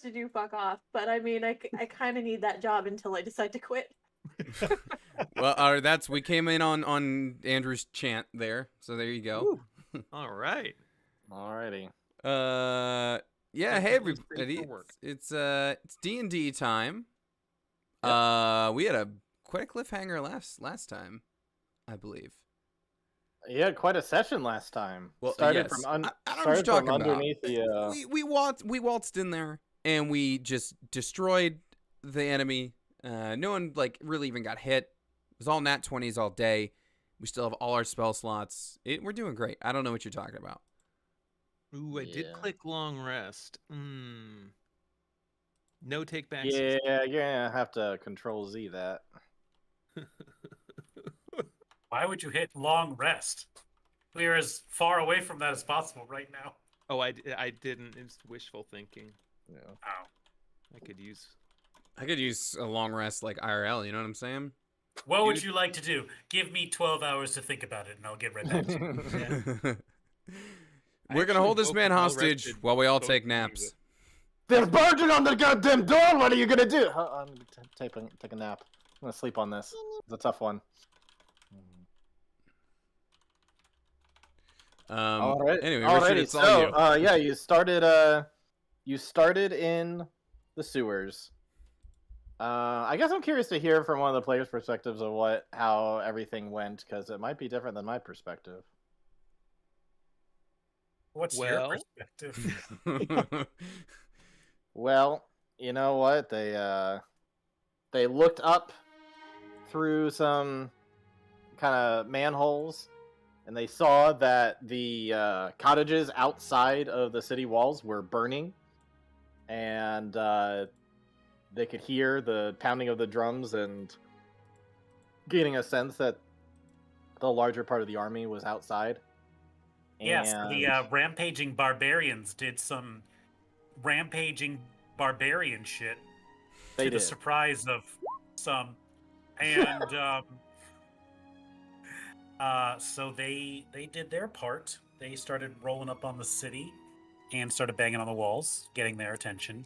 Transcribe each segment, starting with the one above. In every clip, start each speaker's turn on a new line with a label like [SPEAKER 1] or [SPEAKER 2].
[SPEAKER 1] to do fuck off, but I mean, I kind of need that job until I decide to quit.
[SPEAKER 2] Well, we came in on Andrew's chant there, so there you go.
[SPEAKER 3] All right.
[SPEAKER 4] Alrighty.
[SPEAKER 2] Yeah. Hey everybody, it's D&D time. Yep. We had quite a cliffhanger last time, I believe.
[SPEAKER 4] Yeah, quite a session last time.
[SPEAKER 2] Well,
[SPEAKER 4] started
[SPEAKER 2] yes.
[SPEAKER 4] from
[SPEAKER 2] I don't know what you're talking
[SPEAKER 4] underneath
[SPEAKER 2] about. We waltzed in there and we just destroyed the enemy. No one really even got hit. It was all nat 20s all day. We still have all our spell slots. We're doing great. I don't know what you're talking about.
[SPEAKER 3] Ooh, I did click long rest. No take back.
[SPEAKER 4] Yeah, you're gonna have to Control Z that.
[SPEAKER 5] Why would you hit long rest? We are as far away from that as possible right now.
[SPEAKER 3] Oh, I didn't. It's wishful thinking.
[SPEAKER 4] Yeah.
[SPEAKER 5] Oh.
[SPEAKER 3] I could use
[SPEAKER 2] a long rest like IRL, you know what I'm saying?
[SPEAKER 5] What would you like to do? Give me 12 hours to think about it, and I'll get right back to you.
[SPEAKER 2] We're going to hold this man hostage while we all take naps.
[SPEAKER 4] They're barging on the goddamn door! What are you gonna do? I'm gonna take a nap. I'm gonna sleep on this. It's a tough one.
[SPEAKER 2] Anyway, Richard, it's all you.
[SPEAKER 4] Yeah, you started in the sewers. I guess I'm curious to hear from one of the players' perspectives of how everything went, because it might be different than my perspective.
[SPEAKER 5] What's your perspective?
[SPEAKER 4] Well, you know what? They looked up through some kind of manholes, and they saw that the cottages outside of the city walls were burning, and they could hear the pounding of the drums and getting a sense that the larger part of the army was outside.
[SPEAKER 5] Yes, the rampaging barbarians did some rampaging barbarian shit to the surprise of some, and so they did their part. They started rolling up on the city and started banging on the walls, getting their attention.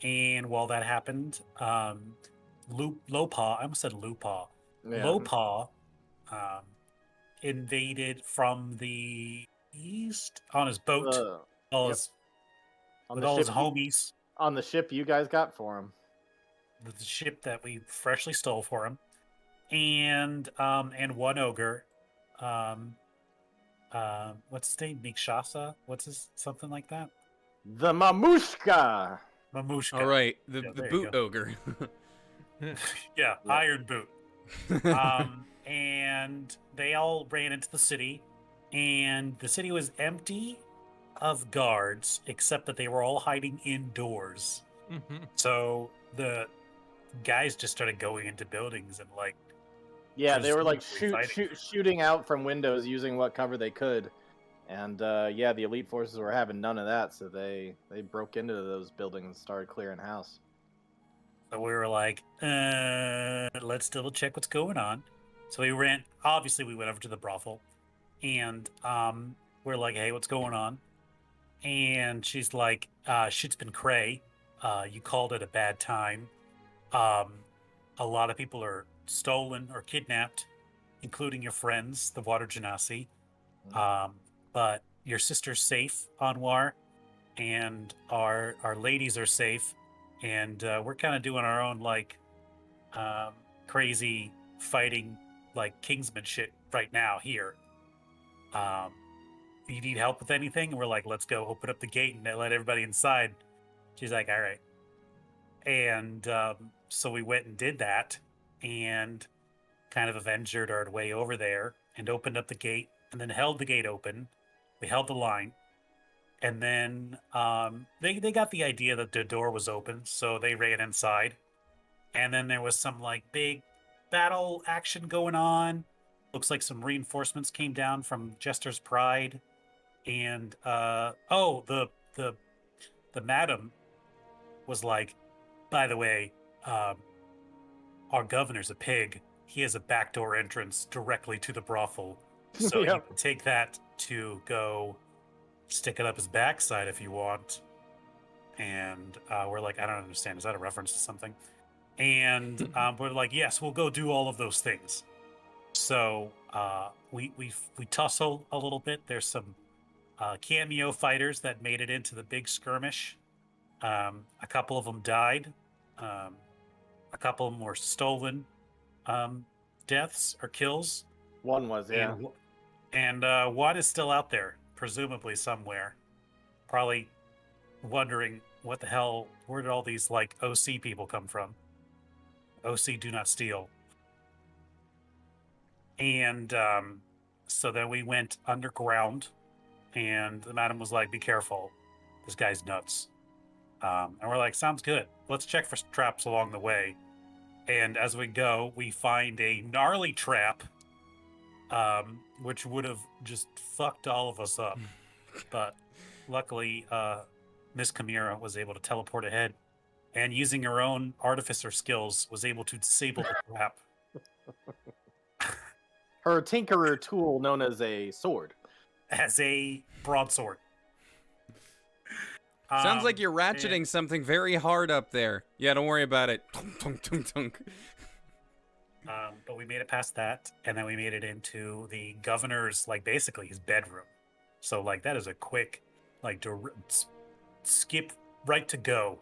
[SPEAKER 5] And while that happened, Lopaw, I almost said Lopaw. Yeah. Lopaw invaded from the east on his boat. With all his homies.
[SPEAKER 4] On the ship you guys got for him.
[SPEAKER 5] The ship that we freshly stole for him. And one ogre. What's his name? Mikshasa? What's his something like that?
[SPEAKER 4] The Mamushka.
[SPEAKER 5] Mamushka.
[SPEAKER 2] All right, the boot ogre.
[SPEAKER 5] Yeah, Iron Boot. And they all ran into the city, and the city was empty of guards, except that they were all hiding indoors.
[SPEAKER 3] Mm-hmm.
[SPEAKER 5] So the guys just started going into buildings and
[SPEAKER 4] they were shooting out from windows using what cover they could. And the elite forces were having none of that, so they broke into those buildings and started clearing house.
[SPEAKER 5] So we were like, let's double check what's going on. So we went over to the brothel, and we're like, hey, what's going on? And she's like, shit's been cray. You called it a bad time. A lot of people are stolen or kidnapped, including your friends, the Water Genasi. But your sister's safe, Anwar, and our ladies are safe, and we're kind of doing our own crazy fighting Kingsman shit right now here. You need help with anything? And we're like, let's go open up the gate and let everybody inside. She's like, all right. And so we went and did that and kind of avenged our way over there and opened up the gate and then held the gate open. We held the line. And then they got the idea that the door was open, so they ran inside. And then there was some big battle action going on. Looks like some reinforcements came down from Jester's Pride. And the madam was like, by the way, our governor's a pig. He has a backdoor entrance directly to the brothel. So you can take that to go stick it up his backside if you want. And we're like, I don't understand. Is that a reference to something? And we're like, yes, we'll go do all of those things. So we tussle a little bit. There's some cameo fighters that made it into the big skirmish. A couple of them died. A couple of them were stolen deaths or kills.
[SPEAKER 4] One was, yeah.
[SPEAKER 5] And one is still out there, presumably somewhere. Probably wondering what the hell, where did all these like OC people come from? OC do not steal. And so then we went underground, and the madam was like, be careful, this guy's nuts. And we're like, sounds good. Let's check for traps along the way. And as we go, we find a gnarly trap, which would have just fucked all of us up. But luckily, Miss Chimera was able to teleport ahead, and using her own artificer skills, was able to disable the trap.
[SPEAKER 4] Her tinkerer tool, known as a sword.
[SPEAKER 5] As a broadsword.
[SPEAKER 2] Sounds like you're ratcheting something very hard up there. Yeah, don't worry about it.
[SPEAKER 5] But we made it past that, and then we made it into the governor's, like, basically his bedroom. So, like, that is a quick, like, skip right to go.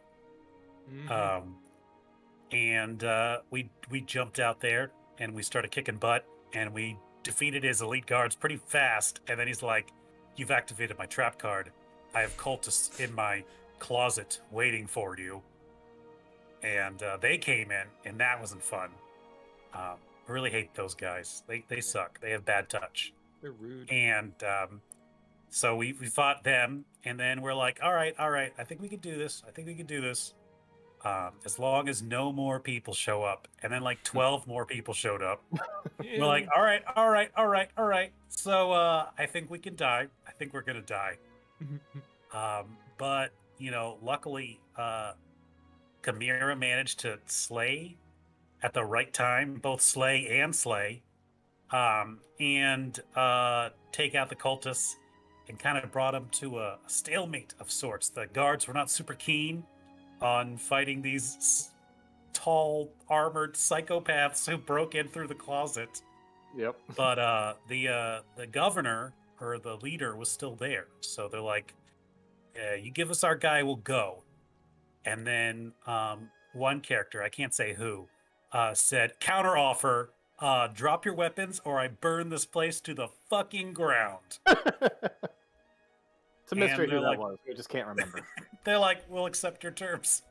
[SPEAKER 5] And we jumped out there, and we started kicking butt, and we defeated his elite guards pretty fast. And then he's like, you've activated my trap card. I have cultists in my closet waiting for you. And they came in, and that wasn't fun. I really hate those guys. They suck. They have bad touch.
[SPEAKER 3] They're rude.
[SPEAKER 5] And so we fought them, and then we're like, all right, I think we can do this. As long as no more people show up. And then like 12 more people showed up.
[SPEAKER 3] Yeah.
[SPEAKER 5] We're like, all right. So I think we can die. I think we're going to die. But, you know, luckily, Chimera managed to slay at the right time, both slay, and take out the cultists, and kind of brought them to a stalemate of sorts. The guards were not super keen on fighting these tall, armored psychopaths who broke in through the closet.
[SPEAKER 4] Yep.
[SPEAKER 5] But the governor, or the leader, was still there. So they're like, you give us our guy, we'll go. And then one character, I can't say who, said, counter offer, drop your weapons or I burn this place to the fucking ground.
[SPEAKER 4] It's a mystery who that
[SPEAKER 5] like,
[SPEAKER 4] was. We just can't remember.
[SPEAKER 5] They're like, we'll accept your terms.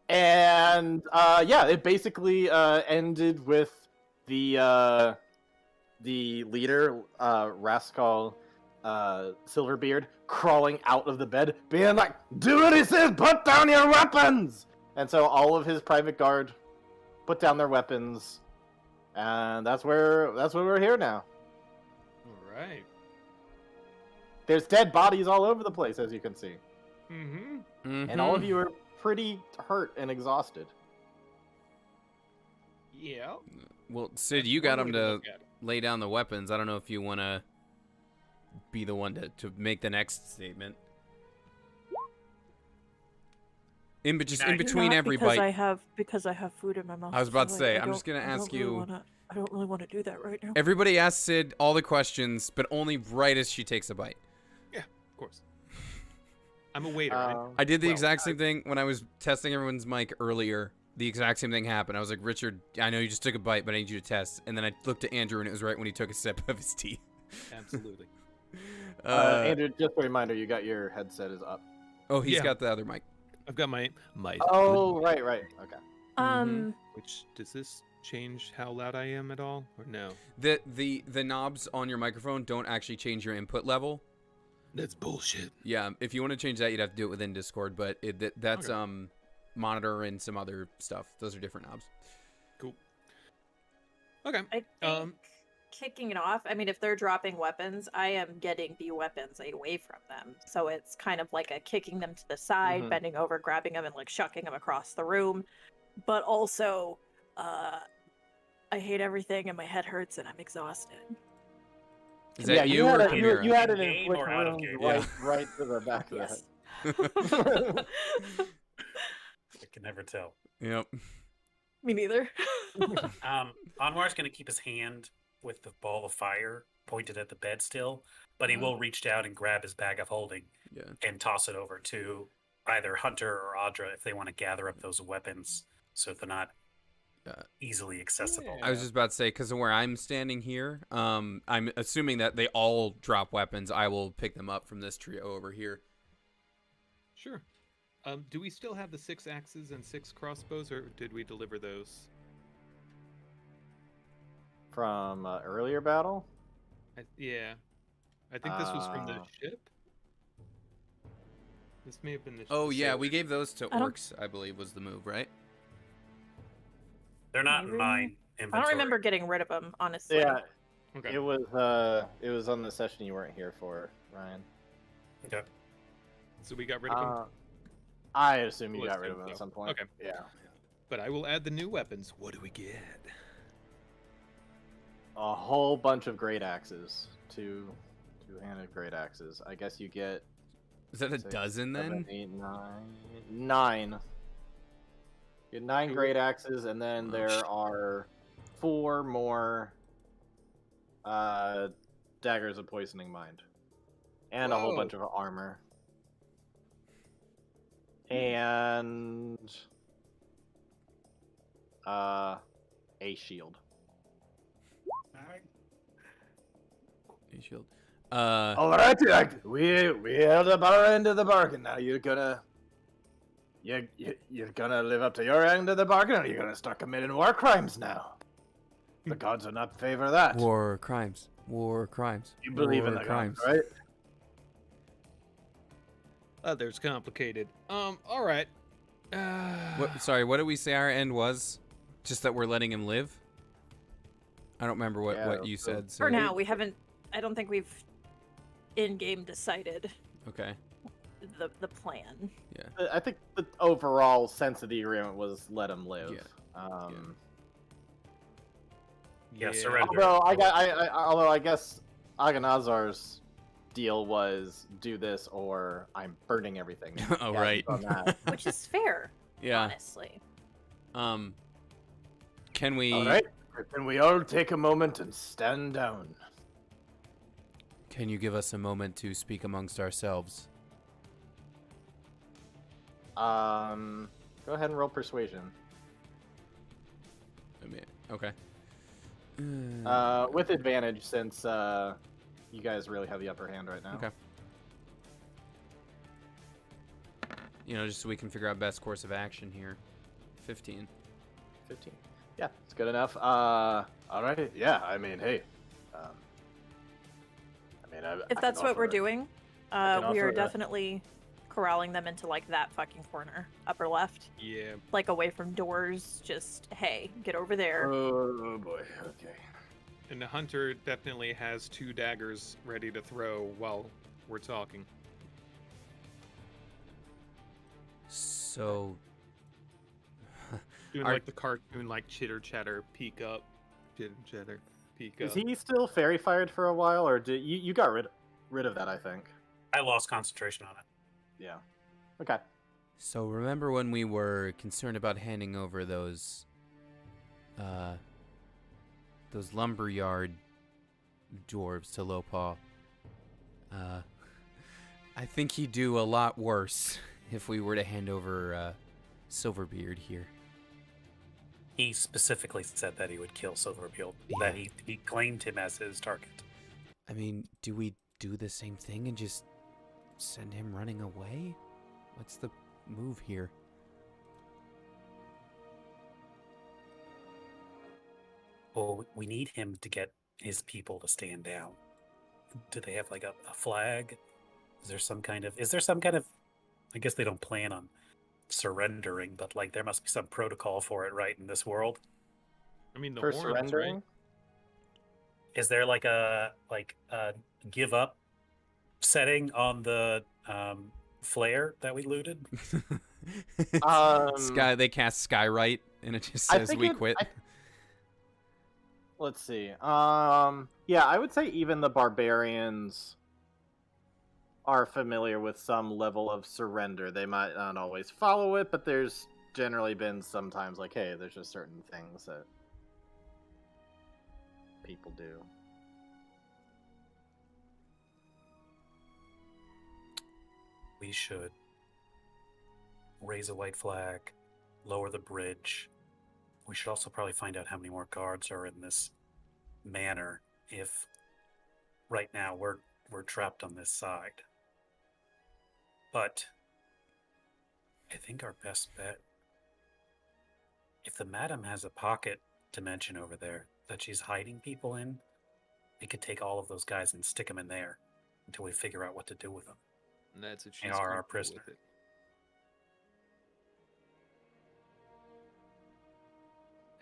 [SPEAKER 4] And yeah, it basically ended with the leader, Rascal Silverbeard, crawling out of the bed, being like, "Do what he says, put down your weapons!" And so all of his private guard put down their weapons, and that's where we're here now.
[SPEAKER 3] All right.
[SPEAKER 4] There's dead bodies all over the place, as you can see.
[SPEAKER 3] Mm-hmm.
[SPEAKER 4] And all of you are pretty hurt and exhausted.
[SPEAKER 3] Yeah.
[SPEAKER 2] Well, Sid, you got him to lay down the weapons. I don't know if you want to be the one to make the next statement. In between every
[SPEAKER 1] because
[SPEAKER 2] bite.
[SPEAKER 1] Because I have food in my mouth.
[SPEAKER 2] I was about to
[SPEAKER 1] so
[SPEAKER 2] say,
[SPEAKER 1] I
[SPEAKER 2] I'm just going to ask you.
[SPEAKER 1] I don't really want to do that right now.
[SPEAKER 2] Everybody asks Sid all the questions, but only right as she takes a bite.
[SPEAKER 3] Yeah, of course. I'm a waiter, right?
[SPEAKER 2] I did the exact same thing when I was testing everyone's mic earlier. The exact same thing happened. I was like, Richard, I know you just took a bite, but I need you to test. And then I looked at Andrew, and it was right when he took a sip of his tea.
[SPEAKER 3] Absolutely.
[SPEAKER 4] Andrew, just a reminder, you got your headset is up.
[SPEAKER 2] Oh, he's got the other mic.
[SPEAKER 3] I've got my
[SPEAKER 4] Oh, right. Okay.
[SPEAKER 3] Which, does this change how loud I am at all, or no?
[SPEAKER 2] The knobs on your microphone don't actually change your input level.
[SPEAKER 3] That's bullshit.
[SPEAKER 2] Yeah, if you want to change that, you'd have to do it within Discord, but that's
[SPEAKER 3] Okay.
[SPEAKER 2] Monitor and some other stuff. Those are different knobs.
[SPEAKER 3] Cool. Okay.
[SPEAKER 1] I think kicking it off, I mean, if they're dropping weapons, I am getting the weapons away from them. So it's kind of like a kicking them to the side, bending over, grabbing them, and like shucking them across the room. But also, I hate everything and my head hurts and I'm exhausted.
[SPEAKER 2] Is that you or Chimera?
[SPEAKER 4] You had it
[SPEAKER 5] Game
[SPEAKER 4] in quick
[SPEAKER 5] or out of
[SPEAKER 4] room
[SPEAKER 5] game?
[SPEAKER 4] right to the back of the head.
[SPEAKER 1] Yes.
[SPEAKER 5] I can never tell.
[SPEAKER 2] Yep.
[SPEAKER 1] Me neither.
[SPEAKER 5] Anwar's going to keep his hand with the ball of fire pointed at the bed still, but he will reach down and grab his bag of holding and toss it over to either Hunter or Audra if they want to gather up those weapons so they're not easily accessible.
[SPEAKER 2] I was just about to say, because of where I'm standing here, I'm assuming that they all drop weapons. I will pick them up from this trio over here.
[SPEAKER 3] Sure. Do we still have the 6 axes and 6 crossbows, or did we deliver those?
[SPEAKER 4] From earlier battle?
[SPEAKER 3] Yeah. I think this was from the ship. This may have been the ship.
[SPEAKER 2] Oh, yeah, we gave those to
[SPEAKER 1] I don't-
[SPEAKER 2] orcs, I believe was the move, right?
[SPEAKER 5] They're not in mine inventory.
[SPEAKER 1] I don't remember getting rid of them, honestly.
[SPEAKER 4] Yeah,
[SPEAKER 3] Okay.
[SPEAKER 4] it was on the session you weren't here for, Ryan.
[SPEAKER 5] Okay.
[SPEAKER 3] So we got rid of them.
[SPEAKER 4] I assume you
[SPEAKER 3] We'll
[SPEAKER 4] got rid of
[SPEAKER 3] assume
[SPEAKER 4] them at
[SPEAKER 3] so.
[SPEAKER 4] some point.
[SPEAKER 3] Okay.
[SPEAKER 4] Yeah.
[SPEAKER 3] But I will add the new weapons. What do we get?
[SPEAKER 4] A whole bunch of great axes. Two-handed great axes. I guess you get
[SPEAKER 2] Is that a
[SPEAKER 4] 6,
[SPEAKER 2] dozen then?
[SPEAKER 4] 7, 8, 9. You get 9 great axes, and then
[SPEAKER 2] Oh,
[SPEAKER 4] there
[SPEAKER 2] shit.
[SPEAKER 4] are 4 more daggers of poisoning mind, and a whole
[SPEAKER 3] Whoa.
[SPEAKER 4] bunch of armor, and a shield.
[SPEAKER 5] Alright.
[SPEAKER 2] A shield.
[SPEAKER 4] Alrighty, we held up our end of the bargain. Now you're gonna live up to your end of the bargain, or you're gonna start committing war crimes now. The gods are not in favor of that.
[SPEAKER 2] War crimes. War crimes.
[SPEAKER 4] You believe in
[SPEAKER 2] war
[SPEAKER 4] the
[SPEAKER 2] crimes.
[SPEAKER 4] gods, right?
[SPEAKER 3] Others complicated. All right.
[SPEAKER 2] Sorry, what did we say our end was? Just that we're letting him live? I don't remember what you said. So.
[SPEAKER 1] For now, we haven't. I don't think we've in-game decided
[SPEAKER 2] Okay.
[SPEAKER 1] the plan.
[SPEAKER 4] I think the overall sense of the agreement was let him live.
[SPEAKER 2] Yeah.
[SPEAKER 5] Yeah, surrender.
[SPEAKER 4] Although I guess Aghanazar's deal was do this or I'm burning everything.
[SPEAKER 2] Oh,
[SPEAKER 4] Yeah,
[SPEAKER 2] right.
[SPEAKER 4] he's on that.
[SPEAKER 1] Which is fair,
[SPEAKER 2] Yeah.
[SPEAKER 1] honestly.
[SPEAKER 2] Can we?
[SPEAKER 4] All right. Can we all take a moment and stand down?
[SPEAKER 2] Can you give us a moment to speak amongst ourselves?
[SPEAKER 4] Go ahead and roll persuasion.
[SPEAKER 2] I mean, okay.
[SPEAKER 4] With advantage since you guys really have the upper hand right now.
[SPEAKER 2] Okay. You know, just so we can figure out best course of action here. 15.
[SPEAKER 4] 15. Yeah, it's good enough. All right. Yeah, I mean, hey.
[SPEAKER 1] If that's what we're doing,
[SPEAKER 4] can
[SPEAKER 1] we are
[SPEAKER 4] offer-
[SPEAKER 1] definitely corralling them into like that fucking corner, upper left,
[SPEAKER 3] Yeah.
[SPEAKER 1] like away from doors. Just hey, get over there.
[SPEAKER 4] Oh boy. Okay.
[SPEAKER 3] And the hunter definitely has 2 daggers ready to throw while we're talking.
[SPEAKER 2] So,
[SPEAKER 3] Doing
[SPEAKER 2] Are-
[SPEAKER 3] like the cartoon, like chitter chatter, peek up, chitter chatter, peek
[SPEAKER 4] Is
[SPEAKER 3] up.
[SPEAKER 4] he still fairy fired for a while, or did you got rid of that? I think.
[SPEAKER 5] I lost concentration on it.
[SPEAKER 4] Yeah. Okay.
[SPEAKER 2] so remember when we were concerned about handing over those lumberyard dwarves to Lopaw? I think he'd do a lot worse if we were to hand over Silverbeard here.
[SPEAKER 5] He specifically said that he would kill Silverbeard.
[SPEAKER 2] Yeah.
[SPEAKER 5] That he claimed him as his target.
[SPEAKER 2] I mean, do we do the same thing and just send him running away? What's the move here?
[SPEAKER 5] Well, we need him to get his people to stand down. Do they have like a flag? Is there some kind of? I guess they don't plan on surrendering, but like there must be some protocol for it, right? In this world,
[SPEAKER 3] I mean, the
[SPEAKER 4] For
[SPEAKER 3] horns,
[SPEAKER 4] surrendering.
[SPEAKER 3] right?
[SPEAKER 5] is there like a give up setting on the flare that we looted?
[SPEAKER 2] Sky. They cast Skywrite, and it just
[SPEAKER 4] I
[SPEAKER 2] says
[SPEAKER 4] think
[SPEAKER 2] we
[SPEAKER 4] it-
[SPEAKER 2] quit.
[SPEAKER 4] Let's see. Yeah, I would say even the barbarians are familiar with some level of surrender. They might not always follow it, but there's generally been sometimes like, hey, there's just certain things that people do.
[SPEAKER 5] We should raise a white flag, lower the bridge. We should also probably find out how many more guards are in this manor if right now we're trapped on this side. But I think our best bet, if the madam has a pocket dimension over there that she's hiding people in, we could take all of those guys and stick them in there until we figure out what to do with them.
[SPEAKER 3] And that's if she's
[SPEAKER 5] And are our
[SPEAKER 3] comfortable
[SPEAKER 5] prisoner.
[SPEAKER 3] with it.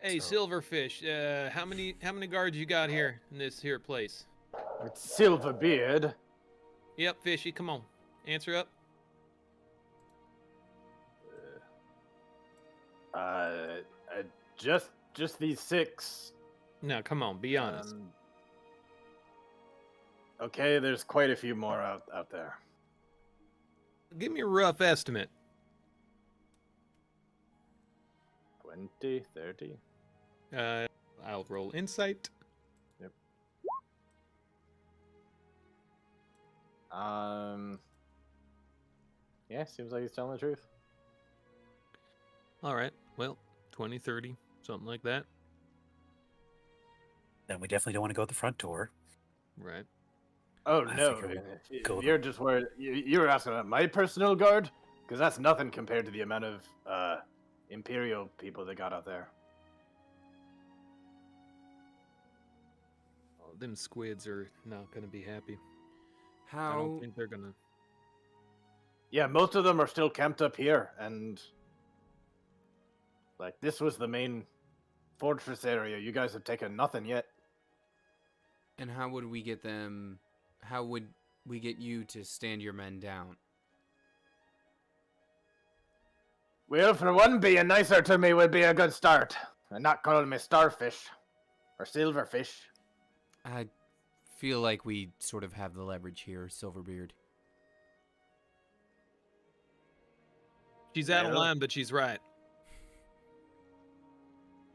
[SPEAKER 3] Hey,
[SPEAKER 5] So-
[SPEAKER 3] Silverfish, how many guards you got here in this here place?
[SPEAKER 4] It's Silverbeard.
[SPEAKER 3] Yep, Fishy, come on. Answer up.
[SPEAKER 4] Just these 6.
[SPEAKER 3] No, come on, be honest.
[SPEAKER 4] Okay, there's quite a few more out there.
[SPEAKER 3] Give me a rough estimate.
[SPEAKER 4] 20, 30.
[SPEAKER 3] I'll roll insight.
[SPEAKER 4] Yep. Yeah, seems like he's telling the truth.
[SPEAKER 3] All right, well, 20, 30, something like that.
[SPEAKER 5] Then we definitely don't want to go at the front door.
[SPEAKER 3] Right.
[SPEAKER 4] Oh
[SPEAKER 5] I
[SPEAKER 4] no!
[SPEAKER 5] figure
[SPEAKER 4] If
[SPEAKER 5] go
[SPEAKER 4] you're just worried. You were asking about my personal guard, because that's nothing compared to the amount of Imperial people they got out there.
[SPEAKER 3] Oh, them squids are not going to be happy. I
[SPEAKER 2] How
[SPEAKER 3] don't think they're going to...
[SPEAKER 4] Yeah, most of them are still camped up here, and like this was the main fortress area. You guys have taken nothing yet.
[SPEAKER 2] and how would we get them? How would we get you to stand your men down?
[SPEAKER 4] Well, for one, being nicer to me would be a good start, and not calling me starfish or silverfish.
[SPEAKER 2] I feel like we sort of have the leverage here, Silverbeard.
[SPEAKER 3] She's out of
[SPEAKER 4] Well-
[SPEAKER 3] line, but she's right.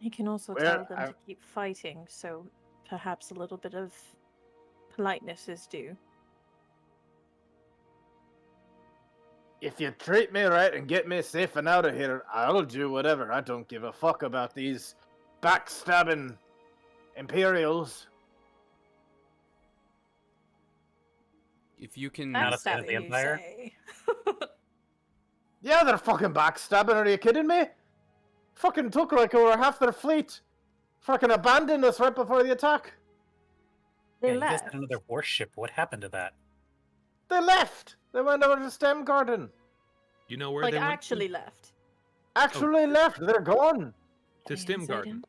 [SPEAKER 1] You can also
[SPEAKER 4] Well,
[SPEAKER 1] tell them to keep fighting, so perhaps a little bit of politeness is due.
[SPEAKER 4] If you treat me right and get me safe and out of here, I'll do whatever. I don't give a fuck about these backstabbing Imperials.
[SPEAKER 2] If you can,
[SPEAKER 5] Not a fan of
[SPEAKER 1] Backstabbing,
[SPEAKER 5] the
[SPEAKER 1] you
[SPEAKER 5] Empire?
[SPEAKER 1] say.
[SPEAKER 4] Yeah, they're fucking backstabbing. Are you kidding me? Fucking took like over half their fleet. Fucking abandoned us right before the attack.
[SPEAKER 1] They
[SPEAKER 5] Yeah, you guys
[SPEAKER 1] left.
[SPEAKER 5] had another warship. What happened to that?
[SPEAKER 4] They left. They went over to Stem Garden.
[SPEAKER 3] You know where
[SPEAKER 1] Like
[SPEAKER 3] they went
[SPEAKER 1] actually left.
[SPEAKER 4] Actually left. They're gone.
[SPEAKER 3] to?
[SPEAKER 1] Can I
[SPEAKER 3] Stem
[SPEAKER 1] inside
[SPEAKER 3] Garden.
[SPEAKER 1] him?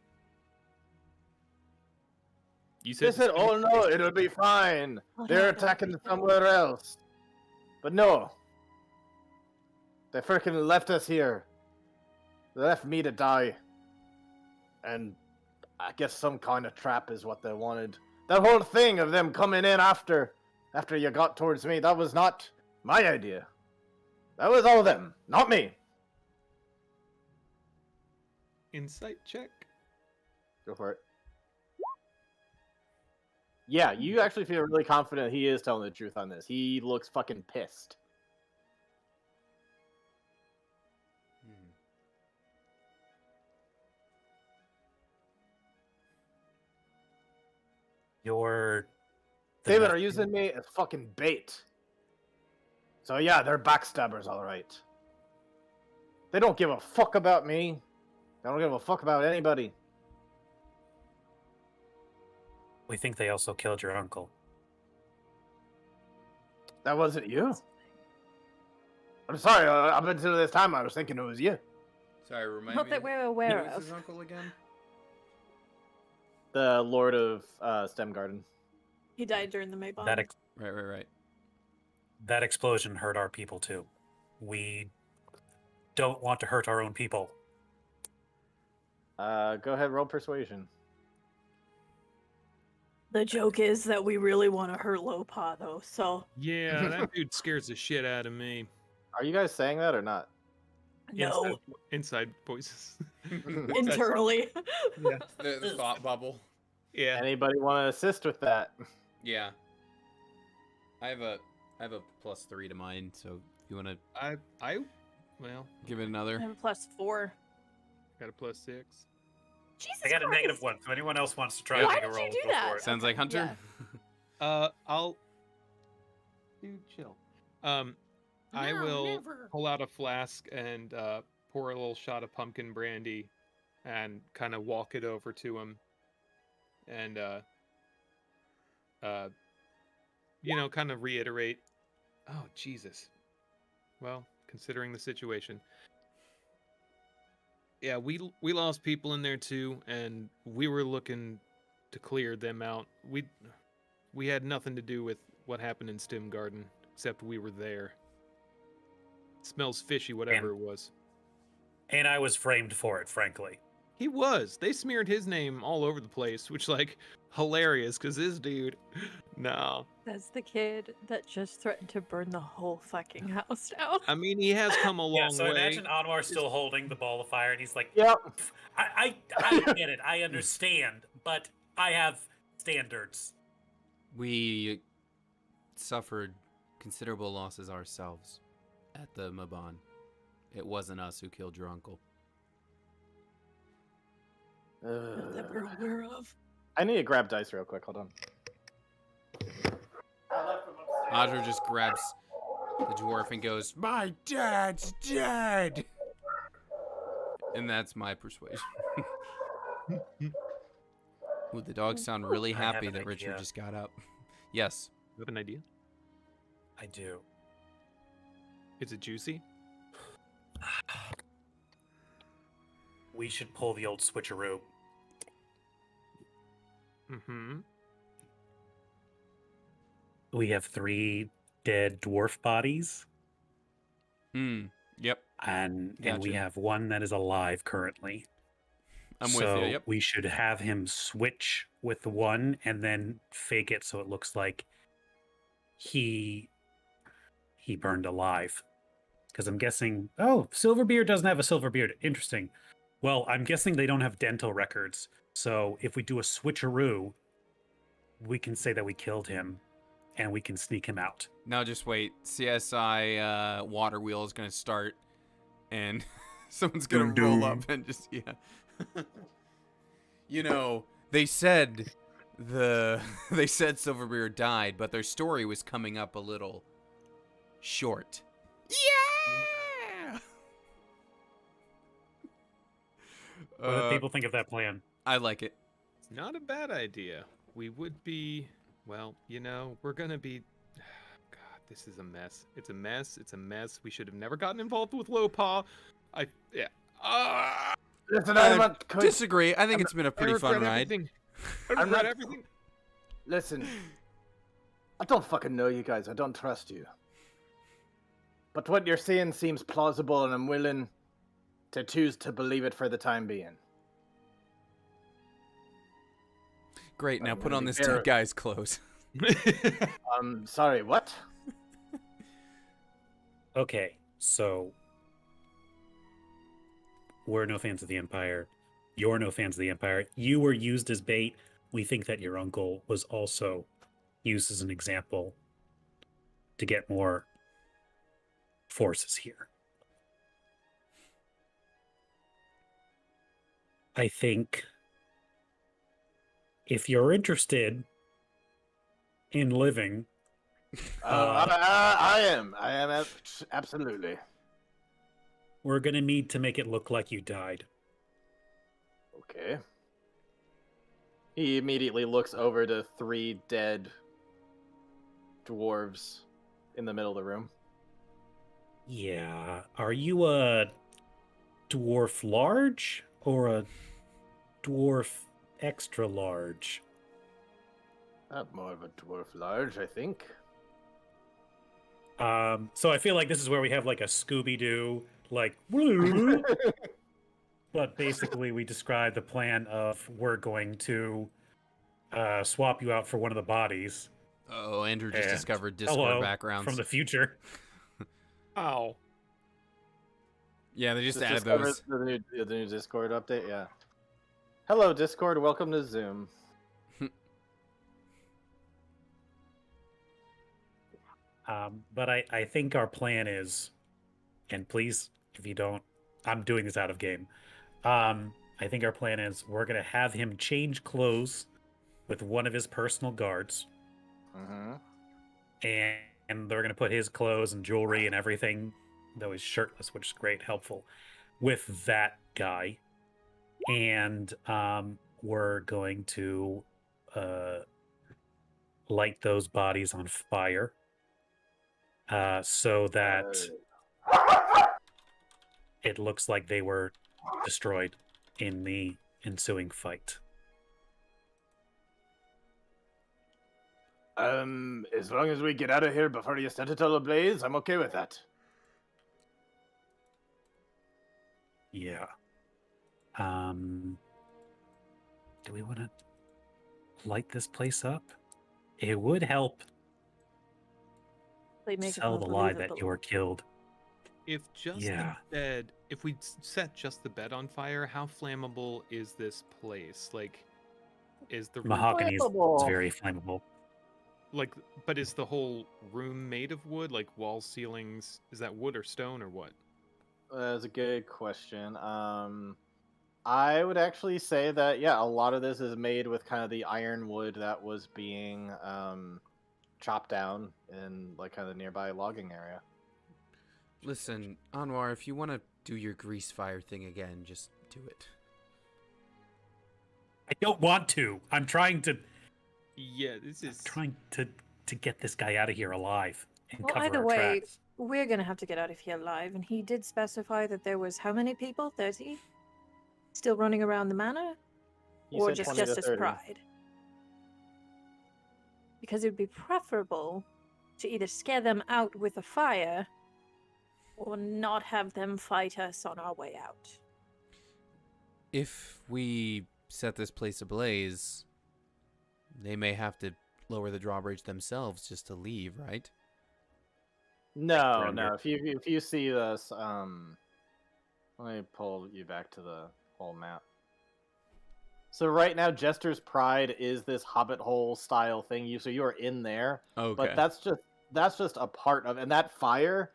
[SPEAKER 3] You
[SPEAKER 4] They
[SPEAKER 3] said
[SPEAKER 4] said,
[SPEAKER 3] Stem-
[SPEAKER 4] "Oh no, it'll be fine.
[SPEAKER 1] Oh,
[SPEAKER 4] They're
[SPEAKER 1] no,
[SPEAKER 4] attacking
[SPEAKER 1] no.
[SPEAKER 4] somewhere else." But no. They freaking left us here. They left me to die. And I guess some kind of trap is what they wanted. That whole thing of them coming in after you got towards me, that was not my idea. That was all them, not me.
[SPEAKER 3] Insight check.
[SPEAKER 4] Go for it. Yeah, you actually feel really confident he is telling the truth on this. He looks fucking pissed.
[SPEAKER 2] Hmm.
[SPEAKER 5] You're the
[SPEAKER 4] David are
[SPEAKER 5] nephew-
[SPEAKER 4] using me as fucking bait. So yeah, they're backstabbers, alright. They don't give a fuck about me. They don't give a fuck about anybody.
[SPEAKER 5] We think they also killed your uncle.
[SPEAKER 4] That wasn't you. I'm sorry, up until this time I was thinking it was you.
[SPEAKER 2] Sorry, remind
[SPEAKER 1] Not
[SPEAKER 2] me.
[SPEAKER 1] that we're aware
[SPEAKER 2] Who was
[SPEAKER 1] of.
[SPEAKER 2] his uncle again?
[SPEAKER 4] The Lord of Stem Garden.
[SPEAKER 1] He died during the Maybon.
[SPEAKER 5] That ex-
[SPEAKER 2] Right.
[SPEAKER 5] that explosion hurt our people too. We don't want to hurt our own people.
[SPEAKER 4] Go ahead, roll persuasion.
[SPEAKER 1] The joke is that we really want to hurt Lopaw, though, so
[SPEAKER 3] Yeah, that dude scares the shit out of me.
[SPEAKER 4] Are you guys saying that or not?
[SPEAKER 1] no.
[SPEAKER 3] Inside voices.
[SPEAKER 1] Internally.
[SPEAKER 3] Yeah.
[SPEAKER 2] The thought bubble.
[SPEAKER 3] Yeah.
[SPEAKER 4] Anybody want to assist with that?
[SPEAKER 2] Yeah. I have a +3 to mine, so if you want to
[SPEAKER 3] Well,
[SPEAKER 2] give it another.
[SPEAKER 1] I have a +4.
[SPEAKER 3] got a +6.
[SPEAKER 1] Jesus
[SPEAKER 5] I got a
[SPEAKER 1] Christ.
[SPEAKER 5] -1. So anyone else wants to try
[SPEAKER 1] Why
[SPEAKER 5] to make a
[SPEAKER 1] did you
[SPEAKER 5] roll,
[SPEAKER 1] do
[SPEAKER 5] go
[SPEAKER 1] that?
[SPEAKER 5] for it.
[SPEAKER 2] Sounds like Hunter.
[SPEAKER 3] I'll. Dude, chill. I will pull out a flask and pour a little shot of pumpkin brandy, and kind of walk it over to him, and kind of reiterate. Oh Jesus. Well, considering the situation. Yeah, we lost people in there too, and we were looking to clear them out. We had nothing to do with what happened in Stim Garden, except we were there. Smells fishy, whatever it was.
[SPEAKER 5] And I was framed for it, frankly.
[SPEAKER 3] He was. They smeared his name all over the place, which, like, hilarious, because this dude, no.
[SPEAKER 1] That's the kid that just threatened to burn the whole fucking house down.
[SPEAKER 3] I mean, he has come a long
[SPEAKER 5] Yeah, so
[SPEAKER 3] way.
[SPEAKER 5] imagine Anwar still holding the ball of fire, and he's like,
[SPEAKER 4] Yep.
[SPEAKER 5] I get it, I understand, but I have standards.
[SPEAKER 2] We suffered considerable losses ourselves at the Maban. It wasn't us who killed your uncle.
[SPEAKER 1] That we're aware of.
[SPEAKER 4] I need to grab dice real quick. Hold on.
[SPEAKER 2] Audra just grabs the dwarf and goes, "My dad's dead!" And that's my persuasion. Ooh, the dogs sound really
[SPEAKER 5] I have
[SPEAKER 2] happy
[SPEAKER 5] an
[SPEAKER 2] that Richard
[SPEAKER 5] idea.
[SPEAKER 2] just got up. Yes.
[SPEAKER 3] You have an idea?
[SPEAKER 5] I do.
[SPEAKER 3] Is it juicy?
[SPEAKER 5] We should pull the old switcheroo.
[SPEAKER 3] Mm-hmm.
[SPEAKER 5] We have 3 dead dwarf bodies,
[SPEAKER 2] Yep.
[SPEAKER 5] and we
[SPEAKER 2] Gotcha.
[SPEAKER 5] have 1 that is alive currently.
[SPEAKER 2] I'm
[SPEAKER 5] so
[SPEAKER 2] with you. Yep.
[SPEAKER 5] we should have him switch with the 1 and then fake it so it looks like he burned alive. Because I'm guessing, Silverbeard doesn't have a Silverbeard. Interesting. Well, I'm guessing they don't have dental records. So if we do a switcheroo, we can say that we killed him and we can sneak him out.
[SPEAKER 2] Now just wait. CSI water wheel is going to start and someone's going to roll up and just, You know, they said Silverbeard died, but their story was coming up a little short. Yeah!
[SPEAKER 5] What do people think of that plan?
[SPEAKER 2] I like it.
[SPEAKER 3] It's not a bad idea. We would be, well, we're gonna be. God, this is a mess. It's a mess. It's a mess. We should have never gotten involved with Lopaw.
[SPEAKER 4] Listen,
[SPEAKER 2] Disagree. I think it's been a pretty fun ride.
[SPEAKER 3] Everything. I
[SPEAKER 4] I'm
[SPEAKER 3] regret
[SPEAKER 4] not-
[SPEAKER 3] everything.
[SPEAKER 4] Listen, I don't fucking know you guys. I don't trust you. But what you're saying seems plausible, and I'm willing to choose to believe it for the time being.
[SPEAKER 2] Great. Now
[SPEAKER 4] I'm
[SPEAKER 2] put
[SPEAKER 4] gonna
[SPEAKER 2] on
[SPEAKER 4] be
[SPEAKER 2] this
[SPEAKER 4] fair.
[SPEAKER 2] dead guy's clothes.
[SPEAKER 4] Sorry, what?
[SPEAKER 5] Okay, so we're no fans of the Empire. You're no fans of the Empire. You were used as bait. We think that your uncle was also used as an example to get more forces here. I think if you're interested in living,
[SPEAKER 4] I am. Absolutely.
[SPEAKER 5] we're going to need to make it look like you died.
[SPEAKER 4] Okay. He immediately looks over to 3 dead dwarves in the middle of the room.
[SPEAKER 5] Yeah. Are you a dwarf large or a dwarf extra large?
[SPEAKER 4] More of a dwarf large, I think.
[SPEAKER 5] So I feel like this is where we have like a Scooby-Doo, like, but basically we describe the plan of we're going to swap you out for one of the bodies.
[SPEAKER 2] Oh, Andrew just
[SPEAKER 5] And
[SPEAKER 2] discovered Discord
[SPEAKER 5] hello
[SPEAKER 2] backgrounds.
[SPEAKER 5] from the future.
[SPEAKER 3] Ow.
[SPEAKER 2] Yeah, they just added
[SPEAKER 4] discovered
[SPEAKER 2] those.
[SPEAKER 4] The new Discord update, yeah. Hello, Discord. Welcome to Zoom.
[SPEAKER 5] But I think our plan is, and please, if you don't, I'm doing this out of game. I think our plan is we're going to have him change clothes with one of his personal guards.
[SPEAKER 4] Mm-hmm.
[SPEAKER 5] And they're going to put his clothes and jewelry and everything, though he's shirtless, which is great, helpful, with that guy. And we're going to light those bodies on fire so that it looks like they were destroyed in the ensuing fight.
[SPEAKER 4] As long as we get out of here before you set it all ablaze, I'm okay with that.
[SPEAKER 5] Yeah. Do we want to light this place up? It would help
[SPEAKER 1] They make it
[SPEAKER 5] sell
[SPEAKER 1] more
[SPEAKER 5] the lie that
[SPEAKER 1] believable.
[SPEAKER 5] you were killed.
[SPEAKER 3] If just
[SPEAKER 5] Yeah.
[SPEAKER 3] the bed, if we set just the bed on fire, how flammable is this place? Like, is the room,
[SPEAKER 5] Mahogany is
[SPEAKER 4] Flammable.
[SPEAKER 5] very flammable.
[SPEAKER 3] like, but is the whole room made of wood? Like walls, ceilings, is that wood or stone or what?
[SPEAKER 4] That's a good question. I would actually say that, yeah, a lot of this is made with kind of the ironwood that was being chopped down in like kind of the nearby logging area.
[SPEAKER 2] Listen, Anwar, if you want to do your grease fire thing again, just do it.
[SPEAKER 5] I don't want to. I'm trying to
[SPEAKER 3] Yeah, this is
[SPEAKER 5] get this guy out of here alive and
[SPEAKER 1] Well,
[SPEAKER 5] cover
[SPEAKER 1] either
[SPEAKER 5] our
[SPEAKER 1] way,
[SPEAKER 5] tracks.
[SPEAKER 1] we're gonna have to get out of here alive, and he did specify that there was how many people? 30? Still running around the manor?
[SPEAKER 4] He
[SPEAKER 1] Or
[SPEAKER 4] said
[SPEAKER 1] just
[SPEAKER 4] 20 to
[SPEAKER 1] Justice
[SPEAKER 4] 30.
[SPEAKER 1] Pride? Because it would be preferable to either scare them out with a fire or not have them fight us on our way out.
[SPEAKER 2] If we set this place ablaze, they may have to lower the drawbridge themselves just to leave, right?
[SPEAKER 4] No,
[SPEAKER 5] Surrender.
[SPEAKER 4] no. If you see this, let me pull you back to the whole map. So right now, Jester's Pride is this Hobbit hole style thing. So you are in there,
[SPEAKER 2] Okay.
[SPEAKER 4] but that's just a part of, and that fire,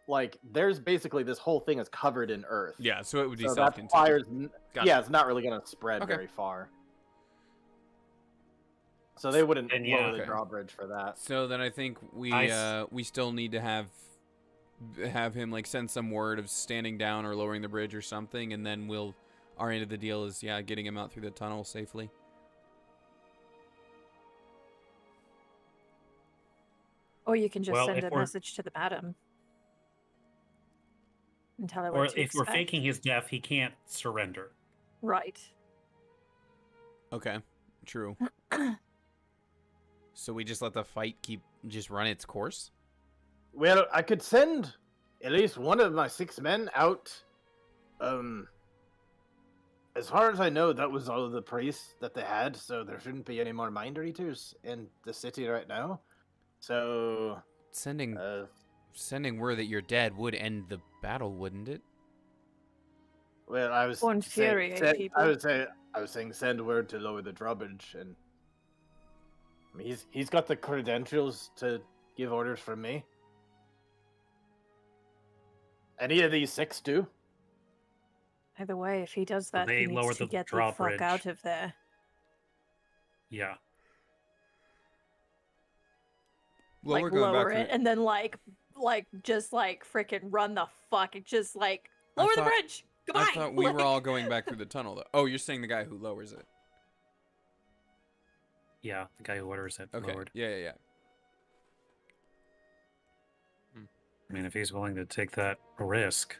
[SPEAKER 4] like there's basically this whole thing is covered in earth.
[SPEAKER 2] Yeah, so it would be
[SPEAKER 4] So that
[SPEAKER 2] self-contained.
[SPEAKER 4] fire's,
[SPEAKER 2] Gotcha.
[SPEAKER 4] yeah, it's not really gonna spread
[SPEAKER 2] Okay.
[SPEAKER 4] very far. So they wouldn't
[SPEAKER 5] And
[SPEAKER 4] lower
[SPEAKER 5] yeah.
[SPEAKER 4] the
[SPEAKER 2] Okay.
[SPEAKER 4] drawbridge for that.
[SPEAKER 2] So then I think we still need to have him like send some word of standing down or lowering the bridge or something, and then our end of the deal is getting him out through the tunnel safely.
[SPEAKER 1] Or you can just
[SPEAKER 5] Well,
[SPEAKER 1] send
[SPEAKER 5] if
[SPEAKER 1] a
[SPEAKER 5] we're-
[SPEAKER 1] message to the madam and tell her
[SPEAKER 5] Or
[SPEAKER 1] what to
[SPEAKER 5] if we're
[SPEAKER 1] expect.
[SPEAKER 5] faking his death, he can't surrender.
[SPEAKER 1] Right.
[SPEAKER 2] Okay, true. So we just let the fight just run its course?
[SPEAKER 4] Well, I could send at least one of my 6 men out. As far as I know, that was all of the priests that they had, so there shouldn't be any more mind readers in the city right now. So,
[SPEAKER 2] Sending word that you're dead would end the battle, wouldn't it?
[SPEAKER 4] well, I was
[SPEAKER 1] Or infuriate people.
[SPEAKER 4] I was saying send word to lower the drawbridge, and I mean, he's got the credentials to give orders from me. Any of these 6 do?
[SPEAKER 1] Either way, if he does that,
[SPEAKER 5] They
[SPEAKER 1] he
[SPEAKER 5] lower
[SPEAKER 1] needs to
[SPEAKER 5] the
[SPEAKER 1] get the
[SPEAKER 5] drawbridge.
[SPEAKER 1] fuck out of there.
[SPEAKER 5] Yeah.
[SPEAKER 2] Well,
[SPEAKER 1] Like lower it, and then just freaking run the fuck, just like
[SPEAKER 2] I
[SPEAKER 1] lower the
[SPEAKER 2] thought-
[SPEAKER 1] bridge. Goodbye.
[SPEAKER 2] I thought we were all going back through the tunnel, though. Oh, you're saying the guy who lowers it.
[SPEAKER 5] Yeah, the guy who orders it
[SPEAKER 2] Okay.
[SPEAKER 5] lowered.
[SPEAKER 2] Yeah.
[SPEAKER 5] I mean, if he's willing to take that risk.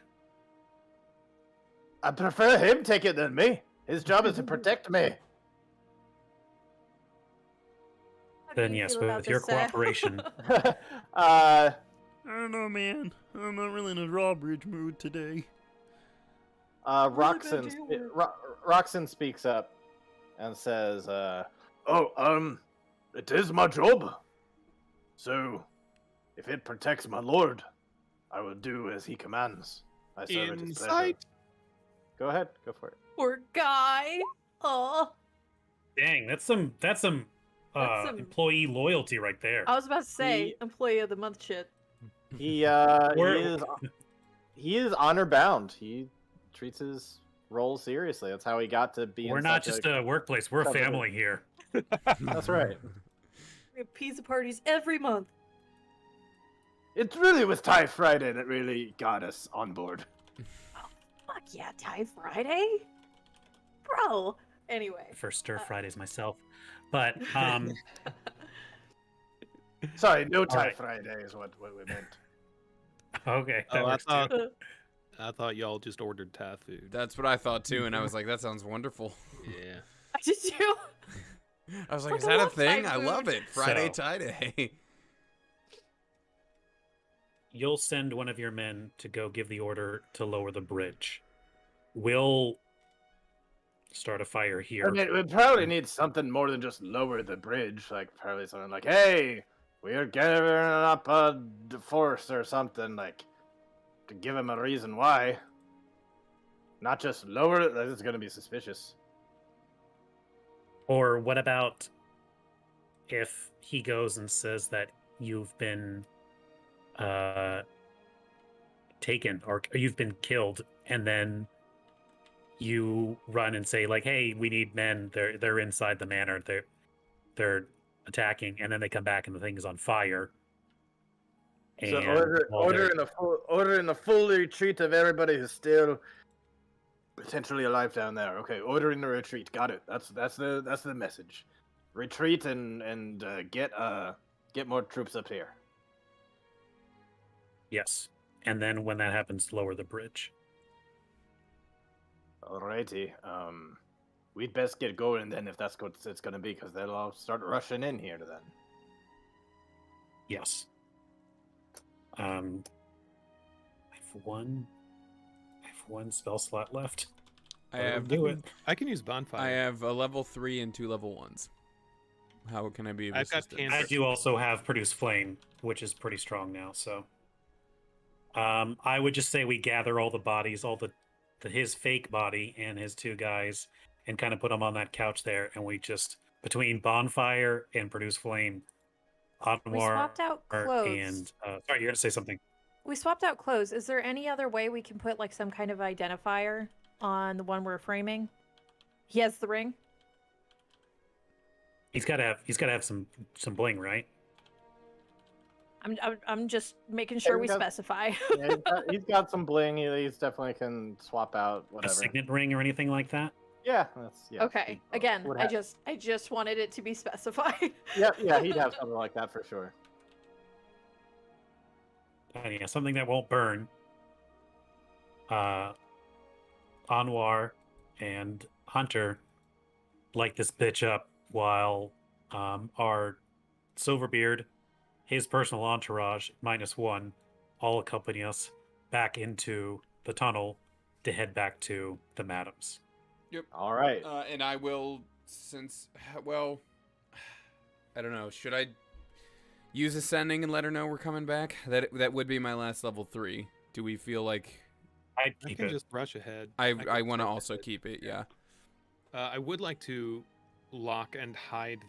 [SPEAKER 4] I prefer him take it than me. His job is to protect me.
[SPEAKER 1] How do
[SPEAKER 5] Then
[SPEAKER 1] you
[SPEAKER 5] yes,
[SPEAKER 1] feel about
[SPEAKER 5] with your
[SPEAKER 1] this, sir?
[SPEAKER 5] cooperation.
[SPEAKER 2] I don't know, man. I'm not really in a drawbridge mood today.
[SPEAKER 4] Roxanne speaks up and says, It is my job. So, if it protects my lord, I will do as he commands. I serve at his pleasure.
[SPEAKER 3] Insight.
[SPEAKER 4] Go ahead, go for it.
[SPEAKER 1] Poor guy. Oh,
[SPEAKER 5] Dang, that's some
[SPEAKER 1] That's some-
[SPEAKER 5] employee loyalty right there.
[SPEAKER 1] I was about to say
[SPEAKER 4] He-
[SPEAKER 1] employee of the month shit.
[SPEAKER 4] He
[SPEAKER 5] Where-
[SPEAKER 4] he is honor bound. He treats his role seriously. That's how he got to be.
[SPEAKER 5] We're
[SPEAKER 4] in
[SPEAKER 5] not
[SPEAKER 4] such
[SPEAKER 5] just a workplace, we're a
[SPEAKER 4] coveted-
[SPEAKER 5] family here.
[SPEAKER 4] That's right.
[SPEAKER 1] We have pizza parties every month.
[SPEAKER 4] It really was Tie Friday that really got us on board.
[SPEAKER 1] Fuck yeah, Thai Friday, bro. Anyway,
[SPEAKER 5] First stir Fridays myself. But
[SPEAKER 4] Sorry, no Tie
[SPEAKER 5] right.
[SPEAKER 4] Friday is what we meant.
[SPEAKER 5] okay. that
[SPEAKER 3] Oh, I
[SPEAKER 5] works too.
[SPEAKER 3] thought I thought y'all just ordered Thai food.
[SPEAKER 2] That's what I thought too, and I was like, that sounds wonderful.
[SPEAKER 3] Yeah.
[SPEAKER 1] did you?
[SPEAKER 2] I was like,
[SPEAKER 1] Like,
[SPEAKER 2] is
[SPEAKER 1] I
[SPEAKER 2] that a
[SPEAKER 1] love Thai
[SPEAKER 2] thing? I love
[SPEAKER 1] food.
[SPEAKER 2] it. Friday
[SPEAKER 5] So-
[SPEAKER 2] tie day.
[SPEAKER 5] You'll send one of your men to go give the order to lower the bridge. We'll start a fire here.
[SPEAKER 4] I mean, we probably need something more than just lower the bridge. Like, probably something like, hey, we are gathering up a force or something, like, to give him a reason why. Not just lower it, that's going to be suspicious.
[SPEAKER 5] Or what about if he goes and says that you've been taken or you've been killed, and then you run and say like, "Hey, we need men. They're inside the manor. They're attacking," and then they come back and the thing is on fire.
[SPEAKER 4] So
[SPEAKER 5] And while
[SPEAKER 4] order
[SPEAKER 5] they're-
[SPEAKER 4] in a full retreat of everybody who's still potentially alive down there. Okay, order in the retreat. Got it. That's the message. Retreat and get more troops up here.
[SPEAKER 5] Yes, and then when that happens, lower the bridge.
[SPEAKER 4] Alrighty. We'd best get going then if that's what it's gonna be, because they'll all start rushing in here then.
[SPEAKER 5] Yes. I have one spell slot left. Do it.
[SPEAKER 3] I can use bonfire.
[SPEAKER 2] I have a level 3 and 2 level 1s. How can I be of
[SPEAKER 3] I've got
[SPEAKER 2] assistance?
[SPEAKER 3] cancer.
[SPEAKER 5] I do also have produce flame, which is pretty strong now. So, I would just say we gather all the bodies, his fake body and his two guys, and kind of put them on that couch there, and we just between bonfire and produce flame,
[SPEAKER 1] We swapped out clothes.
[SPEAKER 5] and sorry, you're gonna say something.
[SPEAKER 1] We swapped out clothes. Is there any other way we can put like some kind of identifier on the one we're framing? He has the ring.
[SPEAKER 5] He's gotta have some bling, right?
[SPEAKER 1] I'm just making sure
[SPEAKER 4] we
[SPEAKER 1] we
[SPEAKER 4] got-
[SPEAKER 1] specify.
[SPEAKER 4] Yeah, he's got some bling. He's definitely can swap out
[SPEAKER 5] A
[SPEAKER 4] whatever.
[SPEAKER 5] signet ring or anything like that?
[SPEAKER 4] Yeah, yeah.
[SPEAKER 1] Okay. Again,
[SPEAKER 4] Would
[SPEAKER 1] I
[SPEAKER 4] have-
[SPEAKER 1] just wanted it to be specified.
[SPEAKER 4] Yeah, he'd have something like that for sure.
[SPEAKER 5] Yeah, something that won't burn. Anwar and Hunter light this bitch up while our Silverbeard, his personal entourage, -1, all accompany us back into the tunnel to head back to the madams.
[SPEAKER 4] All right.
[SPEAKER 2] And I will, well, I don't know. Should I use Ascending and let her know we're coming back? That would be my last level 3. Do we feel like
[SPEAKER 5] I'd
[SPEAKER 3] I
[SPEAKER 5] keep
[SPEAKER 3] can
[SPEAKER 5] it.
[SPEAKER 3] just rush ahead.
[SPEAKER 2] I
[SPEAKER 3] can
[SPEAKER 2] want to
[SPEAKER 3] rush
[SPEAKER 2] also
[SPEAKER 3] ahead.
[SPEAKER 2] keep it? Yeah.
[SPEAKER 3] I would like to lock and hide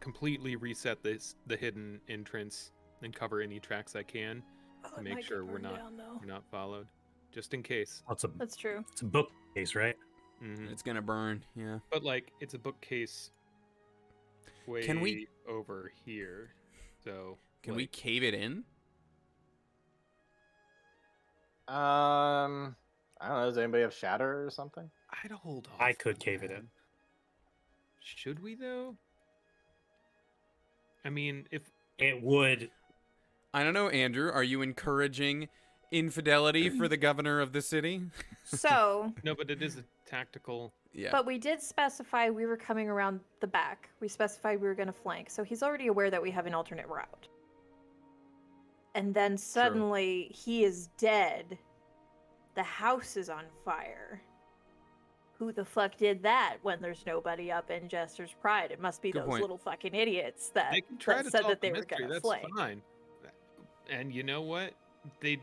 [SPEAKER 3] completely reset the hidden entrance and cover any tracks I can
[SPEAKER 1] Oh,
[SPEAKER 3] to
[SPEAKER 1] it
[SPEAKER 3] make
[SPEAKER 1] might get
[SPEAKER 3] sure we're
[SPEAKER 1] burned
[SPEAKER 3] not
[SPEAKER 1] down, though.
[SPEAKER 3] we're not followed, just in case.
[SPEAKER 5] Well,
[SPEAKER 1] That's true.
[SPEAKER 5] it's a bookcase, right?
[SPEAKER 3] Mhm.
[SPEAKER 2] It's gonna burn. Yeah.
[SPEAKER 3] But it's a bookcase way
[SPEAKER 2] Can we-
[SPEAKER 3] over here. So
[SPEAKER 2] Can we cave it in?
[SPEAKER 4] I don't know. Does anybody have shatter or something?
[SPEAKER 3] I'd hold off.
[SPEAKER 5] I could
[SPEAKER 3] on
[SPEAKER 5] cave it
[SPEAKER 3] that.
[SPEAKER 5] in.
[SPEAKER 3] Should we though? I mean, if
[SPEAKER 5] It would.
[SPEAKER 2] I don't know, Andrew. Are you encouraging infidelity for the governor of the city?
[SPEAKER 1] So,
[SPEAKER 3] no, but it is a tactical.
[SPEAKER 2] Yeah.
[SPEAKER 1] but we did specify we were coming around the back. We specified we were going to flank. So he's already aware that we have an alternate route. And then suddenly he is dead. The house is on fire. who the fuck did that when there's nobody up in Jester's Pride? It must be
[SPEAKER 2] Good
[SPEAKER 1] those
[SPEAKER 2] point.
[SPEAKER 1] little fucking idiots that,
[SPEAKER 3] They can try
[SPEAKER 1] that
[SPEAKER 3] to
[SPEAKER 1] said
[SPEAKER 3] solve
[SPEAKER 1] that
[SPEAKER 3] the
[SPEAKER 1] they were
[SPEAKER 3] mystery.
[SPEAKER 1] gonna
[SPEAKER 3] That's
[SPEAKER 1] slay.
[SPEAKER 3] fine. And you know what? They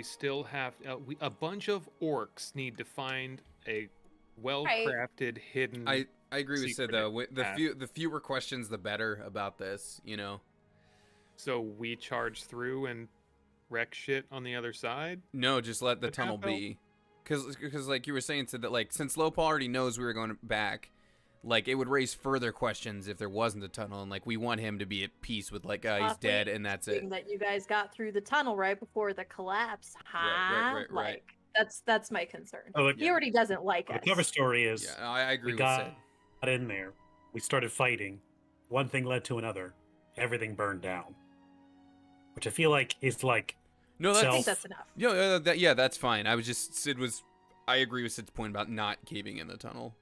[SPEAKER 3] still have a bunch of orcs need to find a well-crafted hidden.
[SPEAKER 2] I agree with Sid
[SPEAKER 3] secret
[SPEAKER 2] though.
[SPEAKER 3] path.
[SPEAKER 2] The fewer questions, the better about this. You know.
[SPEAKER 3] So we charge through and wreck shit on the other side.
[SPEAKER 2] No, just let the
[SPEAKER 3] The
[SPEAKER 2] tunnel
[SPEAKER 3] trap
[SPEAKER 2] be. Because like you were saying, Sid, that like since Lopaw already knows we were going back, like it would raise further questions if there wasn't a tunnel, and like we want him to be at peace with like he's dead and that's it.
[SPEAKER 1] That you guys got through the tunnel right before the collapse, huh?
[SPEAKER 2] Right.
[SPEAKER 1] Like that's my concern.
[SPEAKER 5] Oh, look,
[SPEAKER 1] He already doesn't like
[SPEAKER 5] the
[SPEAKER 1] us.
[SPEAKER 5] cover story is
[SPEAKER 2] Yeah, I agree
[SPEAKER 5] we
[SPEAKER 2] with Sid.
[SPEAKER 5] got in there. We started fighting. One thing led to another. Everything burned down. Which I feel like is like
[SPEAKER 2] No,
[SPEAKER 1] I
[SPEAKER 2] that's
[SPEAKER 1] think that's enough.
[SPEAKER 2] yeah, that's fine. I agree with Sid's point about not caving in the tunnel,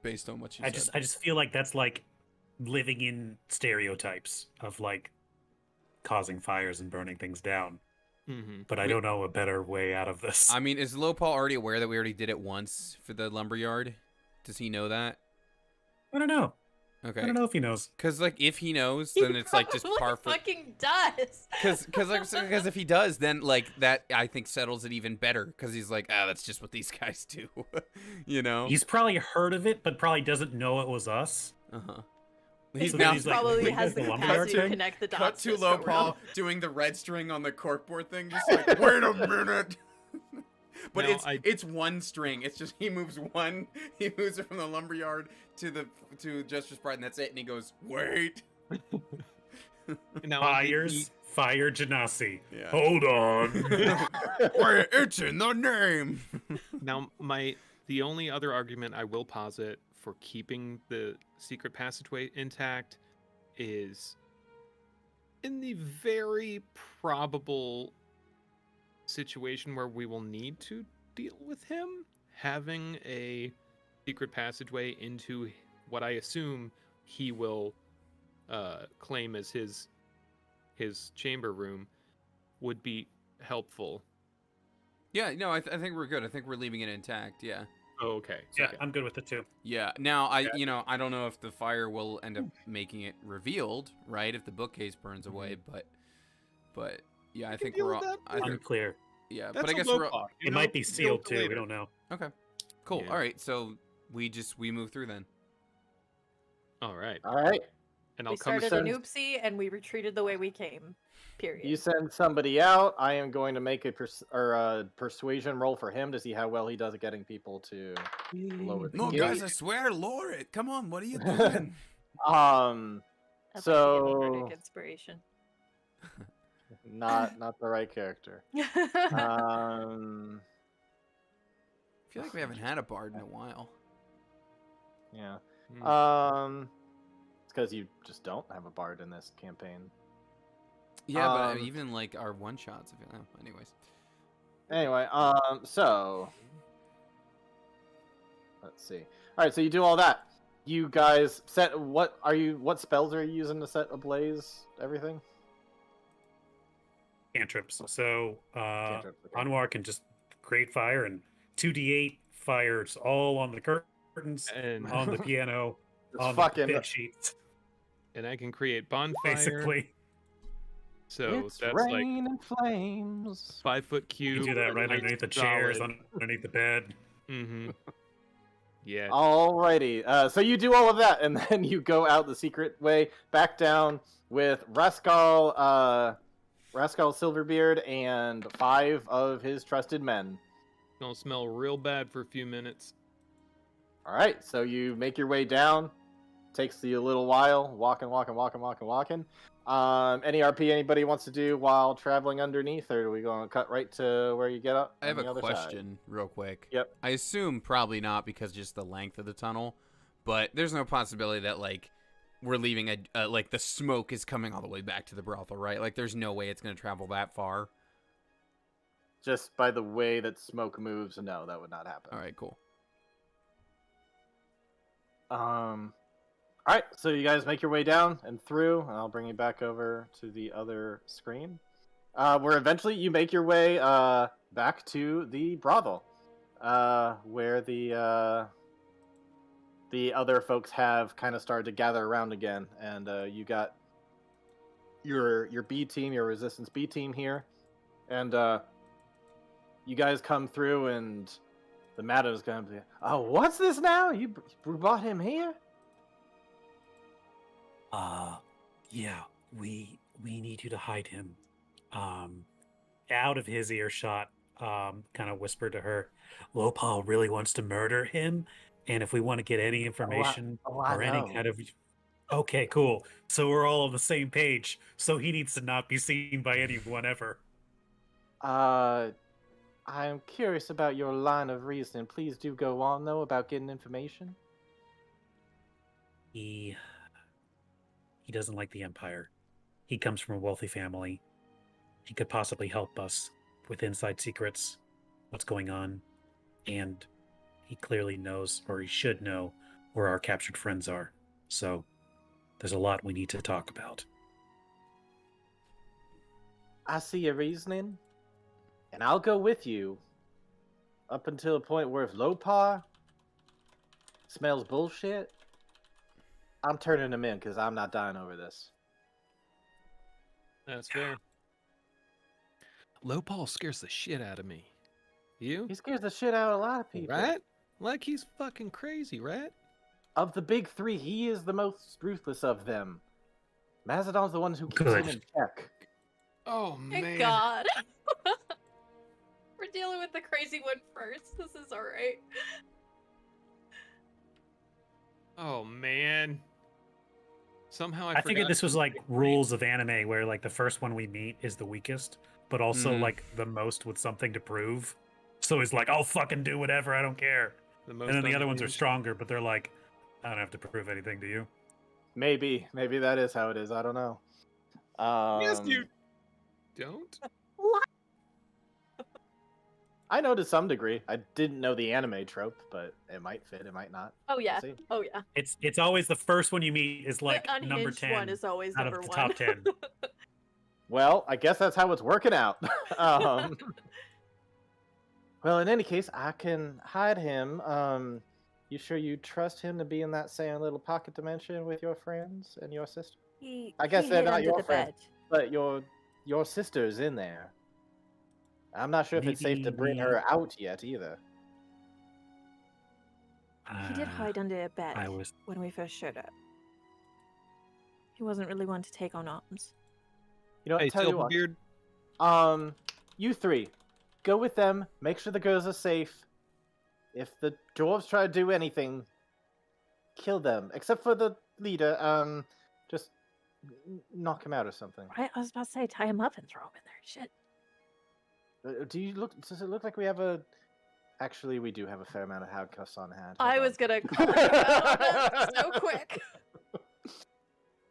[SPEAKER 2] based on what you said.
[SPEAKER 5] I just feel like that's like living in stereotypes of like causing fires and burning things down.
[SPEAKER 3] Mm-hmm.
[SPEAKER 5] But I don't know a better way out of this.
[SPEAKER 2] I mean, is Lopaw already aware that we already did it once for the lumberyard? Does he know that?
[SPEAKER 5] I don't know.
[SPEAKER 2] Okay.
[SPEAKER 5] I don't know if he knows.
[SPEAKER 2] Because like if he knows,
[SPEAKER 1] He
[SPEAKER 2] then it's like just
[SPEAKER 1] probably
[SPEAKER 2] par for.
[SPEAKER 1] fucking does.
[SPEAKER 2] Because if he does, then like that I think settles it even better. Because he's like, that's just what these guys do, you know.
[SPEAKER 5] He's probably heard of it, but probably doesn't know it was us.
[SPEAKER 2] He's
[SPEAKER 5] So
[SPEAKER 2] now
[SPEAKER 5] he's like,
[SPEAKER 1] Probably
[SPEAKER 5] "Wait,
[SPEAKER 1] has
[SPEAKER 5] the
[SPEAKER 1] the
[SPEAKER 5] lumberyard
[SPEAKER 1] capacity to
[SPEAKER 5] thing?"
[SPEAKER 1] connect the
[SPEAKER 2] cut
[SPEAKER 1] dots.
[SPEAKER 2] to
[SPEAKER 1] this go
[SPEAKER 2] Lopaw
[SPEAKER 1] round.
[SPEAKER 2] doing the red string on the corkboard thing, just like wait a minute. But
[SPEAKER 3] Now,
[SPEAKER 2] it's one string. It's just he moves it from the lumberyard to Jester's Pride, and that's it. And he goes, wait.
[SPEAKER 3] Now
[SPEAKER 5] Fire Genasi.
[SPEAKER 2] Yeah.
[SPEAKER 5] Hold on.
[SPEAKER 2] Wait, it's in the name.
[SPEAKER 3] Now, the only other argument I will posit for keeping the secret passageway intact is in the very probable situation where we will need to deal with him, having a secret passageway into what I assume he will claim as his chamber room would be helpful.
[SPEAKER 2] Yeah, no, I think we're good. I think we're leaving it intact. Yeah.
[SPEAKER 3] Oh, okay.
[SPEAKER 5] Yeah,
[SPEAKER 3] Okay.
[SPEAKER 5] I'm good with it too.
[SPEAKER 2] Yeah. Now I don't know if the fire will end up making it revealed, right? If the bookcase burns away, but yeah, I think
[SPEAKER 3] deal
[SPEAKER 2] we're
[SPEAKER 3] with
[SPEAKER 2] all.
[SPEAKER 3] that.
[SPEAKER 2] I think,
[SPEAKER 5] Unclear.
[SPEAKER 2] yeah,
[SPEAKER 3] That's
[SPEAKER 2] but I
[SPEAKER 3] a
[SPEAKER 2] guess
[SPEAKER 3] low
[SPEAKER 2] we're all,
[SPEAKER 3] pot, you
[SPEAKER 5] It
[SPEAKER 3] know?
[SPEAKER 5] might be
[SPEAKER 3] Deal
[SPEAKER 5] sealed
[SPEAKER 3] with it
[SPEAKER 5] too.
[SPEAKER 3] later.
[SPEAKER 5] We don't know.
[SPEAKER 2] okay. Cool.
[SPEAKER 3] Yeah.
[SPEAKER 2] All right. So we move through then.
[SPEAKER 3] All right.
[SPEAKER 4] All right.
[SPEAKER 3] And
[SPEAKER 1] We
[SPEAKER 3] I'll come
[SPEAKER 1] started an
[SPEAKER 4] send-
[SPEAKER 1] oopsie and we retreated the way we came. Period.
[SPEAKER 4] You send somebody out. I am going to make a persuasion roll for him to see how well he does at getting people to lower the
[SPEAKER 2] No,
[SPEAKER 4] gate.
[SPEAKER 2] guys, I swear, lower it. Come on, what are you doing?
[SPEAKER 1] That's
[SPEAKER 4] so-
[SPEAKER 1] like the inspiration.
[SPEAKER 4] Not the right character.
[SPEAKER 2] I feel like we haven't had a bard in a while.
[SPEAKER 4] Yeah.
[SPEAKER 3] Hmm.
[SPEAKER 4] It's because you just don't have a bard in this campaign.
[SPEAKER 2] Yeah, but
[SPEAKER 4] Um,
[SPEAKER 2] even like our one shots. Anyways.
[SPEAKER 4] Anyway, so let's see. All right, so you do all that. You guys set what spells are you using to set ablaze everything?
[SPEAKER 5] Cantrips. So
[SPEAKER 4] Cantrips, okay.
[SPEAKER 5] Anwar can just create fire and 2d8 fires all on the curtains,
[SPEAKER 3] And
[SPEAKER 5] on the piano,
[SPEAKER 4] It's
[SPEAKER 5] on
[SPEAKER 4] fucking
[SPEAKER 5] the bed sheets,
[SPEAKER 3] and I can create bonfire.
[SPEAKER 5] basically.
[SPEAKER 3] So
[SPEAKER 4] it's
[SPEAKER 3] that's
[SPEAKER 4] rain and flames.
[SPEAKER 3] 5 foot
[SPEAKER 5] You
[SPEAKER 3] cube.
[SPEAKER 5] can do that right underneath the chairs, underneath the bed.
[SPEAKER 3] Mm-hmm. Yeah.
[SPEAKER 4] Alrighty, so you do all of that, and then you go out the secret way back down with Rascal Silverbeard and 5 of his trusted men.
[SPEAKER 3] Gonna smell real bad for a few minutes.
[SPEAKER 4] All right, so you make your way down. Takes you a little while, walking. Any RP anybody wants to do while traveling underneath, or are we going to cut right to where you get up?
[SPEAKER 2] I have
[SPEAKER 4] on the
[SPEAKER 2] a
[SPEAKER 4] other
[SPEAKER 2] question, real quick.
[SPEAKER 4] Yep.
[SPEAKER 2] I assume probably not because just the length of the tunnel, but there's no possibility that like we're leaving like the smoke is coming all the way back to the brothel, right? Like there's no way it's going to travel that far.
[SPEAKER 4] Side? Just by the way that smoke moves, no, that would not happen.
[SPEAKER 2] All right, cool.
[SPEAKER 4] All right, so you guys make your way down and through, and I'll bring you back over to the other screen. Where eventually you make your way back to the brothel. where the other folks have kind of started to gather around again, and you got your B team, your Resistance B team here, and you guys come through, and the Madam's gonna be, oh, what's this now? You brought him here?
[SPEAKER 5] Yeah, we need you to hide him. Out of his earshot, kind of whispered to her, Lopaw really wants to murder him, and if we want to get any information or any kind of... Okay, cool. So we're all on the same page. So he needs to not be seen by anyone ever.
[SPEAKER 4] I'm curious about your line of reasoning. Please do go on, though, about getting information.
[SPEAKER 5] He doesn't like the Empire. He comes from a wealthy family. He could possibly help us with inside secrets, what's going on, and he clearly knows, or he should know, where our captured friends are. So there's a lot we need to talk about.
[SPEAKER 4] I see your reasoning, and I'll go with you up until a point where if Lopaw smells bullshit, I'm turning him in because I'm not dying over this.
[SPEAKER 3] That's fair. Lopaw scares the shit out of me. You?
[SPEAKER 4] He scares the shit out of a lot of people.
[SPEAKER 3] Right? Like he's fucking crazy, right?
[SPEAKER 4] Of the big three, he is the most ruthless of them. Mazadon's the one who keeps him in check.
[SPEAKER 3] Oh, man.
[SPEAKER 1] Thank God. We're dealing with the crazy one first. This is alright.
[SPEAKER 3] Oh, man. Somehow
[SPEAKER 5] I figured this was like rules of anime where like the first one we meet is the weakest, but also like the most with something to prove. So he's like, I'll fucking do whatever, I don't care. And then the other ones are stronger, but they're like, I don't have to prove anything to you.
[SPEAKER 4] Maybe that is how it is. I don't know.
[SPEAKER 3] Yes, you don't.
[SPEAKER 4] I know to some degree. I didn't know the anime trope, but it might fit. It might not.
[SPEAKER 1] Oh yeah.
[SPEAKER 4] We'll see.
[SPEAKER 1] Oh yeah.
[SPEAKER 5] It's always the first one you meet is like
[SPEAKER 1] The
[SPEAKER 5] number
[SPEAKER 1] unhinged
[SPEAKER 5] 10
[SPEAKER 1] one is always
[SPEAKER 5] out
[SPEAKER 1] number
[SPEAKER 5] of the
[SPEAKER 1] one.
[SPEAKER 5] top 10.
[SPEAKER 4] Well, I guess that's how it's working out. Well, in any case, I can hide him. You sure you trust him to be in that same little pocket dimension with your friends and your sister? I guess they're not your friends, but your sister's in there. I'm not sure if it's safe to bring her out yet either.
[SPEAKER 1] He did hide under a bed
[SPEAKER 5] I was...
[SPEAKER 1] when we first showed up. He wasn't really one to take on arms.
[SPEAKER 4] You know what?
[SPEAKER 3] Hey,
[SPEAKER 4] Tell you what.
[SPEAKER 3] Silverbeard.
[SPEAKER 4] You three, go with them. Make sure the girls are safe. If the dwarves try to do anything, kill them. Except for the leader. Just knock him out or something.
[SPEAKER 1] Right? I was about to say, tie him up and throw him in there. Shit.
[SPEAKER 4] Does it look like we have a... Actually, we do have a fair amount of handcuffs on hand.
[SPEAKER 1] I was gonna call you out on that so quick.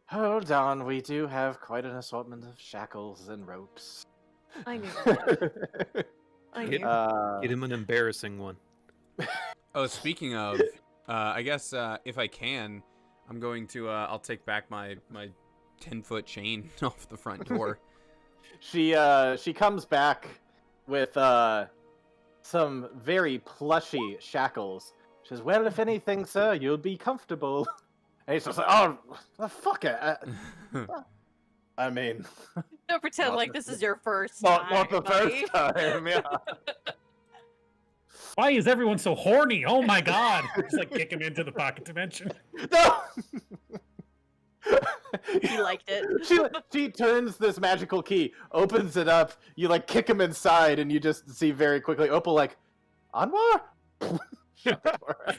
[SPEAKER 4] Hold on, we do have quite an assortment of shackles and ropes.
[SPEAKER 1] I knew that. I knew.
[SPEAKER 3] Get him an embarrassing one.
[SPEAKER 2] Oh, speaking of, I guess if I can, I'm going to. I'll take back my 10-foot chain off the front door.
[SPEAKER 4] She comes back with some very plushy shackles. She says, "Well, if anything, sir, you'll be comfortable." And he's just like, "Oh, fuck it." I mean,
[SPEAKER 1] Don't pretend like this is your first
[SPEAKER 4] not
[SPEAKER 1] time.
[SPEAKER 4] the
[SPEAKER 1] buddy.
[SPEAKER 4] first time. Yeah.
[SPEAKER 5] Why is everyone so horny? Oh my god! Just like kick him into the pocket dimension.
[SPEAKER 4] No.
[SPEAKER 1] He liked it.
[SPEAKER 4] She turns this magical key, opens it up. You like kick him inside, and you just see very quickly Opal like, Anwar. Shut the door.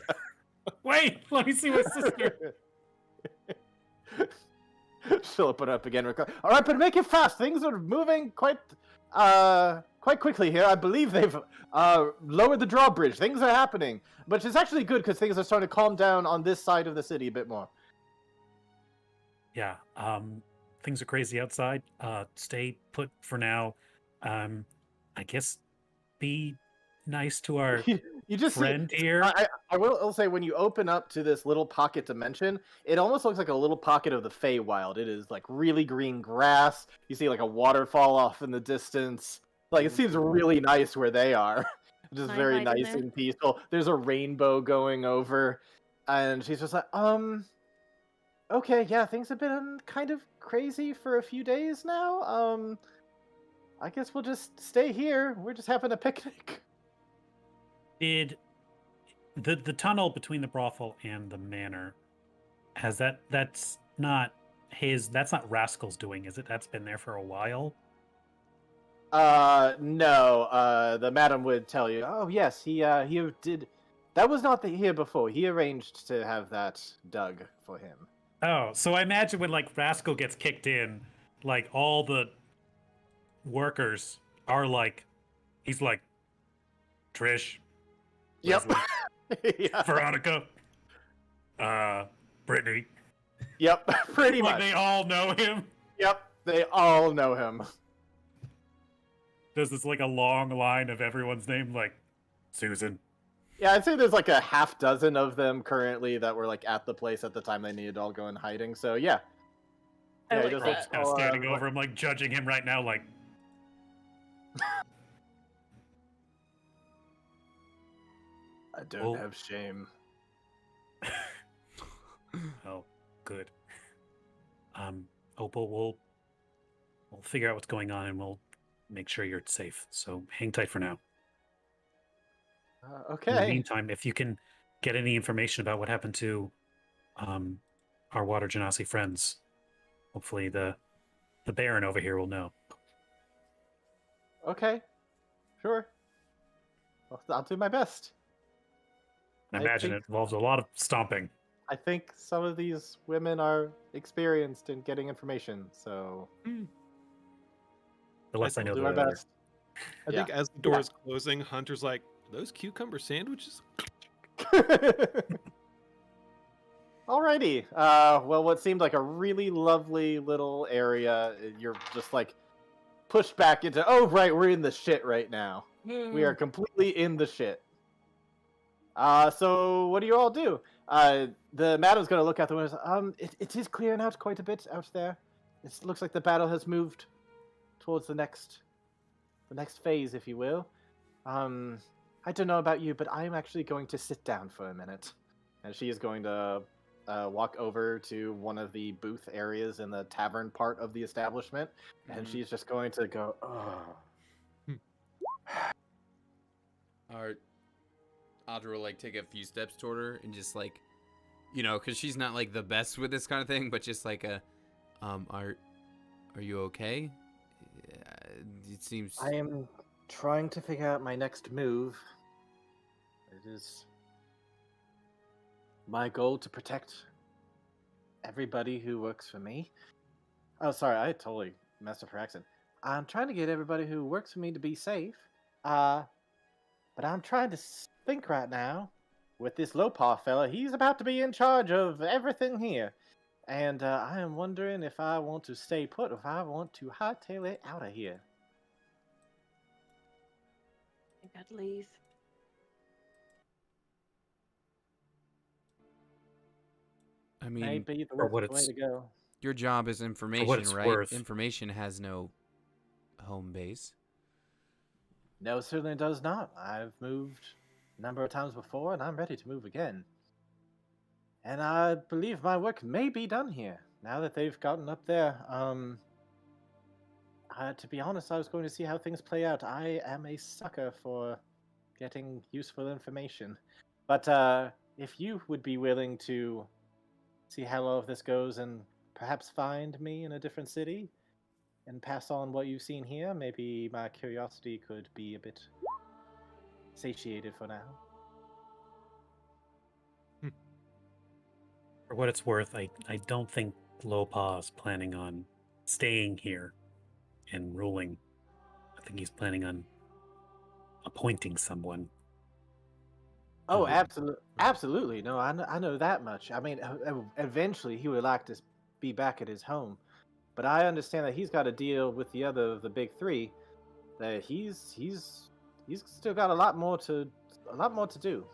[SPEAKER 5] Wait, let me see my sister.
[SPEAKER 4] She'll open up again. All right, but make it fast. Things are moving quite quickly here. I believe they've lowered the drawbridge. Things are happening, which is actually good because things are starting to calm down on this side of the city a bit more.
[SPEAKER 5] Yeah, things are crazy outside. Stay put for now. I guess be nice to our
[SPEAKER 4] you just
[SPEAKER 5] friend
[SPEAKER 4] see,
[SPEAKER 5] here.
[SPEAKER 4] I will say, when you open up to this little pocket dimension, it almost looks like a little pocket of the Feywild. It is like really green grass. You see like a waterfall off in the distance. Like it seems really nice where they are. Just
[SPEAKER 1] Night
[SPEAKER 4] very
[SPEAKER 1] light in
[SPEAKER 4] nice
[SPEAKER 1] there.
[SPEAKER 4] and peaceful. There's a rainbow going over, and she's just like, okay, yeah, things have been kind of crazy for a few days now. I guess we'll just stay here. We're just having a picnic.
[SPEAKER 5] Did the tunnel between the brothel and the manor that's not Rascal's doing, is it? That's been there for a while.
[SPEAKER 4] No. The madam would tell you. Oh, yes, he did. That was not here before. He arranged to have that dug for him.
[SPEAKER 5] Oh, so I imagine when like Rascal gets kicked in, like all the workers are like, he's like, Trish,
[SPEAKER 4] Yep.
[SPEAKER 5] Leslie,
[SPEAKER 4] Yeah.
[SPEAKER 5] Veronica, Brittany.
[SPEAKER 4] Yep, pretty
[SPEAKER 5] Like
[SPEAKER 4] much.
[SPEAKER 5] they all know him.
[SPEAKER 4] Yep, they all know him.
[SPEAKER 5] There's this like a long line of everyone's name, like Susan.
[SPEAKER 4] Yeah, I'd say there's like a half dozen of them currently that were like at the place at the time they needed to all go in hiding. So yeah.
[SPEAKER 1] I
[SPEAKER 4] Yeah,
[SPEAKER 1] like
[SPEAKER 4] just
[SPEAKER 1] that.
[SPEAKER 5] Rob's kind of standing over him, like judging him right now, like.
[SPEAKER 4] I don't have shame.
[SPEAKER 5] Oh, good. Opal, we'll figure out what's going on and we'll make sure you're safe. So hang tight for now. In the
[SPEAKER 4] Okay.
[SPEAKER 5] meantime, if you can get any information about what happened to our Water Genasi friends, hopefully the Baron over here will know.
[SPEAKER 4] Okay. Sure. I'll do my best.
[SPEAKER 5] I
[SPEAKER 4] I
[SPEAKER 5] imagine
[SPEAKER 4] think-
[SPEAKER 5] it involves a lot of stomping.
[SPEAKER 4] I think some of these women are experienced in getting information, so
[SPEAKER 5] The less I know,
[SPEAKER 4] we'll
[SPEAKER 5] the
[SPEAKER 4] do our
[SPEAKER 5] better.
[SPEAKER 4] best.
[SPEAKER 3] I think as the door is closing, Hunter's like, those cucumber sandwiches?
[SPEAKER 4] Alrighty. Well, what seemed like a really lovely little area, you're just like pushed back into. Oh, right, we're in the shit right now. We are completely in the shit. So what do you all do? The madam's gonna look out the window. It is clearing out quite a bit out there. It looks like the battle has moved towards the next phase, if you will. I don't know about you, but I am actually going to sit down for a minute. And she is going to walk over to one of the booth areas in the tavern part of the establishment, and she's just going to go, oh.
[SPEAKER 2] Audra will like take a few steps toward her and just like, you know, because she's not like the best with this kind of thing, but just like are you okay? It seems.
[SPEAKER 4] I am trying to figure out my next move. It is my goal to protect everybody who works for me. Oh, sorry, I totally messed up her accent. I'm trying to get everybody who works for me to be safe. But I'm trying to think right now with this Lopaw fella. He's about to be in charge of everything here. And I am wondering if I want to stay put or if I want to hightail it out of here.
[SPEAKER 1] I think I'd leave.
[SPEAKER 2] I mean,
[SPEAKER 4] Maybe the
[SPEAKER 5] for what
[SPEAKER 4] way to go.
[SPEAKER 2] your job is information,
[SPEAKER 5] it's
[SPEAKER 2] right?
[SPEAKER 5] worth.
[SPEAKER 2] Information has no home base.
[SPEAKER 4] No, it certainly does not. I've moved a number of times before, and I'm ready to move again. And I believe my work may be done here, now that they've gotten up there. To be honest, I was going to see how things play out. I am a sucker for getting useful information. But if you would be willing to see how all of this goes and perhaps find me in a different city, and pass on what you've seen here, maybe my curiosity could be a bit satiated for now.
[SPEAKER 5] For what it's worth, I don't think Lopaw is planning on staying here and ruling. I think he's planning on appointing someone.
[SPEAKER 4] Oh, absolutely. No, I know that much. I mean, eventually he would like to be back at his home, but I understand that he's got to deal with the big three. That he's still got a lot more to do.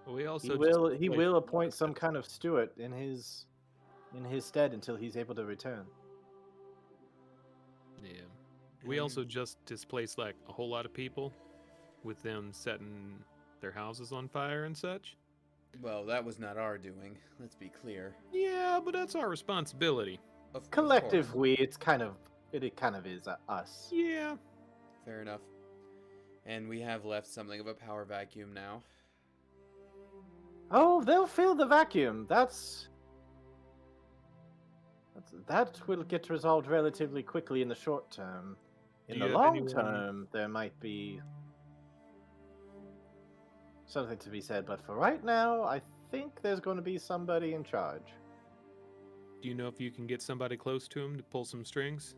[SPEAKER 3] We also
[SPEAKER 4] He will appoint some kind of steward in his stead until he's able to return.
[SPEAKER 3] Yeah. We also just displaced like a whole lot of people. with them setting their houses on fire and such.
[SPEAKER 2] Well, that was not our doing. Let's be clear.
[SPEAKER 3] Yeah, but that's our responsibility.
[SPEAKER 2] Of
[SPEAKER 4] Collective
[SPEAKER 2] course.
[SPEAKER 4] we, it kind of is us.
[SPEAKER 3] Yeah.
[SPEAKER 2] Fair enough. And we have left something of a power vacuum now.
[SPEAKER 4] Oh, they'll fill the vacuum. That will get resolved relatively quickly in the short term. In
[SPEAKER 3] Do
[SPEAKER 4] the
[SPEAKER 3] you have
[SPEAKER 4] long
[SPEAKER 3] anyone-
[SPEAKER 4] term, there might be something to be said, but for right now, I think there's going to be somebody in charge.
[SPEAKER 3] Do you know if you can get somebody close to him to pull some strings?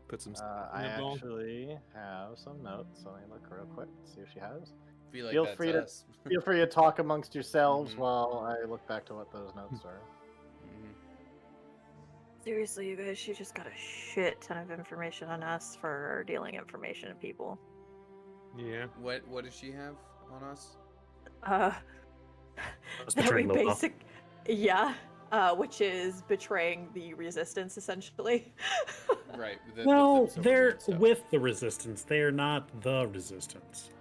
[SPEAKER 3] Put some.
[SPEAKER 4] I
[SPEAKER 3] in the ball?
[SPEAKER 4] actually have some notes. Let me look real quick, see if she has.
[SPEAKER 2] Feel like
[SPEAKER 4] Feel
[SPEAKER 2] that's
[SPEAKER 4] free to-
[SPEAKER 2] us.
[SPEAKER 4] Feel free to talk amongst yourselves
[SPEAKER 2] Mhm.
[SPEAKER 4] while I look back to what those notes are.
[SPEAKER 2] Mhm.
[SPEAKER 1] Seriously, you guys, she just got a shit ton of information on us for dealing information to people.
[SPEAKER 3] Yeah.
[SPEAKER 2] What does she have on us?
[SPEAKER 5] was
[SPEAKER 1] That we
[SPEAKER 5] betraying Lopaw.
[SPEAKER 1] which is betraying the resistance, essentially.
[SPEAKER 2] Right.
[SPEAKER 5] No,
[SPEAKER 2] the silver
[SPEAKER 5] they're
[SPEAKER 2] bird stuff.
[SPEAKER 5] with the resistance. They're not the resistance.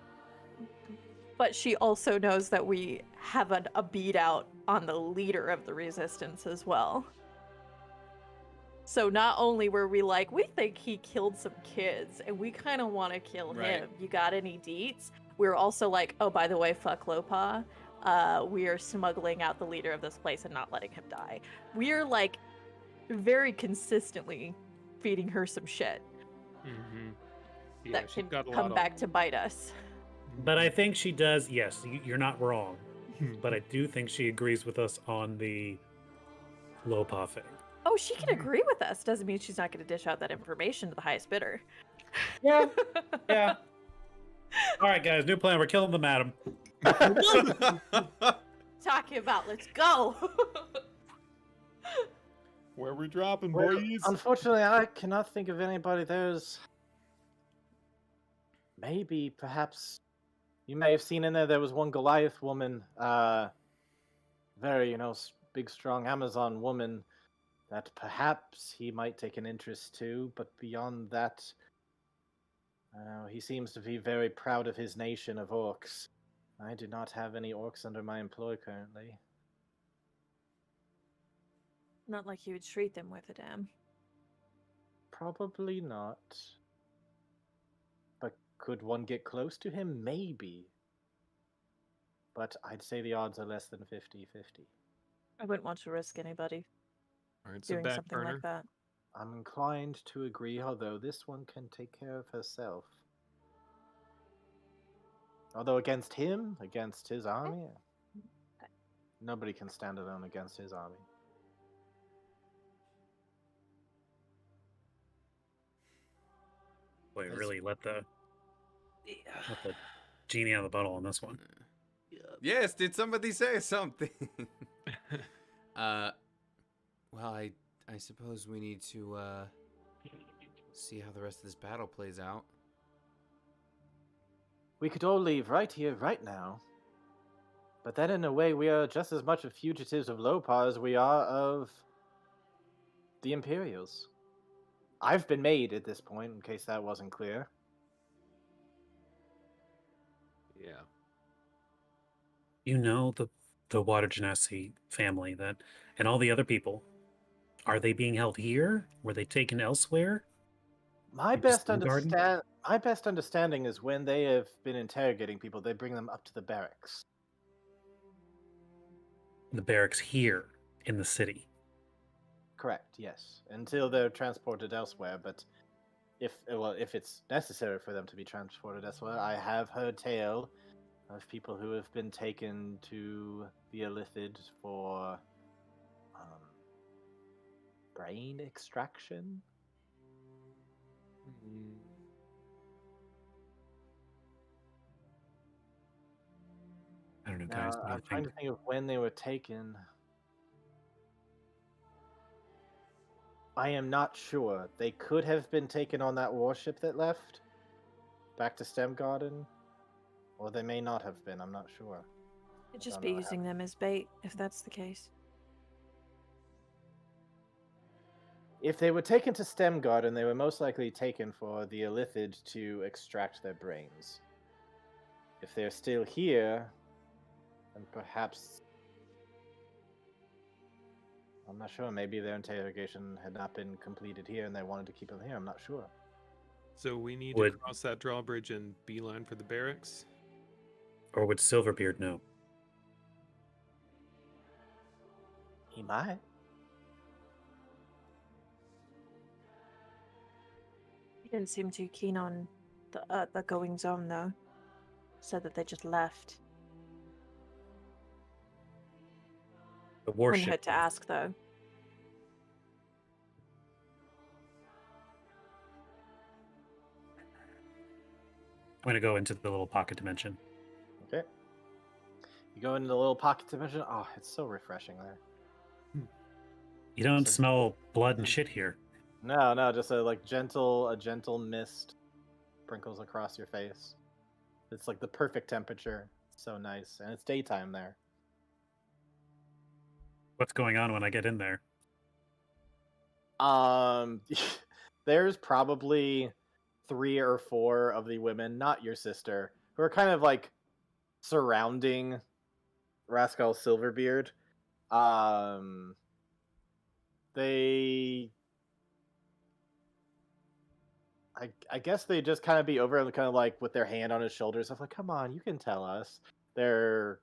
[SPEAKER 1] But she also knows that we have a beat out on the leader of the resistance as well. So not only were we like, we think he killed some kids and we kind of want to kill
[SPEAKER 2] Right.
[SPEAKER 1] him. You got any deets? We were also like, oh, by the way, fuck Lopaw. We are smuggling out the leader of this place and not letting him die. We are like very consistently feeding her some shit
[SPEAKER 3] Mm-hmm. Yeah,
[SPEAKER 1] that
[SPEAKER 3] she's
[SPEAKER 1] can
[SPEAKER 3] got a
[SPEAKER 1] come
[SPEAKER 3] lot
[SPEAKER 1] back to bite us.
[SPEAKER 5] But I think she does, yes, you're not wrong.
[SPEAKER 3] of...
[SPEAKER 5] But I do think she agrees with us on the Lopaw thing.
[SPEAKER 1] Oh, she can agree with us. Doesn't mean she's not going to dish out that information to the highest bidder.
[SPEAKER 5] Yeah, yeah. All right, guys, new plan. We're killing the madam.
[SPEAKER 1] Talking about, let's go.
[SPEAKER 3] Where we dropping,
[SPEAKER 4] Well,
[SPEAKER 3] boys?
[SPEAKER 4] unfortunately, I cannot think of anybody. There's maybe, perhaps, you may have seen in there. There was one Goliath woman, very, big, strong Amazon woman that perhaps he might take an interest to. But beyond that, he seems to be very proud of his nation of orcs. I do not have any orcs under my employ currently.
[SPEAKER 1] Not like you would treat them with a damn.
[SPEAKER 4] Probably not. But could one get close to him? Maybe. But I'd say the odds are less than 50-50.
[SPEAKER 1] I wouldn't want to risk anybody
[SPEAKER 3] All right, so
[SPEAKER 1] doing
[SPEAKER 3] back
[SPEAKER 1] something
[SPEAKER 3] burner.
[SPEAKER 1] like that.
[SPEAKER 4] I'm inclined to agree, although this one can take care of herself. Although against him, against his army, nobody can stand alone against his army.
[SPEAKER 5] Boy,
[SPEAKER 2] That's-
[SPEAKER 5] really let the genie out of the bottle on this one.
[SPEAKER 2] Yes, did somebody say something? Well, I suppose we need to see how the rest of this battle plays out.
[SPEAKER 4] We could all leave right here, right now. But then in a way, we are just as much of fugitives of Lopaw as we are of the Imperials. I've been made at this point, in case that wasn't clear.
[SPEAKER 3] Yeah.
[SPEAKER 5] You know the Water Genasi family that and all the other people. Are they being held here? Were they taken elsewhere?
[SPEAKER 4] My
[SPEAKER 5] Like the
[SPEAKER 4] best
[SPEAKER 5] Stone Garden?
[SPEAKER 4] my best understanding is when they have been interrogating people, they bring them up to the barracks.
[SPEAKER 5] The barracks here in the city.
[SPEAKER 4] Correct, yes. Until they're transported elsewhere, but if it's necessary for them to be transported elsewhere, I have heard tale of people who have been taken to the Illithid for brain extraction.
[SPEAKER 3] Mm.
[SPEAKER 5] I don't know,
[SPEAKER 4] Now,
[SPEAKER 5] guys. What do
[SPEAKER 4] I'm
[SPEAKER 5] you
[SPEAKER 4] trying
[SPEAKER 5] think?
[SPEAKER 4] to think of when they were taken. I am not sure. They could have been taken on that warship that left back to Stem Garden, or they may not have been. I'm not sure.
[SPEAKER 1] Could
[SPEAKER 4] I
[SPEAKER 1] just
[SPEAKER 4] don't
[SPEAKER 1] be
[SPEAKER 4] know what
[SPEAKER 1] using them as bait, if that's the case.
[SPEAKER 4] If they were taken to Stem Garden, they were most likely taken for the Illithid to extract their brains. If they're still here, then perhaps... I'm not sure. Maybe their interrogation had not been completed here and they wanted to keep them here. I'm not sure.
[SPEAKER 3] So we need to cross that drawbridge and beeline for the barracks?
[SPEAKER 5] Or would Silverbeard know?
[SPEAKER 4] He might.
[SPEAKER 1] He didn't seem too keen on the goings on, though. Said that they just left.
[SPEAKER 5] The
[SPEAKER 1] Wouldn't
[SPEAKER 5] warship.
[SPEAKER 1] hurt to ask, though.
[SPEAKER 5] I'm going to go into the little pocket dimension.
[SPEAKER 4] Okay. You go into the little pocket dimension. Oh, it's so refreshing there.
[SPEAKER 5] You don't smell blood and shit here.
[SPEAKER 4] No, just a gentle mist sprinkles across your face. It's like the perfect temperature. It's so nice, and it's daytime there.
[SPEAKER 5] What's going on when I get in there?
[SPEAKER 4] There's probably 3 or 4 of the women, not your sister, who are kind of like surrounding Rascal Silverbeard. I guess they just kind of be over and kind of like with their hand on his shoulder, stuff like, come on, you can tell us. They're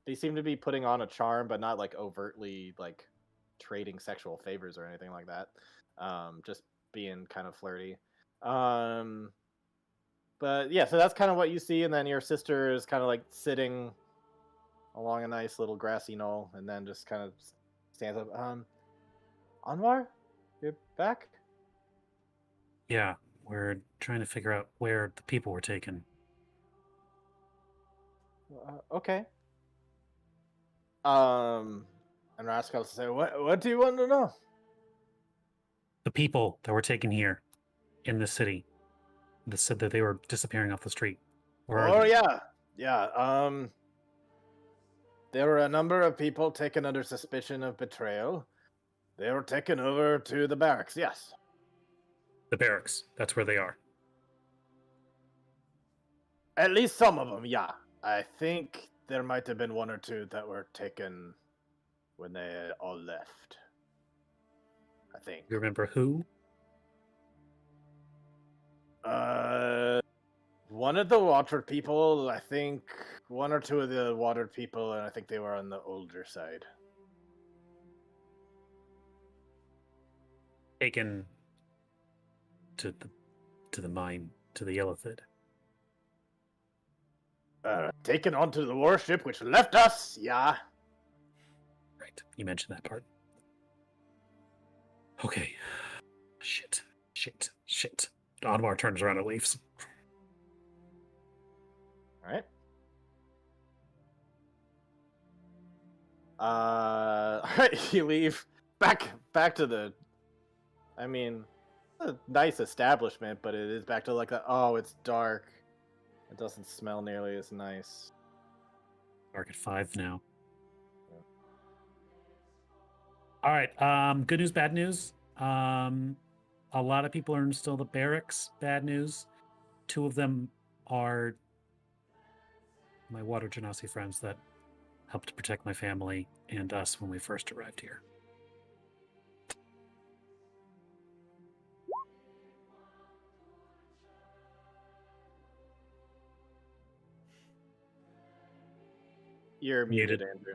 [SPEAKER 4] they seem to be putting on a charm, but not like overtly like trading sexual favors or anything like that. Just being kind of flirty. But yeah, so that's kind of what you see, and then your sister is kind of like sitting along a nice little grassy knoll, and then just kind of stands up. Anwar, you're back?
[SPEAKER 5] Yeah, we're trying to figure out where the people were taken.
[SPEAKER 4] Okay. And Rascal say, "What do you want to know?"
[SPEAKER 5] The people that were taken here in the city. That said that they were disappearing off the street. Where are they?
[SPEAKER 4] Yeah. There were a number of people taken under suspicion of betrayal. They were taken over to the barracks. Yes.
[SPEAKER 5] The barracks. That's where they are.
[SPEAKER 4] At least some of them, yeah. I think there might have been 1 or 2 that were taken when they all left. I think.
[SPEAKER 5] You remember who?
[SPEAKER 4] One of the water people, I think 1 or 2 of the water people, and I think they were on the older side.
[SPEAKER 5] Taken to the mine, to the Illithid.
[SPEAKER 4] Taken onto the warship, which left us, yeah.
[SPEAKER 5] Right, you mentioned that part. Okay. Shit. Anwar turns around and leaves.
[SPEAKER 4] Alright. Alright, you leave. Back to the... I mean, a nice establishment, but it is back to like it's dark. It doesn't smell nearly as nice.
[SPEAKER 5] Dark at 5 now. All right. Good news, bad news. A lot of people are still the barracks. Bad news. 2 of them are my Water Genasi friends that helped to protect my family and us when we first arrived here.
[SPEAKER 4] You're muted, Andrew.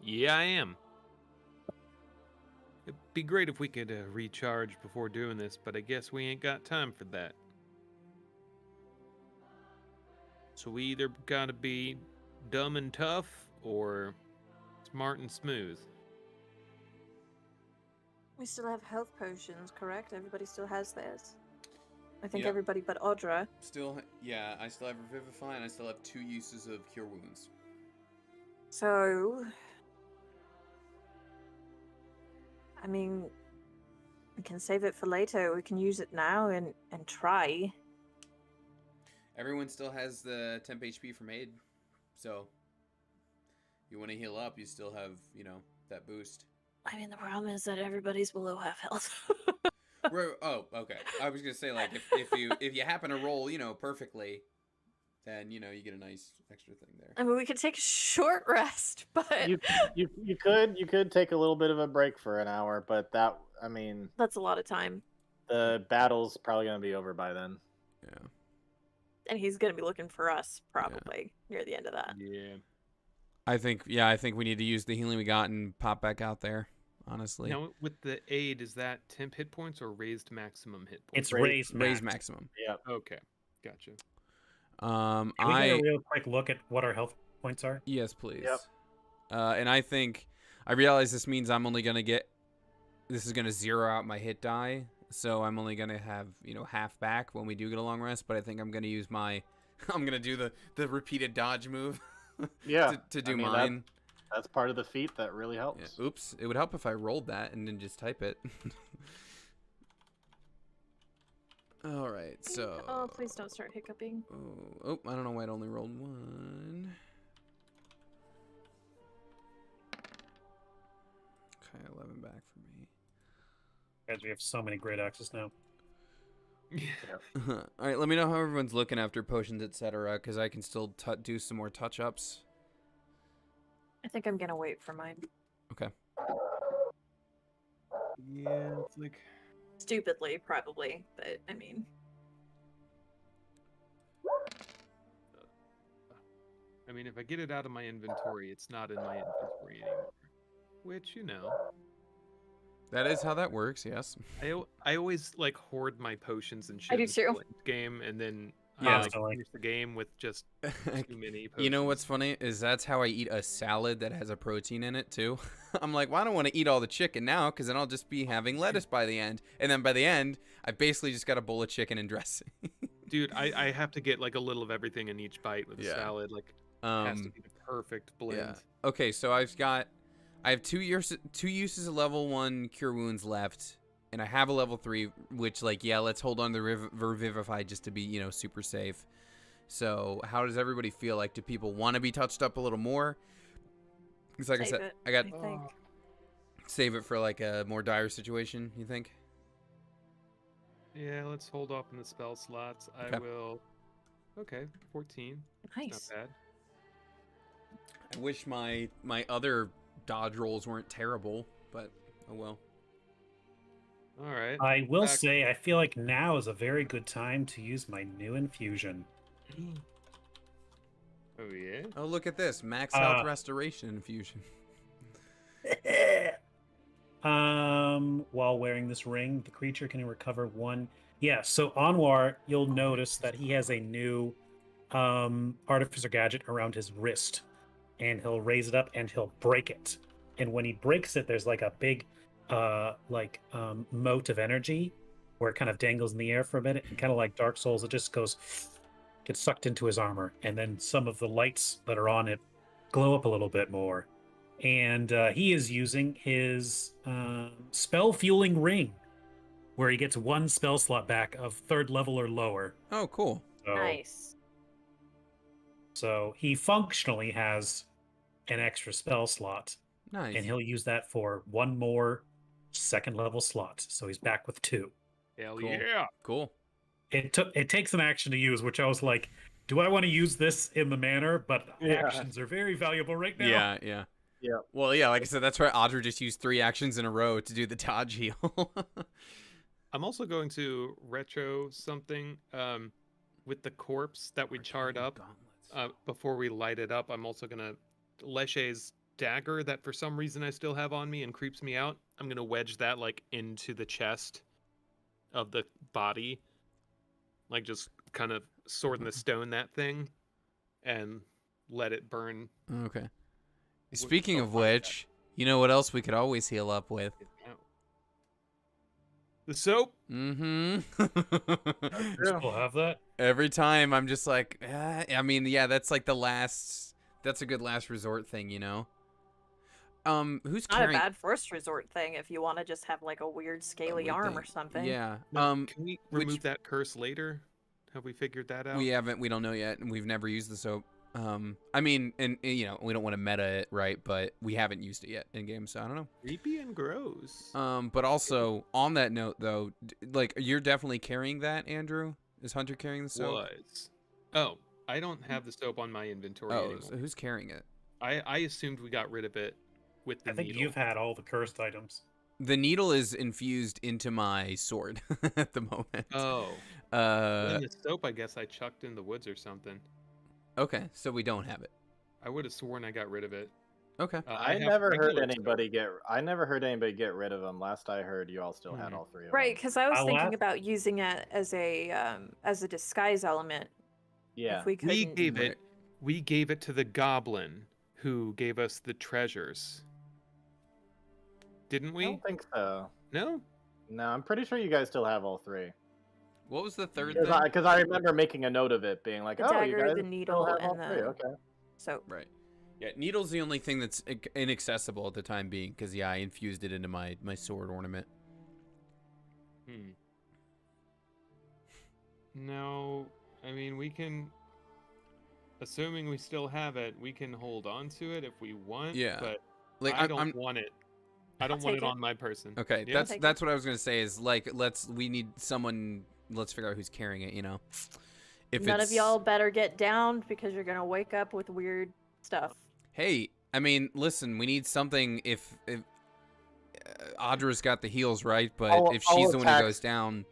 [SPEAKER 3] Yeah, I am. It'd be great if we could recharge before doing this, but I guess we ain't got time for that. So we either gotta be dumb and tough, or smart and smooth.
[SPEAKER 1] We still have health potions, correct? Everybody still has theirs. I think
[SPEAKER 2] Yep.
[SPEAKER 1] everybody but Audra.
[SPEAKER 2] Yeah, I still have Revivify, and I still have 2 uses of Cure Wounds.
[SPEAKER 1] So, I mean, we can save it for later. We can use it now and try.
[SPEAKER 2] Everyone still has the temp HP from aid, so You want to heal up, you still have, that boost.
[SPEAKER 1] I mean, the problem is that everybody's below half health.
[SPEAKER 2] Oh, okay. I was gonna say, like, if you happen to roll, perfectly, then you get a nice extra thing there.
[SPEAKER 1] I mean, we could take a short rest, but
[SPEAKER 4] you could take a little bit of a break for an hour, but
[SPEAKER 1] that's a lot of time.
[SPEAKER 4] The battle's probably gonna be over by then.
[SPEAKER 2] Yeah.
[SPEAKER 1] And he's gonna be looking for us probably near the end of that.
[SPEAKER 3] Yeah.
[SPEAKER 2] I think we need to use the healing we got and pop back out there. Honestly.
[SPEAKER 3] Now, with the aid, is that temp hit points or raised maximum hit points?
[SPEAKER 5] It's raised
[SPEAKER 2] maximum.
[SPEAKER 4] Yeah.
[SPEAKER 3] Okay, gotcha.
[SPEAKER 5] Can we get a real quick look at what our health points are?
[SPEAKER 2] Yes, please.
[SPEAKER 4] Yep.
[SPEAKER 2] And I realize this means I'm only gonna this is gonna zero out my hit die, so I'm only gonna have half back when we do get a long rest. But I think I'm gonna use I'm gonna do the repeated dodge move.
[SPEAKER 4] Yeah.
[SPEAKER 2] to do mine.
[SPEAKER 4] That's part of the feat that really helps.
[SPEAKER 2] Yeah. Oops. It would help if I rolled that and then just type it. All right, so...
[SPEAKER 1] Oh, please don't start hiccuping.
[SPEAKER 2] Oh, I don't know why it only rolled one. Okay, 11 back for me.
[SPEAKER 5] Guys, we have so many great axes now.
[SPEAKER 2] All right, let me know how everyone's looking after potions, etc., because I can still do some more touch-ups.
[SPEAKER 1] I think I'm gonna wait for mine.
[SPEAKER 2] Okay.
[SPEAKER 3] Yeah, it's like...
[SPEAKER 1] Stupidly, probably, but I mean...
[SPEAKER 3] if I get it out of my inventory, it's not in my inventory anymore. Which,
[SPEAKER 2] That is how that works, yes.
[SPEAKER 3] I always, hoard my potions and shit.
[SPEAKER 1] I do too.
[SPEAKER 3] Game, and then
[SPEAKER 2] Yeah,
[SPEAKER 3] finish the game with just too many potions.
[SPEAKER 2] You know what's funny is that's how I eat a salad that has a protein in it too. I'm like, well, I don't want to eat all the chicken now because then I'll just be having lettuce by the end. And then by the end, I basically just got a bowl of chicken and dressing.
[SPEAKER 3] Dude, I have to get a little of everything in each bite with a salad. It has to be the perfect blend.
[SPEAKER 2] Yeah. Okay, so I have two uses of level 1 cure wounds left. And I have a level 3, which, let's hold on to Revivify just to be, super safe. So, how does everybody feel? Like, do people want to be touched up a little more? Because, like I said, I think. Save it for, a more dire situation, you think?
[SPEAKER 3] Yeah, let's hold off on the spell slots.
[SPEAKER 2] Okay.
[SPEAKER 3] I will... Okay, 14.
[SPEAKER 1] Nice.
[SPEAKER 3] Not bad.
[SPEAKER 2] I wish my other dodge rolls weren't terrible, but oh well.
[SPEAKER 3] All right.
[SPEAKER 5] I will say, I feel like now is a very good time to use my new infusion.
[SPEAKER 3] Oh, yeah?
[SPEAKER 2] Oh, look at this. Max health restoration infusion.
[SPEAKER 5] While wearing this ring, the creature can recover 1. Yeah, so Anwar, you'll notice that he has a new artificer gadget around his wrist. And he'll raise it up and he'll break it. And when he breaks it, there's a big mote of energy where it kind of dangles in the air for a minute, and kind of like Dark Souls, it just gets sucked into his armor, and then some of the lights that are on it glow up a little bit more. And he is using his spell fueling ring, where he gets 1 spell slot back of 3rd level or lower.
[SPEAKER 2] Oh, cool.
[SPEAKER 1] Nice.
[SPEAKER 5] So he functionally has an extra spell slot.
[SPEAKER 2] Nice.
[SPEAKER 5] And he'll use that for 1 more 2nd level slot. So he's back with 2.
[SPEAKER 3] Hell
[SPEAKER 2] Cool.
[SPEAKER 3] yeah.
[SPEAKER 2] Cool.
[SPEAKER 5] It takes an action to use, which I was like, do I want to use this in the manner? But actions are very valuable right now.
[SPEAKER 2] Yeah.
[SPEAKER 4] Yeah.
[SPEAKER 2] Well, yeah, like I said, that's why Audra just used 3 actions in a row to do the dodge heal.
[SPEAKER 3] I'm also going to retro something with the corpse that we charred up before we light it up. I'm also going to... Leshe's dagger that for some reason I still have on me and creeps me out. I'm going to wedge that into the chest of the body. Just kind of sword in the stone that thing and let it burn.
[SPEAKER 2] Okay. Speaking of which, you know what else we could always heal up with?
[SPEAKER 3] The soap?
[SPEAKER 2] Mm-hmm.
[SPEAKER 5] We'll have that.
[SPEAKER 2] Every time I'm just like, that's the last... That's a good last resort thing, Who's
[SPEAKER 1] Not
[SPEAKER 2] carrying...
[SPEAKER 1] a bad first resort thing if you want to just have a weird scaly arm or something.
[SPEAKER 2] Yeah.
[SPEAKER 3] Can we remove that curse later? Have we figured that out?
[SPEAKER 2] We haven't. We don't know yet, and we've never used the soap. I mean, and you know, we don't want to meta it, right? But we haven't used it yet in game, so I don't know.
[SPEAKER 3] Creepy and gross.
[SPEAKER 2] But also on that note, though, like you're definitely carrying that, Andrew. Is Hunter carrying the soap?
[SPEAKER 3] Was. Oh, I don't have the soap on my inventory
[SPEAKER 2] Oh,
[SPEAKER 3] anymore.
[SPEAKER 2] so who's carrying it?
[SPEAKER 3] I assumed we got rid of it with the
[SPEAKER 5] I think
[SPEAKER 3] needle.
[SPEAKER 5] you've had all the cursed items.
[SPEAKER 2] The needle is infused into my sword at the moment.
[SPEAKER 3] Oh. And the soap, I guess I chucked in the woods or something.
[SPEAKER 2] Okay, so we don't have it.
[SPEAKER 3] I would have sworn I got rid of it.
[SPEAKER 2] Okay.
[SPEAKER 4] I
[SPEAKER 3] have
[SPEAKER 4] never heard
[SPEAKER 3] regular
[SPEAKER 4] anybody get rid of them. Last I heard, you all still had all three of
[SPEAKER 1] Right,
[SPEAKER 4] them.
[SPEAKER 1] because I was
[SPEAKER 5] I'll
[SPEAKER 1] thinking
[SPEAKER 5] laugh.
[SPEAKER 1] about using it as a disguise element.
[SPEAKER 4] Yeah.
[SPEAKER 1] If we couldn't.
[SPEAKER 3] We gave it to the goblin who gave us the treasures. Didn't
[SPEAKER 4] I
[SPEAKER 3] we?
[SPEAKER 4] don't think so.
[SPEAKER 3] No?
[SPEAKER 4] No, I'm pretty sure you guys still have all three.
[SPEAKER 2] What was the third thing?
[SPEAKER 4] Because I remember making a note of it, being like,
[SPEAKER 1] The
[SPEAKER 4] "Oh, you
[SPEAKER 1] dagger,
[SPEAKER 4] guys
[SPEAKER 1] the
[SPEAKER 4] still
[SPEAKER 1] needle,
[SPEAKER 4] have all
[SPEAKER 1] and
[SPEAKER 4] three."
[SPEAKER 1] the-
[SPEAKER 4] Okay.
[SPEAKER 1] So
[SPEAKER 2] Right. Yeah, needle's the only thing that's inaccessible at the time being, because I infused it into my sword ornament.
[SPEAKER 3] No, I mean, we can... Assuming we still have it, we can hold on to it if we want,
[SPEAKER 2] Yeah.
[SPEAKER 3] but
[SPEAKER 2] Like
[SPEAKER 3] I don't want it. I don't want
[SPEAKER 1] take
[SPEAKER 3] it
[SPEAKER 1] it.
[SPEAKER 3] on my person.
[SPEAKER 2] Okay,
[SPEAKER 3] Yeah?
[SPEAKER 2] that's what I was gonna say. Is like we need someone. Let's figure out who's carrying it. You know, if
[SPEAKER 1] none
[SPEAKER 2] it's,
[SPEAKER 1] of y'all better get down because you're gonna wake up with weird stuff.
[SPEAKER 2] Hey, I mean, listen, we need something. If Audra's got the heals, right? But if she's the one who
[SPEAKER 4] attack.
[SPEAKER 2] goes down,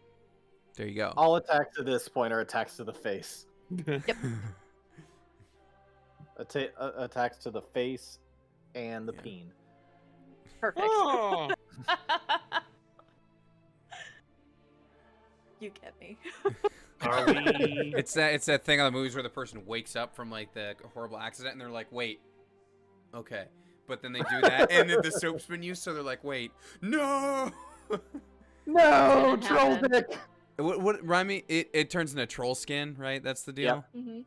[SPEAKER 2] there you go.
[SPEAKER 4] All attacks to this point are attacks to the face. Attacks to the face and the
[SPEAKER 2] Yeah.
[SPEAKER 4] peen.
[SPEAKER 1] Perfect.
[SPEAKER 3] Oh!
[SPEAKER 1] You get me.
[SPEAKER 5] Are we?
[SPEAKER 2] It's that thing on the movies where the person wakes up from like the horrible accident and they're like, wait, okay, but then they do that and then the soap's been used, so they're like, wait, no.
[SPEAKER 4] No,
[SPEAKER 1] Didn't
[SPEAKER 4] troll
[SPEAKER 1] happen.
[SPEAKER 4] dick.
[SPEAKER 2] What remind me? It turns into troll skin, right? That's the deal.
[SPEAKER 1] hmm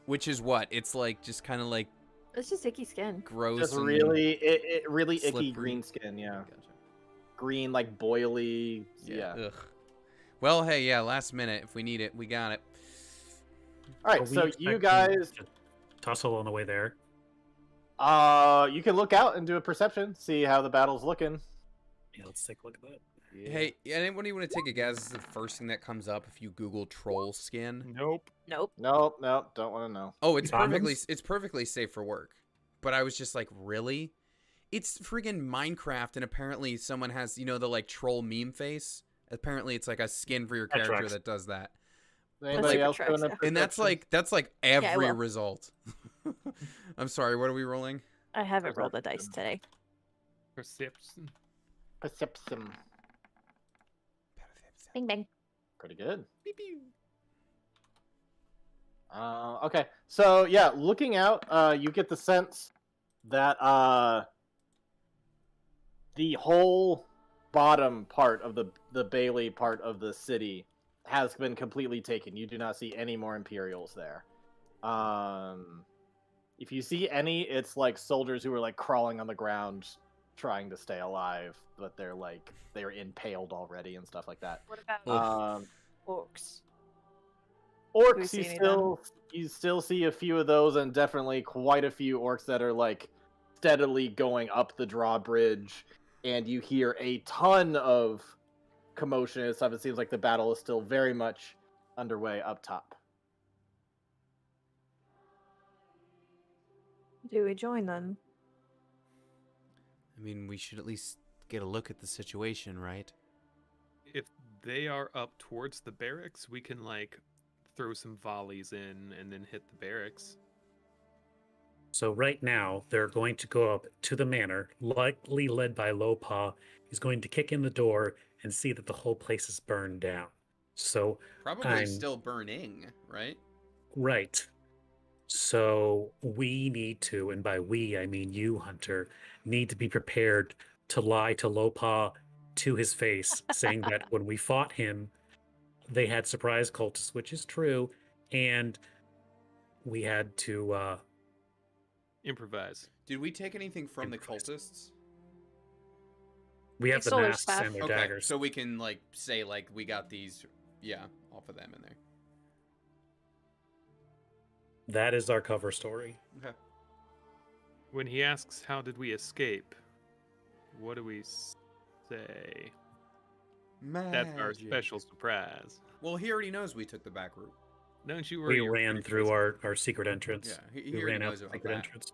[SPEAKER 2] Which is what? It's like just kind of like
[SPEAKER 1] It's just icky skin.
[SPEAKER 2] gross.
[SPEAKER 4] Just
[SPEAKER 2] and
[SPEAKER 4] really icky
[SPEAKER 2] slippery.
[SPEAKER 4] green skin. Yeah,
[SPEAKER 2] Gotcha.
[SPEAKER 4] green like boily. Yeah.
[SPEAKER 2] Ugh. Well, hey, yeah. Last minute, if we need it, we got it.
[SPEAKER 4] All
[SPEAKER 5] Are
[SPEAKER 4] right,
[SPEAKER 5] we
[SPEAKER 4] so you
[SPEAKER 5] expecting
[SPEAKER 4] guys,
[SPEAKER 5] to tussle on the way there?
[SPEAKER 4] you can look out and do a perception, see how the battle's looking.
[SPEAKER 5] Yeah, let's take a look at that.
[SPEAKER 2] Hey, anybody want to take a guess? This is the first thing that comes up if you Google troll skin.
[SPEAKER 3] Nope.
[SPEAKER 1] Nope.
[SPEAKER 4] Nope, don't want to know.
[SPEAKER 2] Oh, it's
[SPEAKER 5] Condoms?
[SPEAKER 2] perfectly safe for work. But I was just like, really? It's freaking Minecraft, and apparently someone has, the like troll meme face. Apparently, it's like a skin for your
[SPEAKER 5] That
[SPEAKER 2] character
[SPEAKER 5] tracks.
[SPEAKER 2] that does that.
[SPEAKER 4] Anybody
[SPEAKER 1] super
[SPEAKER 4] else doing a
[SPEAKER 1] tracks,
[SPEAKER 2] And that's like
[SPEAKER 1] I
[SPEAKER 2] every
[SPEAKER 1] will.
[SPEAKER 2] result. I'm sorry, what are we rolling?
[SPEAKER 1] I haven't rolled a dice today.
[SPEAKER 3] Perception.
[SPEAKER 4] perception?
[SPEAKER 1] Bing bang.
[SPEAKER 4] Pretty good. Okay, so yeah, looking out, you get the sense that the whole bottom part of the Bailey part of the city has been completely taken. You do not see any more Imperials there. If you see any, it's like soldiers who are like crawling on the ground trying to stay alive, but they're impaled already and stuff like that.
[SPEAKER 1] What about
[SPEAKER 4] Orcs,
[SPEAKER 1] we see
[SPEAKER 4] you
[SPEAKER 1] any of them?
[SPEAKER 4] still see a few of those, and definitely quite a few orcs that are like steadily going up the drawbridge, and you hear a ton of commotion and stuff. It seems like the battle is still very much underway up top.
[SPEAKER 1] Do we join them?
[SPEAKER 2] I mean, we should at least get a look at the situation, right?
[SPEAKER 3] If they are up towards the barracks, we can like throw some volleys in and then hit the barracks.
[SPEAKER 5] So right now, they're going to go up to the manor, likely led by Lopaw. He's going to kick in the door and see that the whole place is burned down. So,
[SPEAKER 2] Probably still burning, right?
[SPEAKER 5] right. So we need to, and by we, I mean you, Hunter, need to be prepared to lie to Lopaw to his face, saying that when we fought him, they had surprise cultists, which is true, and we had to
[SPEAKER 3] Improvise.
[SPEAKER 2] Did we take anything from the
[SPEAKER 5] Improvise.
[SPEAKER 2] cultists?
[SPEAKER 5] we have
[SPEAKER 1] They
[SPEAKER 5] the
[SPEAKER 1] stole their
[SPEAKER 5] masks
[SPEAKER 1] staff.
[SPEAKER 5] and their
[SPEAKER 2] Okay,
[SPEAKER 5] daggers.
[SPEAKER 2] so we can like say like we got these, off of them in there.
[SPEAKER 5] That is our cover story.
[SPEAKER 2] Okay.
[SPEAKER 3] When he asks, how did we escape? What do we say? That's our
[SPEAKER 2] Magic.
[SPEAKER 3] special surprise.
[SPEAKER 2] Well, he already knows we took the back route.
[SPEAKER 3] Don't you worry.
[SPEAKER 5] We
[SPEAKER 3] you're
[SPEAKER 5] ran
[SPEAKER 3] pretty
[SPEAKER 5] through
[SPEAKER 3] crazy.
[SPEAKER 5] our secret entrance.
[SPEAKER 2] Yeah, he
[SPEAKER 5] We
[SPEAKER 2] already
[SPEAKER 5] ran out
[SPEAKER 2] knows
[SPEAKER 5] the
[SPEAKER 2] about
[SPEAKER 5] secret
[SPEAKER 2] that.
[SPEAKER 5] entrance.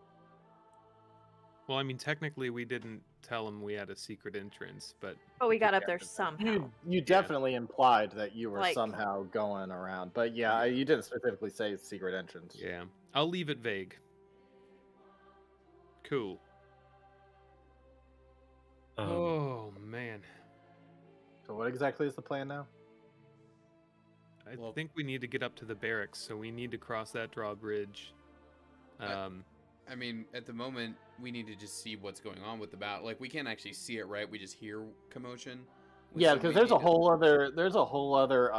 [SPEAKER 3] Well, I mean, technically, we didn't tell him we had a secret entrance, but
[SPEAKER 1] But we got up there somehow.
[SPEAKER 4] You definitely implied that you were
[SPEAKER 1] Like-
[SPEAKER 4] somehow going around, but yeah,
[SPEAKER 2] Yeah.
[SPEAKER 4] you didn't specifically say secret entrance.
[SPEAKER 3] yeah, I'll leave it vague. Cool. Oh man,
[SPEAKER 4] So what exactly is the plan now?
[SPEAKER 3] I
[SPEAKER 2] Well-
[SPEAKER 3] think we need to get up to the barracks, so we need to cross that drawbridge.
[SPEAKER 2] I mean, at the moment, we need to just see what's going on with the battle. Like, we can't actually see it, right? We just hear commotion.
[SPEAKER 4] Yeah,
[SPEAKER 2] So
[SPEAKER 4] because
[SPEAKER 2] we
[SPEAKER 4] there's a
[SPEAKER 2] need to-
[SPEAKER 4] whole other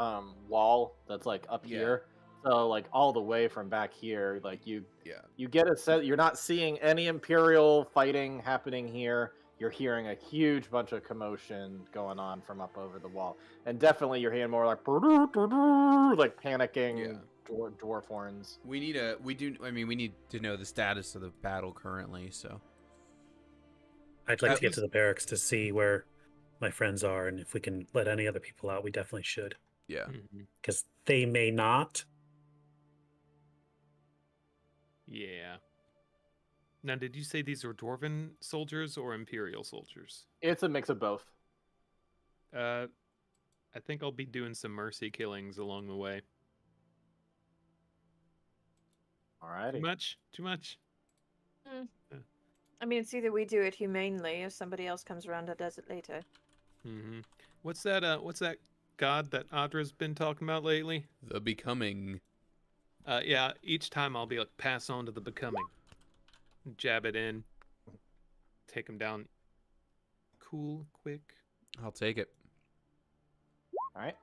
[SPEAKER 4] wall that's like up
[SPEAKER 2] Yeah.
[SPEAKER 4] here. So like all the way from back here, like you
[SPEAKER 2] Yeah.
[SPEAKER 4] get a set. You're not seeing any Imperial fighting happening here. You're hearing a huge bunch of commotion going on from up over the wall, and definitely you're hearing more like like panicking
[SPEAKER 2] Yeah.
[SPEAKER 4] dwarf horns.
[SPEAKER 2] We need to know the status of the battle currently, so.
[SPEAKER 5] I'd like
[SPEAKER 2] At
[SPEAKER 5] to get
[SPEAKER 2] least-
[SPEAKER 5] to the barracks to see where my friends are, and if we can let any other people out, we definitely should,
[SPEAKER 2] Yeah.
[SPEAKER 5] because they may not.
[SPEAKER 3] Yeah. Now, did you say these are Dwarven soldiers or Imperial soldiers?
[SPEAKER 4] It's a mix of both.
[SPEAKER 3] I think I'll be doing some mercy killings along the way. Too
[SPEAKER 4] Alrighty.
[SPEAKER 3] much? Too much?
[SPEAKER 1] I mean, it's either we do it humanely or somebody else comes around and does it later.
[SPEAKER 3] Mm-hmm. What's that god that Audra's been talking about lately?
[SPEAKER 2] The Becoming.
[SPEAKER 3] Yeah, each time I'll be like, pass on to the Becoming. Jab it in. Take him down. Cool, quick.
[SPEAKER 2] I'll take it.
[SPEAKER 4] Alright.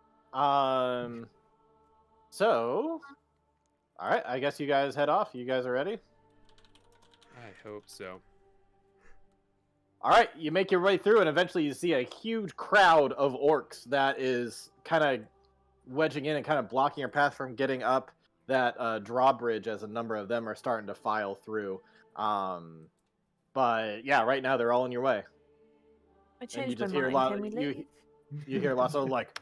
[SPEAKER 4] So, alright, I guess you guys head off. You guys are ready?
[SPEAKER 3] I hope so.
[SPEAKER 4] Alright, you make your way through, and eventually you see a huge crowd of orcs that is kind of wedging in and kind of blocking your path from getting up that drawbridge, as a number of them are starting to file through. But yeah, right now they're all in your way.
[SPEAKER 1] I
[SPEAKER 4] you
[SPEAKER 1] changed my
[SPEAKER 4] just hear
[SPEAKER 1] mind. Can we
[SPEAKER 4] you-
[SPEAKER 1] leave?
[SPEAKER 4] You hear lots of like,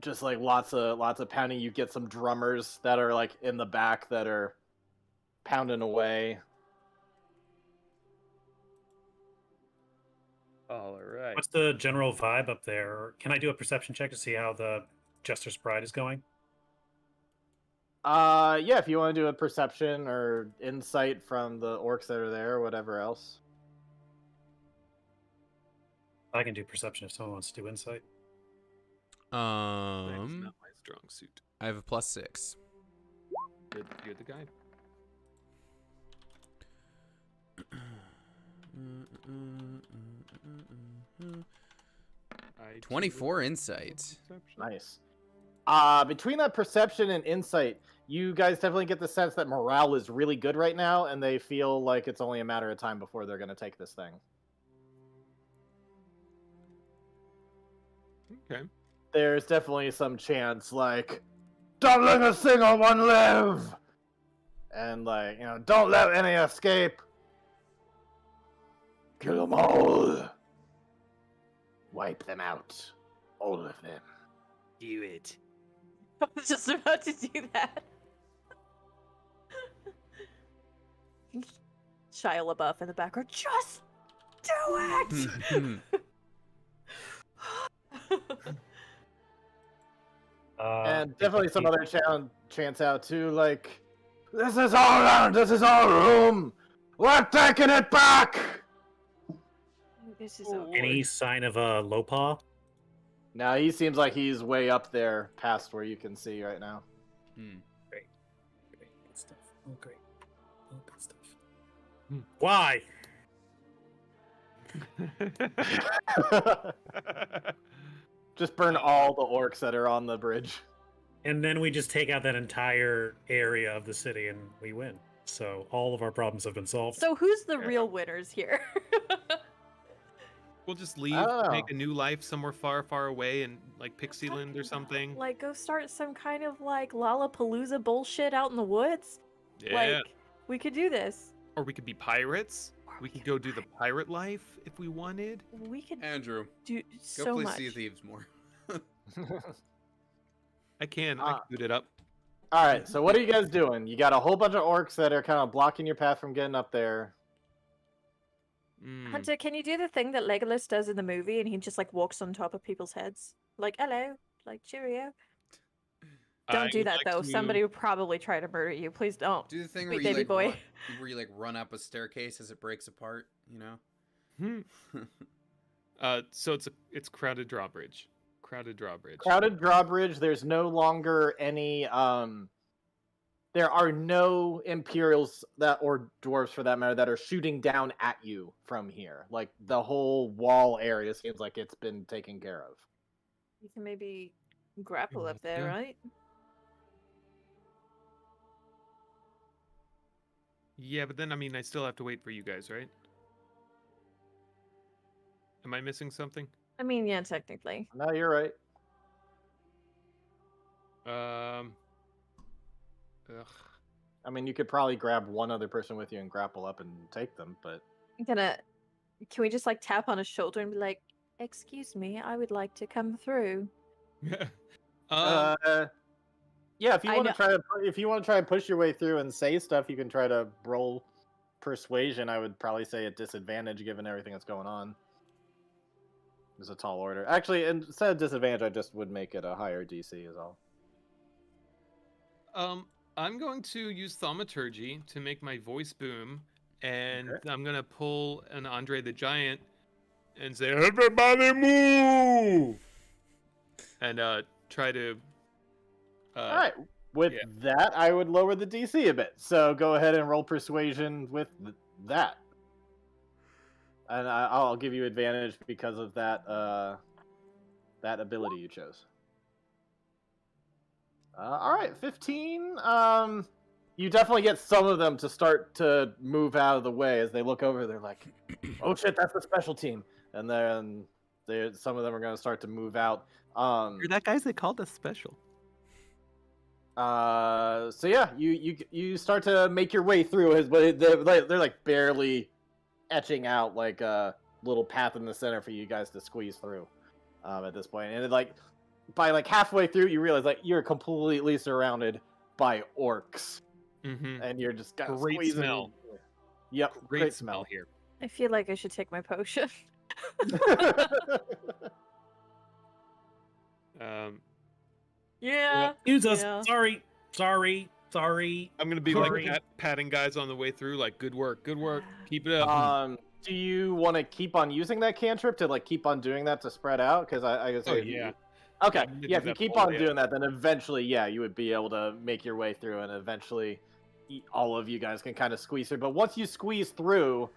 [SPEAKER 4] just like lots of pounding. You get some drummers that are like in the back that are pounding away.
[SPEAKER 3] All right.
[SPEAKER 5] What's the general vibe up there? Or can I do a perception check to see how the Jester's Pride is going?
[SPEAKER 4] Yeah, if you want to do a perception or insight from the orcs that are there, or whatever else.
[SPEAKER 5] I can do perception if someone wants to do insight.
[SPEAKER 3] That's not my strong suit.
[SPEAKER 2] I have a +6.
[SPEAKER 3] You're the guy. I too
[SPEAKER 2] 24
[SPEAKER 3] will-
[SPEAKER 2] insight.
[SPEAKER 3] Perception.
[SPEAKER 4] Nice. Between that perception and insight, you guys definitely get the sense that morale is really good right now, and they feel like it's only a matter of time before they're going to take this thing.
[SPEAKER 3] Okay.
[SPEAKER 4] There's definitely some chance, like, don't let a single one live! And, like, you know, don't let any escape! Kill them all! Wipe them out. All of them.
[SPEAKER 3] Do it.
[SPEAKER 1] I was just about to do that. Shia LaBeouf in the background. Just do it!
[SPEAKER 4] And definitely some other chants out too, like, this is our land, this is our room! We're taking it back!
[SPEAKER 1] This is
[SPEAKER 5] Any sign of a Lopaw?
[SPEAKER 4] Now he seems like he's way up there past where you can see right now.
[SPEAKER 5] Great. Good stuff. Oh, great. Oh, good stuff. Why?
[SPEAKER 4] Just burn all the orcs that are on the bridge.
[SPEAKER 5] And then we just take out that entire area of the city and we win. So all of our problems have been solved.
[SPEAKER 1] So who's the real winners here?
[SPEAKER 3] We'll just leave,
[SPEAKER 4] Oh.
[SPEAKER 3] make a new life somewhere far, far away in like Pixieland or something.
[SPEAKER 1] Like, go start some kind of like Lollapalooza bullshit out in the woods.
[SPEAKER 3] Yeah.
[SPEAKER 1] Like, we could do this.
[SPEAKER 3] Or we could be pirates. We could go do the pirate life if we wanted.
[SPEAKER 1] We could
[SPEAKER 2] Andrew,
[SPEAKER 1] do
[SPEAKER 2] go
[SPEAKER 1] so
[SPEAKER 2] play
[SPEAKER 1] much.
[SPEAKER 2] Sea of Thieves more.
[SPEAKER 3] I can boot it up.
[SPEAKER 4] All right, so what are you guys doing? You got a whole bunch of orcs that are kind of blocking your path from getting up there.
[SPEAKER 1] Hunter, can you do the thing that Legolas does in the movie and he just like walks on top of people's heads? Like, hello, like cheerio. Don't do that though. Somebody would probably try to murder you. Please don't.
[SPEAKER 2] Do the thing
[SPEAKER 1] Sweet
[SPEAKER 2] where you
[SPEAKER 1] baby
[SPEAKER 2] like
[SPEAKER 1] boy.
[SPEAKER 2] where you like run up a staircase as it breaks apart, you know?
[SPEAKER 3] So it's crowded drawbridge. Crowded drawbridge.
[SPEAKER 4] Crowded drawbridge. There's no longer any. There are no Imperials or dwarves for that matter that are shooting down at you from here. Like the whole wall area seems like it's been taken care of.
[SPEAKER 1] You can maybe grapple up there,
[SPEAKER 3] Yeah.
[SPEAKER 1] right?
[SPEAKER 3] Yeah, but then I mean I still have to wait for you guys, right? Am I missing something?
[SPEAKER 1] I mean, yeah, technically.
[SPEAKER 4] No, you're right.
[SPEAKER 3] Ugh.
[SPEAKER 4] I mean, you could probably grab one other person with you and grapple up and take them, but
[SPEAKER 1] Can we just like tap on his shoulder and be like, "Excuse me, I would like to come through."
[SPEAKER 4] yeah, if you
[SPEAKER 1] I
[SPEAKER 4] want
[SPEAKER 1] know-
[SPEAKER 4] to try and push your way through and say stuff, you can try to roll persuasion. I would probably say at disadvantage given everything that's going on. It's a tall order. Actually, instead of disadvantage, I just would make it a higher DC is all.
[SPEAKER 3] I'm going to use thaumaturgy to make my voice boom, and
[SPEAKER 4] Okay.
[SPEAKER 3] I'm gonna pull an Andre the Giant and say, "Everybody move!" and try to.
[SPEAKER 4] All right. With
[SPEAKER 3] yeah.
[SPEAKER 4] that, I would lower the DC a bit. So go ahead and roll persuasion with that. And I'll give you advantage because of that that ability you chose. All right, 15. You definitely get some of them to start to move out of the way as they look over. They're like, "Oh shit, that's the special team!" And then some of them are going to start to move out.
[SPEAKER 3] You're that guys they called us special.
[SPEAKER 4] So yeah, you start to make your way through but they're like barely etching out like a little path in the center for you guys to squeeze through at this point. And like by like halfway through, you realize like you're completely surrounded by orcs, and you're just kind of
[SPEAKER 3] Great
[SPEAKER 4] squeezing.
[SPEAKER 3] smell.
[SPEAKER 4] Yep,
[SPEAKER 3] Great smell here.
[SPEAKER 1] I feel like I should take my potion. Yeah.
[SPEAKER 5] Use us.
[SPEAKER 1] Yeah.
[SPEAKER 5] Sorry.
[SPEAKER 3] I'm gonna be
[SPEAKER 5] Sorry.
[SPEAKER 3] like patting guys on the way through, like, good work, keep it up.
[SPEAKER 4] Do you want to keep on using that cantrip to like keep on doing that to spread out? Because I guess.
[SPEAKER 3] Oh yeah.
[SPEAKER 4] Okay,
[SPEAKER 3] I'm gonna
[SPEAKER 4] yeah,
[SPEAKER 3] do
[SPEAKER 4] if you
[SPEAKER 3] that
[SPEAKER 4] keep
[SPEAKER 3] full,
[SPEAKER 4] on
[SPEAKER 3] yeah.
[SPEAKER 4] doing that, then eventually, yeah, you would be able to make your way through, and eventually all of you guys can kind of squeeze through. But once you squeeze through,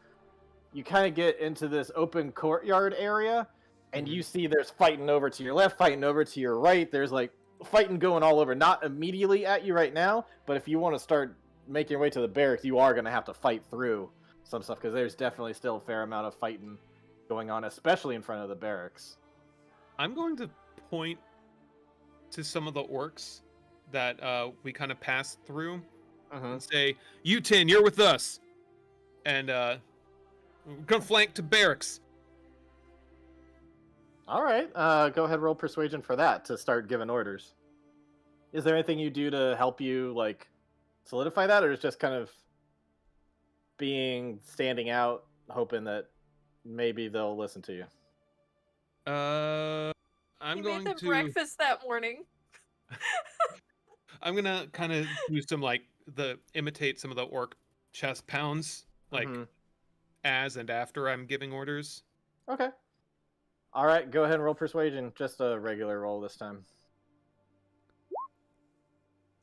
[SPEAKER 4] you kind of get into this open courtyard area, and you see there's fighting over to your left, fighting over to your right. There's like fighting going all over, not immediately at you right now, but if you want to start making your way to the barracks, you are going to have to fight through some stuff, because there's definitely still a fair amount of fighting going on, especially in front of the barracks.
[SPEAKER 3] I'm going to point to some of the orcs that we kind of passed through and say, "You 10, you're with us," and we're gonna flank to barracks.
[SPEAKER 4] All right, go ahead, roll persuasion for that to start giving orders. Is there anything you do to help you like solidify that, or is just kind of standing out, hoping that maybe they'll listen to you?
[SPEAKER 3] I'm
[SPEAKER 1] You
[SPEAKER 3] going
[SPEAKER 1] made them
[SPEAKER 3] to.
[SPEAKER 1] breakfast that morning.
[SPEAKER 3] I'm gonna kind of do some imitate some of the orc chest pounds, like as and after I'm giving orders.
[SPEAKER 4] Okay. All right, go ahead and roll persuasion. Just a regular roll this time.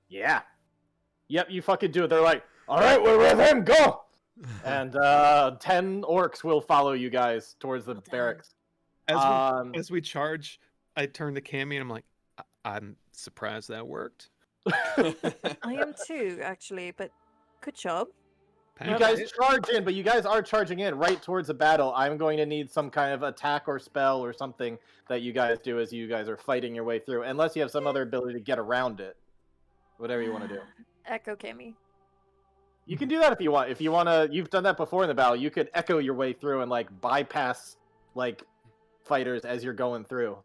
[SPEAKER 4] Yeah. Yep, you fucking do it. They're like, "All right, we're with him. Go!" And 10 orcs will follow you guys towards the barracks.
[SPEAKER 3] As we charge, I turn to Cammy and I'm like, "I'm surprised that worked."
[SPEAKER 1] I am too, actually, but good job.
[SPEAKER 4] You guys charge in, but you guys are charging in right towards the battle. I'm going to need some kind of attack or spell or something that you guys do as you guys are fighting your way through, unless you have some other ability to get around it. Whatever you want to do.
[SPEAKER 1] Echo Cammy.
[SPEAKER 4] You can do that if you want. If you want to, you've done that before in the battle. You could echo your way through and like bypass like fighters as you're going through.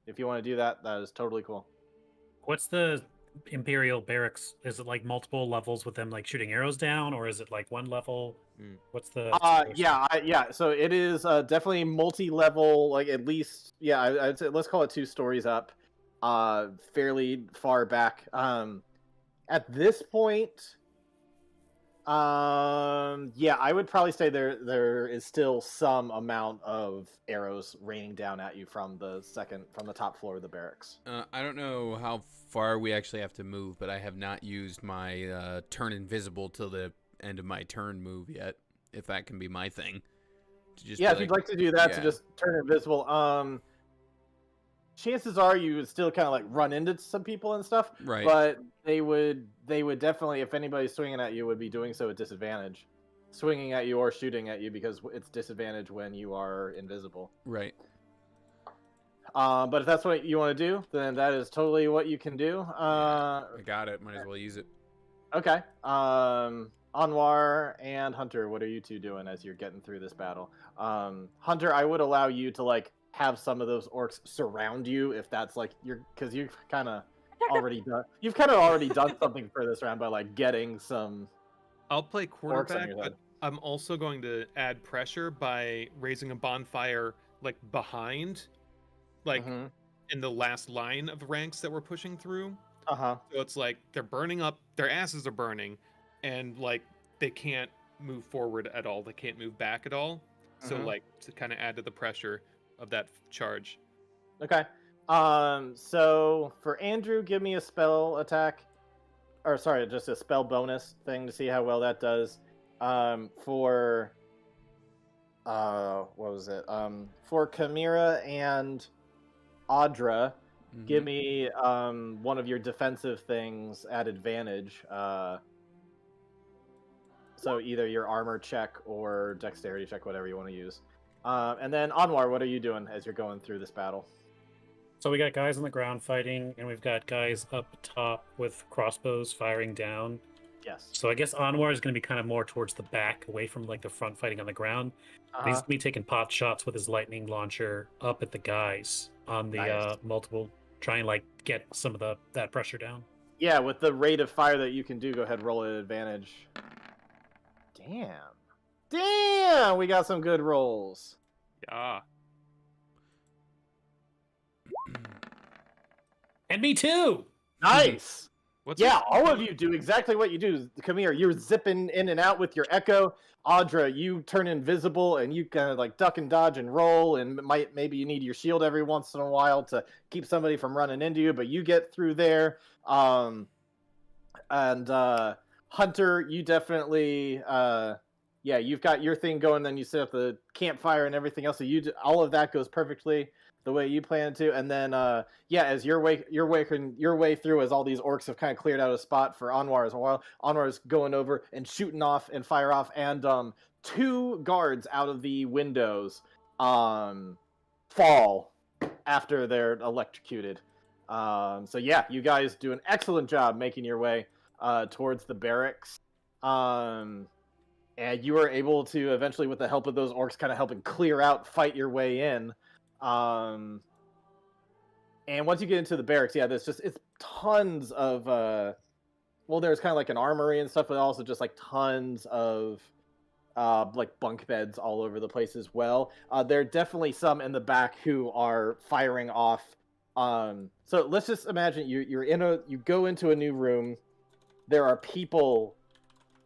[SPEAKER 4] If you want to do that, that is totally cool.
[SPEAKER 5] What's the Imperial Barracks? Is it like multiple levels with them like shooting arrows down, or is it like one level? What's the?
[SPEAKER 4] Yeah. So it is definitely multi-level. Like at least, yeah, I'd say let's call it 2 stories up. Fairly far back. At this point, yeah, I would probably say there is still some amount of arrows raining down at you from the top floor of the barracks.
[SPEAKER 2] I don't know how far we actually have to move, but I have not used my turn invisible till the end of my turn move yet. If that can be my thing. To just
[SPEAKER 4] if you'd like to do that, to just turn invisible. Chances are you would still kind of like run into some people and stuff,
[SPEAKER 2] right?
[SPEAKER 4] But they would definitely, if anybody's swinging at you, would be doing so at disadvantage, swinging at you or shooting at you because it's disadvantage when you are invisible.
[SPEAKER 2] Right.
[SPEAKER 4] But if that's what you want to do, then that is totally what you can do.
[SPEAKER 2] I got it. Might as well use it.
[SPEAKER 4] Okay. Anwar and Hunter, what are you two doing as you're getting through this battle? Hunter, I would allow you to like have some of those orcs surround you if that's like because you've kind of already done something for this round by like getting some.
[SPEAKER 3] I'll play quarterback, but I'm also going to add pressure by raising a bonfire like behind, like in the last line of ranks that we're pushing through. So it's like they're burning up, their asses are burning, and like they can't move forward at all. They can't move back at all. So like to kind of add to the pressure of that charge.
[SPEAKER 4] Okay. So for Andrew, give me a spell attack, or sorry, just a spell bonus thing to see how well that does. For what was it? For Chimera and Audra, give me one of your defensive things at advantage. So either your armor check or dexterity check, whatever you want to use. And then Anwar, what are you doing as you're going through this battle?
[SPEAKER 5] So we got guys on the ground fighting, and we've got guys up top with crossbows firing down.
[SPEAKER 4] Yes.
[SPEAKER 5] So I guess Anwar is going to be kind of more towards the back, away from like the front fighting on the ground. He's going to be taking pot shots with his lightning launcher up at the guys on the multiple, try and like get some of that pressure down.
[SPEAKER 4] Yeah, with the rate of fire that you can do, go ahead and roll at advantage. Damn, we got some good rolls.
[SPEAKER 3] Yeah.
[SPEAKER 5] And me too.
[SPEAKER 4] Nice. All of you do exactly what you do. Come here, you're zipping in and out with your echo. Audra, you turn invisible and you kind of like duck and dodge and roll, and maybe you need your shield every once in a while to keep somebody from running into you, but you get through there. And Hunter, you definitely you've got your thing going, then you set up the campfire and everything else, so all of that goes perfectly the way you plan to. And then as you're working your way through, as all these orcs have kind of cleared out a spot for Anwar as well, Anwar's going over and shooting off and fire off, and 2 guards out of the windows fall after they're electrocuted. So yeah, you guys do an excellent job making your way towards the barracks. And you were able to eventually, with the help of those orcs kind of helping clear out, fight your way in. And once you get into the barracks, it's tons of there's kind of like an armory and stuff, but also just like tons of like bunk beds all over the place as well. There are definitely some in the back who are firing off. So let's just imagine you go into a new room. There are people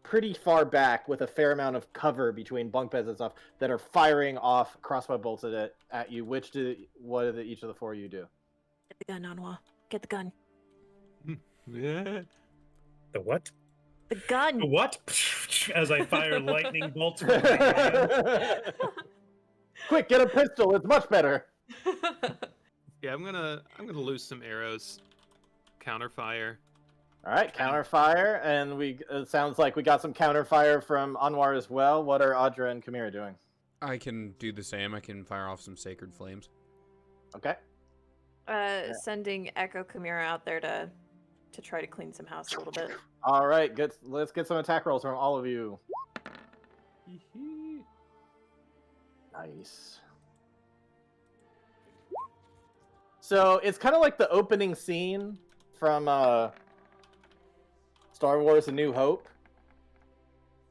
[SPEAKER 4] pretty far back with a fair amount of cover between bunk beds and stuff that are firing off crossbow bolts at you. What do each of the 4 of you do?
[SPEAKER 1] Get the gun, Anwa. Get the gun.
[SPEAKER 3] Yeah.
[SPEAKER 5] The what?
[SPEAKER 1] The gun.
[SPEAKER 5] The what? As I fire lightning bolts.
[SPEAKER 4] Quick, get a pistol. It's much better.
[SPEAKER 3] Yeah, I'm gonna loose some arrows. Counterfire.
[SPEAKER 4] All right, counterfire, and it sounds like we got some counterfire from Anwar as well. What are Audra and Kamira doing?
[SPEAKER 2] I can do the same. I can fire off some sacred flames.
[SPEAKER 4] Okay.
[SPEAKER 1] Sending Echo Chimera out there to try to clean some house a little bit.
[SPEAKER 4] All right, let's get some attack rolls from all of you. Nice. So it's kind of like the opening scene from Star Wars: A New Hope,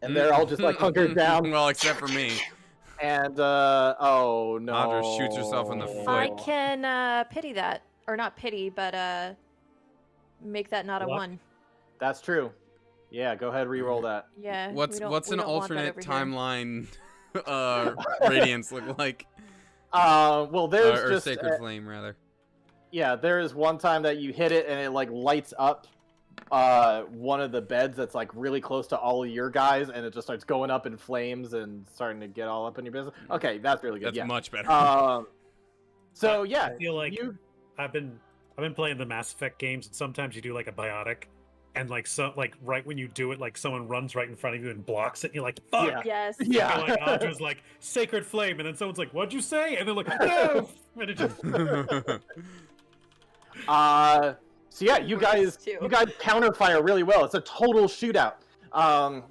[SPEAKER 4] and they're all just like hunkered down.
[SPEAKER 2] Well, except for me.
[SPEAKER 4] And oh no,
[SPEAKER 2] Audra shoots herself in the foot.
[SPEAKER 1] I can pity that, or not pity, but make that not a
[SPEAKER 5] What?
[SPEAKER 1] 1.
[SPEAKER 4] That's true. Yeah, go ahead, re-roll that.
[SPEAKER 1] Yeah.
[SPEAKER 2] What's
[SPEAKER 1] we
[SPEAKER 2] an
[SPEAKER 1] don't want that
[SPEAKER 2] alternate
[SPEAKER 1] over here.
[SPEAKER 2] timeline radiance look like?
[SPEAKER 4] Well, there's
[SPEAKER 2] Or
[SPEAKER 4] just
[SPEAKER 2] sacred flame rather.
[SPEAKER 4] yeah, there is one time that you hit it and it like lights up one of the beds that's like really close to all of your guys, and it just starts going up in flames and starting to get all up in your business. Okay, that's really good.
[SPEAKER 2] That's
[SPEAKER 4] yeah.
[SPEAKER 2] much better.
[SPEAKER 4] So yeah,
[SPEAKER 5] I feel like
[SPEAKER 4] you
[SPEAKER 5] I've been playing the Mass Effect games, and sometimes you do like a biotic, and like right when you do it, like someone runs right in front of you and blocks it, and you're like, fuck.
[SPEAKER 4] Yeah.
[SPEAKER 1] Yes.
[SPEAKER 4] Yeah.
[SPEAKER 5] Like Audra's like sacred flame, and then someone's like, "What'd you say?" And they're like, "No." And it just
[SPEAKER 4] so yeah, you guys counterfire really well. It's a total shootout.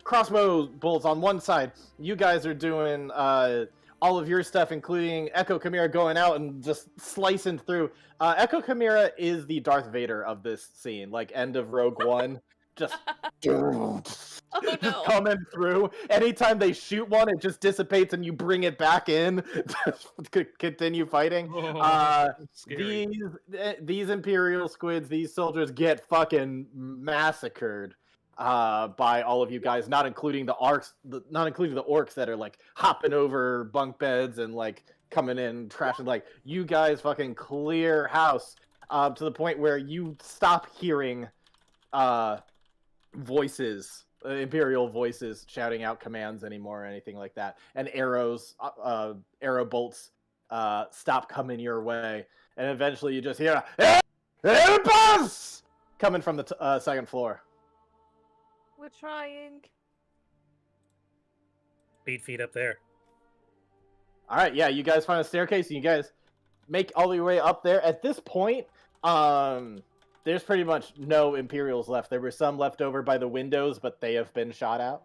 [SPEAKER 4] Crossbow bolts on one side. You guys are doing all of your stuff, including Echo Chimera going out and just slicing through. Echo Chimera is the Darth Vader of this scene, like end of Rogue One. Just
[SPEAKER 1] Oh no.
[SPEAKER 4] coming through. Anytime they shoot one, it just dissipates and you bring it back in to continue fighting.
[SPEAKER 3] Scary.
[SPEAKER 4] These Imperial squids, these soldiers get fucking massacred by all of you guys, not including the orcs that are like hopping over bunk beds and like coming in trashing. Like, you guys fucking clear house to the point where you stop hearing voices, Imperial voices shouting out commands anymore or anything like that, and arrow bolts stop coming your way, and eventually you just hear a buzz coming from the second floor.
[SPEAKER 1] We're trying.
[SPEAKER 5] beat feet up there.
[SPEAKER 4] All right, yeah, you guys find a staircase and you guys make all your way up there. At this point, there's pretty much no Imperials left. There were some left over by the windows, but they have been shot out.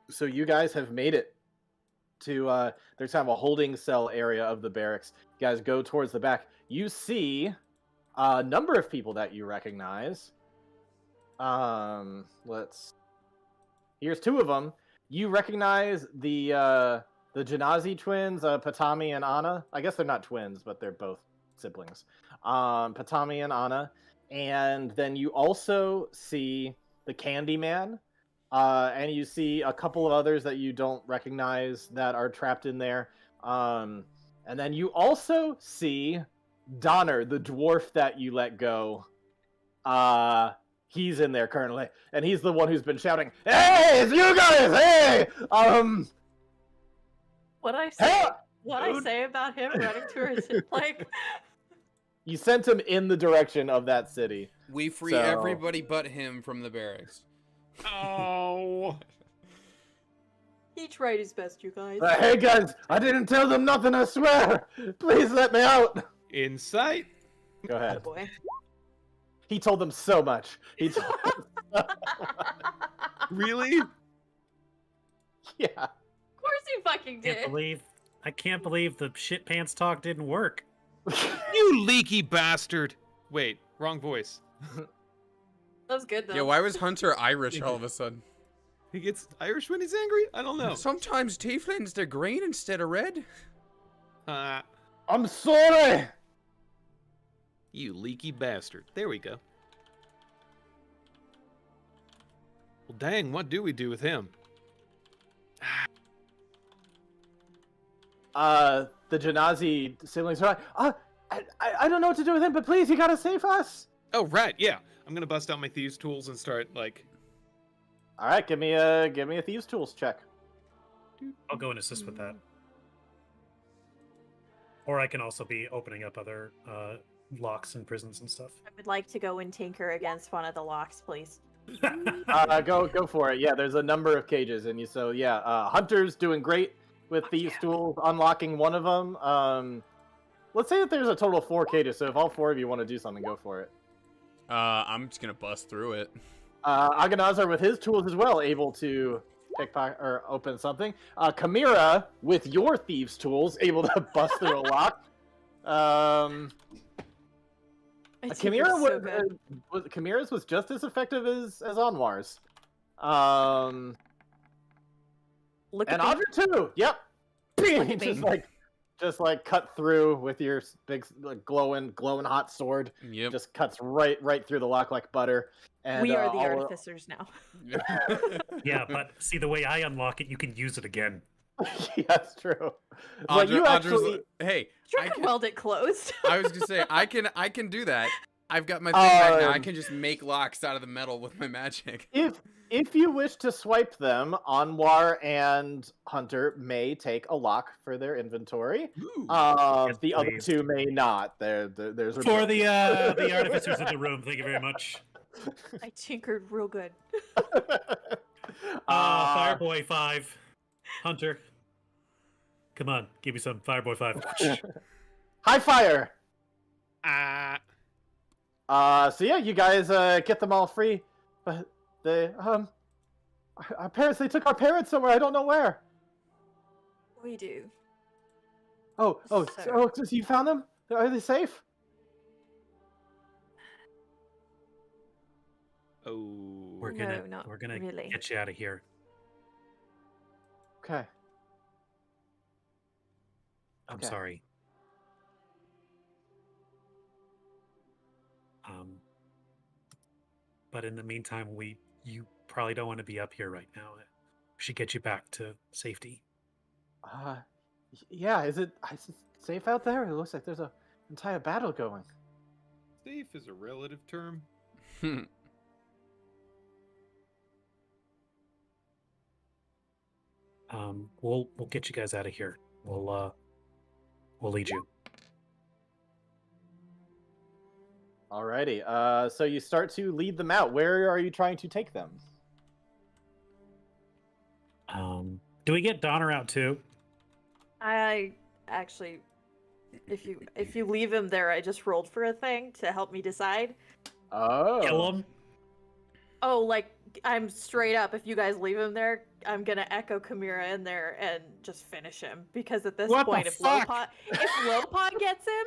[SPEAKER 4] So you guys have made it to, there's kind of a holding cell area of the barracks. You guys go towards the back. You see a number of people that you recognize. Here's two of them. You recognize the Janazi twins, Patami and Anna. I guess they're not twins, but they're both siblings. Patami and Anna. And then you also see the Candyman. And you see a couple of others that you don't recognize that are trapped in there. And then you also see Donner, the dwarf that you let go. He's in there currently, and he's the one who's been shouting, "Hey, it's you guys! Hey,
[SPEAKER 1] What I say?
[SPEAKER 4] hey!"
[SPEAKER 1] What I say about him running to his like?
[SPEAKER 4] You sent him in the direction of that city.
[SPEAKER 2] We free
[SPEAKER 4] So-
[SPEAKER 2] everybody but him from the barracks.
[SPEAKER 3] Oh.
[SPEAKER 1] He tried his best, you guys.
[SPEAKER 4] Hey guys, I didn't tell them nothing, I swear. Please let me out.
[SPEAKER 3] Insight.
[SPEAKER 4] Go
[SPEAKER 1] Oh
[SPEAKER 4] ahead.
[SPEAKER 1] boy.
[SPEAKER 4] He told them so much. He told
[SPEAKER 3] Really?
[SPEAKER 4] yeah.
[SPEAKER 1] Of course he fucking did.
[SPEAKER 5] I can't believe the shit pants talk didn't work.
[SPEAKER 3] You leaky bastard. Wait, wrong voice.
[SPEAKER 1] That was good though.
[SPEAKER 2] Yeah, why was Hunter Irish all of a sudden?
[SPEAKER 3] He gets Irish when he's angry? I don't know.
[SPEAKER 2] Sometimes tieflings, they're green instead of red.
[SPEAKER 4] I'm sorry.
[SPEAKER 3] You leaky bastard. There we go. Well, dang, what do we do with him?
[SPEAKER 4] The Janazi siblings are like, I don't know what to do with him, but please, you gotta save us.
[SPEAKER 3] Oh, right, yeah. I'm gonna bust out my thieves' tools and start, like...
[SPEAKER 4] All right, give me a thieves tools check.
[SPEAKER 5] I'll go and assist with that. Or I can also be opening up other locks and prisons and stuff.
[SPEAKER 1] I would like to go and tinker against one of the locks, please.
[SPEAKER 4] Go for it. Yeah, there's a number of cages, and Hunter's doing great with these tools, unlocking one of them. Let's say that there's a total of 4 cages, so if all 4 of you want to do something, go for it.
[SPEAKER 2] I'm just gonna bust through it.
[SPEAKER 4] Aghanazar with his tools as well, able to pickpocket or open something. Chimera with your thieves' tools, able to bust through a lock. Chimera's was just as effective as Anwar's.
[SPEAKER 1] Look
[SPEAKER 4] And
[SPEAKER 1] at me.
[SPEAKER 4] Audra too. Yep. just like cut through with your big glowing hot sword.
[SPEAKER 2] Yep.
[SPEAKER 4] Just cuts right through the lock like butter. And
[SPEAKER 1] We are the artificers now.
[SPEAKER 5] Yeah, but see, the way I unlock it, you can use it again.
[SPEAKER 4] Yeah, that's true.
[SPEAKER 2] Audra,
[SPEAKER 4] you actually...
[SPEAKER 2] hey,
[SPEAKER 1] Try to weld it closed.
[SPEAKER 2] I was gonna say I can do that. I've got my thing right now. I can just make locks out of the metal with my magic.
[SPEAKER 4] If you wish to swipe them, Anwar and Hunter may take a lock for their inventory.
[SPEAKER 5] Yes,
[SPEAKER 4] the other
[SPEAKER 5] please.
[SPEAKER 4] 2 may not. There's
[SPEAKER 5] For the artificers in the room, thank you very much.
[SPEAKER 1] I tinkered real good.
[SPEAKER 5] Fireboy 5. Hunter. Come on, give me some Fireboy 5.
[SPEAKER 4] High fire.
[SPEAKER 3] Ah,
[SPEAKER 4] You guys get them all free, but they our parents, they took our parents somewhere. I don't know where.
[SPEAKER 1] We do.
[SPEAKER 4] So you found them? Are they safe?
[SPEAKER 3] oh.
[SPEAKER 5] We're
[SPEAKER 1] No,
[SPEAKER 5] gonna
[SPEAKER 1] not
[SPEAKER 5] we're gonna
[SPEAKER 1] really.
[SPEAKER 5] get you out of here.
[SPEAKER 4] Okay.
[SPEAKER 5] I'm
[SPEAKER 4] Okay.
[SPEAKER 5] sorry. But in the meantime, you probably don't want to be up here right now. We should get you back to safety.
[SPEAKER 4] Yeah. Is it safe out there? It looks like there's an entire battle going.
[SPEAKER 3] Safe is a relative term.
[SPEAKER 5] We'll get you guys out of here. We'll lead you.
[SPEAKER 4] Alrighty. So you start to lead them out. Where are you trying to take them?
[SPEAKER 5] Do we get Donner out too?
[SPEAKER 1] I actually, if you leave him there, I just rolled for a thing to help me decide.
[SPEAKER 4] Oh.
[SPEAKER 5] Kill him?
[SPEAKER 1] Oh, like I'm straight up. If you guys leave him there, I'm gonna echo Chimera in there and just finish him. Because at this
[SPEAKER 5] What
[SPEAKER 1] point,
[SPEAKER 5] the
[SPEAKER 1] if
[SPEAKER 5] fuck?
[SPEAKER 1] Lopaw gets him,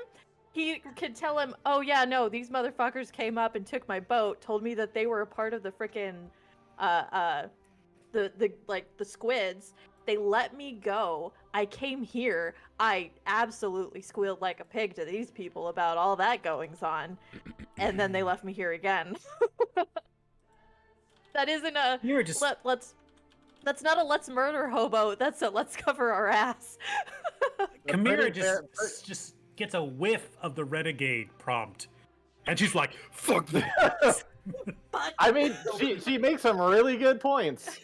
[SPEAKER 1] he could tell him, "Oh yeah, no, these motherfuckers came up and took my boat. Told me that they were a part of the frickin' the squids. They let me go. I came here. I absolutely squealed like a pig to these people about all that goings on, and then they left me here again." That isn't a
[SPEAKER 5] You're just
[SPEAKER 1] that's not a let's murder hobo. That's a let's cover our ass.
[SPEAKER 5] Chimera just gets a whiff of the renegade prompt, and she's like, "Fuck this."
[SPEAKER 1] But
[SPEAKER 4] I mean, she makes some really good points.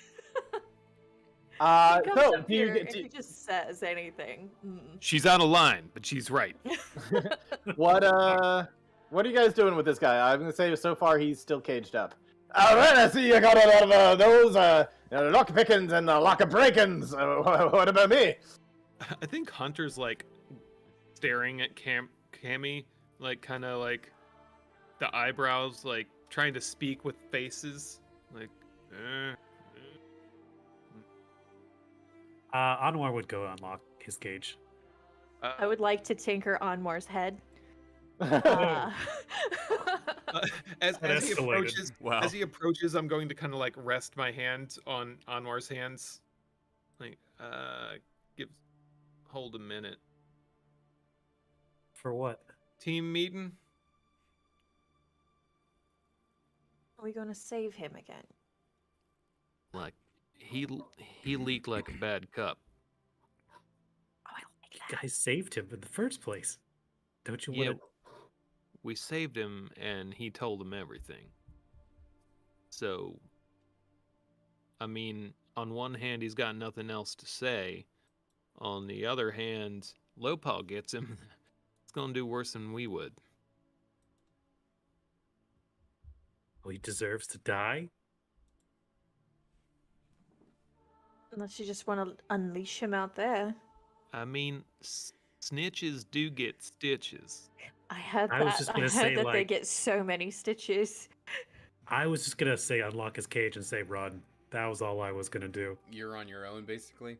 [SPEAKER 1] he comes
[SPEAKER 4] So
[SPEAKER 1] up
[SPEAKER 4] do you
[SPEAKER 1] here
[SPEAKER 4] get
[SPEAKER 1] and he just says anything.
[SPEAKER 3] She's out of line, but she's right.
[SPEAKER 4] what are you guys doing with this guy? I'm gonna say so far he's still caged up. All right, I see you got a lot of those lock pickings and lock breakings. What about me?
[SPEAKER 3] I think Hunter's like staring at Cammy, like kind of like the eyebrows, like trying to speak with faces, like.
[SPEAKER 5] Anwar would go unlock his cage.
[SPEAKER 1] I would like to tinker Anwar's head.
[SPEAKER 3] As he approaches,
[SPEAKER 2] Wow.
[SPEAKER 3] as he approaches, I'm going to kind of like rest my hand on Anwar's hands, like hold a minute.
[SPEAKER 5] For what?
[SPEAKER 3] Team meeting.
[SPEAKER 1] Are we gonna save him again?
[SPEAKER 3] Like he leaked like a bad cup.
[SPEAKER 1] Oh, I like
[SPEAKER 5] You
[SPEAKER 1] that.
[SPEAKER 5] guys saved him in the first place. Don't you
[SPEAKER 3] Yeah,
[SPEAKER 5] want to?
[SPEAKER 3] we saved him, and he told him everything. So, I mean, on one hand, he's got nothing else to say. On the other hand, Lopaw gets him. It's gonna do worse than we would.
[SPEAKER 5] Oh, he deserves to die?
[SPEAKER 1] Unless you just want to unleash him out there.
[SPEAKER 3] I mean, snitches do get stitches.
[SPEAKER 1] I heard
[SPEAKER 5] I was
[SPEAKER 1] that.
[SPEAKER 5] just
[SPEAKER 1] I
[SPEAKER 5] gonna
[SPEAKER 1] heard
[SPEAKER 5] say,
[SPEAKER 1] that they
[SPEAKER 5] like-
[SPEAKER 1] get so many stitches.
[SPEAKER 5] I was just gonna say unlock his cage and say run. That was all I was gonna do.
[SPEAKER 2] You're on your own, basically.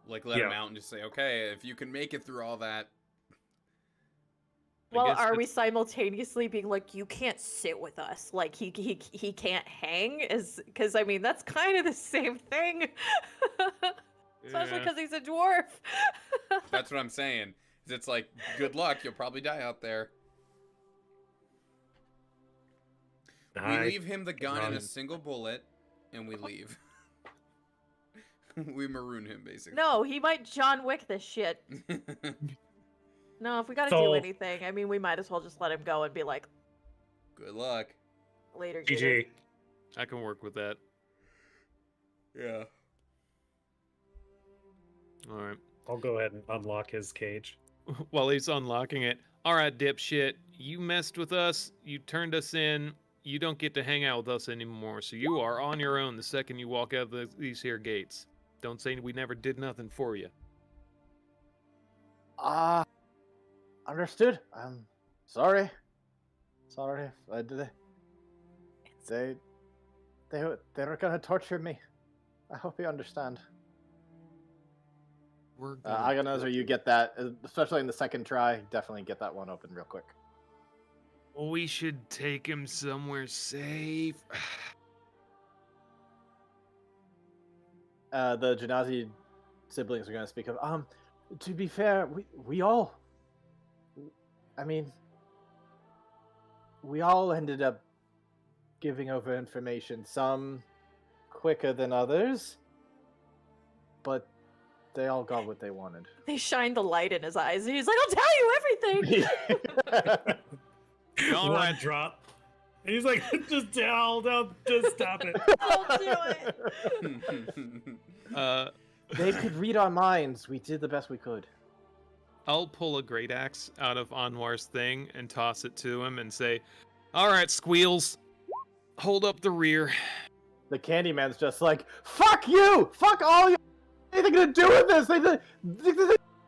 [SPEAKER 2] Like, let
[SPEAKER 5] Yeah.
[SPEAKER 2] him out and just say, okay, if you can make it through all that.
[SPEAKER 1] Well,
[SPEAKER 3] guess
[SPEAKER 1] are we
[SPEAKER 3] it's-
[SPEAKER 1] simultaneously being like, you can't sit with us, like he can't hang? Because I mean that's kind of the same thing, especially
[SPEAKER 3] Yeah.
[SPEAKER 1] because he's a dwarf.
[SPEAKER 2] That's what I'm saying. It's like, good luck, you'll probably die out there. We leave him the gun and a
[SPEAKER 5] run.
[SPEAKER 2] single bullet, and we leave. We maroon him, basically.
[SPEAKER 1] No, he might John Wick this shit. No, if we gotta do
[SPEAKER 5] So-
[SPEAKER 1] anything, I mean, we might as well just let him go and be like,
[SPEAKER 2] Good luck.
[SPEAKER 1] later, Gator.
[SPEAKER 5] GG.
[SPEAKER 3] I can work with that.
[SPEAKER 2] Yeah.
[SPEAKER 3] All right.
[SPEAKER 5] I'll go ahead and unlock his cage.
[SPEAKER 3] While he's unlocking it, all right, dipshit, you messed with us. You turned us in. You don't get to hang out with us anymore. So you are on your own the second you walk out of these here gates. Don't say we never did nothing for you.
[SPEAKER 4] Understood. I'm sorry. Sorry. I did. They were gonna torture me. I hope you understand.
[SPEAKER 3] We're
[SPEAKER 4] Agonizar, you get that, especially in the second try. Definitely get that one open real quick.
[SPEAKER 3] We should take him somewhere safe.
[SPEAKER 4] The Janazi siblings are gonna speak of. To be fair, we all. I mean, we all ended up giving over information. Some quicker than others, but they all got what they wanted.
[SPEAKER 1] They shine the light in his eyes, and he's like, "I'll tell you everything."
[SPEAKER 3] All
[SPEAKER 5] One
[SPEAKER 3] right.
[SPEAKER 5] drop. And he's like, just hold up, just stop it.
[SPEAKER 1] I'll do it.
[SPEAKER 4] They could read our minds. We did the best we could.
[SPEAKER 3] I'll pull a great axe out of Anwar's thing and toss it to him and say, "All right, Squeals, hold up the rear."
[SPEAKER 4] The Candyman's just like, "Fuck you! Fuck all you! Anything to do with this?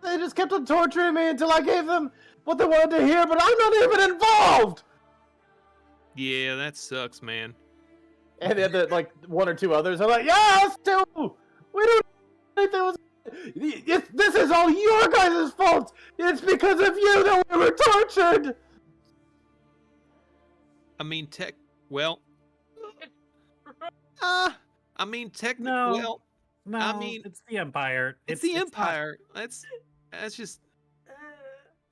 [SPEAKER 4] They just kept on torturing me until I gave them what they wanted to hear, but I'm not even involved."
[SPEAKER 3] Yeah, that sucks, man.
[SPEAKER 4] And then like one or two others are like, "Yeah, us too. We don't think there was. This is all your guys' fault. It's because of you that we were tortured."
[SPEAKER 3] I mean, well,
[SPEAKER 5] No.
[SPEAKER 3] well,
[SPEAKER 5] No,
[SPEAKER 3] I mean,
[SPEAKER 5] it's the Empire.
[SPEAKER 3] it's the
[SPEAKER 5] not-
[SPEAKER 3] Empire. That's just,
[SPEAKER 1] Uh,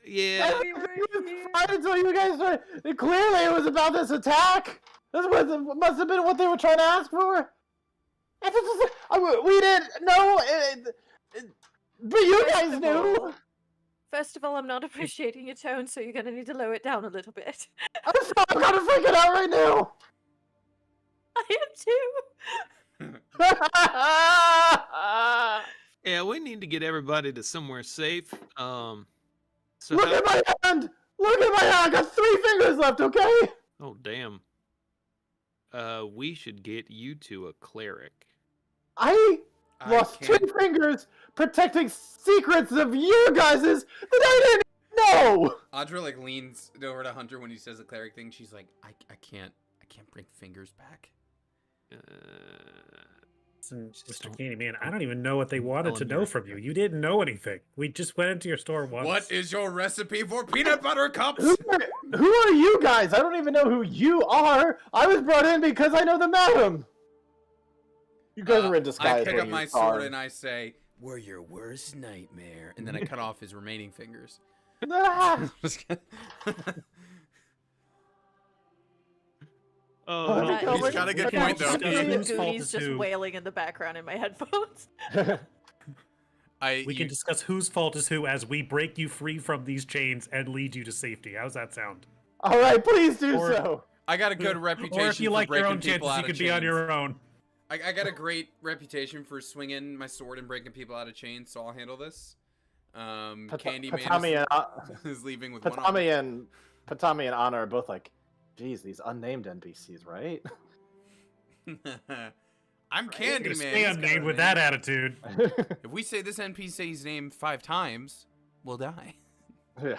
[SPEAKER 3] yeah.
[SPEAKER 1] we were here.
[SPEAKER 4] Fine until you guys started. Clearly, it was about this attack. This must have been what they were trying to ask for. We didn't know, but you guys knew.
[SPEAKER 1] First of all, I'm not appreciating your tone, so you're gonna need to lower it down a little bit.
[SPEAKER 4] I'm kind of freaking out right now.
[SPEAKER 1] I am too.
[SPEAKER 3] Yeah, we need to get everybody to somewhere safe. So
[SPEAKER 4] Look at my hand. Look at my hand. I got 3 fingers left. Okay.
[SPEAKER 3] oh damn. We should get you to a cleric.
[SPEAKER 4] I lost 2
[SPEAKER 2] can't-
[SPEAKER 4] fingers protecting secrets of you guys' that I didn't know.
[SPEAKER 2] Audra like leans over to Hunter when he says the cleric thing. She's like, I can't bring fingers back.
[SPEAKER 5] Listen,
[SPEAKER 3] Just
[SPEAKER 5] Mr.
[SPEAKER 3] don't-
[SPEAKER 5] Keeney, man, I don't even know what they wanted to
[SPEAKER 3] Tell him
[SPEAKER 5] know
[SPEAKER 3] you're-
[SPEAKER 5] from you. You didn't know anything. We just went into your store once.
[SPEAKER 2] What is your recipe for peanut butter cups?
[SPEAKER 4] Who are you guys? I don't even know who you are. I was brought in because I know the madam. You guys are in disguise.
[SPEAKER 2] I pick
[SPEAKER 4] when
[SPEAKER 2] up
[SPEAKER 4] you
[SPEAKER 2] my
[SPEAKER 4] saw
[SPEAKER 2] sword
[SPEAKER 4] him.
[SPEAKER 2] and I say, "We're your worst nightmare," and then I cut off his remaining fingers.
[SPEAKER 4] Ah!
[SPEAKER 3] Oh,
[SPEAKER 4] That-
[SPEAKER 3] no.
[SPEAKER 2] He's got a good
[SPEAKER 1] I'm
[SPEAKER 2] point,
[SPEAKER 1] just
[SPEAKER 2] though.
[SPEAKER 1] hearing the
[SPEAKER 5] Whose fault
[SPEAKER 1] Goonies
[SPEAKER 5] is
[SPEAKER 1] just
[SPEAKER 5] who?
[SPEAKER 1] wailing in the background in my headphones.
[SPEAKER 5] We can discuss whose fault is who as we break you free from these chains and lead you to safety. How's that sound?
[SPEAKER 4] All right, please do
[SPEAKER 5] Or-
[SPEAKER 4] so.
[SPEAKER 2] I got a good reputation
[SPEAKER 5] Or if you
[SPEAKER 2] for
[SPEAKER 5] like your
[SPEAKER 2] breaking
[SPEAKER 5] own
[SPEAKER 2] people
[SPEAKER 5] chances,
[SPEAKER 2] out
[SPEAKER 5] you
[SPEAKER 2] of
[SPEAKER 5] could be on
[SPEAKER 2] chains.
[SPEAKER 5] your own.
[SPEAKER 2] I got a great reputation for swinging my sword and breaking people out of chains, so I'll handle this. Candyman
[SPEAKER 4] Patami
[SPEAKER 2] is leaving with one arm.
[SPEAKER 4] Patami and Patami and Anna are both like, geez, these unnamed NPCs, right?
[SPEAKER 2] I'm
[SPEAKER 5] You're gonna
[SPEAKER 2] Candyman.
[SPEAKER 5] stay
[SPEAKER 2] He's got
[SPEAKER 5] unnamed
[SPEAKER 2] a
[SPEAKER 5] with
[SPEAKER 2] name.
[SPEAKER 5] that attitude.
[SPEAKER 2] If we say this NPC's name 5 times, we'll die.
[SPEAKER 4] Yeah.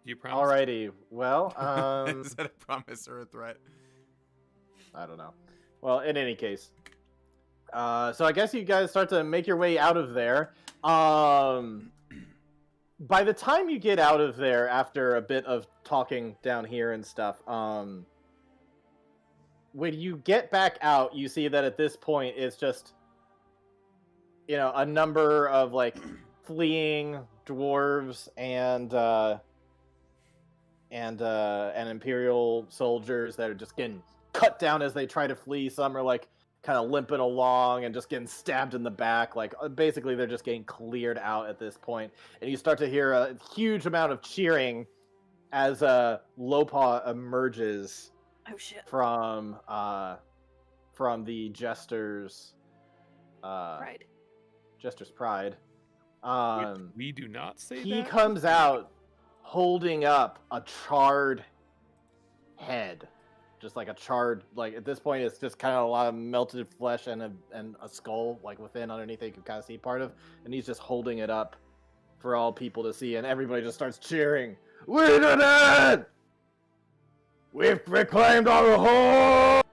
[SPEAKER 3] You promise?
[SPEAKER 4] Alrighty. Well,
[SPEAKER 2] Is that a promise or a threat?
[SPEAKER 4] I don't know. Well, in any case, so I guess you guys start to make your way out of there. By the time you get out of there, after a bit of talking down here and stuff, when you get back out, you see that at this point it's just, a number of like fleeing dwarves and Imperial soldiers that are just getting cut down as they try to flee. Some are like kind of limping along and just getting stabbed in the back. Like basically they're just getting cleared out at this point. And you start to hear a huge amount of cheering as Lopaw emerges
[SPEAKER 1] Oh shit.
[SPEAKER 4] from the Jester's
[SPEAKER 1] Right.
[SPEAKER 4] Jester's Pride.
[SPEAKER 3] We do not say
[SPEAKER 4] He
[SPEAKER 3] that.
[SPEAKER 4] comes out holding up a charred head. Just like a charred, like at this point, it's just kind of a lot of melted flesh and a skull, like within, underneath, you can kind of see part of. And he's just holding it up for all people to see, and everybody just starts cheering. We did it! We've reclaimed our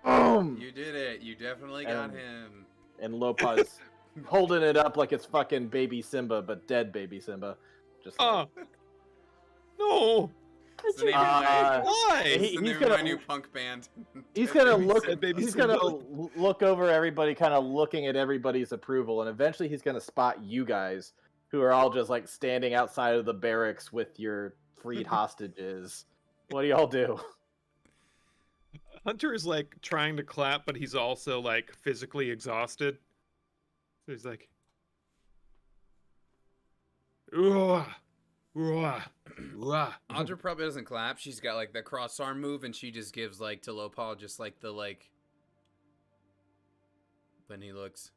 [SPEAKER 4] home!
[SPEAKER 2] You did it. You definitely got him.
[SPEAKER 4] And Lopaw's holding it up like it's fucking baby Simba, but dead baby Simba. Just like,
[SPEAKER 3] No.
[SPEAKER 2] It's the name of my,
[SPEAKER 3] Why?
[SPEAKER 2] it's the name
[SPEAKER 4] he's
[SPEAKER 2] of my
[SPEAKER 4] gonna-
[SPEAKER 2] new punk band.
[SPEAKER 4] he's gonna look.
[SPEAKER 3] Dead baby
[SPEAKER 4] He's
[SPEAKER 3] Simba.
[SPEAKER 4] gonna look over everybody, kind of looking at everybody's approval, and eventually he's gonna spot you guys, who are all just like standing outside of the barracks with your freed hostages. What do y'all do?
[SPEAKER 3] Hunter is like trying to clap, but he's also like physically exhausted. So he's like, "Ooh, ooh, ooh."
[SPEAKER 2] Audra probably doesn't clap. She's got like the cross arm move, and she just gives like to Lopaw just like the like. When he looks.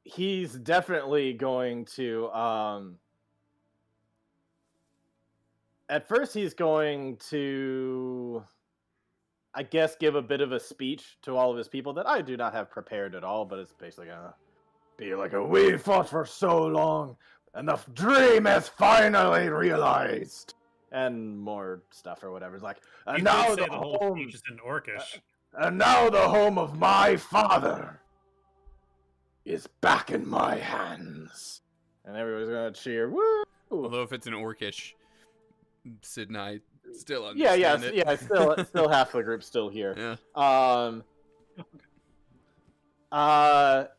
[SPEAKER 4] He's definitely going to. At first, he's going to, I guess, give a bit of a speech to all of his people that I do not have prepared at all, but it's basically gonna be like we fought for so long, and the dream has finally realized, and more stuff or whatever. It's like, and
[SPEAKER 5] You
[SPEAKER 4] now
[SPEAKER 5] did say
[SPEAKER 4] the
[SPEAKER 5] the whole
[SPEAKER 4] home,
[SPEAKER 5] speech is in Orcish.
[SPEAKER 4] and now the home of my father is back in my hands, and everybody's gonna cheer. Woo!
[SPEAKER 2] Although if it's an Orcish, Sid and I still
[SPEAKER 4] Yeah,
[SPEAKER 2] understand it.
[SPEAKER 4] still half the group's still here.
[SPEAKER 2] Yeah.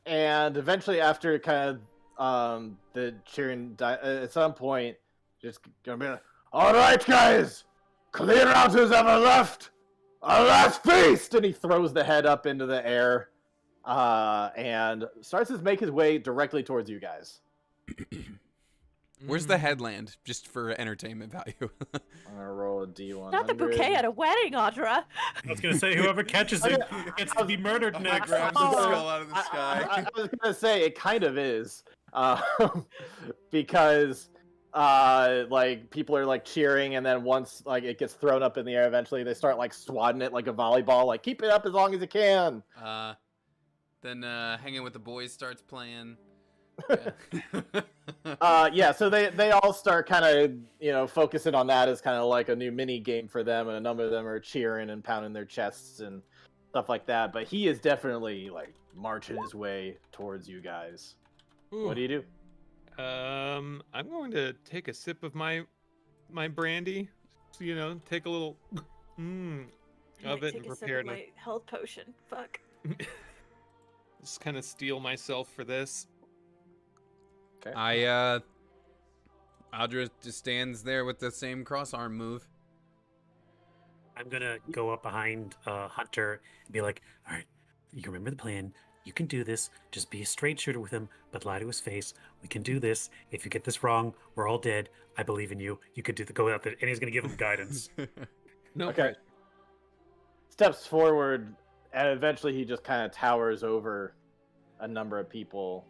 [SPEAKER 4] And eventually, after kind of the cheering, at some point, just gonna be like, all right, guys, clear out who's ever left. Our last feast, and he throws the head up into the air, and starts to make his way directly towards you guys.
[SPEAKER 2] Where's the headland? Just for entertainment value.
[SPEAKER 4] I'm gonna roll a D100.
[SPEAKER 1] Not the bouquet at a wedding, Audra.
[SPEAKER 5] I was gonna say whoever catches it gets to be murdered next.
[SPEAKER 2] Grabs the skull out of the sky.
[SPEAKER 4] I was gonna say it kind of is, because like people are like cheering, and then once like it gets thrown up in the air, eventually they start like swatting it like a volleyball, like keep it up as long as you can.
[SPEAKER 2] Then Hanging with the Boys starts playing.
[SPEAKER 4] Yeah, so they all start kind of focusing on that as kind of like a new mini game for them, and a number of them are cheering and pounding their chests and stuff like that. But he is definitely like marching his way towards you guys.
[SPEAKER 3] Ooh.
[SPEAKER 4] What do you do?
[SPEAKER 3] I'm going to take a sip of my brandy. So, take a little of it and prepare to
[SPEAKER 1] my health potion. Fuck.
[SPEAKER 3] just kind of steel myself for this.
[SPEAKER 4] Okay.
[SPEAKER 2] Audra just stands there with the same cross arm move.
[SPEAKER 5] I'm gonna go up behind Hunter and be like, all right, you remember the plan. You can do this. Just be a straight shooter with him, but lie to his face. We can do this. If you get this wrong, we're all dead. I believe in you. You could go out there, and he's gonna give him guidance.
[SPEAKER 3] No.
[SPEAKER 4] Okay. Steps forward, and eventually he just kind of towers over a number of people.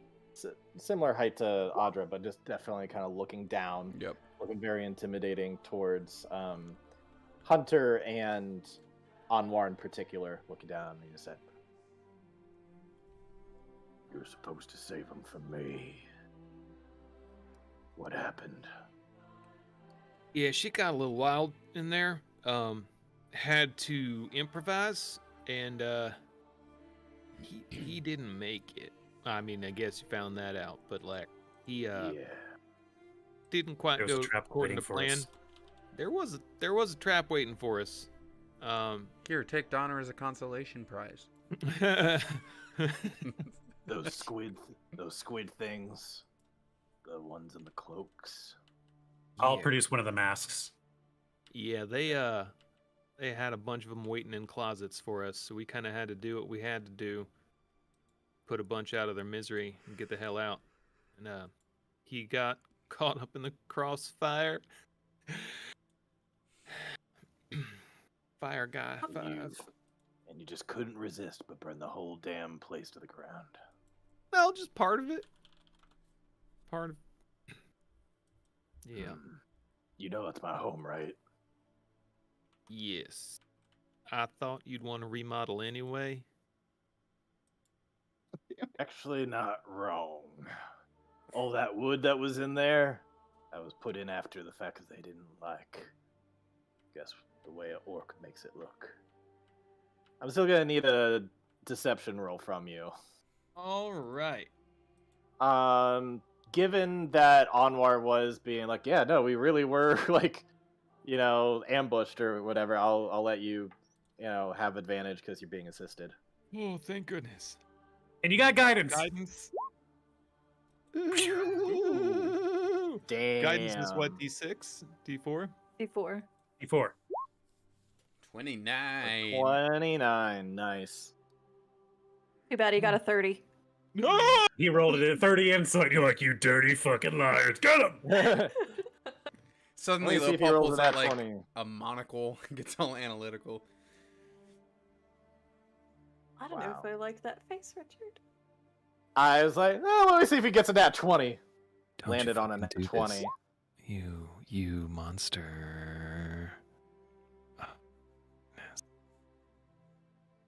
[SPEAKER 4] similar height to Audra, but just definitely kind of looking down.
[SPEAKER 2] Yep.
[SPEAKER 4] Looking very intimidating towards Hunter and Anwar in particular, looking down. And he just said, "You're supposed to save him from me. What happened?"
[SPEAKER 3] Yeah, she got a little wild in there. Had to improvise, and he didn't make it. I mean, I guess you found that out, but like he didn't quite
[SPEAKER 5] There was
[SPEAKER 3] go
[SPEAKER 5] a trap
[SPEAKER 3] according to
[SPEAKER 5] waiting for
[SPEAKER 3] plan.
[SPEAKER 5] us.
[SPEAKER 3] There was a trap waiting for us.
[SPEAKER 2] Here, take Donner as a consolation prize.
[SPEAKER 4] Those squid things, the ones in the cloaks.
[SPEAKER 5] I'll
[SPEAKER 3] Yeah.
[SPEAKER 5] produce one of the masks.
[SPEAKER 3] Yeah, they had a bunch of them waiting in closets for us, so we kind of had to do what we had to do, put a bunch out of their misery and get the hell out. And he got caught up in the crossfire. Fire guy
[SPEAKER 4] And
[SPEAKER 3] 5.
[SPEAKER 4] you just couldn't resist but burn the whole damn place to the ground.
[SPEAKER 3] Well, just part of it. Part of. Yeah.
[SPEAKER 4] You know it's my home, right?
[SPEAKER 3] Yes. I thought you'd want to remodel anyway.
[SPEAKER 4] Actually, not wrong. All that wood that was in there, that was put in after the fact because they didn't like, guess, the way an orc makes it look. I'm still gonna need a deception roll from you.
[SPEAKER 3] All right.
[SPEAKER 4] Given that Anwar was being like, yeah, no, we really were like, ambushed or whatever, I'll let you, have advantage because you're being assisted.
[SPEAKER 3] Oh, thank goodness.
[SPEAKER 5] And you got guidance.
[SPEAKER 3] Guidance.
[SPEAKER 4] Damn.
[SPEAKER 3] Guidance is what, D6? D4?
[SPEAKER 1] Before.
[SPEAKER 5] Before.
[SPEAKER 2] 29.
[SPEAKER 4] 29, nice.
[SPEAKER 1] Too bad he got a 30.
[SPEAKER 3] No!
[SPEAKER 5] He rolled it at 30 inside. You're like, you dirty fucking liars. Get him!
[SPEAKER 2] Suddenly,
[SPEAKER 4] Let me see if he
[SPEAKER 2] Lopaw
[SPEAKER 4] rolls
[SPEAKER 2] pulls
[SPEAKER 4] a
[SPEAKER 2] out
[SPEAKER 4] nat
[SPEAKER 2] like
[SPEAKER 4] 20.
[SPEAKER 2] a monocle, gets all analytical.
[SPEAKER 1] I don't know
[SPEAKER 4] Wow.
[SPEAKER 1] if I like that face, Richard.
[SPEAKER 4] I was like, let me see if he gets a nat 20.
[SPEAKER 6] Don't
[SPEAKER 4] Landed
[SPEAKER 6] you
[SPEAKER 4] on a
[SPEAKER 6] fucking
[SPEAKER 4] nat
[SPEAKER 6] do this.
[SPEAKER 4] 20.
[SPEAKER 6] You monster.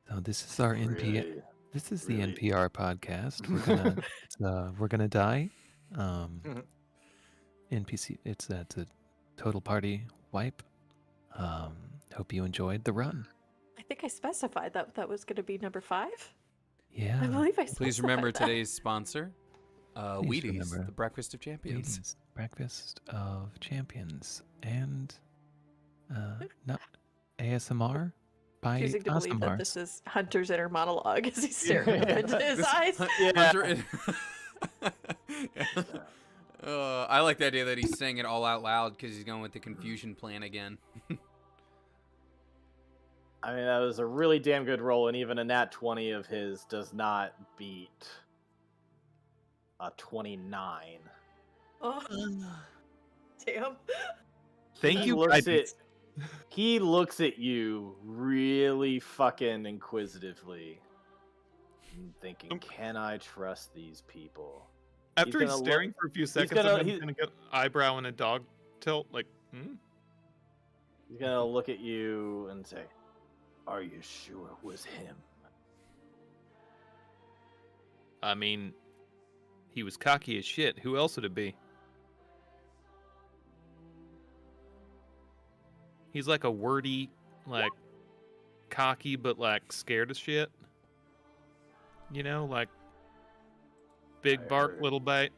[SPEAKER 6] So this is our NPR.
[SPEAKER 4] Really?
[SPEAKER 6] This is the
[SPEAKER 4] really-
[SPEAKER 6] NPR podcast. We're gonna die. NPC. It's a total party wipe. Hope you enjoyed the run.
[SPEAKER 1] I think I specified that was going to be number 5.
[SPEAKER 6] Yeah.
[SPEAKER 1] I believe I specified
[SPEAKER 2] Please remember
[SPEAKER 1] that.
[SPEAKER 2] today's sponsor,
[SPEAKER 6] Please
[SPEAKER 2] Wheaties,
[SPEAKER 6] remember.
[SPEAKER 2] the breakfast of champions.
[SPEAKER 6] Wheaties, breakfast of champions, and not ASMR by
[SPEAKER 1] Choosing to believe that
[SPEAKER 6] Awesome
[SPEAKER 1] this is Hunter's inner monologue as he's staring up into his
[SPEAKER 2] This-
[SPEAKER 1] eyes.
[SPEAKER 2] Hunter- I like the idea that he's saying it all out loud because he's going with the confusion plan again.
[SPEAKER 4] I mean, that was a really damn good roll, and even a nat 20 of his does not beat a 29.
[SPEAKER 1] Oh, damn.
[SPEAKER 3] Thank
[SPEAKER 4] He
[SPEAKER 3] you.
[SPEAKER 4] He looks at you really fucking inquisitively, thinking, can I trust these people?
[SPEAKER 3] After
[SPEAKER 4] he's
[SPEAKER 3] he's
[SPEAKER 4] gonna
[SPEAKER 3] staring
[SPEAKER 4] look-
[SPEAKER 3] for a few
[SPEAKER 4] he's
[SPEAKER 3] seconds,
[SPEAKER 4] gonna-
[SPEAKER 3] and then
[SPEAKER 4] he-
[SPEAKER 3] gonna get eyebrow and a dog tilt, like,
[SPEAKER 4] He's gonna look at you and say, are you sure it was him?
[SPEAKER 3] I mean, he was cocky as shit. Who else would it be? He's like a wordy, like, cocky, but like scared as shit. You know, like, big
[SPEAKER 4] I
[SPEAKER 3] bark,
[SPEAKER 4] heard.
[SPEAKER 3] little bite.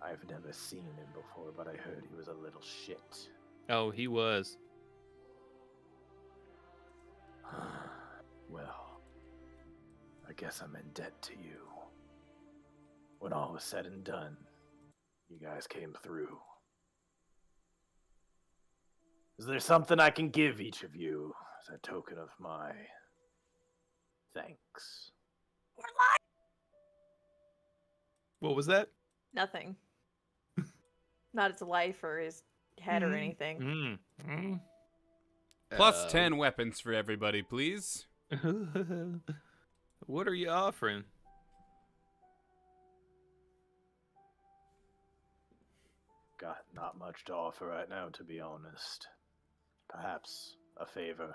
[SPEAKER 4] I've never seen him before, but I heard he was a little shit.
[SPEAKER 3] Oh, he was.
[SPEAKER 4] Well, I guess I'm in debt to you. When all was said and done, you guys came through. Is there something I can give each of you as a token of my thanks?
[SPEAKER 3] What was that?
[SPEAKER 1] Nothing. Not his life or his head or anything.
[SPEAKER 2] Plus 10 weapons for everybody, please.
[SPEAKER 3] What are you offering?
[SPEAKER 4] got not much to offer right now, to be honest. Perhaps a favor.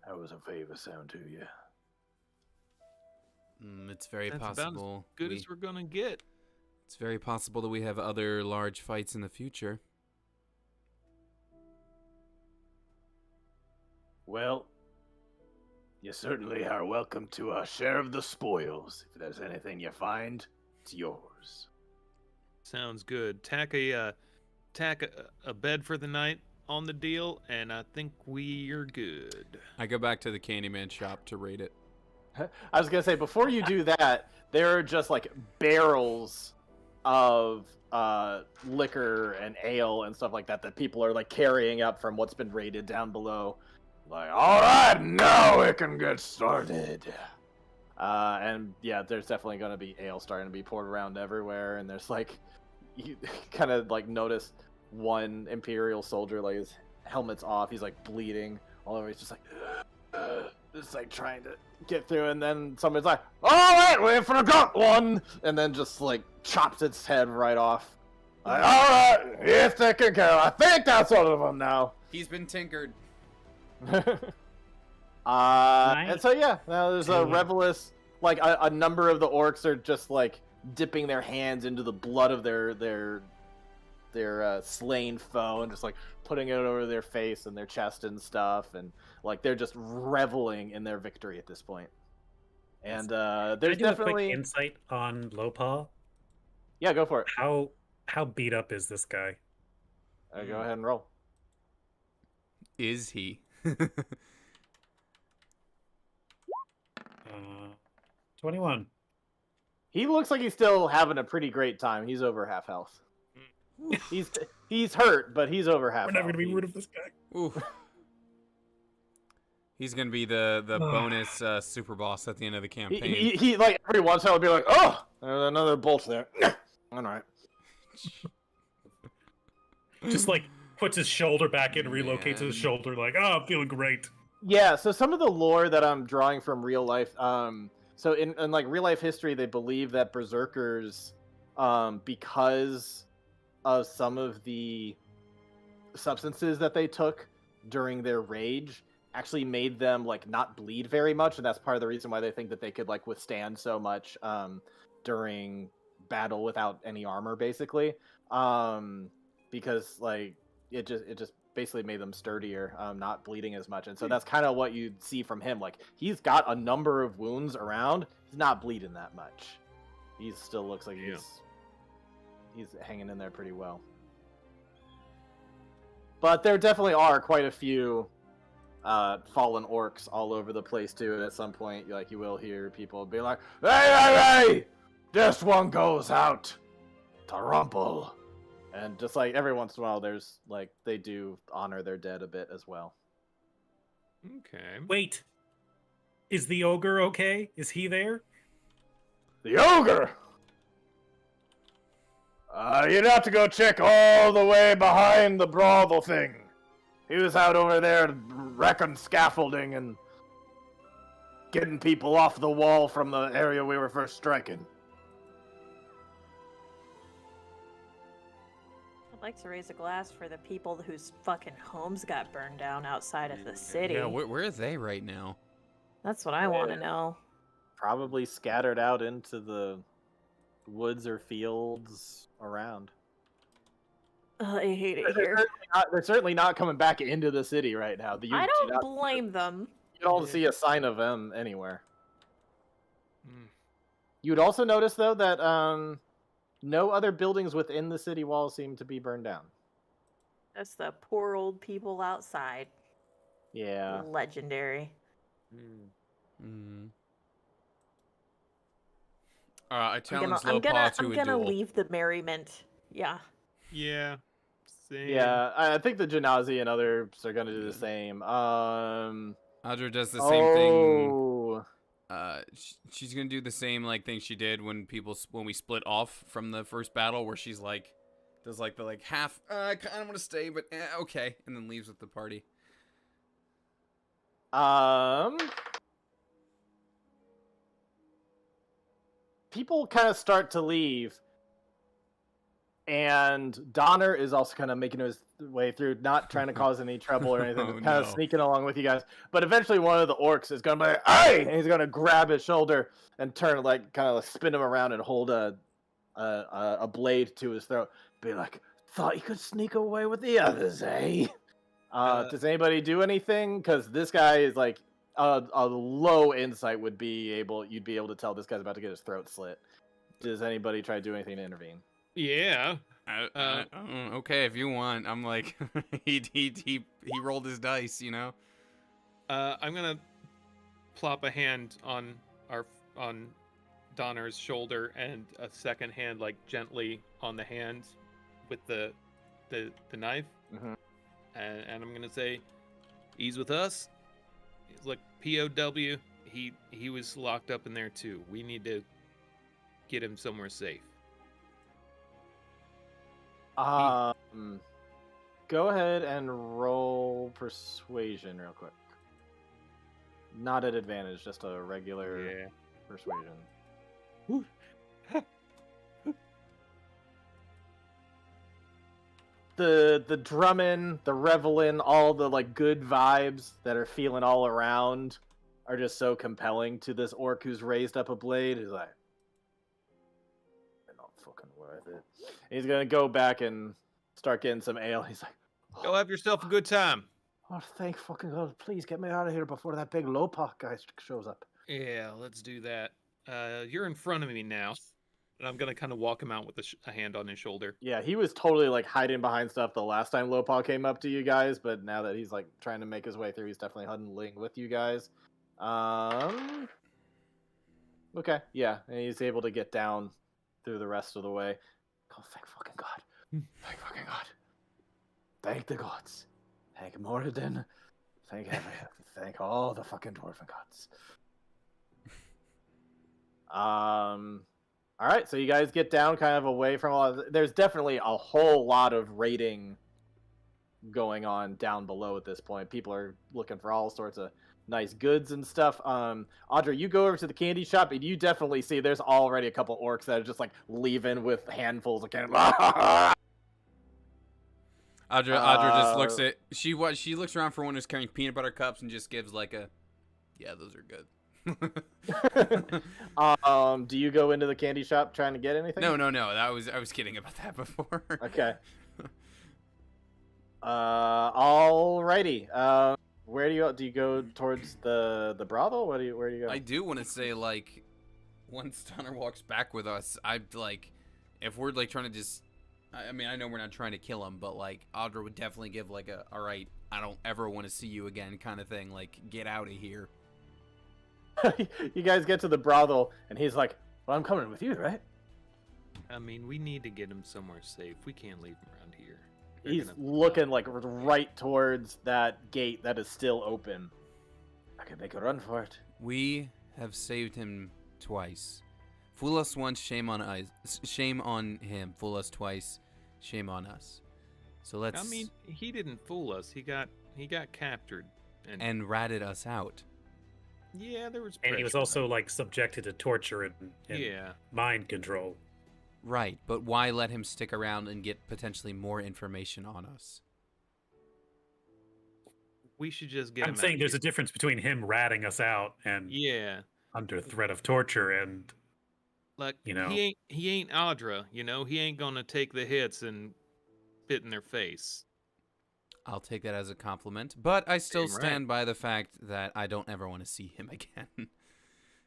[SPEAKER 4] How does a favor sound to you?
[SPEAKER 2] It's very
[SPEAKER 3] That's about
[SPEAKER 2] possible.
[SPEAKER 3] as good as we're gonna get.
[SPEAKER 2] It's very possible that we have other large fights in the future.
[SPEAKER 4] Well, you certainly are welcome to a share of the spoils. If there's anything you find, it's yours.
[SPEAKER 3] Sounds good. Tack a bed for the night on the deal, and I think we're good.
[SPEAKER 2] I go back to the Candyman shop to rate it.
[SPEAKER 4] I was gonna say, before you do that, there are just like barrels of liquor and ale and stuff like that that people are like carrying up from what's been raided down below. Like, all right, now we can get started. And yeah, there's definitely gonna be ale starting to be poured around everywhere, and there's like, you kind of like notice one Imperial soldier, like his helmet's off, he's like bleeding all over. He's just like trying to get through, and then somebody's like, all right, we forgot one, and then just like chops its head right off. Like, all right, he's taken care of. I think that's all of them now.
[SPEAKER 2] He's been tinkered.
[SPEAKER 4] And so yeah, now there's a revelous, like a number of the orcs are just like dipping their hands into the blood of their slain foe and just like putting it over their face and their chest and stuff, and like they're just reveling in their victory at this point. And there's
[SPEAKER 5] Can I do
[SPEAKER 4] definitely
[SPEAKER 5] a quick insight on Lopaw.
[SPEAKER 4] Yeah, go for it.
[SPEAKER 5] How beat up is this guy?
[SPEAKER 4] Go ahead and roll.
[SPEAKER 2] Is he?
[SPEAKER 5] 21.
[SPEAKER 4] He looks like he's still having a pretty great time. He's over half health. He's hurt, but he's over half.
[SPEAKER 5] We're never
[SPEAKER 4] health.
[SPEAKER 5] gonna be rid of this guy.
[SPEAKER 2] Ooh. He's gonna be the bonus super boss at the end of the campaign.
[SPEAKER 4] He like every once in a while will be like, oh, there's another bolt there. All right.
[SPEAKER 5] Just like puts his shoulder back in, relocates his shoulder, like, oh, I'm feeling great.
[SPEAKER 4] Yeah, so some of the lore that I'm drawing from real life, so in like real life history, they believe that berserkers, because of some of the substances that they took during their rage, actually made them like not bleed very much, and that's part of the reason why they think that they could like withstand so much during battle without any armor, basically, because like it just basically made them sturdier, not bleeding as much. And so that's kind of what you see from him. Like, he's got a number of wounds around. He's not bleeding that much. He still looks like he's hanging in there pretty well. But there definitely are quite a few fallen orcs all over the place too. And at some point, like, you will hear people be like, hey, this one goes out to Rumple. And just like every once in a while, there's like they do honor their dead a bit as well.
[SPEAKER 3] Okay.
[SPEAKER 5] Wait, is the ogre okay? Is he there?
[SPEAKER 4] The ogre. You'd have to go check all the way behind the brothel thing. He was out over there wrecking scaffolding and getting people off the wall from the area we were first striking.
[SPEAKER 1] I'd like to raise a glass for the people whose fucking homes got burned down outside of the city.
[SPEAKER 2] Yeah, where are they right now?
[SPEAKER 1] That's what I want to know.
[SPEAKER 4] Probably scattered out into the woods or fields around.
[SPEAKER 1] I hate it here.
[SPEAKER 4] They're certainly not coming back into the city right now.
[SPEAKER 1] I don't blame them.
[SPEAKER 4] You don't see a sign of them anywhere. You'd also notice, though, that no other buildings within the city walls seem to be burned down.
[SPEAKER 1] That's the poor old people outside.
[SPEAKER 4] Yeah.
[SPEAKER 1] Legendary.
[SPEAKER 2] I challenge Lopaw to
[SPEAKER 1] I'm
[SPEAKER 2] a
[SPEAKER 1] gonna
[SPEAKER 2] duel.
[SPEAKER 1] leave the merriment. Yeah.
[SPEAKER 3] Yeah. Same.
[SPEAKER 4] Yeah, I think the Janazi and others are gonna do the same.
[SPEAKER 2] Audra does the same thing.
[SPEAKER 4] Oh.
[SPEAKER 2] She's gonna do the same like thing she did when we split off from the first battle, where she's like, does like the like half. I kind of want to stay, but okay, and then leaves with the party.
[SPEAKER 4] People kind of start to leave, And Donner is also kind of making his way through, not trying to cause any trouble or anything,
[SPEAKER 2] Oh,
[SPEAKER 4] kind of
[SPEAKER 2] no.
[SPEAKER 4] sneaking along with you guys. But eventually one of the orcs is going to be like, hey! And he's going to grab his shoulder and turn, like, kind of like spin him around and hold a blade to his throat. Be like, thought you could sneak away with the others, eh? Does anybody do anything? Because this guy is like a low insight you'd be able to tell this guy's about to get his throat slit. Does anybody try to do anything to intervene?
[SPEAKER 3] Yeah.
[SPEAKER 2] Okay, if you want. I'm like, he rolled his dice, you know.
[SPEAKER 3] I'm gonna plop a hand on Donner's shoulder and a second hand like gently on the hand with the knife.
[SPEAKER 4] Mm-hmm.
[SPEAKER 3] And I'm gonna say, he's with us. He's like POW. He was locked up in there too. We need to get him somewhere safe.
[SPEAKER 4] Go ahead and roll persuasion real quick. Not at advantage, just a regular persuasion. The drumming, the reveling, all the like good vibes that are feeling all around are just so compelling to this orc who's raised up a blade. He's like, they're not fucking worth it. And he's gonna go back and start getting some ale. He's like,
[SPEAKER 3] Go have yourself a good time.
[SPEAKER 4] oh, thank fucking God! Please get me out of here before that big Lopaw guy shows up.
[SPEAKER 3] Yeah, let's do that. You're in front of me now. And I'm gonna kind of walk him out with a hand on his shoulder.
[SPEAKER 4] Yeah, he was totally like hiding behind stuff the last time Lopaw came up to you guys, but now that he's like trying to make his way through, he's definitely huddling with you guys. Okay, yeah, and he's able to get down through the rest of the way. Oh, thank fucking God! Thank fucking God! Thank the gods! Thank Moradin! Thank all the fucking dwarven gods! All right, so you guys get down kind of away from all. There's definitely a whole lot of raiding going on down below at this point. People are looking for all sorts of nice goods and stuff. Audrey, you go over to the candy shop and you definitely see there's already a couple orcs that are just like leaving with handfuls of candy.
[SPEAKER 2] Audra just looks at she looks around for one who's carrying peanut butter cups and just gives like a, yeah, those are good.
[SPEAKER 4] Do you go into the candy shop trying to get anything?
[SPEAKER 2] No. I was kidding about that before.
[SPEAKER 4] Okay. Alrighty. Where do you go? Do you go towards the brothel? Where do you go?
[SPEAKER 2] I do want to say, like, once Donner walks back with us, I'd like, if we're like trying to just, I mean, I know we're not trying to kill him, but like, Audra would definitely give like a, all right, I don't ever want to see you again kind of thing. Like, get out of here.
[SPEAKER 4] You guys get to the brothel, and he's like, well, I'm coming with you, right?
[SPEAKER 3] I mean, we need to get him somewhere safe. We can't leave him around here.
[SPEAKER 4] He's looking like right towards that gate that is still open. I can make a run for it.
[SPEAKER 2] We have saved him twice. Fool us once, shame on us. Shame on him. Fool us twice, shame on us. So let's.
[SPEAKER 3] I mean, he didn't fool us. He got captured
[SPEAKER 2] and ratted us out.
[SPEAKER 3] Yeah, there was.
[SPEAKER 5] And he was also like subjected to torture and mind control.
[SPEAKER 2] Right, but why let him stick around and get potentially more information on us?
[SPEAKER 3] We should just get him.
[SPEAKER 5] I'm saying there's a difference between him ratting us out and under threat of torture and,
[SPEAKER 3] like,
[SPEAKER 5] you know,
[SPEAKER 3] he ain't Audra. You know, he ain't gonna take the hits and spit in their face.
[SPEAKER 2] I'll take that as a compliment, but I still stand by the fact that I don't ever want to see him again.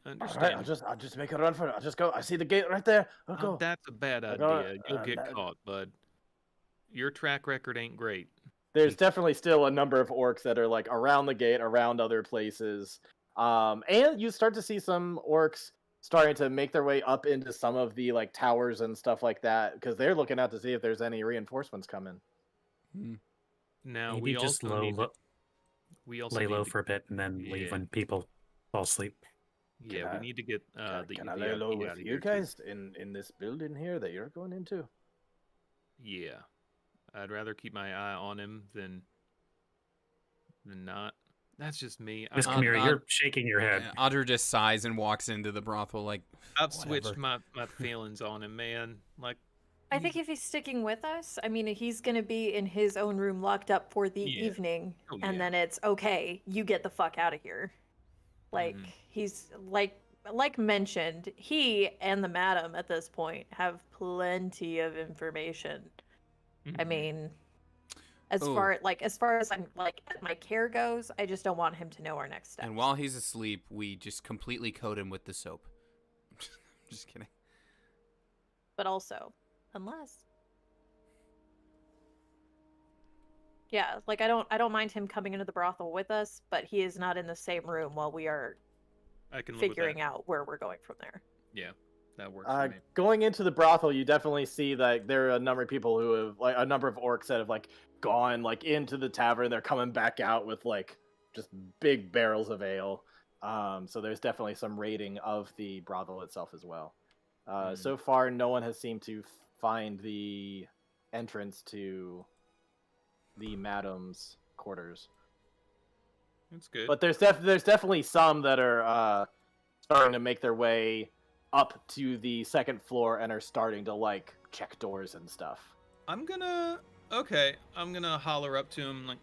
[SPEAKER 3] Understand.
[SPEAKER 4] All right, I'll just make a run for it. I'll just go. I see the gate right there. I'll go.
[SPEAKER 3] That's a bad idea. You'll get caught, bud. Your track record ain't great.
[SPEAKER 4] There's definitely still a number of orcs that are like around the gate, around other places. And you start to see some orcs starting to make their way up into some of the like towers and stuff like that because they're looking out to see if there's any reinforcements coming.
[SPEAKER 3] Now
[SPEAKER 5] maybe
[SPEAKER 3] we
[SPEAKER 5] just
[SPEAKER 3] also
[SPEAKER 5] lay low for a bit and then leave when people fall asleep.
[SPEAKER 3] Yeah, we need to get
[SPEAKER 4] Can I lay low with you guys in this building here that you're going into?
[SPEAKER 3] Yeah, I'd rather keep my eye on him than not. That's just me.
[SPEAKER 5] Miss Chimera, you're shaking your head.
[SPEAKER 2] Audra just sighs and walks into the brothel like,
[SPEAKER 3] I've switched my feelings on him, man. Like,
[SPEAKER 1] I think if he's sticking with us, I mean, he's going to be in his own room locked up for the
[SPEAKER 3] Yeah.
[SPEAKER 1] evening,
[SPEAKER 3] Oh,
[SPEAKER 1] and
[SPEAKER 3] yeah.
[SPEAKER 1] then it's okay, you get the fuck out of here. Like, he's like mentioned, he and the madam at this point have plenty of information. I mean, as far as I'm like my care goes, I just don't want him to know our next steps.
[SPEAKER 2] And while he's asleep, we just completely coat him with the soap. Just kidding.
[SPEAKER 1] But also, unless, yeah, like I don't mind him coming into the brothel with us, but he is not in the same room while we are
[SPEAKER 3] I can live
[SPEAKER 1] figuring
[SPEAKER 3] with that.
[SPEAKER 1] out where we're going from there.
[SPEAKER 3] Yeah, that works for me.
[SPEAKER 4] Going into the brothel, you definitely see that there are a number of people who have, like, a number of orcs that have like gone like into the tavern. They're coming back out with like just big barrels of ale. So there's definitely some raiding of the brothel itself as well. So far, no one has seemed to find the entrance to the madam's quarters.
[SPEAKER 3] That's good.
[SPEAKER 4] But there's definitely some that are starting to make their way up to the second floor and are starting to like check doors and stuff.
[SPEAKER 3] I'm gonna holler up to him like,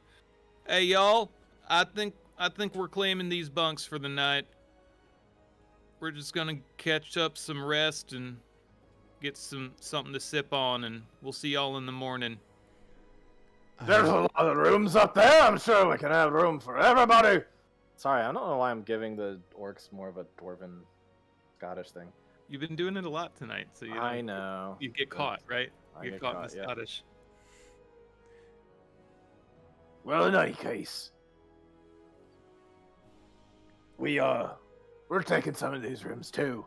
[SPEAKER 3] "Hey y'all, I think we're claiming these bunks for the night. We're just gonna catch up some rest and get something to sip on, and we'll see y'all in the morning."
[SPEAKER 4] There's a lot of rooms up there. I'm sure we can have room for everybody. Sorry, I don't know why I'm giving the orcs more of a dwarven Scottish thing.
[SPEAKER 3] You've been doing it a lot tonight, so
[SPEAKER 4] I know.
[SPEAKER 3] you get caught, right?
[SPEAKER 4] I
[SPEAKER 3] You
[SPEAKER 4] get
[SPEAKER 3] get caught in
[SPEAKER 4] caught,
[SPEAKER 3] the
[SPEAKER 4] yeah.
[SPEAKER 3] Scottish.
[SPEAKER 4] Well, in any case, we're taking some of these rooms too.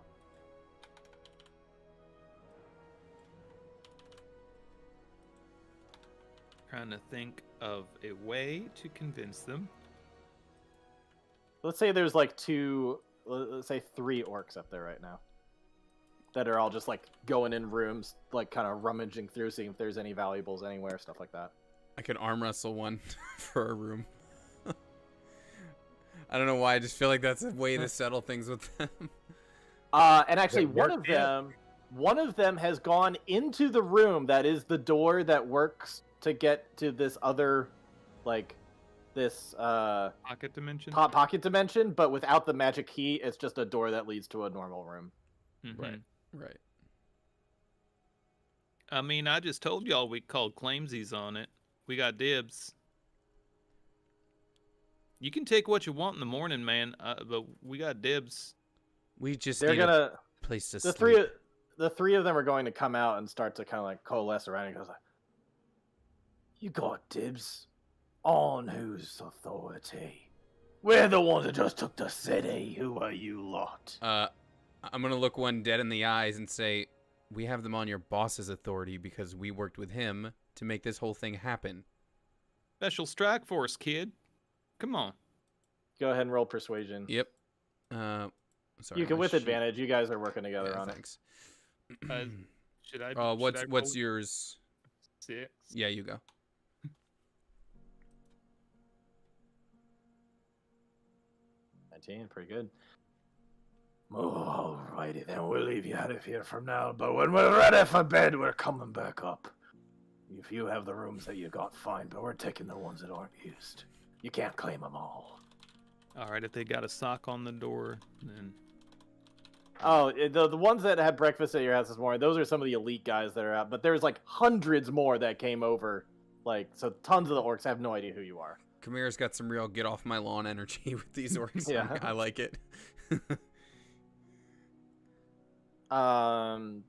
[SPEAKER 3] Trying to think of a way to convince them.
[SPEAKER 4] Let's say there's like let's say 3 orcs up there right now that are all just like going in rooms, like kind of rummaging through, seeing if there's any valuables anywhere, stuff like that.
[SPEAKER 2] I could arm wrestle one for a room. I don't know why. I just feel like that's a way to settle things with them.
[SPEAKER 4] And actually,
[SPEAKER 5] That
[SPEAKER 4] one
[SPEAKER 5] worked,
[SPEAKER 4] of them has gone into the room that is the door that works to get to this other, like, this
[SPEAKER 3] Pocket dimension.
[SPEAKER 4] pocket dimension, but without the magic key, it's just a door that leads to a normal room.
[SPEAKER 3] Mhm.
[SPEAKER 2] Right.
[SPEAKER 3] I mean, I just told y'all we called claimsies on it. We got dibs. You can take what you want in the morning, man, but we got dibs.
[SPEAKER 2] We just
[SPEAKER 4] They're
[SPEAKER 2] need
[SPEAKER 4] gonna
[SPEAKER 2] a place to
[SPEAKER 4] the
[SPEAKER 2] sleep.
[SPEAKER 4] three of them are going to come out and start to kind of like coalesce around. And goes like, "You got dibs on whose authority? We're the ones that just took the city. Who are you lot?"
[SPEAKER 2] I'm gonna look one dead in the eyes and say, "We have them on your boss's authority because we worked with him to make this whole thing happen."
[SPEAKER 3] Special strike force, kid. Come on.
[SPEAKER 4] Go ahead and roll persuasion.
[SPEAKER 2] Yep. Sorry,
[SPEAKER 4] You can
[SPEAKER 2] my
[SPEAKER 4] with
[SPEAKER 2] sheet-
[SPEAKER 4] advantage. You guys are working together
[SPEAKER 2] Yeah,
[SPEAKER 4] on
[SPEAKER 2] thanks.
[SPEAKER 3] Should I?
[SPEAKER 2] What's yours?
[SPEAKER 3] 6?
[SPEAKER 2] Yeah, you go.
[SPEAKER 4] 19, pretty good. Oh, alrighty then, we'll leave you out of here from now, but when we're ready for bed, we're coming back up. If you have the rooms that you got, fine, but we're taking the ones that aren't used. You can't claim them all.
[SPEAKER 3] All right, if they got a sock on the door, then
[SPEAKER 4] Oh, the ones that had breakfast at your house this morning, those are some of the elite guys that are out, but there's like hundreds more that came over. Like, so tons of the orcs have no idea who you are.
[SPEAKER 2] Kamira's got some real get off my lawn energy with these orcs.
[SPEAKER 4] Yeah.
[SPEAKER 2] I like it.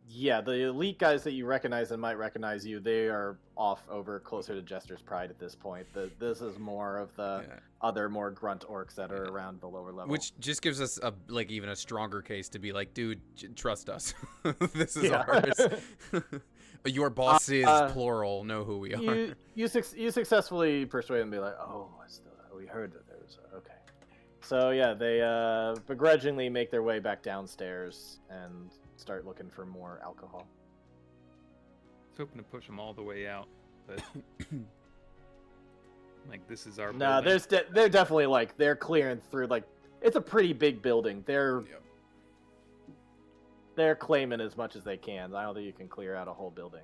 [SPEAKER 4] Yeah, the elite guys that you recognize and might recognize you, they are off over closer to Jester's Pride at this point. This is more of the
[SPEAKER 2] Yeah.
[SPEAKER 4] other more grunt orcs that are around the lower level.
[SPEAKER 2] Which just gives us even a stronger case to be like, dude, trust us. This is
[SPEAKER 4] Yeah.
[SPEAKER 2] ours. Your boss is plural. Know who we are.
[SPEAKER 4] You successfully persuade them to be like, oh, we heard that there was okay. So yeah, they begrudgingly make their way back downstairs and start looking for more alcohol.
[SPEAKER 3] I was hoping to push them all the way out, but like this is our.
[SPEAKER 4] No,
[SPEAKER 3] building.
[SPEAKER 4] they're definitely like they're clearing through. Like it's a pretty big building. They're claiming as much as they can. I don't think you can clear out a whole building.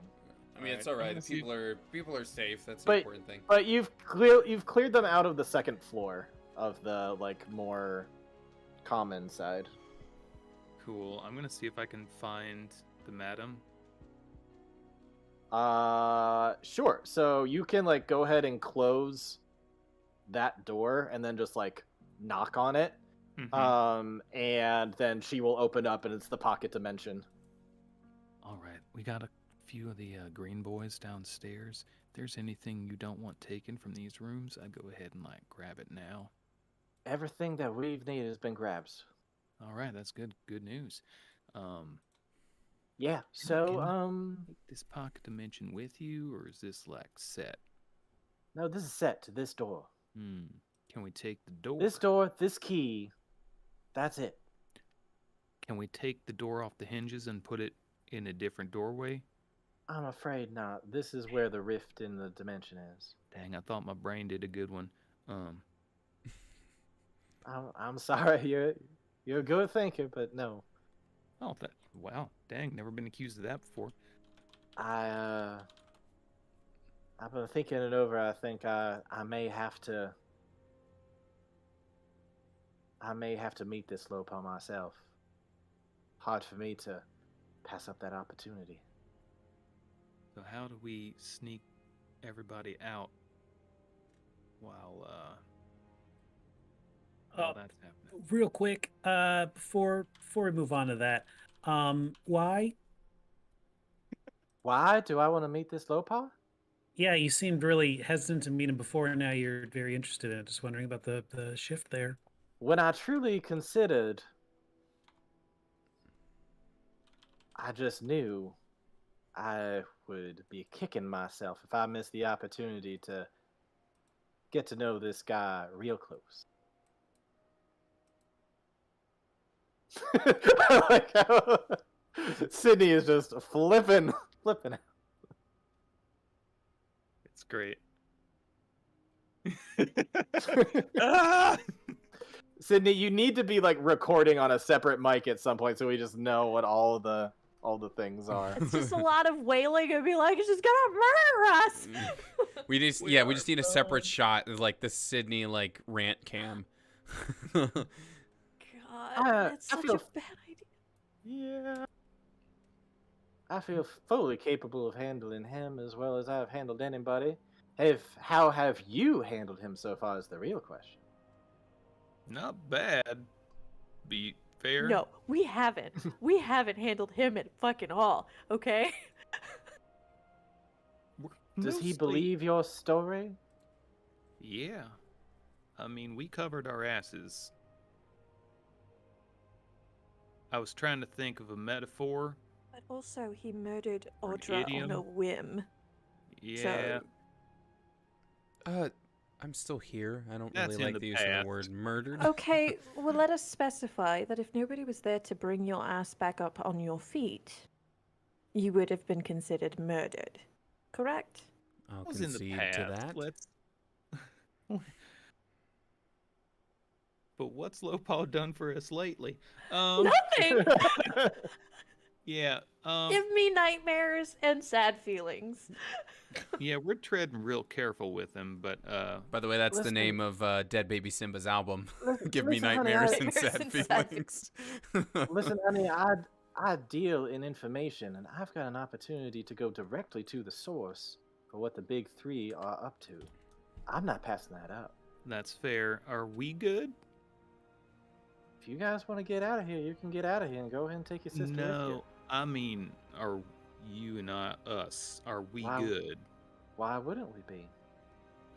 [SPEAKER 2] I mean, it's all right. People are safe. That's the important thing.
[SPEAKER 4] But you've cleared them out of the second floor of the like more common side.
[SPEAKER 3] Cool. I'm gonna see if I can find the madam.
[SPEAKER 4] Sure. So you can like go ahead and close that door and then just like knock on it. And then she will open up and it's the pocket dimension.
[SPEAKER 6] All right, we got a few of the green boys downstairs. If there's anything you don't want taken from these rooms, I'd go ahead and like grab it now.
[SPEAKER 4] Everything that we've needed has been grabbed.
[SPEAKER 6] All right, that's good news.
[SPEAKER 4] Yeah. So
[SPEAKER 6] take this pocket dimension with you, or is this like set?
[SPEAKER 4] No, this is set to this door.
[SPEAKER 6] Can we take the door?
[SPEAKER 4] This door, this key. That's it.
[SPEAKER 6] Can we take the door off the hinges and put it in a different doorway?
[SPEAKER 4] I'm afraid not. This is where the rift in the dimension is.
[SPEAKER 6] Dang, I thought my brain did a good one.
[SPEAKER 4] I'm sorry. You're a good thinker, but no.
[SPEAKER 6] Oh, wow. Dang, never been accused of that before.
[SPEAKER 4] I've been thinking it over. I think I may have to meet this Lopaw myself. Hard for me to pass up that opportunity.
[SPEAKER 6] So how do we sneak everybody out while that's happening?
[SPEAKER 7] Real quick, before we move on to that, why?
[SPEAKER 4] Why do I want to meet this Lopaw?
[SPEAKER 7] Yeah, you seemed really hesitant to meet him before, and now you're very interested in it. Just wondering about the shift there.
[SPEAKER 4] When I truly considered, I just knew I would be kicking myself if I missed the opportunity to get to know this guy real close. I like how Sydney is just flipping out.
[SPEAKER 3] It's great.
[SPEAKER 4] Sydney, you need to be like recording on a separate mic at some point so we just know what all the things are.
[SPEAKER 1] It's just a lot of wailing and be like, she's gonna murder us.
[SPEAKER 2] We just need a separate shot of like the Sydney like rant cam.
[SPEAKER 1] God, it's such a bad idea.
[SPEAKER 4] Yeah. I feel fully capable of handling him as well as I've handled anybody. How have you handled him so far is the real question.
[SPEAKER 3] Not bad. Be fair.
[SPEAKER 1] No, we haven't. We haven't handled him at fucking all, okay?
[SPEAKER 4] Does he believe your story?
[SPEAKER 3] Yeah. I mean, we covered our asses. I was trying to think of a metaphor.
[SPEAKER 1] But also, he murdered Audra on a whim.
[SPEAKER 3] Yeah.
[SPEAKER 2] I'm still here. I don't
[SPEAKER 3] That's
[SPEAKER 2] really
[SPEAKER 3] in
[SPEAKER 2] like
[SPEAKER 3] the
[SPEAKER 2] the use of
[SPEAKER 3] past.
[SPEAKER 2] the word murdered.
[SPEAKER 1] Okay, well, let us specify that if nobody was there to bring your ass back up on your feet, you would have been considered murdered. Correct?
[SPEAKER 2] I'll
[SPEAKER 3] Was in the
[SPEAKER 2] concede
[SPEAKER 3] past.
[SPEAKER 2] to that.
[SPEAKER 3] Let's. But what's Lopaw done for us lately?
[SPEAKER 1] Nothing!
[SPEAKER 3] Yeah.
[SPEAKER 1] Give me nightmares and sad feelings.
[SPEAKER 3] Yeah, we're treading real careful with him, but
[SPEAKER 2] By the way, that's the
[SPEAKER 4] Listen.
[SPEAKER 2] name of Dead Baby Simba's album. Give me
[SPEAKER 4] listen, honey,
[SPEAKER 2] nightmares
[SPEAKER 4] I-
[SPEAKER 2] and sad
[SPEAKER 1] Nightmares and sad
[SPEAKER 2] feelings.
[SPEAKER 4] Listen, honey, I deal in information, and I've got an opportunity to go directly to the source for what the big three are up to. I'm not passing that up.
[SPEAKER 3] that's fair. Are we good?
[SPEAKER 4] If you guys want to get out of here, you can get out of here and go ahead and take your sister with you.
[SPEAKER 3] No, I mean, are you and us? Are we
[SPEAKER 4] Wow.
[SPEAKER 3] good?
[SPEAKER 4] Why wouldn't we be?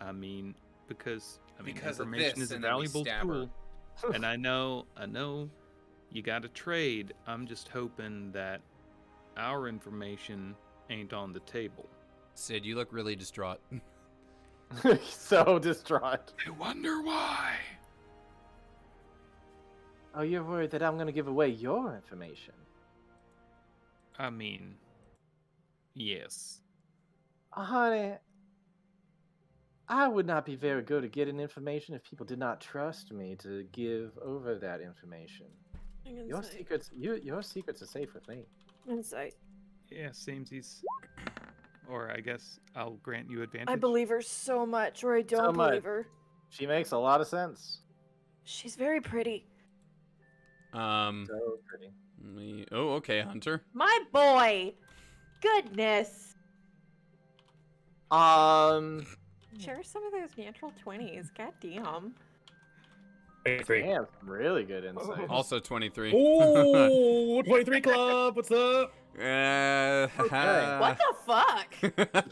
[SPEAKER 3] I mean, because
[SPEAKER 2] Because of
[SPEAKER 3] information
[SPEAKER 2] this,
[SPEAKER 3] is a
[SPEAKER 2] and then we
[SPEAKER 3] valuable
[SPEAKER 2] stab her.
[SPEAKER 3] tool, and I know you got to trade. I'm just hoping that our information ain't on the table.
[SPEAKER 2] Sid, you look really distraught.
[SPEAKER 4] So distraught.
[SPEAKER 3] I wonder why.
[SPEAKER 4] Oh, you're worried that I'm going to give away your information?
[SPEAKER 3] I mean, yes.
[SPEAKER 4] Honey, I would not be very good at getting information if people did not trust me to give over that information. Your secrets are safe with me.
[SPEAKER 1] Insight.
[SPEAKER 3] Yeah, seems he's. or I guess I'll grant you advantage.
[SPEAKER 1] I believe her so much, or I
[SPEAKER 4] So
[SPEAKER 1] don't
[SPEAKER 4] much.
[SPEAKER 1] believe her.
[SPEAKER 4] She makes a lot of sense.
[SPEAKER 1] She's very pretty.
[SPEAKER 4] So pretty.
[SPEAKER 2] Oh, okay, Hunter.
[SPEAKER 1] My boy! Goodness! Share some of those natural 20s. God damn.
[SPEAKER 7] 23.
[SPEAKER 4] Damn, some really good insight.
[SPEAKER 2] Also 23.
[SPEAKER 7] Oh, 23 club. What's up?
[SPEAKER 1] What the fuck?
[SPEAKER 2] We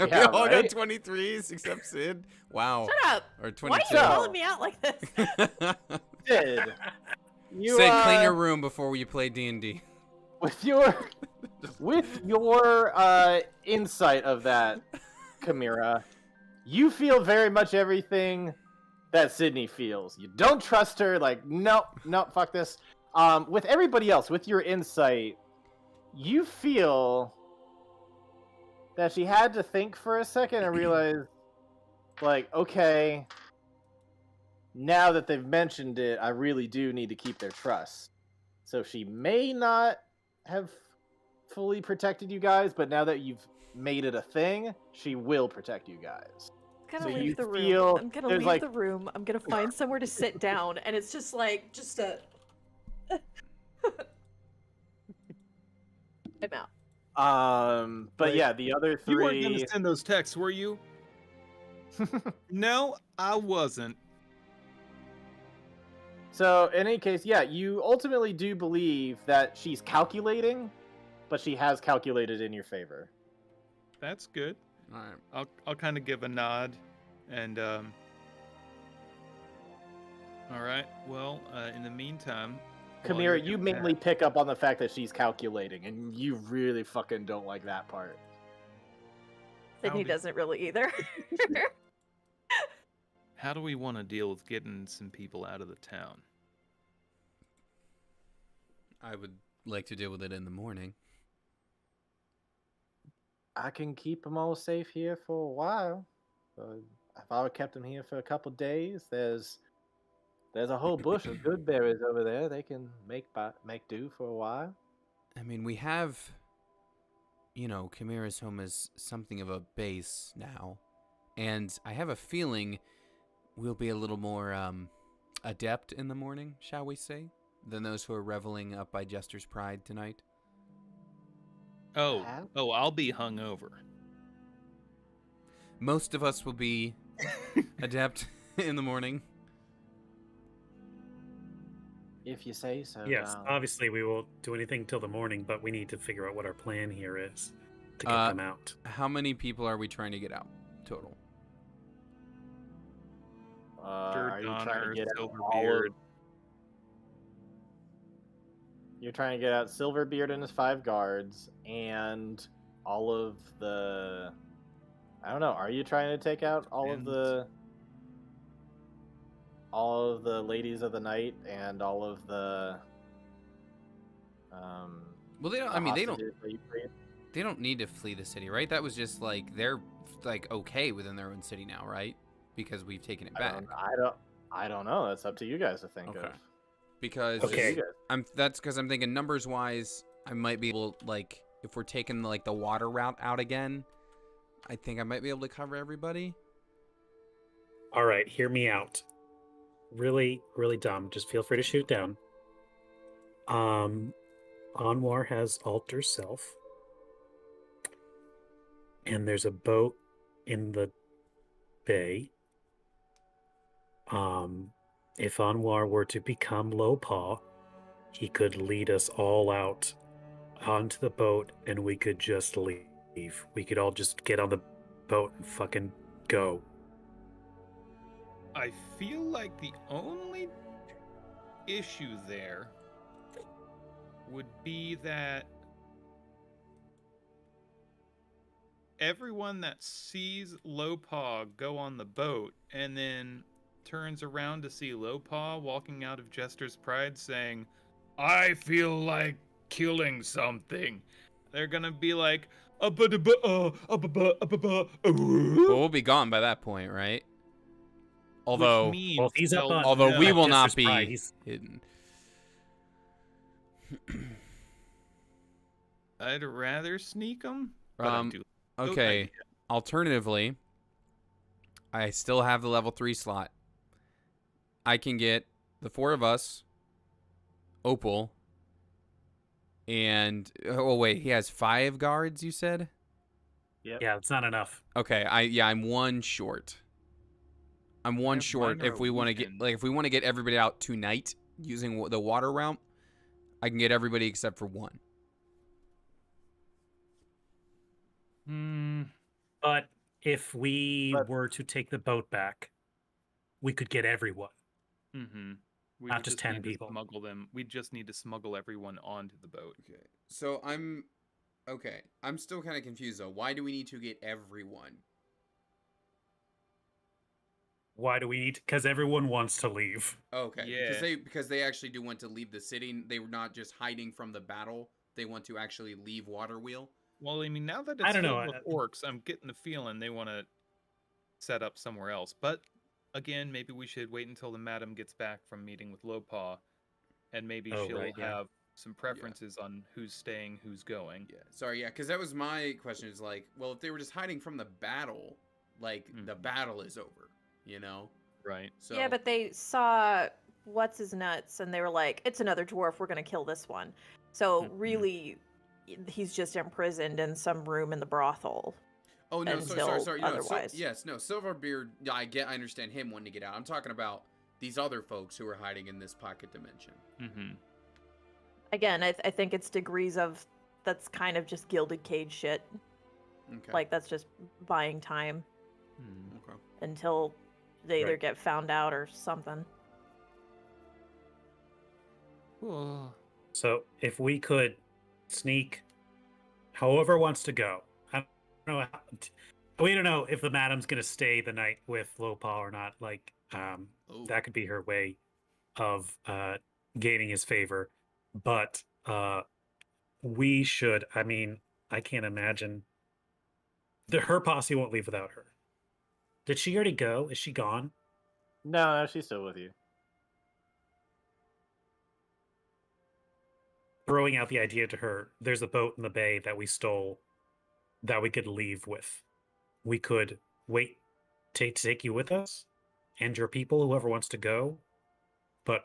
[SPEAKER 4] Yeah,
[SPEAKER 2] all
[SPEAKER 4] right?
[SPEAKER 2] got 23s except Sid. Wow.
[SPEAKER 1] Shut up!
[SPEAKER 2] Or
[SPEAKER 1] Why
[SPEAKER 2] 22.
[SPEAKER 1] are you calling me out like this?
[SPEAKER 4] Sid, you,
[SPEAKER 2] Sid, clean your room before you play D&D.
[SPEAKER 4] with your insight of that, Chimera, you feel very much everything that Sydney feels. You don't trust her. Like, nope, fuck this. With everybody else, with your insight, you feel that she had to think for a second and realize, like, okay, now that they've mentioned it, I really do need to keep their trust. So she may not have fully protected you guys, but now that you've made it a thing, she will protect you guys.
[SPEAKER 1] I'm
[SPEAKER 4] So
[SPEAKER 1] gonna
[SPEAKER 4] you
[SPEAKER 1] leave the room.
[SPEAKER 4] feel
[SPEAKER 1] I'm gonna
[SPEAKER 4] there's,
[SPEAKER 1] leave
[SPEAKER 4] like-
[SPEAKER 1] the room. I'm gonna find somewhere to sit down, and it's just like, I'm out.
[SPEAKER 4] But
[SPEAKER 3] Wait,
[SPEAKER 4] yeah, the other
[SPEAKER 3] You weren't
[SPEAKER 4] three.
[SPEAKER 3] gonna send those texts, were you? No, I wasn't.
[SPEAKER 4] So in any case, yeah, you ultimately do believe that she's calculating, but she has calculated in your favor.
[SPEAKER 3] That's good.
[SPEAKER 2] All right.
[SPEAKER 3] I'll kind of give a nod, and all right. Well, in the meantime, while
[SPEAKER 4] Chimera,
[SPEAKER 3] you're
[SPEAKER 4] you
[SPEAKER 3] doing
[SPEAKER 4] mainly
[SPEAKER 3] that-
[SPEAKER 4] pick up on the fact that she's calculating, and you really fucking don't like that part.
[SPEAKER 1] Sydney
[SPEAKER 3] be-
[SPEAKER 1] doesn't really either.
[SPEAKER 3] How do we want to deal with getting some people out of the town?
[SPEAKER 2] I would like to deal with it in the morning.
[SPEAKER 4] I can keep them all safe here for a while. If I would kept them here for a couple days, there's a whole bush of good berries over there. They can make do for a while.
[SPEAKER 2] I mean, we have, Chimera's home is something of a base now. And I have a feeling we'll be a little more adept in the morning, shall we say, than those who are reveling up by Jester's Pride tonight.
[SPEAKER 3] Oh, I'll be hungover.
[SPEAKER 2] Most of us will be adept in the morning.
[SPEAKER 4] If you say so.
[SPEAKER 7] Yes,
[SPEAKER 4] darling.
[SPEAKER 7] obviously we won't do anything till the morning, but we need to figure out what our plan here is to get them out.
[SPEAKER 2] How many people are we trying to get out total?
[SPEAKER 4] Are you trying
[SPEAKER 3] Donner,
[SPEAKER 4] to get out
[SPEAKER 3] Silverbeard.
[SPEAKER 4] You're trying to get out Silverbeard and his 5 guards, and all of the. I don't know. Are you trying to take out all of the ladies of the night and all of the?
[SPEAKER 2] Well, they don't.
[SPEAKER 4] the
[SPEAKER 2] I mean,
[SPEAKER 4] hostages that you freed?
[SPEAKER 2] they don't need to flee the city, right? That was just like they're like okay within their own city now, right? Because we've taken it back.
[SPEAKER 4] I don't know. That's up to you guys to think
[SPEAKER 2] Okay.
[SPEAKER 4] of.
[SPEAKER 2] Because
[SPEAKER 7] Okay.
[SPEAKER 2] that's because I'm thinking numbers wise, I might be able, like, if we're taking like the water route out again, I think I might be able to cover everybody.
[SPEAKER 7] All right, hear me out. Really, really dumb. Just feel free to shoot down. Anwar has alter self. And there's a boat in the bay. If Anwar were to become Lopaw, he could lead us all out onto the boat and we could just leave. We could all just get on the boat and fucking go.
[SPEAKER 3] I feel like the only issue there would be that everyone that sees Lopaw go on the boat and then turns around to see Lopaw walking out of Jester's Pride saying, I feel like killing something. They're gonna be like,
[SPEAKER 2] Well, we'll be gone by that point, right? Although,
[SPEAKER 3] which means
[SPEAKER 7] Well, if he's up
[SPEAKER 3] they'll
[SPEAKER 7] on,
[SPEAKER 2] although we will not
[SPEAKER 7] Jester's
[SPEAKER 2] be
[SPEAKER 7] Pride, he's-
[SPEAKER 2] hidden.
[SPEAKER 3] I'd rather sneak them. But I do.
[SPEAKER 2] Okay. Alternatively, I still have the level 3 slot. I can get the 4 of us, Opal, and oh wait, he has 5 guards, you said?
[SPEAKER 4] Yep.
[SPEAKER 5] Yeah, it's not enough.
[SPEAKER 2] Okay, I'm 1 short. I'm 1
[SPEAKER 6] Yeah,
[SPEAKER 2] short
[SPEAKER 6] mine are
[SPEAKER 2] if we want to get
[SPEAKER 6] weakened.
[SPEAKER 2] if we want to get everybody out tonight using the water route. I can get everybody except for 1.
[SPEAKER 5] But if we
[SPEAKER 4] But-
[SPEAKER 5] were to take the boat back, we could get everyone.
[SPEAKER 6] Mm-hmm. We
[SPEAKER 5] Not
[SPEAKER 6] would
[SPEAKER 5] just 10
[SPEAKER 6] need to
[SPEAKER 5] people.
[SPEAKER 6] Smuggle them. We just need to smuggle everyone onto the boat.
[SPEAKER 2] Okay. So I'm still kind of confused though. Why do we need to get everyone?
[SPEAKER 5] Why do we need? Because everyone wants to leave.
[SPEAKER 2] Okay.
[SPEAKER 6] Yeah.
[SPEAKER 2] Because they actually do want to leave the city. They were not just hiding from the battle. They want to actually leave Waterwheel.
[SPEAKER 6] Well, I mean, now that
[SPEAKER 5] I
[SPEAKER 6] it's
[SPEAKER 5] don't know,
[SPEAKER 6] filled with orcs, I'm getting the feeling they want to set up somewhere else. But again, maybe we should wait until the madam gets back from meeting with Lopaw, and maybe
[SPEAKER 5] Oh,
[SPEAKER 6] she'll
[SPEAKER 5] right, yeah.
[SPEAKER 6] have some preferences on who's staying, who's going.
[SPEAKER 2] Yeah. Sorry. Yeah. Because that was my question. Is like, well, if they were just hiding from the battle, like the battle is over. You know.
[SPEAKER 6] Right.
[SPEAKER 2] So
[SPEAKER 1] Yeah, but they saw what's his nuts, and they were like, "It's another dwarf. We're gonna kill this one." So really, he's just imprisoned in some room in the brothel.
[SPEAKER 2] Oh no!
[SPEAKER 1] until
[SPEAKER 2] Sorry. No,
[SPEAKER 1] otherwise.
[SPEAKER 2] yes, no. Silverbeard. Yeah, I understand him wanting to get out. I'm talking about these other folks who are hiding in this pocket dimension.
[SPEAKER 6] Mm-hmm.
[SPEAKER 1] Again, I think it's degrees of that's kind of just gilded cage shit.
[SPEAKER 2] Okay.
[SPEAKER 1] Like that's just buying time
[SPEAKER 2] Okay.
[SPEAKER 1] until they either
[SPEAKER 5] Right.
[SPEAKER 1] get found out or something.
[SPEAKER 6] Well,
[SPEAKER 5] So if we could sneak, however wants to go. I don't know. We don't know if the madam's gonna stay the night with Lopaw or not. Like,
[SPEAKER 2] Ooh.
[SPEAKER 5] that could be her way of gaining his favor. But we should. I mean, I can't imagine. Her posse won't leave without her. Did she already go? Is she gone?
[SPEAKER 4] No, she's still with you.
[SPEAKER 5] Throwing out the idea to her, there's a boat in the bay that we stole that we could leave with. We could wait to take you with us and your people, whoever wants to go. But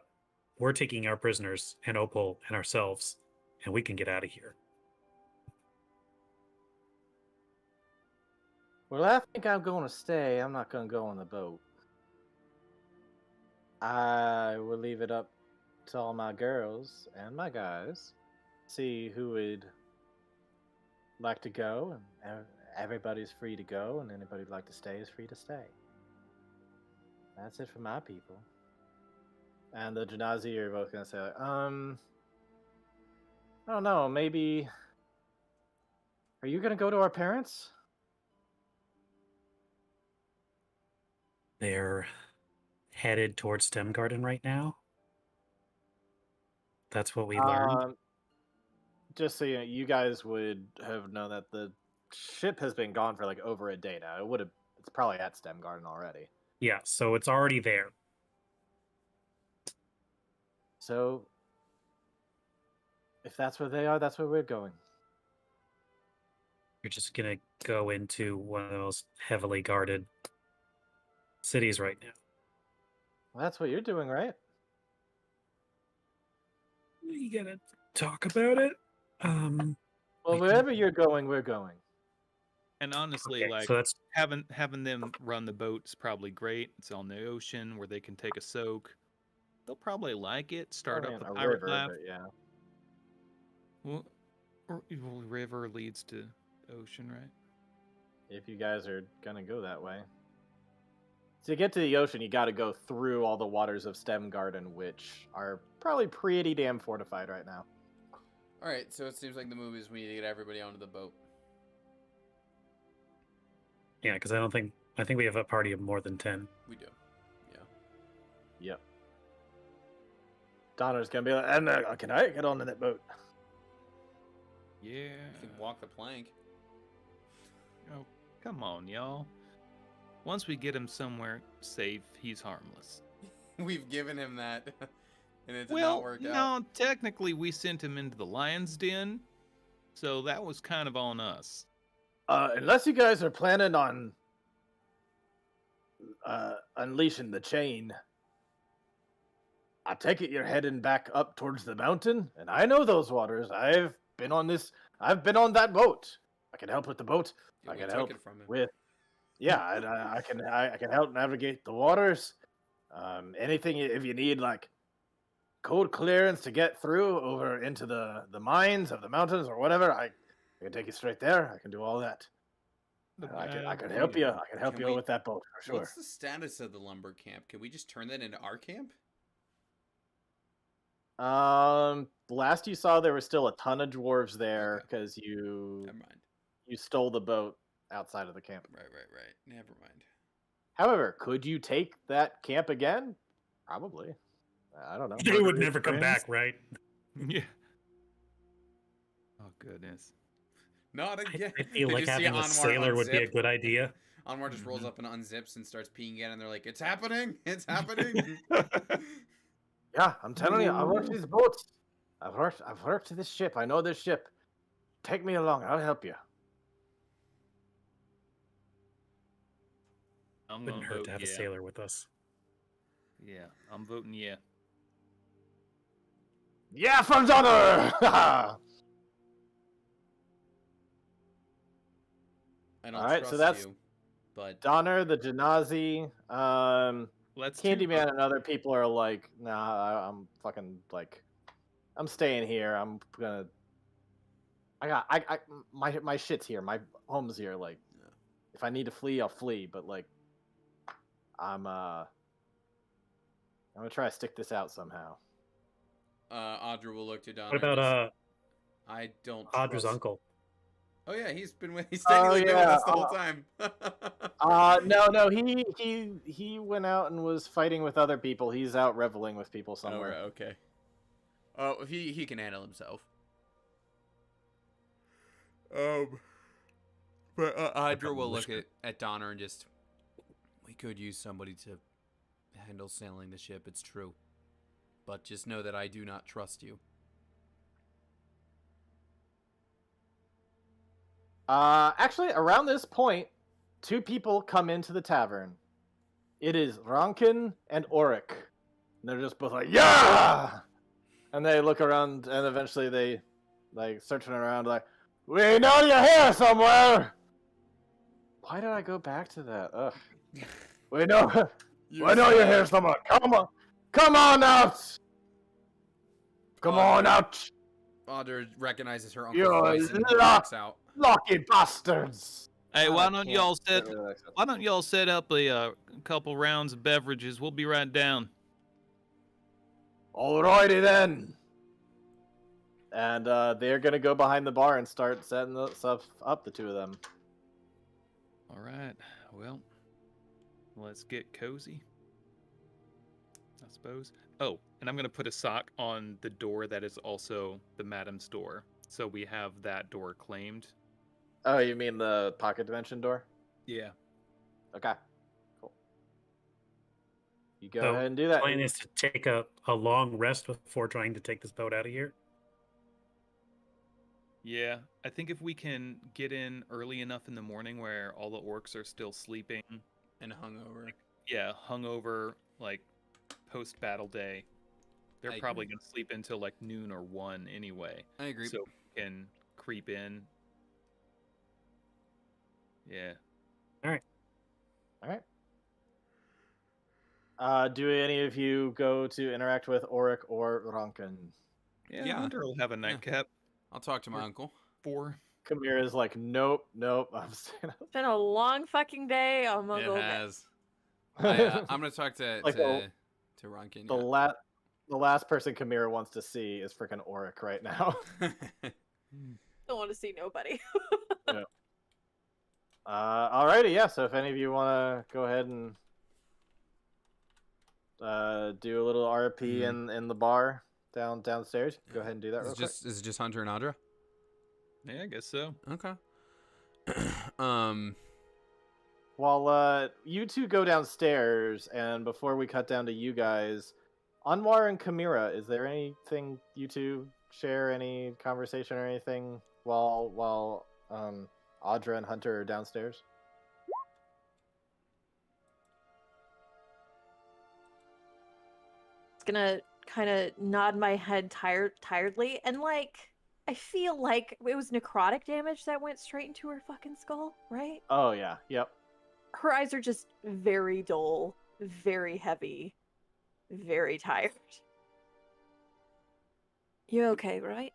[SPEAKER 5] we're taking our prisoners and Opal and ourselves, and we can get out of here.
[SPEAKER 4] Well, I think I'm going to stay. I'm not going to go on the boat. I will leave it up to all my girls and my guys. See who would like to go, and everybody's free to go, and anybody who'd like to stay is free to stay. That's it for my people. And the Janazi are both going to say, like, I don't know, maybe... Are you going to go to our parents?
[SPEAKER 5] They're headed towards STEM Garden right now. That's what we learned.
[SPEAKER 4] Just so you know, you guys would have known that the ship has been gone for like over a day now. It's probably at STEM Garden already.
[SPEAKER 5] Yeah, so it's already there.
[SPEAKER 4] So if that's where they are, that's where we're going.
[SPEAKER 5] You're just gonna go into one of the most heavily guarded cities right now.
[SPEAKER 4] Well, that's what you're doing, right?
[SPEAKER 5] You gonna talk about it?
[SPEAKER 4] Well, wherever you're going, we're going.
[SPEAKER 6] and honestly,
[SPEAKER 5] Okay,
[SPEAKER 6] like
[SPEAKER 5] so that's
[SPEAKER 6] having them run the boat is probably great. It's on the ocean where they can take a soak. They'll probably like it. Start
[SPEAKER 4] Probably
[SPEAKER 6] up the
[SPEAKER 4] in a
[SPEAKER 6] pirate
[SPEAKER 4] river,
[SPEAKER 6] laugh.
[SPEAKER 4] but yeah.
[SPEAKER 6] Well, river leads to ocean, right?
[SPEAKER 4] If you guys are gonna go that way. To get to the ocean, you got to go through all the waters of STEM Garden, which are probably pretty damn fortified right now.
[SPEAKER 2] All right. So it seems like the move is we need to get everybody onto the boat.
[SPEAKER 5] yeah, because I think we have a party of more than 10.
[SPEAKER 2] We do. Yeah.
[SPEAKER 4] Yep. Donner's gonna be like, and can I get onto that boat?
[SPEAKER 6] Yeah.
[SPEAKER 2] You can walk the plank.
[SPEAKER 6] Oh, come on, y'all. Once we get him somewhere safe, he's harmless.
[SPEAKER 2] We've given him that, and it's
[SPEAKER 6] Well,
[SPEAKER 2] not worked
[SPEAKER 6] no,
[SPEAKER 2] out.
[SPEAKER 6] technically we sent him into the lion's den, so that was kind of on us.
[SPEAKER 4] Unless you guys are planning on unleashing the chain, I take it you're heading back up towards the mountain, and I know those waters. I've been on that boat. I can help with the boat.
[SPEAKER 2] Yeah,
[SPEAKER 4] I
[SPEAKER 2] we
[SPEAKER 4] can
[SPEAKER 2] took
[SPEAKER 4] help
[SPEAKER 2] it from him.
[SPEAKER 4] with. Yeah, I can help navigate the waters. Anything if you need like code clearance to get through over into the mines of the mountains or whatever, I can take you straight there. I can do all that. I can help you. I can help
[SPEAKER 2] Can
[SPEAKER 4] you
[SPEAKER 2] we-
[SPEAKER 4] with that boat for sure.
[SPEAKER 2] What's the status of the lumber camp? Can we just turn that into our camp?
[SPEAKER 4] Last you saw, there were still a ton of dwarves there
[SPEAKER 2] Okay.
[SPEAKER 4] because you
[SPEAKER 2] Never mind.
[SPEAKER 4] stole the boat outside of the camp.
[SPEAKER 2] Right. Never mind.
[SPEAKER 4] However, could you take that camp again? Probably. I don't know.
[SPEAKER 7] They would never come back, right?
[SPEAKER 6] Yeah. Oh goodness.
[SPEAKER 2] Not again.
[SPEAKER 7] I feel
[SPEAKER 2] Did
[SPEAKER 7] like
[SPEAKER 2] you see
[SPEAKER 7] having a
[SPEAKER 2] Anwar
[SPEAKER 7] sailor would be a
[SPEAKER 2] unzip?
[SPEAKER 7] good idea.
[SPEAKER 2] Anwar just rolls
[SPEAKER 6] Mhm.
[SPEAKER 2] up and unzips and starts peeing again, and they're like, "It's happening! It's happening!"
[SPEAKER 4] Yeah, I'm telling you, I worked these boats. I've worked this ship. I know this ship. Take me along. I'll help you.
[SPEAKER 6] I'm
[SPEAKER 7] Wouldn't
[SPEAKER 6] gonna
[SPEAKER 7] hurt
[SPEAKER 6] vote
[SPEAKER 7] to have
[SPEAKER 6] yeah.
[SPEAKER 7] a sailor with us.
[SPEAKER 6] Yeah, I'm voting yeah.
[SPEAKER 4] Yeah, from Donner!
[SPEAKER 2] I don't
[SPEAKER 4] Alright,
[SPEAKER 2] trust
[SPEAKER 4] so that's-
[SPEAKER 2] you, but
[SPEAKER 4] Donner, the Janazi,
[SPEAKER 6] Let's
[SPEAKER 4] Candyman, and other people are like, nah, I'm fucking like, I'm staying here. I'm gonna. My shit's here. My home's here. Like,
[SPEAKER 2] Yeah.
[SPEAKER 4] if I need to flee, I'll flee. But like, I'm gonna try to stick this out somehow.
[SPEAKER 2] Audra will look to Don.
[SPEAKER 7] What about
[SPEAKER 2] I don't.
[SPEAKER 7] Audra's
[SPEAKER 2] trust...
[SPEAKER 7] uncle?
[SPEAKER 2] Oh yeah, he's technically been with us the whole time.
[SPEAKER 4] No, he went out and was fighting with other people. He's out reveling with people
[SPEAKER 2] Oh,
[SPEAKER 4] somewhere.
[SPEAKER 2] right, okay. Oh, he can handle himself. But Audra will look at Donner and just, we could use somebody to handle sailing the ship. It's true, but just know that I do not trust you.
[SPEAKER 4] Actually, around this point, two people come into the tavern. It is Rankin and Auric. And they're just both like, yeah! And they look around, and eventually they, like, searching around, like, we know you're here somewhere! Why did I go back to that? Ugh. We know you're here somewhere. Come on! Come on out! Come on out!
[SPEAKER 2] Audra recognizes her uncle's
[SPEAKER 4] You're
[SPEAKER 2] voice and
[SPEAKER 4] locked.
[SPEAKER 2] walks out.
[SPEAKER 4] Lucky bastards!
[SPEAKER 6] Hey,
[SPEAKER 4] God,
[SPEAKER 6] why
[SPEAKER 4] I
[SPEAKER 6] don't
[SPEAKER 4] can't
[SPEAKER 6] y'all
[SPEAKER 4] get
[SPEAKER 6] set
[SPEAKER 4] rid of that accent.
[SPEAKER 6] why don't y'all set up a couple rounds of beverages? We'll be right down.
[SPEAKER 4] Alrighty then. And they're gonna go behind the bar and start setting the stuff up, the two of them.
[SPEAKER 6] All right. Well, let's get cozy, I suppose. Oh, and I'm going to put a sock on the door that is also the madam's door. So we have that door claimed.
[SPEAKER 4] Oh, you mean the pocket dimension door?
[SPEAKER 6] Yeah.
[SPEAKER 4] Okay. Cool. You go
[SPEAKER 7] So,
[SPEAKER 4] ahead and do that.
[SPEAKER 7] The plan is to take a long rest before trying to take this boat out of here.
[SPEAKER 6] Yeah. I think if we can get in early enough in the morning where all the orcs are still sleeping.
[SPEAKER 2] And hungover.
[SPEAKER 6] Yeah, hungover, like post-battle day. They're
[SPEAKER 2] I
[SPEAKER 6] probably
[SPEAKER 2] agree.
[SPEAKER 6] going to sleep until like noon or 1 anyway.
[SPEAKER 2] I agree.
[SPEAKER 6] So we can creep in. Yeah.
[SPEAKER 4] Alright. Do any of you go to interact with Auric or Rankin?
[SPEAKER 6] Yeah,
[SPEAKER 2] Yeah.
[SPEAKER 6] Hunter will have a nightcap.
[SPEAKER 2] I'll talk to my uncle.
[SPEAKER 6] 4.
[SPEAKER 4] Kamira's like, nope. I'm staying up.
[SPEAKER 1] It's been a long fucking day. I'm gonna
[SPEAKER 2] It
[SPEAKER 1] go bed.
[SPEAKER 2] has. I'm gonna talk to
[SPEAKER 4] Like
[SPEAKER 2] to Rankin.
[SPEAKER 4] The last person Kamira wants to see is freaking Auric right now.
[SPEAKER 1] Don't want to see nobody.
[SPEAKER 4] Alrighty, yeah. So if any of you want to go ahead and do a little RP in the bar downstairs, go ahead and do that real quick.
[SPEAKER 2] Is it just Hunter and Audra?
[SPEAKER 6] Yeah, I guess so.
[SPEAKER 2] Okay.
[SPEAKER 4] While you two go downstairs, and before we cut down to you guys, Anwar and Kamira, is there anything you two share, any conversation or anything while Audra and Hunter are downstairs.
[SPEAKER 1] Gonna kind of nod my head tiredly, and like I feel like it was necrotic damage that went straight into her fucking skull, right?
[SPEAKER 4] Oh yeah, yep.
[SPEAKER 1] Her eyes are just very dull, very heavy, very tired. You okay, right?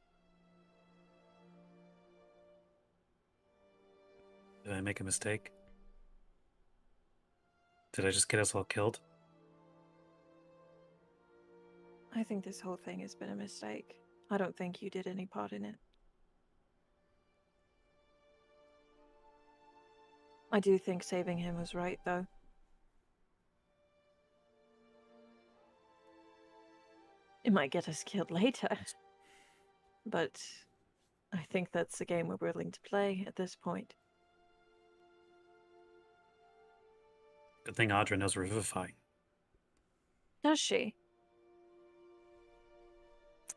[SPEAKER 7] Did I make a mistake? Did I just get us all killed?
[SPEAKER 1] I think this whole thing has been a mistake. I don't think you did any part in it. I do think saving him was right, though. It might get us killed later. But I think that's the game we're willing to play at this point.
[SPEAKER 7] Good thing Audra knows Revivify.
[SPEAKER 1] Does she?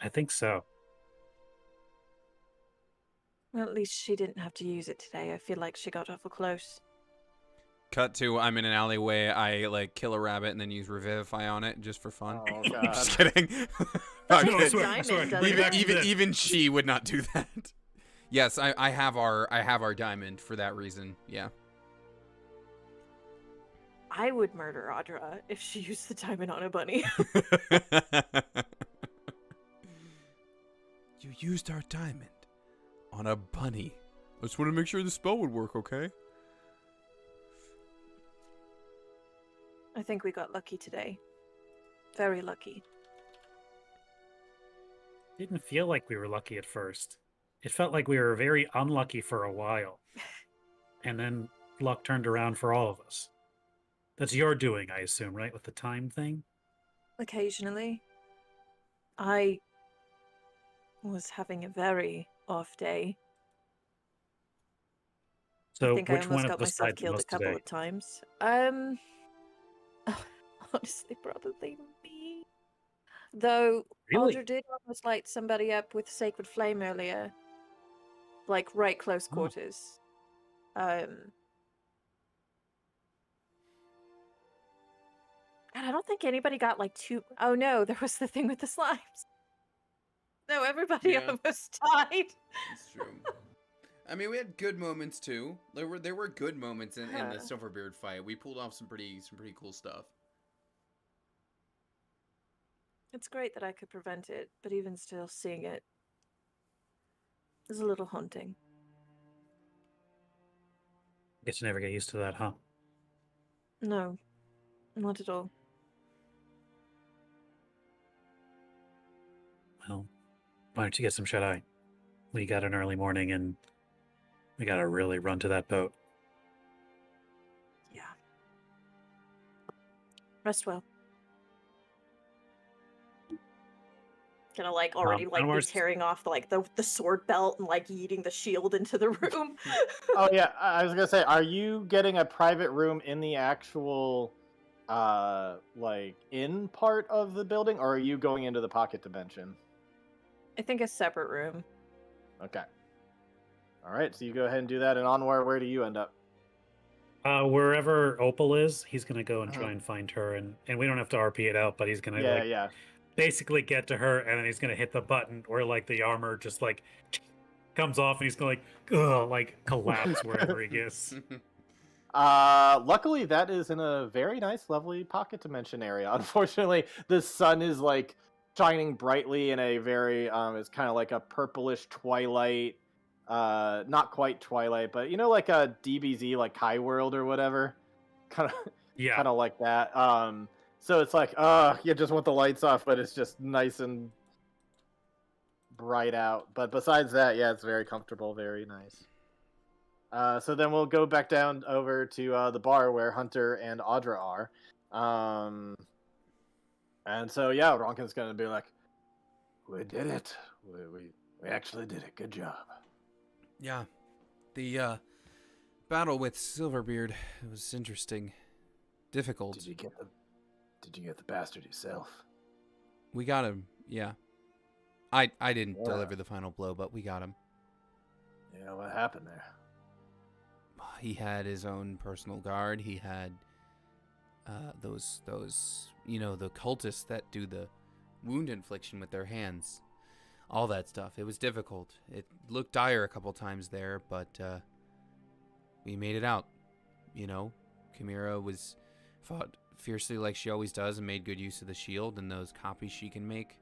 [SPEAKER 7] I think so.
[SPEAKER 1] Well, at least she didn't have to use it today. I feel like she got awful close.
[SPEAKER 2] Cut to I'm in an alleyway. I like kill a rabbit and then use Revivify on it just for fun.
[SPEAKER 4] Oh
[SPEAKER 2] I'm
[SPEAKER 4] god.
[SPEAKER 2] just kidding.
[SPEAKER 1] That's
[SPEAKER 2] I'm
[SPEAKER 1] what
[SPEAKER 2] kidding.
[SPEAKER 1] Diamond does.
[SPEAKER 2] Even she would not do that. Yes, I have our diamond for that reason. Yeah.
[SPEAKER 1] I would murder Audra if she used the diamond on a bunny.
[SPEAKER 2] You used our diamond on a bunny. I just want to make sure the spell would work, okay?
[SPEAKER 1] I think we got lucky today. Very lucky.
[SPEAKER 7] Didn't feel like we were lucky at first. It felt like we were very unlucky for a while. And then luck turned around for all of us. That's your doing, I assume, right? With the time thing?
[SPEAKER 1] Occasionally. I was having a very off day.
[SPEAKER 7] So
[SPEAKER 1] I think I
[SPEAKER 7] which
[SPEAKER 1] almost
[SPEAKER 7] one
[SPEAKER 1] got
[SPEAKER 7] of us
[SPEAKER 1] myself
[SPEAKER 7] died the
[SPEAKER 1] killed a
[SPEAKER 7] most
[SPEAKER 1] couple
[SPEAKER 7] today?
[SPEAKER 1] of times. Honestly, probably me. Though
[SPEAKER 7] Really?
[SPEAKER 1] Audra did almost light somebody up with Sacred Flame earlier. Like, right close
[SPEAKER 7] Oh.
[SPEAKER 1] quarters. God, I don't think anybody got, like, two... Oh, no, there was the thing with the slimes. No, everybody
[SPEAKER 2] Yeah.
[SPEAKER 1] almost died.
[SPEAKER 2] That's true. I mean, we had good moments too. There were good moments in the Silverbeard fight. We pulled off some pretty cool stuff.
[SPEAKER 1] It's great that I could prevent it, but even still, seeing it is a little haunting.
[SPEAKER 7] Guess you never get used to that, huh?
[SPEAKER 1] No, not at all.
[SPEAKER 7] Well, why don't you get some shut-eye? We got an early morning and we gotta really run to that boat.
[SPEAKER 1] Yeah. Rest well. Gonna like already like be
[SPEAKER 7] onwards.
[SPEAKER 1] tearing off the sword belt and like yeeting the shield into the room.
[SPEAKER 4] Oh yeah, I was gonna say, are you getting a private room in the actual, like in part of the building, or are you going into the pocket dimension?
[SPEAKER 1] I think a separate room.
[SPEAKER 4] Okay. All right, so you go ahead and do that, and Onwar, where do you end up?
[SPEAKER 7] Wherever Opal is, he's gonna go and try and find her, and we don't have to RP it out, but he's gonna
[SPEAKER 4] Yeah.
[SPEAKER 7] basically get to her, and then he's gonna hit the button where like the armor just like comes off, and he's gonna like collapse wherever he is.
[SPEAKER 4] Luckily, that is in a very nice, lovely pocket dimension area. Unfortunately, the sun is like shining brightly in a very it's kind of like a purplish twilight, not quite twilight, but you know, like a DBZ, like Kai World or whatever, kind of like that. So it's like, you just want the lights off, but it's just nice and bright out. But besides that, yeah, it's very comfortable, very nice. So then we'll go back down over to the bar where Hunter and Audra are. And so, yeah, Ronkin's going to be like, we did it. We actually did it. Good job.
[SPEAKER 2] Yeah. The battle with Silverbeard was interesting. Difficult.
[SPEAKER 4] Did you get the bastard yourself?
[SPEAKER 2] We got him, yeah. I didn't deliver the final blow, but we got him.
[SPEAKER 4] Yeah, what happened there?
[SPEAKER 2] he had his own personal guard. He had those the cultists that do the wound infliction with their hands. All that stuff. It was difficult. It looked dire a couple times there, but we made it out. Chimera fought fiercely like she always does and made good use of the shield and those copies she can make.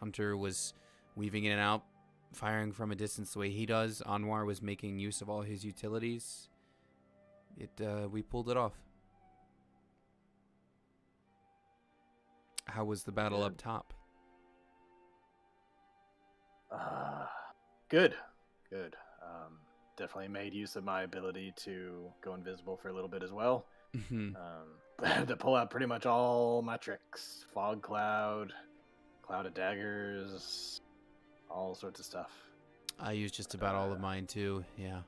[SPEAKER 2] Hunter was weaving in and out, firing from a distance the way he does. Anwar was making use of all his utilities. We pulled it off. How was the battle up top?
[SPEAKER 4] Good. Definitely made use of my ability to go invisible for a little bit as well. To pull out pretty much all my tricks. Fog cloud, cloud of daggers, all sorts of stuff.
[SPEAKER 2] I used just about all of mine too, yeah.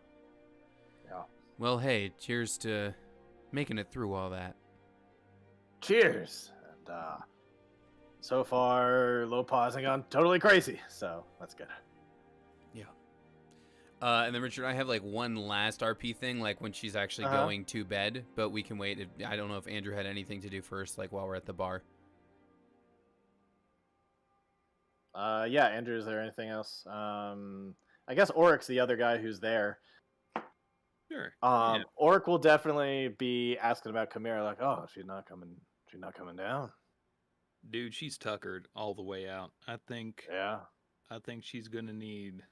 [SPEAKER 4] Yeah.
[SPEAKER 2] Well, hey, cheers to making it through all that.
[SPEAKER 4] Cheers! And so far, Lopaw hasn't gone totally crazy, so that's good.
[SPEAKER 2] Yeah. And then Richard, I have like one last RP thing, like when she's actually going to bed, but we can wait. I don't know if Andrew had anything to do first, like while we're at the bar.
[SPEAKER 4] Yeah, Andrew, is there anything else? I guess Oric's the other guy who's there.
[SPEAKER 6] Sure.
[SPEAKER 4] Oric will definitely be asking about Chimera, like, oh, she's not coming down.
[SPEAKER 6] Dude, she's tuckered all the way out. I think she's gonna need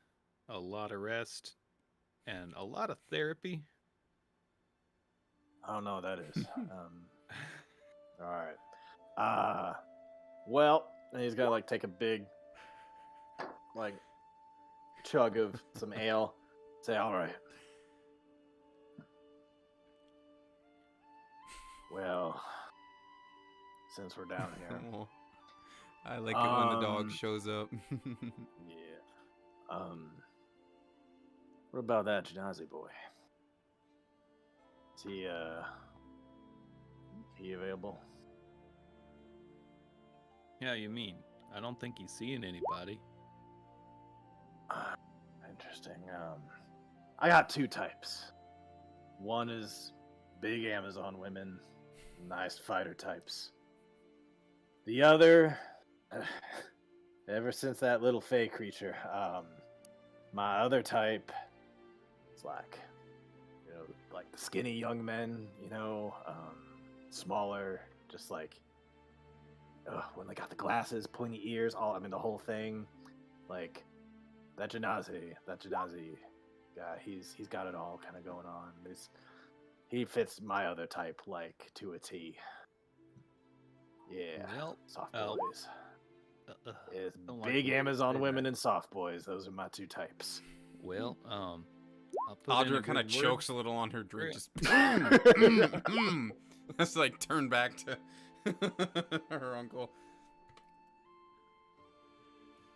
[SPEAKER 6] a lot of rest and a lot of therapy.
[SPEAKER 4] I don't know what that is. All right. Well, he's gonna like take a big like chug of some ale. Say, all right. Well, since we're down here.
[SPEAKER 2] I like it when the dog shows up.
[SPEAKER 4] Yeah. What about that Janazi boy? Is he available?
[SPEAKER 6] Yeah, you mean? I don't think he's seeing anybody.
[SPEAKER 4] Interesting. I got two types. One is big Amazon women, nice fighter types. The other, ever since that little fey creature, my other type is like, like the skinny young men, smaller, just like, when they got the glasses, pointy ears, the whole thing. Like, that Janazi guy, he's got it all kind of going on. He fits my other type, like, to a T. Yeah,
[SPEAKER 6] Well,
[SPEAKER 4] soft boys. It's
[SPEAKER 6] don't
[SPEAKER 4] big
[SPEAKER 6] like
[SPEAKER 4] Amazon
[SPEAKER 6] that.
[SPEAKER 4] women and soft boys. Those are my two types.
[SPEAKER 6] Well, I'll put in a
[SPEAKER 2] Audra kind of
[SPEAKER 6] good word.
[SPEAKER 2] chokes a little on her drink.
[SPEAKER 6] Yeah.
[SPEAKER 2] Just That's like turn back to her uncle.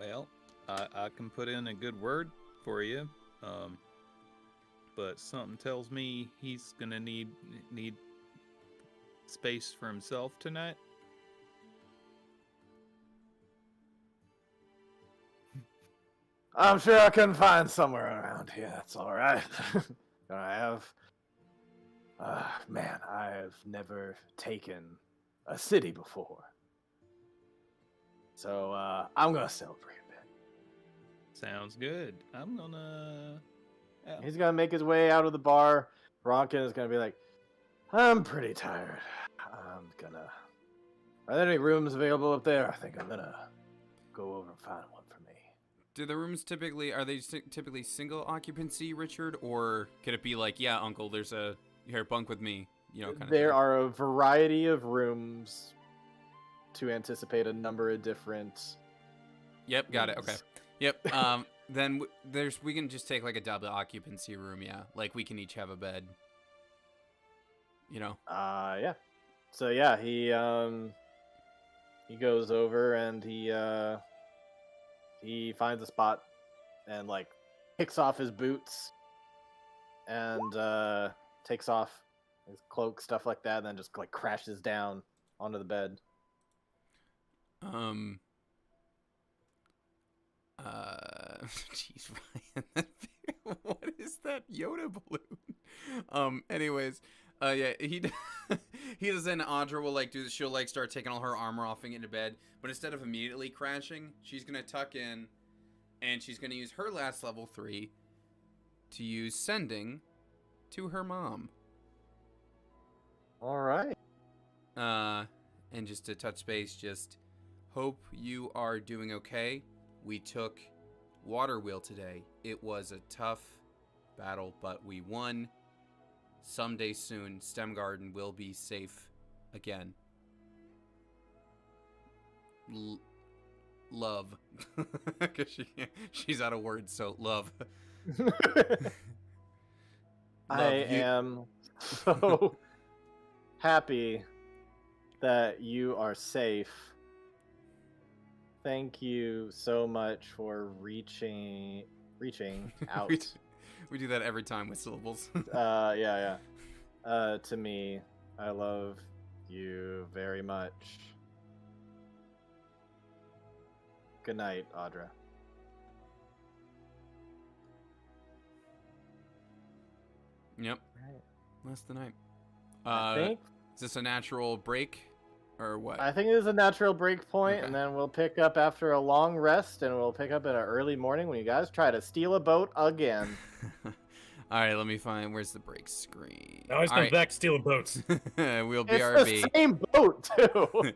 [SPEAKER 6] Well, I can put in a good word for you, but something tells me he's gonna need space for himself tonight.
[SPEAKER 4] I'm sure I can find somewhere around here. That's all right. I have never taken a city before, so I'm gonna celebrate a bit.
[SPEAKER 6] Sounds good. I'm gonna. Yeah.
[SPEAKER 4] He's gonna make his way out of the bar. Ronkin is gonna be like, I'm pretty tired. Are there any rooms available up there? I think I'm gonna go over and find one for me.
[SPEAKER 2] Do the rooms typically typically single occupancy, Richard, or could it be like, yeah, uncle, there's a bunk with me, kind of
[SPEAKER 4] There
[SPEAKER 2] thing?
[SPEAKER 4] are a variety of rooms to anticipate a number of different.
[SPEAKER 2] Yep, got it. Okay.
[SPEAKER 4] rooms.
[SPEAKER 2] Yep. Then we can just take like a double occupancy room, yeah. Like we can each have a bed.
[SPEAKER 4] Yeah. So yeah, he goes over and he finds a spot and like kicks off his boots and takes off his cloak, stuff like that, and then just like crashes down onto the bed.
[SPEAKER 2] Jeez, Ryan. What is that Yoda balloon? Anyways, yeah, he does. Then Audra will like do this. She'll like start taking all her armor off and get into bed. But instead of immediately crashing, she's gonna tuck in, and she's gonna use her last level 3 to use sending to her mom.
[SPEAKER 4] All right.
[SPEAKER 2] And just to touch base, just hope you are doing okay. We took Waterwheel today. It was a tough battle, but we won. Someday soon, Stem Garden will be safe again. Love. Because she's out of words, so love.
[SPEAKER 4] I am so happy that you are safe. Thank you so much for reaching out.
[SPEAKER 2] We do that every time with syllables.
[SPEAKER 4] Yeah. To me, I love you very much. Good night, Audra.
[SPEAKER 2] Yep. That's the night.
[SPEAKER 4] I think
[SPEAKER 2] Is this a natural break or what?
[SPEAKER 4] I think it is a natural break point,
[SPEAKER 2] Okay.
[SPEAKER 4] and then we'll pick up after a long rest, and we'll pick up in an early morning when you guys try to steal a boat again.
[SPEAKER 2] All right, let me find where's the break screen.
[SPEAKER 7] Always
[SPEAKER 2] All
[SPEAKER 7] comes
[SPEAKER 2] right.
[SPEAKER 7] back stealing boats.
[SPEAKER 2] We'll
[SPEAKER 4] It's
[SPEAKER 2] BRB.
[SPEAKER 4] the same boat too.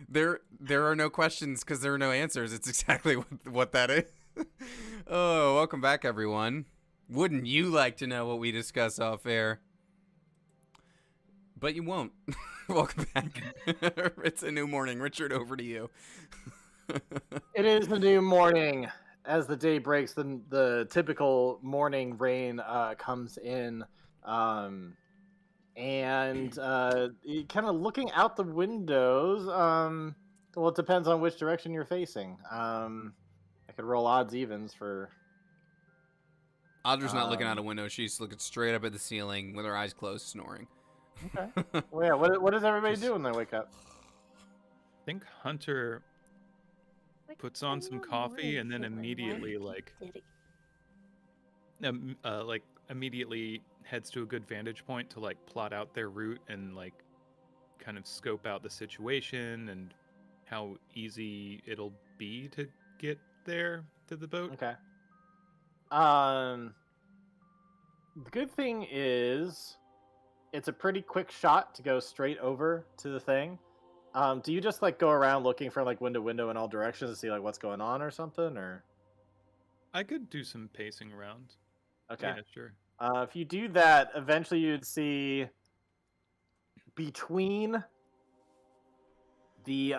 [SPEAKER 2] There are no questions because there are no answers. It's exactly what that is. Oh, welcome back, everyone. Wouldn't you like to know what we discuss off air? But you won't. Welcome back. It's a new morning. Richard, over to you.
[SPEAKER 4] It is a new morning. As the day breaks, the typical morning rain comes in, and kind of looking out the windows. Well, it depends on which direction you're facing. I could roll odds evens for.
[SPEAKER 2] Audra's not looking out a window. She's looking straight up at the ceiling with her eyes closed, snoring.
[SPEAKER 4] Okay. Well, yeah. What does everybody do when they wake up?
[SPEAKER 6] I think Hunter puts on some coffee and then immediately immediately heads to a good vantage point to like plot out their route and like kind of scope out the situation and how easy it'll be to get there to the boat.
[SPEAKER 4] Okay. The good thing is, it's a pretty quick shot to go straight over to the thing. Do you just like go around looking from like window to window in all directions to see like what's going on or something, or?
[SPEAKER 6] I could do some pacing around.
[SPEAKER 4] Okay.
[SPEAKER 6] Yeah, sure.
[SPEAKER 4] If you do that, eventually you'd see between the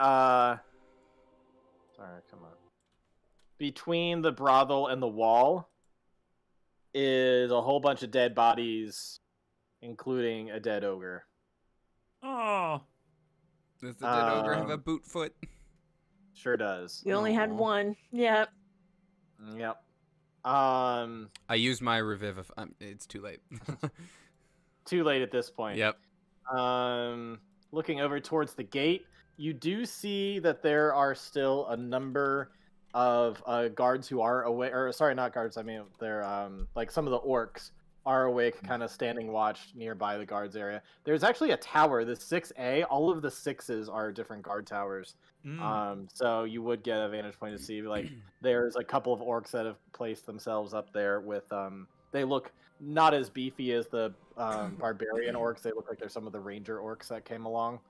[SPEAKER 4] between the brothel and the wall is a whole bunch of dead bodies, including a dead ogre.
[SPEAKER 5] Oh.
[SPEAKER 2] Does the dead ogre have a boot foot?
[SPEAKER 4] Sure does.
[SPEAKER 1] You only had one. Yep.
[SPEAKER 4] Yep.
[SPEAKER 2] I used my revivify. It's too late.
[SPEAKER 4] Too late at this point.
[SPEAKER 2] Yep.
[SPEAKER 4] Looking over towards the gate, you do see that there are still a number of guards who are awake. Or sorry, not guards. I mean, they're like some of the orcs are awake, kind of standing watch nearby the guards area. There's actually a tower, the 6A. All of the 6s are different guard towers. So you would get a vantage point to see, like, there's a couple of orcs that have placed themselves up there with, they look not as beefy as the barbarian orcs. They look like they're some of the ranger orcs that came along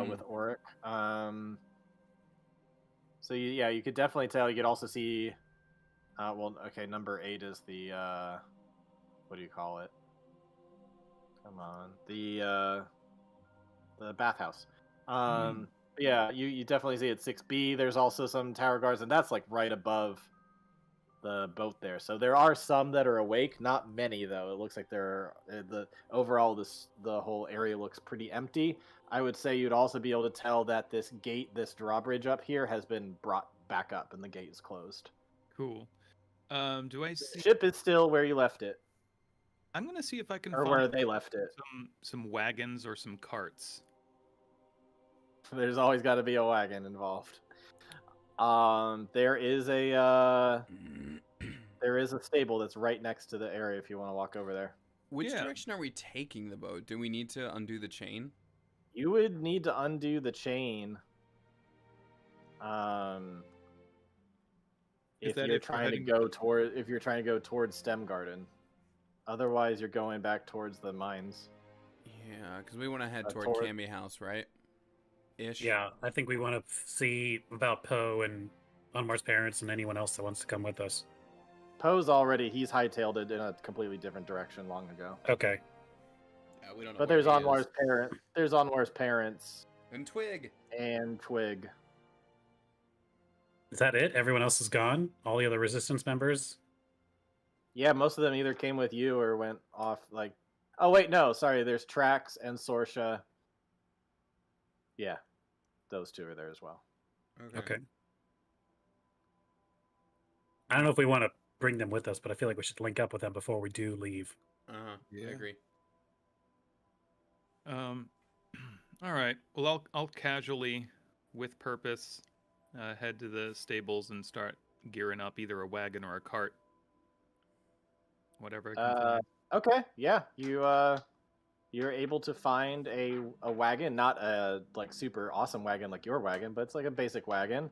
[SPEAKER 4] with Oric. So you could definitely tell. You could also see, number 8 is the, what do you call it? Come on, the bathhouse. Yeah, you definitely see it 6B. There's also some tower guards, and that's like right above the boat there. So there are some that are awake. Not many though. It looks like the whole area looks pretty empty. I would say you'd also be able to tell that this drawbridge up here has been brought back up, and the gate is closed.
[SPEAKER 6] Cool. Do I see?
[SPEAKER 4] The ship is still where you left it.
[SPEAKER 6] I'm gonna see if I can
[SPEAKER 4] or
[SPEAKER 6] find
[SPEAKER 4] where they left it.
[SPEAKER 6] some wagons or some carts.
[SPEAKER 4] There's always got to be a wagon involved. There is a stable that's right next to the area if you want to walk over there.
[SPEAKER 2] Which direction are we taking the boat? Do we need to undo the chain?
[SPEAKER 4] You would need to undo the chain. If you're trying to go towards Stem Garden. Otherwise, you're going back towards the mines.
[SPEAKER 2] Yeah, because we want to head toward Camby House, right? Ish.
[SPEAKER 5] Yeah, I think we want to see about Poe and Onmar's parents and anyone else that wants to come with us.
[SPEAKER 4] Poe's he's hightailed it in a completely different direction long ago.
[SPEAKER 5] Okay.
[SPEAKER 2] Yeah, we don't know.
[SPEAKER 4] But there's Onmar's parent. There's Onmar's parents.
[SPEAKER 2] And Twig.
[SPEAKER 5] Is that it? Everyone else is gone? All the other Resistance members?
[SPEAKER 4] Yeah, most of them either came with you or went off, like... Oh, wait, no, sorry, there's Trax and Sorsha. Yeah, those two are there as well.
[SPEAKER 5] Okay. I don't know if we want to bring them with us, but I feel like we should link up with them before we do leave.
[SPEAKER 2] Yeah. I agree.
[SPEAKER 6] All right. Well, I'll casually, with purpose, head to the stables and start gearing up either a wagon or a cart. Whatever I can find.
[SPEAKER 4] Okay, yeah. You're able to find a wagon, not a like super awesome wagon like your wagon, but it's like a basic wagon.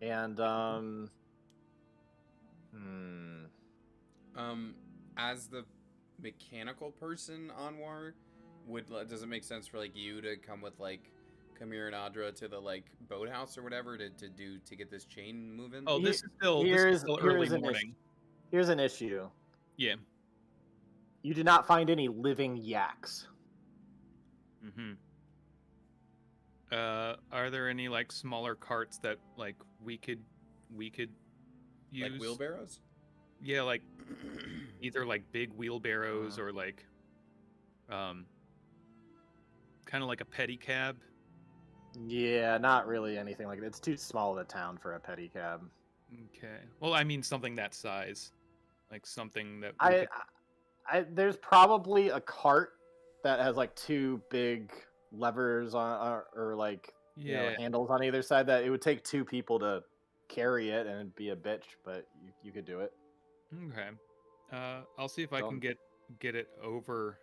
[SPEAKER 4] And
[SPEAKER 2] as the mechanical person, Anwar, does it make sense for like you to come with like Kamir and Adra to the like boathouse or whatever to get this chain moving?
[SPEAKER 6] Oh, this is still early morning.
[SPEAKER 4] Here's an issue.
[SPEAKER 6] Yeah.
[SPEAKER 4] You did not find any living yaks.
[SPEAKER 6] Mm-hmm. Are there any like smaller carts that like we could use?
[SPEAKER 2] Like wheelbarrows?
[SPEAKER 6] Yeah, like either like big wheelbarrows or like kind of like a pedicab.
[SPEAKER 4] Yeah, not really anything like that. It's too small of a town for a pedicab.
[SPEAKER 6] Okay. Well, I mean something that size, like something that
[SPEAKER 4] there's probably a cart that has like two big levers on or like handles on either side that it would take two people to carry it and it'd be a bitch, but you could do it.
[SPEAKER 6] Okay. I'll see if I can get it over.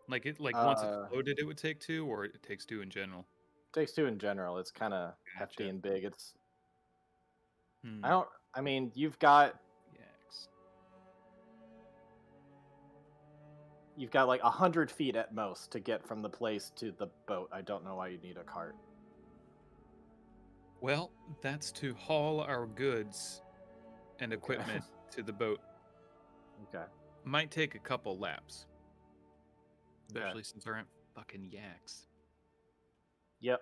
[SPEAKER 6] Like once it's loaded, it would take two, or it takes two in general.
[SPEAKER 4] Takes two in general. It's kind of hefty and big. It's. I mean, you've got.
[SPEAKER 6] Yaks.
[SPEAKER 4] You've got like 100 feet at most to get from the place to the boat. I don't know why you need a cart.
[SPEAKER 6] Well, that's to haul our goods and equipment to the boat.
[SPEAKER 4] Okay.
[SPEAKER 6] Might take a couple laps. Especially since there aren't fucking yaks.
[SPEAKER 4] Yep.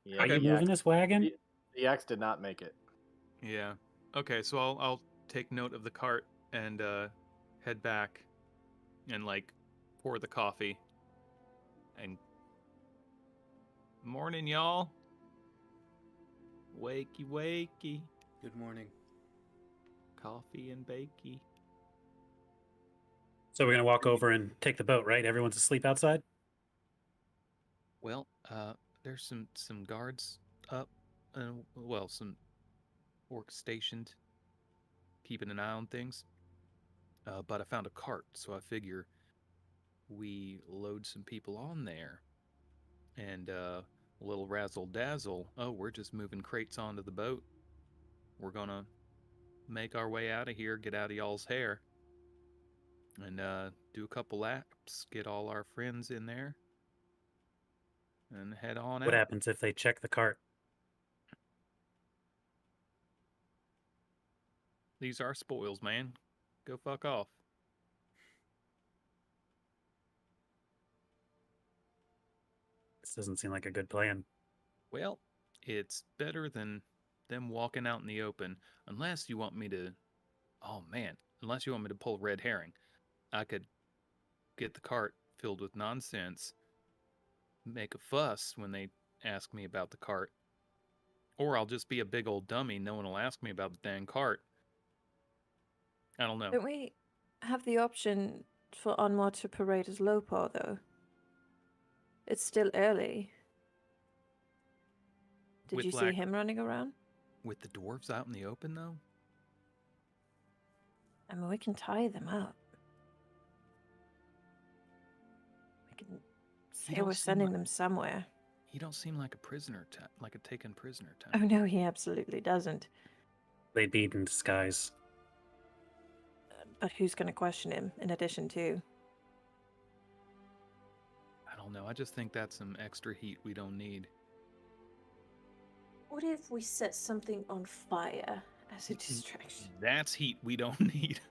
[SPEAKER 4] Yeah,
[SPEAKER 7] Are you moving this wagon?
[SPEAKER 4] The yaks did not make it.
[SPEAKER 6] Yeah. Okay, so I'll take note of the cart and head back and like pour the coffee. And morning, y'all. Wakey, wakey.
[SPEAKER 2] Good morning.
[SPEAKER 6] Coffee and bakey.
[SPEAKER 7] So we're gonna walk over and take the boat, right? Everyone's asleep outside.
[SPEAKER 6] Well, there's some guards up, well, some orcs stationed, keeping an eye on things. But I found a cart, so I figure we load some people on there, and a little razzle dazzle. Oh, we're just moving crates onto the boat. We're gonna make our way out of here, get out of y'all's hair. And do a couple laps, get all our friends in there, and head on out.
[SPEAKER 7] What happens if they check the cart?
[SPEAKER 6] These are spoils, man. Go fuck off.
[SPEAKER 7] This doesn't seem like a good plan.
[SPEAKER 6] Well, it's better than them walking out in the open, unless you want me to... Oh, man. Unless you want me to pull red herring. I could get the cart filled with nonsense, make a fuss when they ask me about the cart. Or I'll just be a big old dummy. No one will ask me about the dang cart. I don't know.
[SPEAKER 1] Don't we have the option for Anwar to parade as Lopaw, though? It's still early. Did you see him running around?
[SPEAKER 6] With the dwarves out in the open, though?
[SPEAKER 1] I mean, we can tie them up. We can say we're sending them somewhere.
[SPEAKER 6] He don't seem like a prisoner, like a taken prisoner type.
[SPEAKER 1] Oh, no, he absolutely doesn't.
[SPEAKER 7] They'd be in disguise.
[SPEAKER 1] But who's going to question him, in addition to?
[SPEAKER 6] I don't know. I just think that's some extra heat we don't need.
[SPEAKER 1] What if we set something on fire as a distraction?
[SPEAKER 6] That's heat we don't need.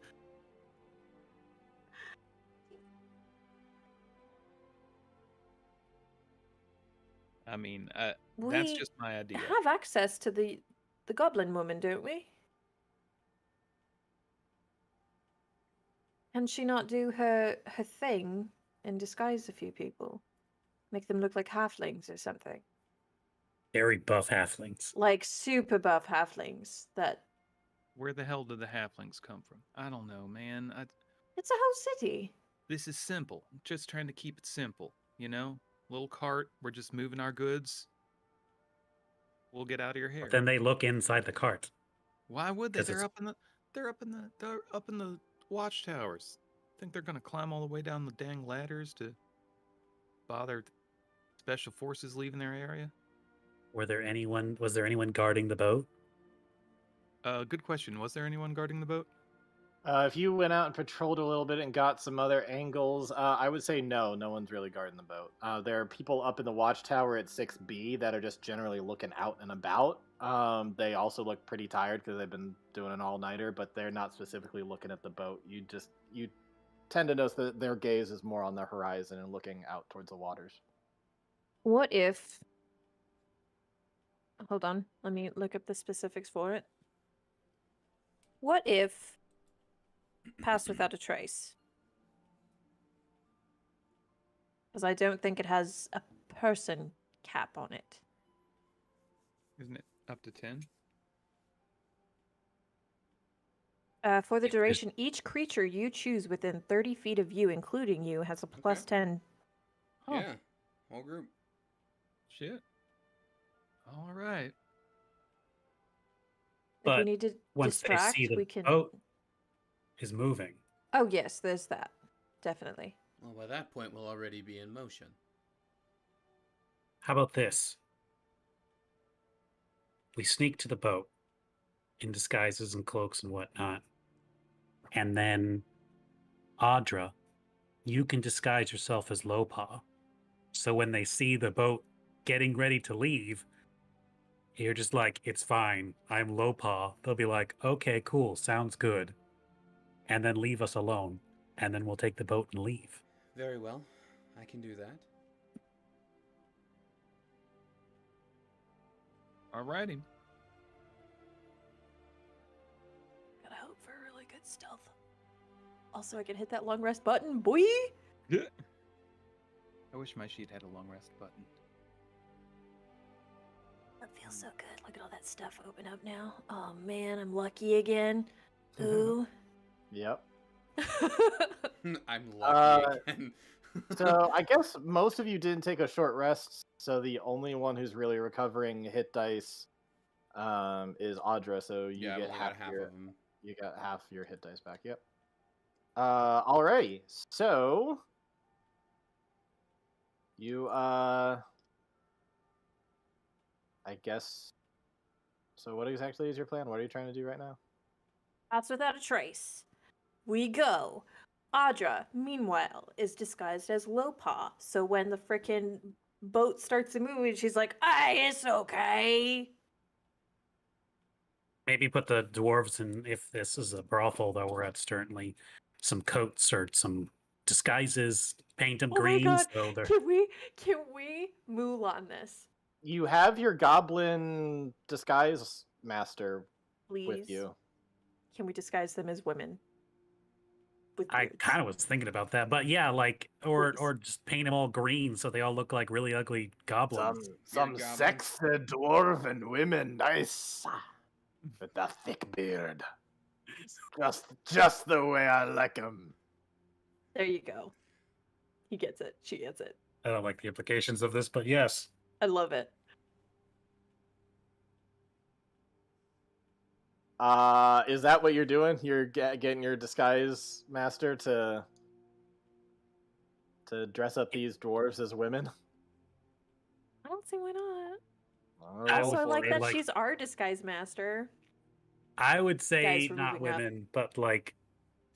[SPEAKER 6] I mean, that's just my idea.
[SPEAKER 1] We have access to the goblin woman, don't we? Can she not do her thing and disguise a few people? Make them look like halflings or something?
[SPEAKER 7] Very buff halflings.
[SPEAKER 1] Like super buff halflings that...
[SPEAKER 6] Where the hell did the halflings come from? I don't know, man.
[SPEAKER 1] It's a whole city.
[SPEAKER 6] This is simple. I'm just trying to keep it simple, you know? Little cart, we're just moving our goods. We'll get out of your hair.
[SPEAKER 7] But then they look inside the cart.
[SPEAKER 6] Why would they? They're up in the watchtowers. Think they're gonna climb all the way down the dang ladders to bother special forces leaving their area?
[SPEAKER 7] Was there anyone guarding the boat?
[SPEAKER 6] Good question. Was there anyone guarding the boat?
[SPEAKER 4] If you went out and patrolled a little bit and got some other angles, I would say no. No one's really guarding the boat. There are people up in the watchtower at 6B that are just generally looking out and about. They also look pretty tired because they've been doing an all-nighter, but they're not specifically looking at the boat. You tend to notice that their gaze is more on the horizon and looking out towards the waters.
[SPEAKER 1] What if... Hold on, let me look up the specifics for it. What if Pass Without a Trace? Because I don't think it has a person cap on it.
[SPEAKER 6] Isn't it up to 10?
[SPEAKER 1] For the duration, each creature you choose within 30 feet of you, including you, has a plus 10.
[SPEAKER 5] Huh.
[SPEAKER 2] Yeah, whole group.
[SPEAKER 6] Shit. All right.
[SPEAKER 1] If we
[SPEAKER 7] But
[SPEAKER 1] need to
[SPEAKER 7] once they
[SPEAKER 1] distract,
[SPEAKER 7] see the
[SPEAKER 1] we can...
[SPEAKER 7] boat is moving,
[SPEAKER 1] Oh, yes, there's that. Definitely.
[SPEAKER 8] Well, by that point, we'll already be in motion.
[SPEAKER 7] how about this? We sneak to the boat in disguises and cloaks and whatnot. And then, Audra, you can disguise yourself as Lopaw. So when they see the boat getting ready to leave, you're just like, it's fine, I'm Lopaw. They'll be like, okay, cool, sounds good. And then leave us alone. And then we'll take the boat and leave.
[SPEAKER 2] Very well. I can do that.
[SPEAKER 6] Alrighty.
[SPEAKER 1] Gotta hope for really good stealth. Also, I can hit that long rest button, boy!
[SPEAKER 6] Yeah. I wish my sheet had a long rest button.
[SPEAKER 1] That feels so good. Look at all that stuff open up now. Oh man, I'm lucky again. Ooh.
[SPEAKER 4] Yep.
[SPEAKER 2] I'm lucky again.
[SPEAKER 4] So I guess most of you didn't take a short rest, so the only one who's really recovering hit dice is Audra, so you
[SPEAKER 2] yeah,
[SPEAKER 4] get
[SPEAKER 2] we
[SPEAKER 4] half
[SPEAKER 2] got half
[SPEAKER 4] your
[SPEAKER 2] of them.
[SPEAKER 4] you got half your hit dice back. Yep. Alrighty. So you I guess so what exactly is your plan? What are you trying to do right now?
[SPEAKER 1] Pass Without a Trace. We go. Audra, meanwhile, is disguised as Lopaw, so when the frickin' boat starts to move, she's like, "Hey, it's okay."
[SPEAKER 7] Maybe put the dwarves in, if this is a brothel that we're at, certainly some coats or some disguises, paint them
[SPEAKER 1] Oh my
[SPEAKER 7] green.
[SPEAKER 1] god,
[SPEAKER 7] So they're...
[SPEAKER 1] can we Mulan this,
[SPEAKER 4] You have your goblin disguise master
[SPEAKER 1] please?
[SPEAKER 4] with you.
[SPEAKER 1] Can we disguise them as women? With
[SPEAKER 7] I
[SPEAKER 1] beards?
[SPEAKER 7] kind of was thinking about that, but yeah, like, or
[SPEAKER 1] Please.
[SPEAKER 7] just paint them all green so they all look like really ugly goblins.
[SPEAKER 4] Some
[SPEAKER 2] Beard goblins.
[SPEAKER 4] sexy dwarven women, nice, with a thick beard, just the way I like them.
[SPEAKER 1] There you go. He gets it. She gets it.
[SPEAKER 7] I don't like the implications of this, but yes.
[SPEAKER 1] I love it.
[SPEAKER 4] Is that what you're doing? You're getting your disguise master to dress up these dwarves as women?
[SPEAKER 1] I don't see why not.
[SPEAKER 7] I
[SPEAKER 1] Also,
[SPEAKER 7] would
[SPEAKER 1] I like
[SPEAKER 7] say,
[SPEAKER 1] that
[SPEAKER 7] like-
[SPEAKER 1] she's our disguise master.
[SPEAKER 7] I would say
[SPEAKER 1] Guys, we're
[SPEAKER 7] not
[SPEAKER 1] moving up.
[SPEAKER 7] women, but like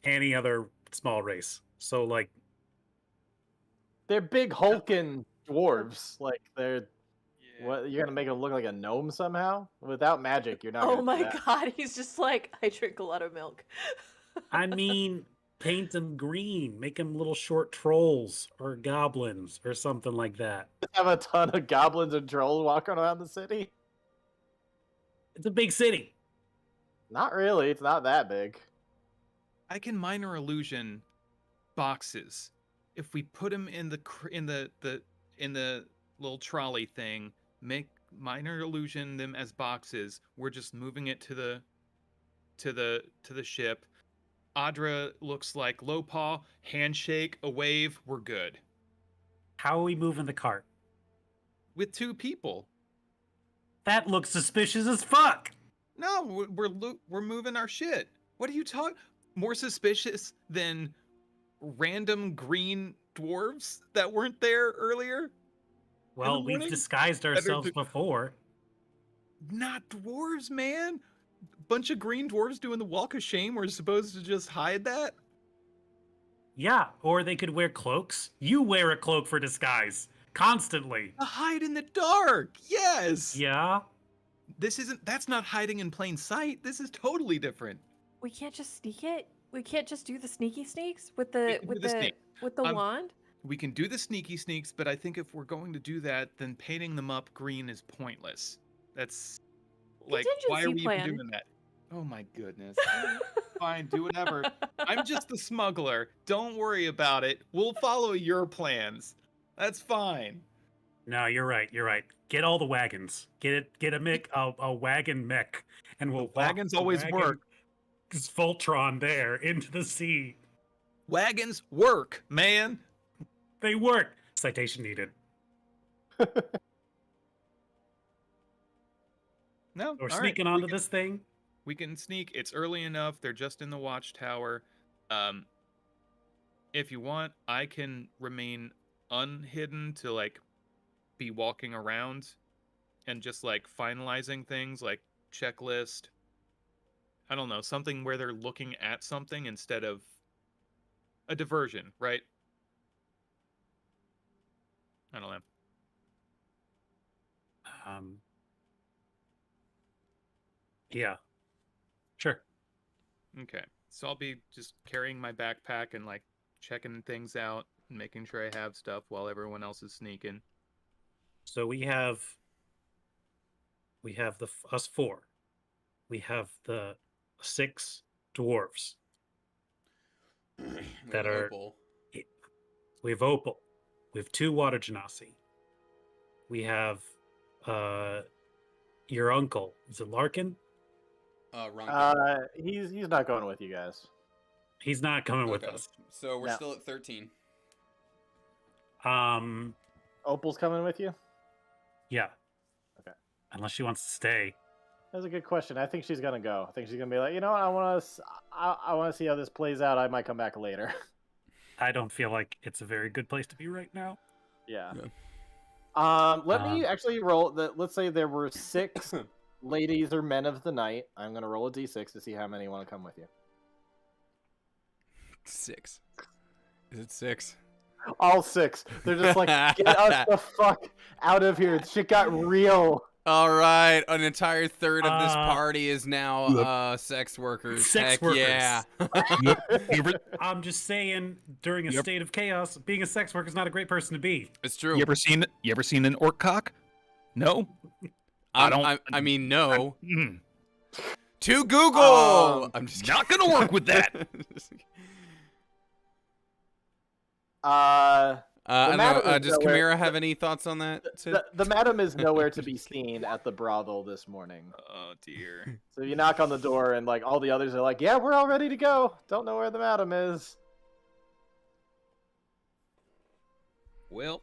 [SPEAKER 7] any other small race. So like,
[SPEAKER 4] They're big hulking dwarves. Like they're
[SPEAKER 6] Yeah.
[SPEAKER 4] what? You're gonna make them look like a gnome somehow? Without magic, you're not.
[SPEAKER 1] Oh
[SPEAKER 4] gonna do
[SPEAKER 1] my
[SPEAKER 4] that.
[SPEAKER 1] god, he's just like, I drink a lot of milk.
[SPEAKER 7] I mean, paint them green, make them little short trolls or goblins or something like that.
[SPEAKER 4] Have a ton of goblins and trolls walking around the city?
[SPEAKER 7] It's a big city.
[SPEAKER 4] Not really. It's not that big.
[SPEAKER 6] I can minor illusion boxes. If we put them in the little trolley thing, make minor illusion them as boxes. We're just moving it to the ship. Audra looks like Lopaw. Handshake, a wave. We're good.
[SPEAKER 7] How are we moving the cart?
[SPEAKER 6] With two people.
[SPEAKER 7] That looks suspicious as fuck.
[SPEAKER 6] No, we're moving our shit. What are you talking? More suspicious than random green dwarves that weren't there earlier?
[SPEAKER 7] Well, we've
[SPEAKER 6] morning?
[SPEAKER 7] disguised ourselves
[SPEAKER 6] do-
[SPEAKER 7] before.
[SPEAKER 6] Not dwarves, man. bunch of green dwarves doing the walk of shame were supposed to just hide that?
[SPEAKER 7] Yeah, or they could wear cloaks. You wear a cloak for disguise constantly.
[SPEAKER 6] To hide in the dark. Yes.
[SPEAKER 7] Yeah.
[SPEAKER 6] That's not hiding in plain sight. This is totally different.
[SPEAKER 1] We can't just sneak it. We can't just do the sneaky sneaks with the
[SPEAKER 6] sneak.
[SPEAKER 1] wand.
[SPEAKER 6] We can do the sneaky sneaks, but I think if we're going to do that, then painting them up green is pointless. That's like, why are we
[SPEAKER 1] Contingency
[SPEAKER 6] even
[SPEAKER 1] plan.
[SPEAKER 6] doing that? Oh my goodness. Fine, do whatever. I'm just the smuggler. Don't worry about it. We'll follow your plans. That's fine.
[SPEAKER 7] No, you're right. You're right. Get all the wagons. Get a wagon mech, and we'll walk
[SPEAKER 6] Wagons
[SPEAKER 7] the
[SPEAKER 6] always
[SPEAKER 7] wagon
[SPEAKER 6] work.
[SPEAKER 7] Voltron there into the sea.
[SPEAKER 6] Wagons work, man.
[SPEAKER 7] They work. Citation needed.
[SPEAKER 6] No,
[SPEAKER 7] We're
[SPEAKER 6] all right.
[SPEAKER 7] sneaking onto this thing.
[SPEAKER 6] We can sneak. It's early enough. They're just in the watchtower. If you want, I can remain unhidden to like be walking around and just like finalizing things like checklist. I don't know, something where they're looking at something instead of a diversion, right? I don't know.
[SPEAKER 7] Yeah. Sure.
[SPEAKER 6] Okay. So I'll be just carrying my backpack and like checking things out and making sure I have stuff while everyone else is sneaking.
[SPEAKER 7] So we have us four. We have the 6 dwarves that are.
[SPEAKER 2] Opal.
[SPEAKER 7] We have Opal. We have 2 water genasi. We have your uncle. Is it Larkin?
[SPEAKER 2] Ron.
[SPEAKER 4] He's not going with you guys.
[SPEAKER 7] He's not coming with
[SPEAKER 2] Okay.
[SPEAKER 7] us.
[SPEAKER 2] So we're
[SPEAKER 4] No.
[SPEAKER 2] still at 13.
[SPEAKER 4] Opal's coming with you?
[SPEAKER 7] Yeah.
[SPEAKER 4] Okay.
[SPEAKER 7] Unless she wants to stay.
[SPEAKER 4] That's a good question. I think she's gonna go. I think she's gonna be like, you know what? I want to see how this plays out. I might come back later.
[SPEAKER 7] I don't feel like it's a very good place to be right now.
[SPEAKER 4] Yeah.
[SPEAKER 2] Yeah.
[SPEAKER 4] Let me actually roll. Let's say there were 6 ladies or men of the night. I'm gonna roll a d6 to see how many want to come with you.
[SPEAKER 2] 6. Is it 6?
[SPEAKER 4] All 6. They're just like, get us the fuck out of here. Shit got real.
[SPEAKER 2] All right, an entire third of this party is now sex workers.
[SPEAKER 7] Sex
[SPEAKER 2] Heck
[SPEAKER 7] workers.
[SPEAKER 2] yeah.
[SPEAKER 7] I'm just saying, during a state of chaos, being a sex worker is not a great person to be.
[SPEAKER 2] It's true.
[SPEAKER 6] You ever seen an orc cock? No.
[SPEAKER 2] I mean, no.
[SPEAKER 6] Mm.
[SPEAKER 2] To Google. I'm just
[SPEAKER 6] Not gonna work with that.
[SPEAKER 2] I don't know.
[SPEAKER 4] madam is
[SPEAKER 2] Does
[SPEAKER 4] nowhere-
[SPEAKER 2] Chimera have any thoughts on that? Sid?
[SPEAKER 4] The madam is nowhere to be seen at the brothel this morning.
[SPEAKER 6] Oh dear.
[SPEAKER 4] So you knock on the door, and like all the others are like, "Yeah, we're all ready to go. Don't know where the madam is."
[SPEAKER 6] Well,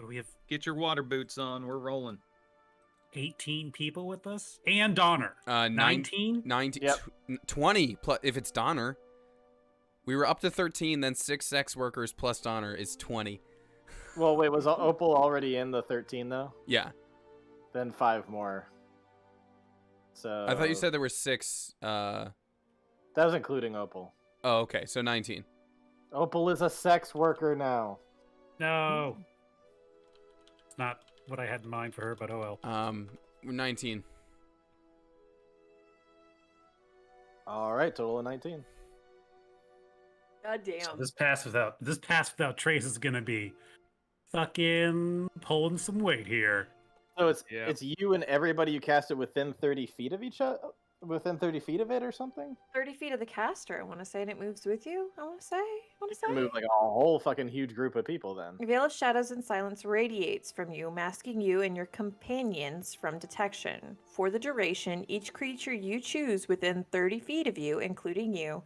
[SPEAKER 7] We have
[SPEAKER 6] get your water boots on. We're rolling.
[SPEAKER 7] 18 people with us? And Donner. 19?
[SPEAKER 2] 19,
[SPEAKER 4] Yep.
[SPEAKER 2] 20 plus if it's Donner. We were up to 13, then 6 sex workers plus Donner is 20.
[SPEAKER 4] Well, wait, was Opal already in the 13 though?
[SPEAKER 2] Yeah.
[SPEAKER 4] Then 5 more. So
[SPEAKER 2] I thought you said there were 6.
[SPEAKER 4] that was including Opal.
[SPEAKER 2] Oh, okay. So 19.
[SPEAKER 4] Opal is a sex worker now.
[SPEAKER 7] No. It's not what I had in mind for her, but oh well.
[SPEAKER 2] 19.
[SPEAKER 4] All right, total of 19.
[SPEAKER 1] God damn.
[SPEAKER 7] So this pass without trace is gonna be fucking pulling some weight here.
[SPEAKER 4] So it's
[SPEAKER 6] Yeah.
[SPEAKER 4] it's you and everybody you cast it within 30 feet of each other, within 30 feet of it or something.
[SPEAKER 1] 30 feet of the caster, I want to say, and it moves with you. I want to say.
[SPEAKER 4] Move like a whole fucking huge group of people then.
[SPEAKER 1] A veil of shadows and silence radiates from you, masking you and your companions from detection. For the duration, each creature you choose within 30 feet of you, including you,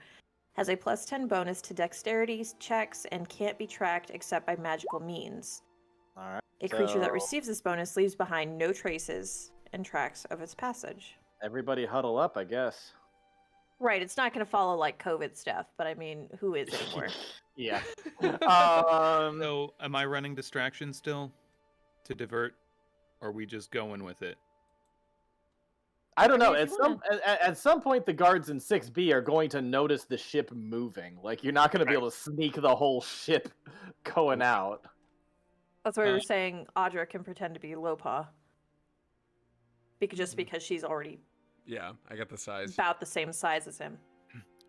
[SPEAKER 1] has a +10 bonus to dexterity checks and can't be tracked except by magical means.
[SPEAKER 4] All right.
[SPEAKER 1] A creature that
[SPEAKER 4] So-
[SPEAKER 1] receives this bonus leaves behind no traces and tracks of its passage.
[SPEAKER 4] Everybody huddle up, I guess.
[SPEAKER 1] Right, it's not going to follow like COVID stuff, but I mean, who is anymore?
[SPEAKER 4] Yeah.
[SPEAKER 6] So, am I running distraction still to divert? Or are we just going with it?
[SPEAKER 4] I don't know.
[SPEAKER 1] I mean, if
[SPEAKER 4] At
[SPEAKER 1] you
[SPEAKER 4] some at some point, the guards in 6B are going to notice the ship moving. Like you're not going to be able to sneak the whole ship going out.
[SPEAKER 1] That's why we were saying Audra can pretend to be Lopaw. Because she's already
[SPEAKER 2] Yeah, I got the size.
[SPEAKER 1] about the same size as him.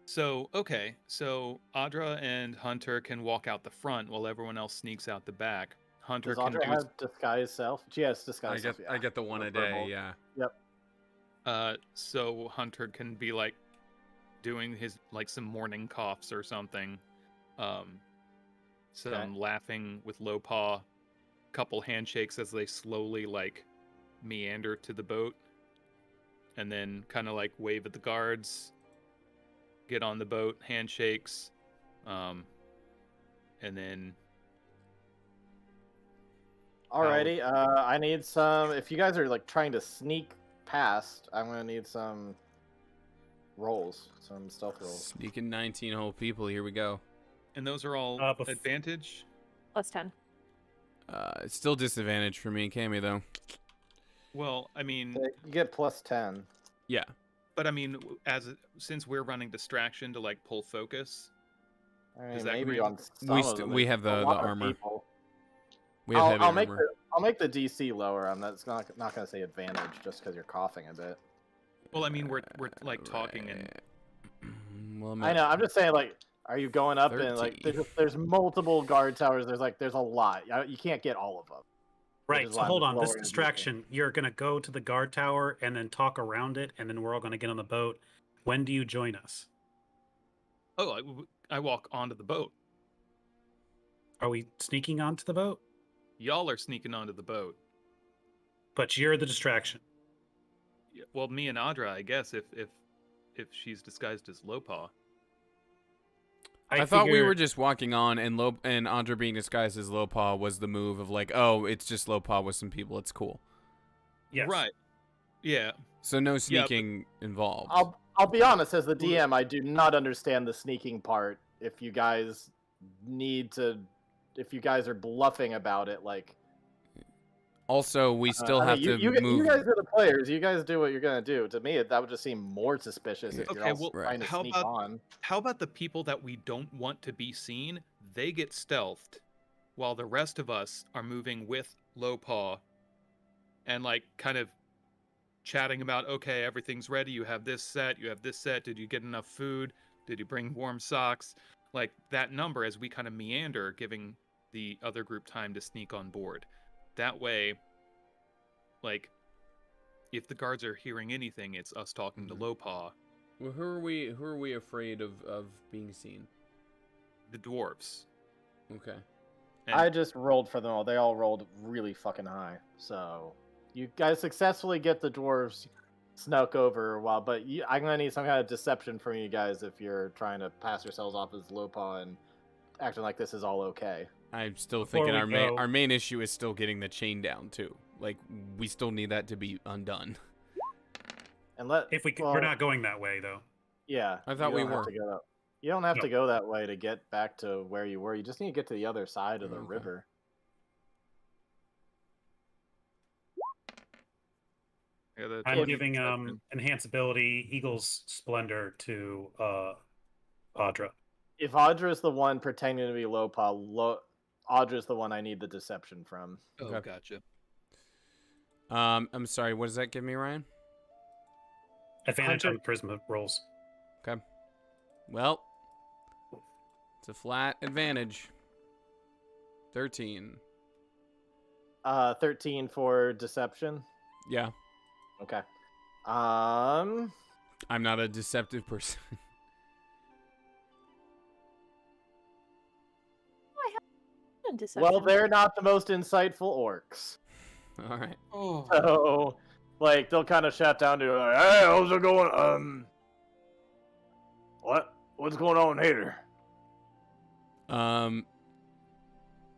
[SPEAKER 6] So, okay. So Audra and Hunter can walk out the front while everyone else sneaks out the back. Hunter
[SPEAKER 4] Does
[SPEAKER 6] can
[SPEAKER 4] Audra
[SPEAKER 6] do...
[SPEAKER 4] have disguise self? She has disguise self.
[SPEAKER 2] I get the one a day. Yeah.
[SPEAKER 4] Yep.
[SPEAKER 6] So Hunter can be like doing his like some morning coughs or something. Some laughing with Lopaw, couple handshakes as they slowly like meander to the boat, and then kind of like wave at the guards, get on the boat, handshakes, and then
[SPEAKER 4] Alrighty. I need some. If you guys are like trying to sneak past, I'm gonna need some rolls, some stealth rolls.
[SPEAKER 2] Sneaking 19 whole people. Here we go.
[SPEAKER 6] and those are all advantage.
[SPEAKER 1] +10.
[SPEAKER 2] It's still disadvantage for me and Cammy though.
[SPEAKER 6] Well, I mean,
[SPEAKER 4] You get +10.
[SPEAKER 2] Yeah.
[SPEAKER 6] but I mean, since we're running distraction to like pull focus,
[SPEAKER 4] I mean,
[SPEAKER 6] Is that
[SPEAKER 4] maybe
[SPEAKER 6] great?
[SPEAKER 4] on some of them,
[SPEAKER 2] we have
[SPEAKER 4] a
[SPEAKER 2] the
[SPEAKER 4] lot of
[SPEAKER 2] armor.
[SPEAKER 4] people.
[SPEAKER 2] We have heavy
[SPEAKER 4] I'll make
[SPEAKER 2] armor.
[SPEAKER 4] I'll make the DC lower. I'm not gonna say advantage just because you're coughing a bit.
[SPEAKER 6] well, I mean, we're like talking and
[SPEAKER 2] Well, I'm
[SPEAKER 4] I
[SPEAKER 2] at
[SPEAKER 4] know. I'm just saying, like, are you going up and like
[SPEAKER 2] 13.
[SPEAKER 4] there's multiple guard towers. There's a lot. You can't get all of them.
[SPEAKER 7] Right,
[SPEAKER 4] is
[SPEAKER 7] so
[SPEAKER 4] why I'm
[SPEAKER 7] hold on. This
[SPEAKER 4] lowering the
[SPEAKER 7] distraction, you're going to go to the guard tower and then talk around it, and then we're all going to get on the boat. When do you join us?
[SPEAKER 6] I walk onto the boat.
[SPEAKER 7] Are we sneaking onto the boat?
[SPEAKER 6] Y'all are sneaking onto the boat.
[SPEAKER 7] But you're the distraction.
[SPEAKER 6] Yeah, well, me and Audra, I guess, if she's disguised as Lopaw.
[SPEAKER 2] I thought we were just walking on, and Andra being disguised as Lopaw was the move of like, oh, it's just Lopaw with some people. It's cool.
[SPEAKER 7] Yes.
[SPEAKER 6] Right. Yeah.
[SPEAKER 2] So no sneaking involved.
[SPEAKER 4] I'll be honest, as the DM, I do not understand the sneaking part. If you guys are bluffing about it, like.
[SPEAKER 2] Also, we still have to move.
[SPEAKER 4] You guys are the players. You guys do what you're gonna do. To me, that would just seem more suspicious if you're
[SPEAKER 6] Okay,
[SPEAKER 4] all
[SPEAKER 6] well,
[SPEAKER 4] trying to sneak on.
[SPEAKER 6] How about the people that we don't want to be seen? They get stealthed, while the rest of us are moving with Lopaw, and like kind of chatting about, okay, everything's ready. You have this set. You have this set. Did you get enough food? Did you bring warm socks? Like that number as we kind of meander, giving the other group time to sneak on board. That way, like, if the guards are hearing anything, it's us talking to Lopaw.
[SPEAKER 2] Well, who are we afraid of being seen?
[SPEAKER 6] The dwarves.
[SPEAKER 2] Okay.
[SPEAKER 6] And
[SPEAKER 4] I just rolled for them all. They all rolled really fucking high. So you guys successfully get the dwarves snuck over a while, but I'm gonna need some kind of deception from you guys if you're trying to pass yourselves off as Lopaw and acting like this is all okay.
[SPEAKER 2] I'm still
[SPEAKER 7] Before
[SPEAKER 2] thinking
[SPEAKER 7] we go-
[SPEAKER 2] our main issue is still getting the chain down too. Like we still need that to be undone.
[SPEAKER 4] And
[SPEAKER 7] We're not going that way though.
[SPEAKER 4] Yeah,
[SPEAKER 2] I thought
[SPEAKER 4] you
[SPEAKER 2] we
[SPEAKER 4] don't have
[SPEAKER 2] were.
[SPEAKER 4] to go that- You don't have
[SPEAKER 7] No.
[SPEAKER 4] to go that way to get back to where you were. You just need to get to the other side of the
[SPEAKER 2] Okay.
[SPEAKER 4] river.
[SPEAKER 6] Yeah, that's
[SPEAKER 7] I'm
[SPEAKER 6] what
[SPEAKER 7] giving
[SPEAKER 6] deception.
[SPEAKER 7] enhanceability Eagle's Splendor to Audra.
[SPEAKER 4] If Audra's the one pretending to be Lopaw, Audra's the one I need the deception from.
[SPEAKER 6] Oh,
[SPEAKER 2] Okay.
[SPEAKER 6] gotcha.
[SPEAKER 2] I'm sorry. What does that give me, Ryan?
[SPEAKER 7] Advantage on Prisma rolls.
[SPEAKER 2] Okay. Well, it's a flat advantage. 13.
[SPEAKER 4] 13 for deception.
[SPEAKER 2] Yeah.
[SPEAKER 4] Okay.
[SPEAKER 2] I'm not a deceptive person.
[SPEAKER 1] Deception.
[SPEAKER 4] Well, they're not the most insightful orcs.
[SPEAKER 2] All right.
[SPEAKER 6] Oh.
[SPEAKER 4] So, like, they'll kind of shout down to you, like, hey, how's it going? What's going on here?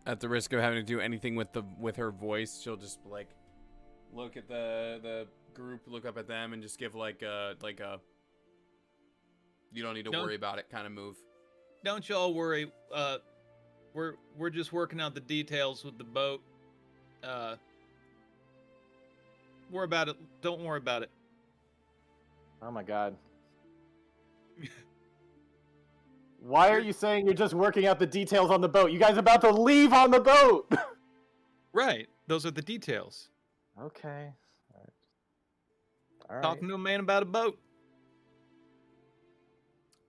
[SPEAKER 2] At the risk of having to do anything with her voice, she'll just like look at the group, look up at them, and just give like a you don't need to worry about it kind of move.
[SPEAKER 6] Don't y'all worry. We're just working out the details with the boat. Worry about it. Don't worry about it.
[SPEAKER 4] Oh my god. Why are you saying you're just working out the details on the boat? You guys about to leave on the boat!
[SPEAKER 6] Right. Those are the details.
[SPEAKER 4] Okay. All right.
[SPEAKER 6] Talking to a man about a boat.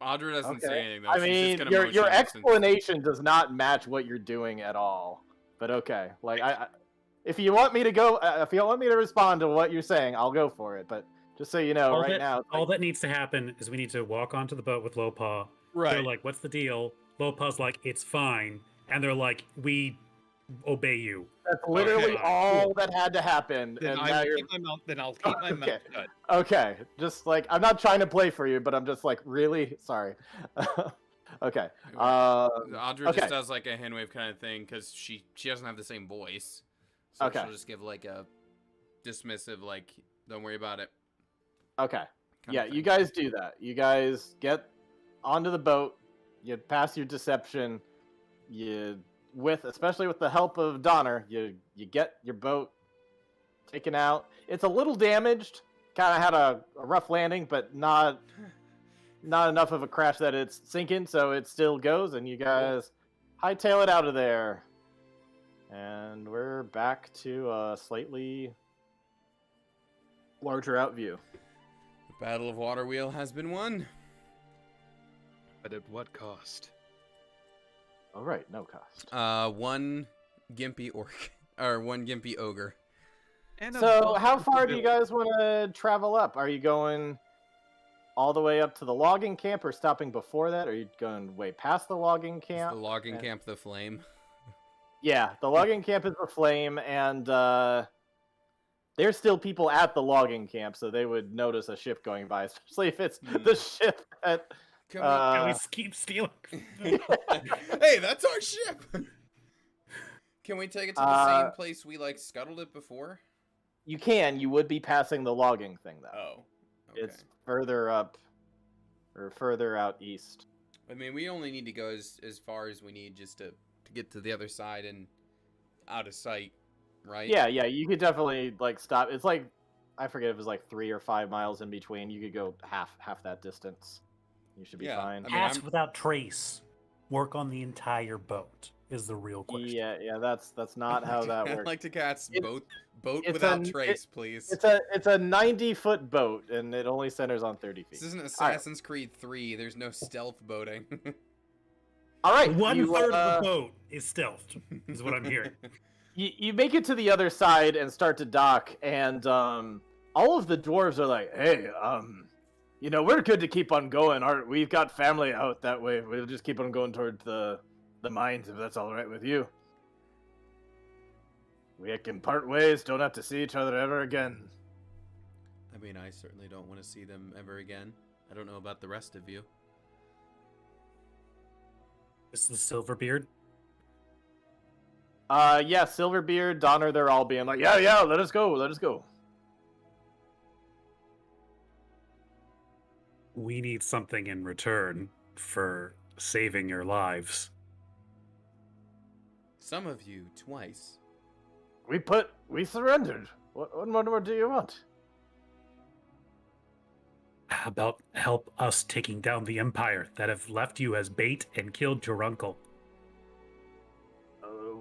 [SPEAKER 2] Audra doesn't say anything though.
[SPEAKER 4] I
[SPEAKER 2] She's
[SPEAKER 4] mean,
[SPEAKER 2] just gonna
[SPEAKER 4] your
[SPEAKER 2] motion
[SPEAKER 4] explanation does not match what you're doing at all. But okay, like if you want me to go, if you want me to respond to what you're saying, I'll go for it. But just so you know, now,
[SPEAKER 7] all that needs to happen is we need to walk onto the boat with Lopaw.
[SPEAKER 6] Right.
[SPEAKER 7] They're like, "What's the deal?" Lopaw's like, "It's fine," and they're like, "We obey you."
[SPEAKER 4] That's literally all that had to happen.
[SPEAKER 6] Then
[SPEAKER 4] and
[SPEAKER 6] I'll keep my mouth shut.
[SPEAKER 4] Okay, just like I'm not trying to play for you, but I'm just like really sorry. Okay.
[SPEAKER 2] Audra just does like a hand wave kind of thing because she doesn't have the same voice, so she'll just give like a dismissive like, "Don't worry about it."
[SPEAKER 4] Okay. Yeah, you guys do that. You guys get onto the boat. You pass your deception. Especially with the help of Donner, you get your boat taken out. It's a little damaged. Kind of had a rough landing, but not enough of a crash that it's sinking, so it still goes, and you guys hightail it out of there. And we're back to a slightly larger out view.
[SPEAKER 2] The Battle of Waterwheel has been won.
[SPEAKER 6] But at what cost?
[SPEAKER 4] All right, no cost.
[SPEAKER 2] One gimpy orc or one gimpy ogre.
[SPEAKER 6] And
[SPEAKER 4] so, how far do you guys want to travel up? Are you going all the way up to the logging camp, or stopping before that? Or are you going way past the logging camp?
[SPEAKER 2] Is the logging camp the flame?
[SPEAKER 4] Yeah, the logging camp is the flame, and there's still people at the logging camp, so they would notice a ship going by, especially if it's the ship that.
[SPEAKER 7] Can we keep stealing?
[SPEAKER 2] Hey, that's our ship. Can we take it to the same place we like scuttled it before?
[SPEAKER 4] You can. You would be passing the logging thing though.
[SPEAKER 2] Oh, okay.
[SPEAKER 4] It's further up, or further out east.
[SPEAKER 2] I mean, we only need to go as far as we need just to get to the other side and out of sight, right?
[SPEAKER 4] Yeah, you could definitely like stop. It's like, I forget if it was like 3 or 5 miles in between. You could go half that distance. You should be fine.
[SPEAKER 7] I mean, pass without trace. Work on the entire boat is the real question.
[SPEAKER 4] Yeah, that's not how that works.
[SPEAKER 2] I'd like to cast boat without trace, please.
[SPEAKER 4] It's a 90-foot boat, and it only centers on 30 feet.
[SPEAKER 2] This isn't Assassin's Creed 3. There's no stealth boating.
[SPEAKER 4] All right,
[SPEAKER 7] 1/3 of the boat is stealthed, is what I'm hearing.
[SPEAKER 4] You make it to the other side and start to dock, and all of the dwarves are like, "Hey, we're good to keep on going. We've got family out that way. We'll just keep on going towards the mines if that's all right with you. We can part ways. Don't have to see each other ever again."
[SPEAKER 2] I mean, I certainly don't want to see them ever again. I don't know about the rest of you.
[SPEAKER 7] This is the Silverbeard.
[SPEAKER 4] Yeah, Silverbeard, Donner, they're all being like, yeah, let us go.
[SPEAKER 7] We need something in return for saving your lives.
[SPEAKER 2] Some of you twice.
[SPEAKER 4] We surrendered. What more do you want?
[SPEAKER 7] How about help us taking down the Empire that have left you as bait and killed your uncle?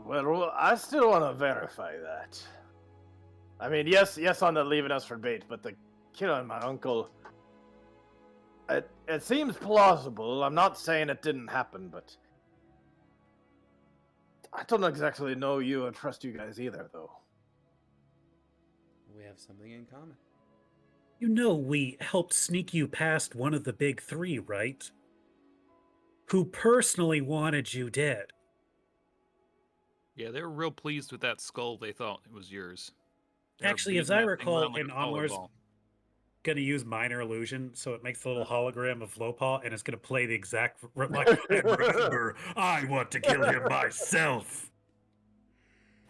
[SPEAKER 4] Well, I still want to verify that. I mean, yes, on the leaving us for bait, but the killing my uncle... It seems plausible. I'm not saying it didn't happen, but... I don't exactly know you or trust you guys either, though.
[SPEAKER 2] We have something in common.
[SPEAKER 7] You know we helped sneak you past one of the big three, right? Who personally wanted you dead.
[SPEAKER 6] Yeah, they were real pleased with that skull. They thought it was yours.
[SPEAKER 7] Actually, as I recall, in Onwar's going to use minor illusion, so it makes the little hologram of Lopaw, and it's going to play the exact... Remember, I want to kill him myself!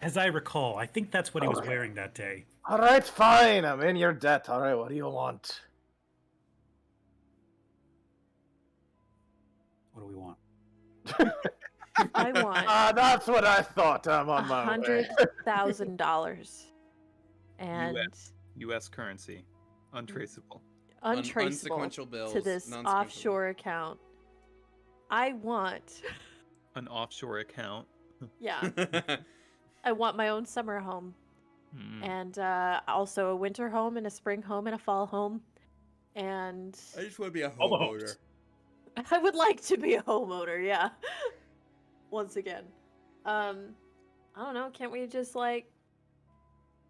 [SPEAKER 7] As I recall, I think that's what he was wearing that day.
[SPEAKER 4] All right, fine. I'm in your debt. All right, what do you want?
[SPEAKER 7] What do we want?
[SPEAKER 1] I want
[SPEAKER 4] that's what I thought. I'm on my way.
[SPEAKER 1] $100,000. And
[SPEAKER 6] U.S. currency. Untraceable.
[SPEAKER 1] untraceable
[SPEAKER 2] unsequential bills
[SPEAKER 1] to this
[SPEAKER 2] non-sequential.
[SPEAKER 1] offshore account. I want,
[SPEAKER 6] An offshore account.
[SPEAKER 1] yeah, I want my own summer home,
[SPEAKER 6] Hmm.
[SPEAKER 1] and also a winter home and a spring home and a fall home, and
[SPEAKER 2] I just want to be a
[SPEAKER 7] All the
[SPEAKER 2] homeowner.
[SPEAKER 7] homes.
[SPEAKER 1] I would like to be a homeowner. Yeah. Once again, I don't know. Can't we just like?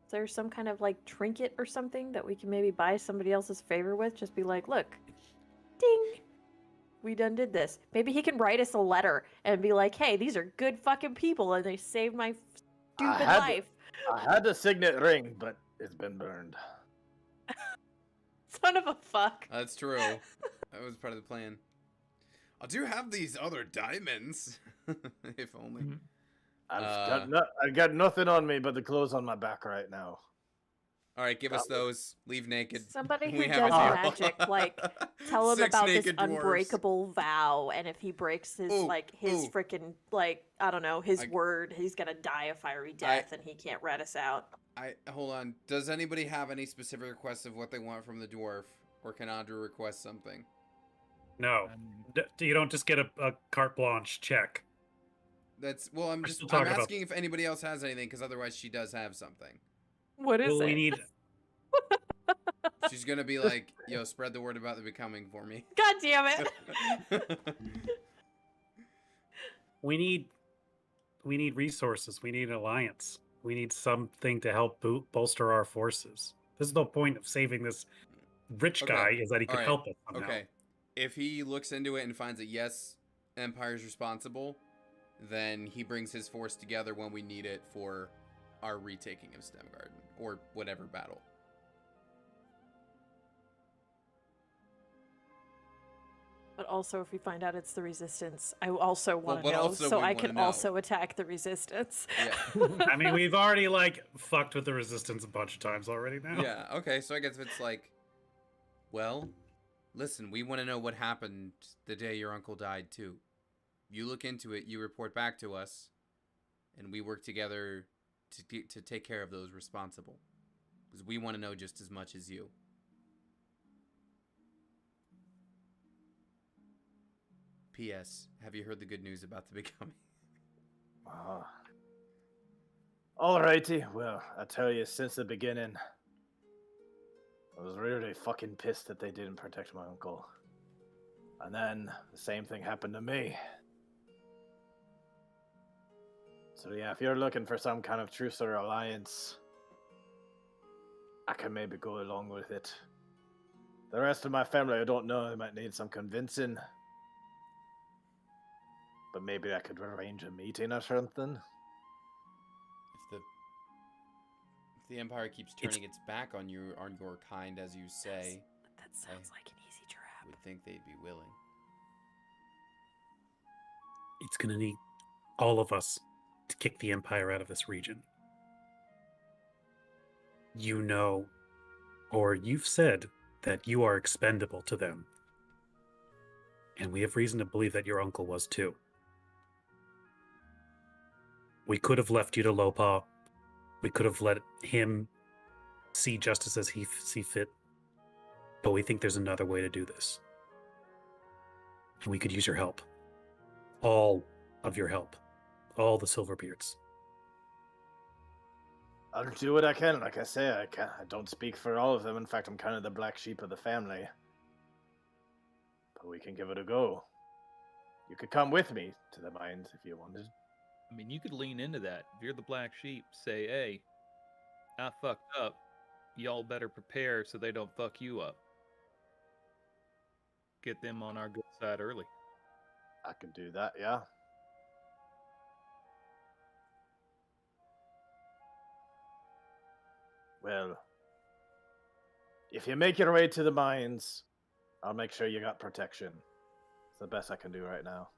[SPEAKER 1] Is there some kind of like trinket or something that we can maybe buy somebody else's favor with? Just be like, look, ding, we done did this. Maybe he can write us a letter and be like, hey, these are good fucking people and they saved my stupid life.
[SPEAKER 4] I had a signet ring, but it's been burned.
[SPEAKER 1] Son of a fuck.
[SPEAKER 2] That's true. That was part of the plan. I do have these other diamonds. If only.
[SPEAKER 6] Mhm.
[SPEAKER 4] I've got nothing on me but the clothes on my back right now.
[SPEAKER 2] All right, give us those. Leave naked.
[SPEAKER 1] Somebody who
[SPEAKER 2] We
[SPEAKER 1] does
[SPEAKER 2] have a deal.
[SPEAKER 1] magic, like, tell him
[SPEAKER 2] 6
[SPEAKER 1] about this
[SPEAKER 2] naked dwarves.
[SPEAKER 1] unbreakable vow, and if he breaks his,
[SPEAKER 2] Ooh,
[SPEAKER 1] his
[SPEAKER 2] ooh.
[SPEAKER 1] freaking, like, I don't know, his
[SPEAKER 2] I-
[SPEAKER 1] word, he's gonna die a fiery death, and he can't rat us out.
[SPEAKER 2] Hold on. Does anybody have any specific requests of what they want from the dwarf, or can Andrew request something?
[SPEAKER 7] No, you don't just get a carte blanche check.
[SPEAKER 2] That's well. I'm
[SPEAKER 7] still
[SPEAKER 2] I'm
[SPEAKER 7] talking about-
[SPEAKER 2] asking if anybody else has anything, because otherwise she does have something.
[SPEAKER 1] What is
[SPEAKER 7] Well,
[SPEAKER 1] it?
[SPEAKER 7] we need
[SPEAKER 2] She's gonna be like, "Yo, spread the word about the becoming for me."
[SPEAKER 1] God damn it!
[SPEAKER 7] we need resources. We need an alliance. We need something to help bolster our forces. This is the point of saving this rich
[SPEAKER 2] Okay.
[SPEAKER 7] guy, is that he could
[SPEAKER 2] Alright.
[SPEAKER 7] help us somehow.
[SPEAKER 2] Okay. If he looks into it and finds that yes, Empire's responsible, then he brings his force together when we need it for our retaking of Stemgarden or whatever battle.
[SPEAKER 1] But also, if we find out it's the resistance, I also want to
[SPEAKER 2] but
[SPEAKER 1] know,
[SPEAKER 2] also
[SPEAKER 1] so
[SPEAKER 2] we
[SPEAKER 1] I
[SPEAKER 2] wanna
[SPEAKER 1] can
[SPEAKER 2] know.
[SPEAKER 1] also attack the resistance.
[SPEAKER 2] Yeah.
[SPEAKER 7] I mean, we've already fucked with the resistance a bunch of times already now.
[SPEAKER 2] Yeah. Okay. So I guess it's like, well, listen, we want to know what happened the day your uncle died too. You look into it, you report back to us, and we work together to take care of those responsible, because we want to know just as much as you. P.S. Have you heard the good news about the becoming?
[SPEAKER 4] Alrighty, well, I tell you, since the beginning, I was really fucking pissed that they didn't protect my uncle. And then the same thing happened to me. So yeah, if you're looking for some kind of truce or alliance, I can maybe go along with it. The rest of my family, I don't know, they might need some convincing. But maybe I could arrange a meeting or something.
[SPEAKER 2] If the Empire keeps turning its back on your kind, as you say,
[SPEAKER 1] That sounds like an easy
[SPEAKER 2] I
[SPEAKER 1] trap.
[SPEAKER 2] would think they'd be willing.
[SPEAKER 7] It's going to need all of us to kick the Empire out of this region. You know, or you've said that you are expendable to them. And we have reason to believe that your uncle was too. We could have left you to Lopaw. We could have let him see justice as he see fit. But we think there's another way to do this. And we could use your help. All of your help. All the Silverbeards.
[SPEAKER 4] I'll do what I can. Like I say, I don't speak for all of them. In fact, I'm kind of the black sheep of the family. But we can give it a go. You could come with me to the mines if you wanted.
[SPEAKER 6] I mean, you could lean into that. If you're the black sheep, say, hey, I fucked up. Y'all better prepare so they don't fuck you up. Get them on our good side early.
[SPEAKER 4] I could do that, yeah. Well, if you make your way to the mines, I'll make sure you got protection. It's the best I can do right now.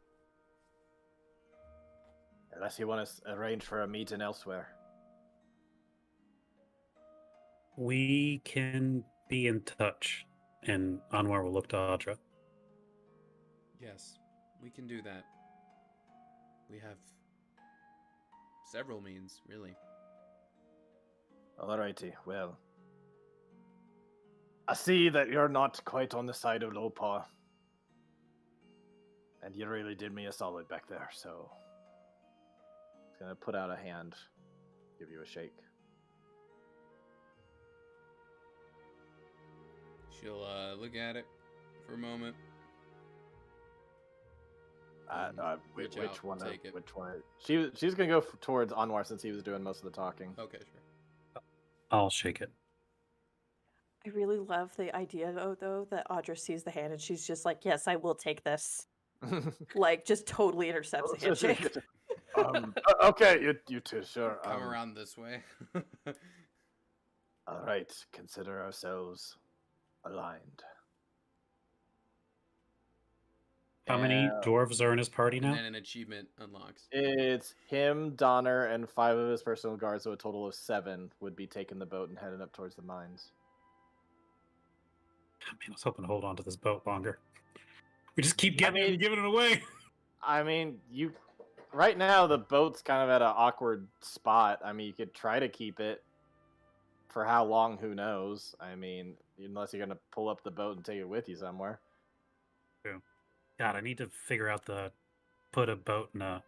[SPEAKER 4] Unless you want to arrange for a meeting elsewhere.
[SPEAKER 7] We can be in touch. And Anwar will look to Audra.
[SPEAKER 2] Yes, we can do that. We have several means, really.
[SPEAKER 4] Alrighty, well. I see that you're not quite on the side of Lopaw. And you really did me a solid back there, so... I'm gonna put out a hand, give you a shake.
[SPEAKER 2] She'll look at it for a moment.
[SPEAKER 4] Which
[SPEAKER 2] Reach out,
[SPEAKER 4] one?
[SPEAKER 2] take it.
[SPEAKER 4] Which one? She's gonna go towards Anwar since he was doing most of the talking.
[SPEAKER 2] Okay, sure.
[SPEAKER 7] I'll shake it.
[SPEAKER 1] I really love the idea, though, that Audra sees the hand and she's just like, yes, I will take this. Like, just totally intercepts the handshake.
[SPEAKER 4] Okay, you two, sure.
[SPEAKER 2] Come around this way.
[SPEAKER 4] All right, consider ourselves aligned.
[SPEAKER 7] How many dwarves are in his party
[SPEAKER 2] And
[SPEAKER 7] now?
[SPEAKER 2] then an achievement unlocks.
[SPEAKER 4] It's him, Donner, and 5 of his personal guards, so a total of 7 would be taking the boat and heading up towards the mines.
[SPEAKER 7] I mean, I was hoping to hold on to this boat longer. We just keep getting it and giving it away.
[SPEAKER 4] I mean, right now the boat's kind of at an awkward spot. I mean, you could try to keep it for how long, who knows? I mean, unless you're gonna pull up the boat and take it with you somewhere.
[SPEAKER 7] God, I need to figure out put a boat in a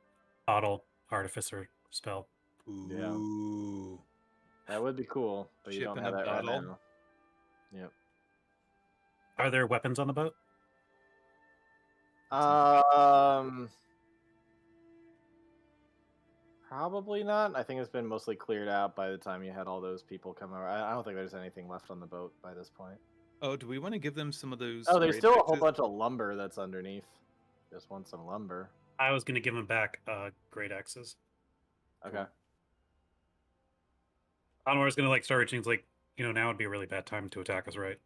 [SPEAKER 7] bottle artificer spell.
[SPEAKER 2] Ooh.
[SPEAKER 4] That would be cool, but you
[SPEAKER 3] Ship
[SPEAKER 4] don't
[SPEAKER 3] in
[SPEAKER 4] have
[SPEAKER 3] a
[SPEAKER 4] that right
[SPEAKER 3] bottle?
[SPEAKER 4] now. Yep.
[SPEAKER 7] Are there weapons on the boat?
[SPEAKER 4] Probably not. I think it's been mostly cleared out by the time you had all those people come over. I don't think there's anything left on the boat by this point.
[SPEAKER 6] Oh, do we want to give them some of those?
[SPEAKER 4] Oh, there's
[SPEAKER 6] great
[SPEAKER 4] still a whole
[SPEAKER 6] axes?
[SPEAKER 4] bunch of lumber that's underneath. Just want some lumber.
[SPEAKER 7] I was going to give him back great axes.
[SPEAKER 4] Okay.
[SPEAKER 7] Anwar's going to like start reaching. It's like, now would be a really bad time to attack us, right?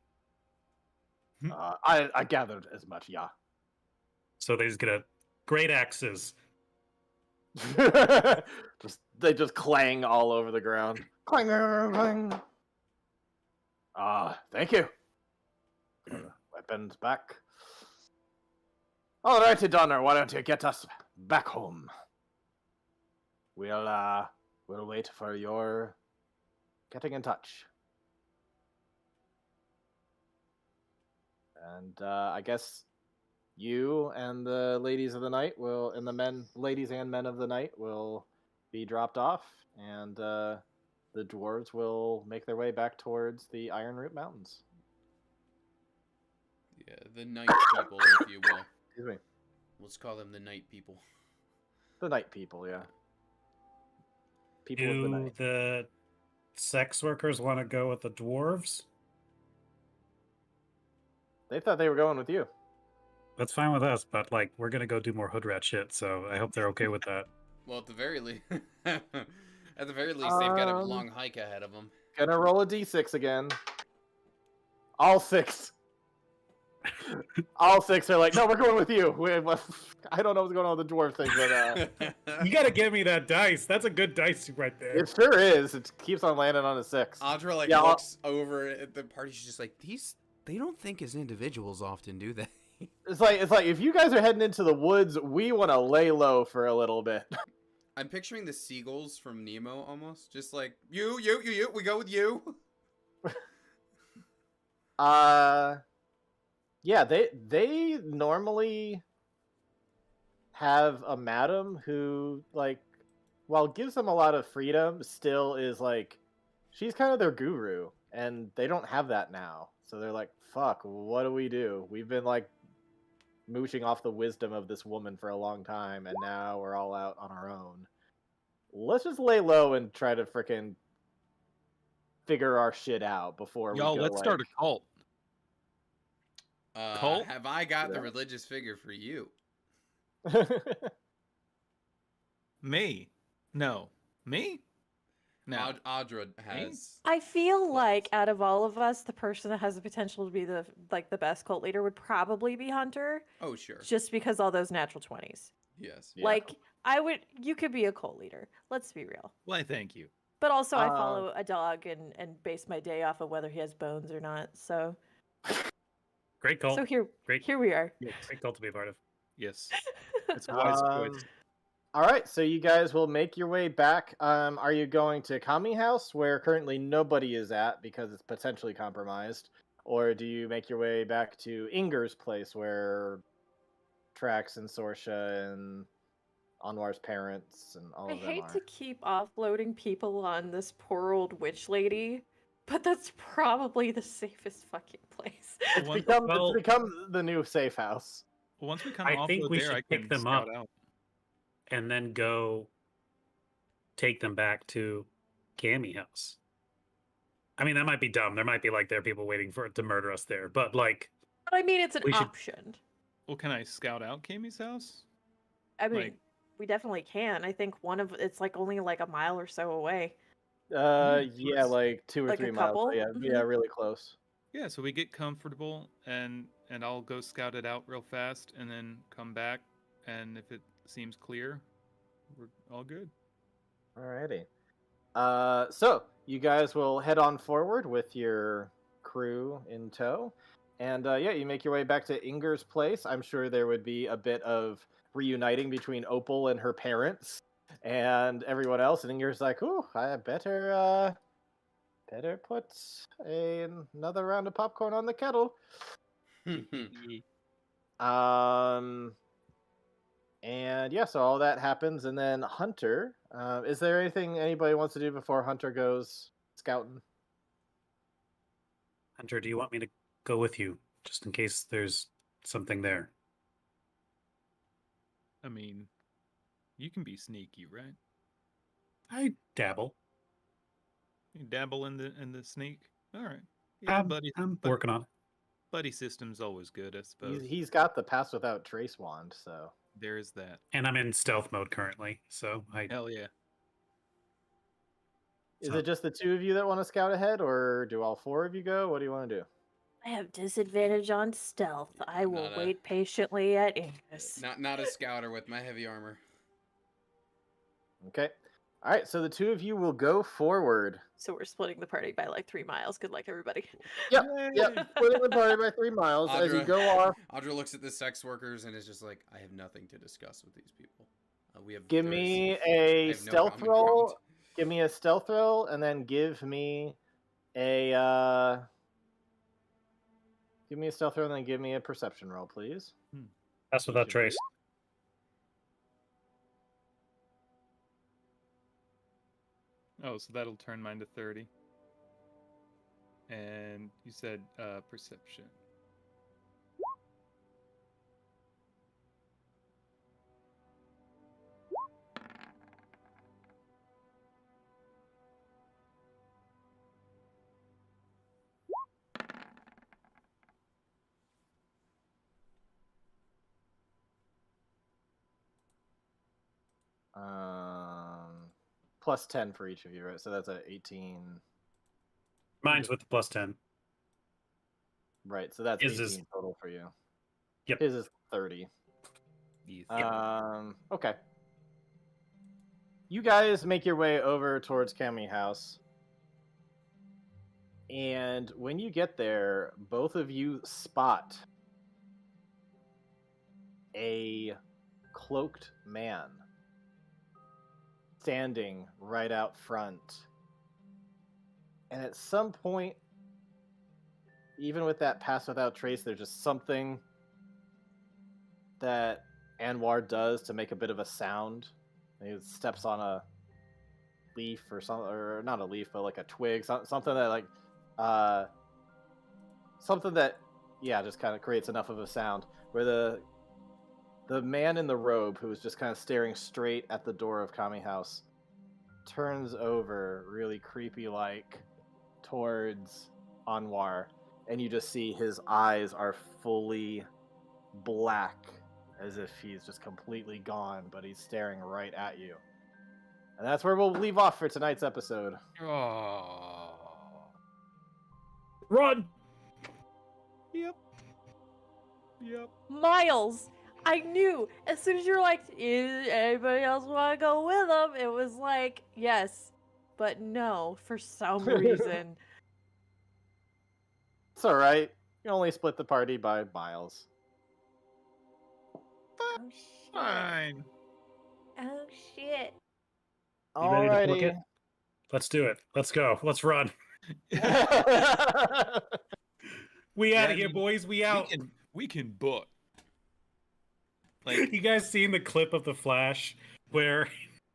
[SPEAKER 4] I gathered as much, yeah.
[SPEAKER 7] So they just get a great axes.
[SPEAKER 4] They just clang all over the ground. Clang, clang. Thank you. Weapons back. Alrighty, Donner, why don't you get us back home? We'll wait for your getting in touch. And I guess you and the ladies of the night and the ladies and men of the night will be dropped off, and the dwarves will make their way back towards the Iron Root Mountains.
[SPEAKER 2] Yeah, the night people, if you will.
[SPEAKER 4] Excuse me.
[SPEAKER 2] Let's call them the night people.
[SPEAKER 4] The night people, yeah. People of the
[SPEAKER 7] Do
[SPEAKER 4] night.
[SPEAKER 7] the sex workers want to go with the dwarves?
[SPEAKER 4] They thought they were going with you.
[SPEAKER 7] That's fine with us, but like we're gonna go do more hood rat shit, so I hope they're okay with that.
[SPEAKER 2] Well, at the very least, they've got a long hike ahead of them.
[SPEAKER 4] Gonna roll a d6 again. All 6. All 6 are like, no, we're going with you. I don't know what's going on with the dwarf thing, but
[SPEAKER 7] You gotta give me that dice. That's a good dice right there.
[SPEAKER 4] it sure is. It keeps on landing on a 6.
[SPEAKER 2] Audra
[SPEAKER 4] Yeah,
[SPEAKER 2] looks over at the party. She's just like, they don't think as individuals often, do they?
[SPEAKER 4] It's like if you guys are heading into the woods, we want to lay low for a little bit.
[SPEAKER 2] I'm picturing the seagulls from Nemo almost, just like you. We go with you.
[SPEAKER 4] Yeah, they normally have a madam who, like, while gives them a lot of freedom, still is like, she's kind of their guru, and they don't have that now. So they're like, fuck, what do we do? We've been like mooching off the wisdom of this woman for a long time, and now we're all out on our own. Let's just lay low and try to frickin' figure our shit out before
[SPEAKER 6] Y'all,
[SPEAKER 4] we go,
[SPEAKER 6] let's start a cult. Cult?
[SPEAKER 2] Have I got the
[SPEAKER 4] Yeah.
[SPEAKER 2] religious figure for you?
[SPEAKER 6] Me? No. Me? No.
[SPEAKER 2] Audra has.
[SPEAKER 1] I feel like out of all of us, the person that has the potential to be the best cult leader would probably be Hunter,
[SPEAKER 2] Oh, sure.
[SPEAKER 1] just because all those natural 20s.
[SPEAKER 2] Yes.
[SPEAKER 4] Yeah.
[SPEAKER 1] Like, you could be a cult leader. Let's be real.
[SPEAKER 6] Why, thank you.
[SPEAKER 1] But also, I follow a dog and base my day off of whether he has bones or not. So,
[SPEAKER 7] Great cult. Great
[SPEAKER 1] here we are.
[SPEAKER 7] Great cult to be a part of.
[SPEAKER 6] Yes. It's a wise choice.
[SPEAKER 4] All right, so you guys will make your way back. Are you going to Kami House, where currently nobody is at because it's potentially compromised? Or do you make your way back to Inger's place where Trax and Sorsha and Anwar's parents and all
[SPEAKER 1] I
[SPEAKER 4] of them
[SPEAKER 1] hate
[SPEAKER 4] are?
[SPEAKER 1] to keep offloading people on this poor old witch lady, but that's probably the safest fucking place.
[SPEAKER 4] It's
[SPEAKER 6] Once-
[SPEAKER 4] become the new safe house.
[SPEAKER 6] Once we kind of
[SPEAKER 7] I think
[SPEAKER 6] offload
[SPEAKER 7] we
[SPEAKER 6] there,
[SPEAKER 7] should
[SPEAKER 6] I
[SPEAKER 7] pick
[SPEAKER 6] can
[SPEAKER 7] them
[SPEAKER 6] scout
[SPEAKER 7] up.
[SPEAKER 6] out.
[SPEAKER 7] And then go take them back to Cammy house. I mean, that might be dumb. There might be there are people waiting for it to murder us there. But
[SPEAKER 1] But I mean, it's an
[SPEAKER 7] We should-
[SPEAKER 1] option.
[SPEAKER 6] Well, can I scout out Kami's house?
[SPEAKER 1] I mean,
[SPEAKER 6] Like-
[SPEAKER 1] we definitely can. I think it's only a mile or so away.
[SPEAKER 4] Yeah, like 2 or
[SPEAKER 1] Like a
[SPEAKER 4] 3 miles.
[SPEAKER 1] couple?
[SPEAKER 4] Yeah,
[SPEAKER 1] Mhm.
[SPEAKER 4] yeah, really close.
[SPEAKER 6] Yeah, so we get comfortable and I'll go scout it out real fast and then come back, and if it seems clear, we're all good.
[SPEAKER 4] Alrighty. So you guys will head on forward with your crew in tow, and yeah, you make your way back to Inger's place. I'm sure there would be a bit of reuniting between Opal and her parents and everyone else, and Inger's like, "Ooh, I better put another round of popcorn on the kettle." And yeah, so all that happens, and then Hunter. Is there anything anybody wants to do before Hunter goes scouting?
[SPEAKER 7] Hunter, do you want me to go with you just in case there's something there?
[SPEAKER 6] I mean, you can be sneaky, right?
[SPEAKER 7] I dabble.
[SPEAKER 6] You dabble in the sneak. All right. Yeah, buddy.
[SPEAKER 7] I'm working on it.
[SPEAKER 6] Buddy system's always good, I suppose.
[SPEAKER 4] He's got the pass without trace wand, so
[SPEAKER 6] There is that.
[SPEAKER 7] And I'm in stealth mode currently, so
[SPEAKER 6] Hell yeah.
[SPEAKER 4] is
[SPEAKER 7] So-
[SPEAKER 4] it just the two of you that want to scout ahead, or do all four of you go? What do you want to do?
[SPEAKER 1] I have disadvantage on stealth. I will
[SPEAKER 2] Not a-
[SPEAKER 1] wait patiently at Ingus.
[SPEAKER 2] Not a scouter with my heavy armor.
[SPEAKER 4] Okay. All right, so the two of you will go forward.
[SPEAKER 1] So we're splitting the party by 3 miles. Good luck, everybody.
[SPEAKER 4] Yep, splitting the party by 3 miles as you
[SPEAKER 2] Audra-
[SPEAKER 4] go off.
[SPEAKER 2] Audra looks at the sex workers and is just like, I have nothing to discuss with these people. We have.
[SPEAKER 4] Give
[SPEAKER 2] there
[SPEAKER 4] me
[SPEAKER 2] is- I
[SPEAKER 4] a
[SPEAKER 2] have no
[SPEAKER 4] stealth
[SPEAKER 2] common
[SPEAKER 4] roll.
[SPEAKER 2] ground.
[SPEAKER 4] Give me a stealth roll, and then give me a stealth roll, and then give me a perception roll, please.
[SPEAKER 7] that's without trace.
[SPEAKER 6] Oh, so that'll turn mine to 30. And you said perception.
[SPEAKER 4] Plus 10 for each of you, right? So that's a 18.
[SPEAKER 7] Mine's with the plus 10.
[SPEAKER 4] Right, so that's
[SPEAKER 7] His
[SPEAKER 4] 18
[SPEAKER 7] is-
[SPEAKER 4] total for you.
[SPEAKER 7] Yep.
[SPEAKER 4] His is 30.
[SPEAKER 6] Yes.
[SPEAKER 4] Okay. You guys make your way over towards Cammy House. And when you get there, both of you spot a cloaked man standing right out front. And at some point, even with that pass without trace, there's just something that Anwar does to make a bit of a sound. He steps on a leaf or something, or not a leaf, but like a twig, something that just kind of creates enough of a sound where the man in the robe, who is just kind of staring straight at the door of Kami House, turns over really creepy like towards Anwar, and you just see his eyes are fully black, as if he's just completely gone, but he's staring right at you. And that's where we'll leave off for tonight's episode.
[SPEAKER 6] Oh.
[SPEAKER 7] Run!
[SPEAKER 6] Yep.
[SPEAKER 1] Miles! I knew as soon as you were like, "Is anybody else want to go with them?" It was like, yes, but no, for some reason.
[SPEAKER 4] It's alright. You only split the party by miles.
[SPEAKER 1] Oh shit!
[SPEAKER 6] Fine.
[SPEAKER 1] Oh shit!
[SPEAKER 7] You ready to book
[SPEAKER 4] Alrighty.
[SPEAKER 7] it? Let's do it. Let's go. Let's run.
[SPEAKER 5] We out
[SPEAKER 3] Yeah,
[SPEAKER 5] of here,
[SPEAKER 3] I mean,
[SPEAKER 5] boys. We out.
[SPEAKER 3] We can book. Like,
[SPEAKER 5] You guys seen the clip of the Flash where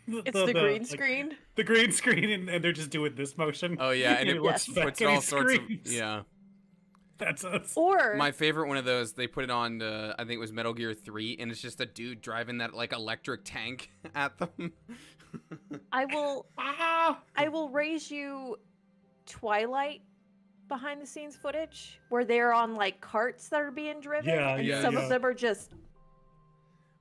[SPEAKER 1] It's the green screen.
[SPEAKER 5] The green screen, and they're just doing this motion.
[SPEAKER 2] Oh yeah, and it
[SPEAKER 5] looks back
[SPEAKER 2] puts
[SPEAKER 5] and he
[SPEAKER 2] all sorts of
[SPEAKER 5] screams.
[SPEAKER 2] yeah.
[SPEAKER 5] That's us.
[SPEAKER 1] Or
[SPEAKER 2] My favorite one of those, they put it on, I think it was Metal Gear 3, and it's just a dude driving that, like, electric tank at them.
[SPEAKER 1] I will raise you Twilight behind the scenes footage where they're on like carts that are being driven,
[SPEAKER 5] Yeah,
[SPEAKER 1] and
[SPEAKER 2] yeah,
[SPEAKER 1] some
[SPEAKER 2] yeah.
[SPEAKER 1] of them are just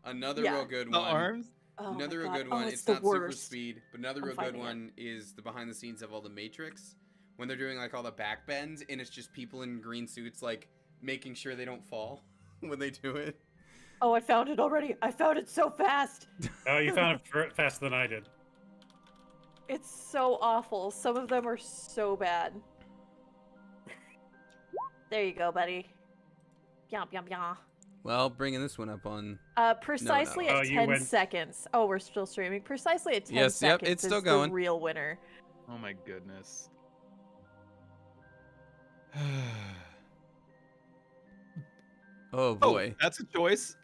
[SPEAKER 2] Another
[SPEAKER 1] Yeah.
[SPEAKER 2] real good
[SPEAKER 3] the
[SPEAKER 2] one.
[SPEAKER 3] arms.
[SPEAKER 1] oh my
[SPEAKER 2] Another real
[SPEAKER 1] God.
[SPEAKER 2] good one.
[SPEAKER 1] Oh,
[SPEAKER 2] It's
[SPEAKER 1] the
[SPEAKER 2] not super
[SPEAKER 1] worst.
[SPEAKER 2] speed, but another
[SPEAKER 1] I'm
[SPEAKER 2] real good
[SPEAKER 1] fighting it.
[SPEAKER 2] one is the behind the scenes of all the Matrix when they're doing like all the back bends, and it's just people in green suits like making sure they don't fall when they do it.
[SPEAKER 1] Oh, I found it already. I found it so fast.
[SPEAKER 5] Oh, you found it faster than I did.
[SPEAKER 1] It's so awful. Some of them are so bad. There you go, buddy. Yum yum yum.
[SPEAKER 2] Well, bringing this one up on.
[SPEAKER 1] Precisely
[SPEAKER 5] Oh,
[SPEAKER 1] at
[SPEAKER 5] you
[SPEAKER 1] 10
[SPEAKER 5] win.
[SPEAKER 1] seconds. Oh, we're still streaming. Precisely at 10
[SPEAKER 2] Yes, yep,
[SPEAKER 1] seconds
[SPEAKER 2] it's still
[SPEAKER 1] is
[SPEAKER 2] going.
[SPEAKER 1] the real winner.
[SPEAKER 3] Oh my goodness.
[SPEAKER 2] Oh boy.
[SPEAKER 3] Oh, that's a choice.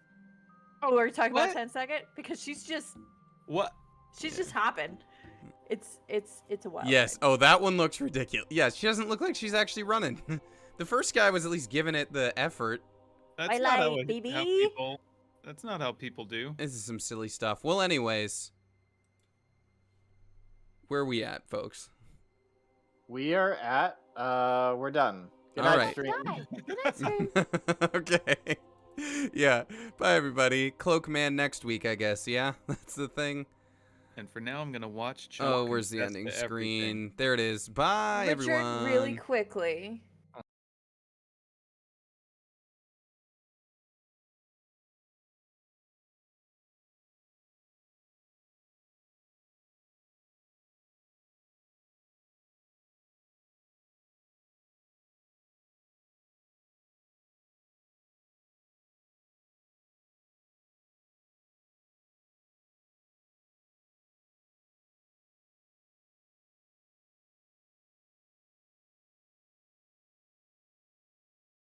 [SPEAKER 1] Oh, we're talking
[SPEAKER 3] What?
[SPEAKER 1] about 10 second? Because she's just
[SPEAKER 3] What?
[SPEAKER 1] hopping. It's a wild
[SPEAKER 2] Yes.
[SPEAKER 1] ride.
[SPEAKER 2] Oh, that one looks ridiculous. Yes, she doesn't look like she's actually running. The first guy was at least giving it the effort.
[SPEAKER 3] That's
[SPEAKER 1] I
[SPEAKER 3] not how,
[SPEAKER 1] like, baby.
[SPEAKER 3] how people. That's not how people do.
[SPEAKER 2] This is some silly stuff. Well, anyways, where are we at, folks?
[SPEAKER 4] We are at we're done. Good
[SPEAKER 2] All
[SPEAKER 4] night,
[SPEAKER 2] right.
[SPEAKER 4] stream.
[SPEAKER 1] Good night, stream.
[SPEAKER 2] Okay. Yeah. Bye, everybody. Cloakman next week, I guess. Yeah, that's the thing.
[SPEAKER 3] And for now, I'm gonna watch. Chunk
[SPEAKER 2] Oh, where's the
[SPEAKER 3] confess
[SPEAKER 2] ending
[SPEAKER 3] to everything.
[SPEAKER 2] screen? There it is. Bye,
[SPEAKER 1] Richard,
[SPEAKER 2] everyone.
[SPEAKER 1] really quickly.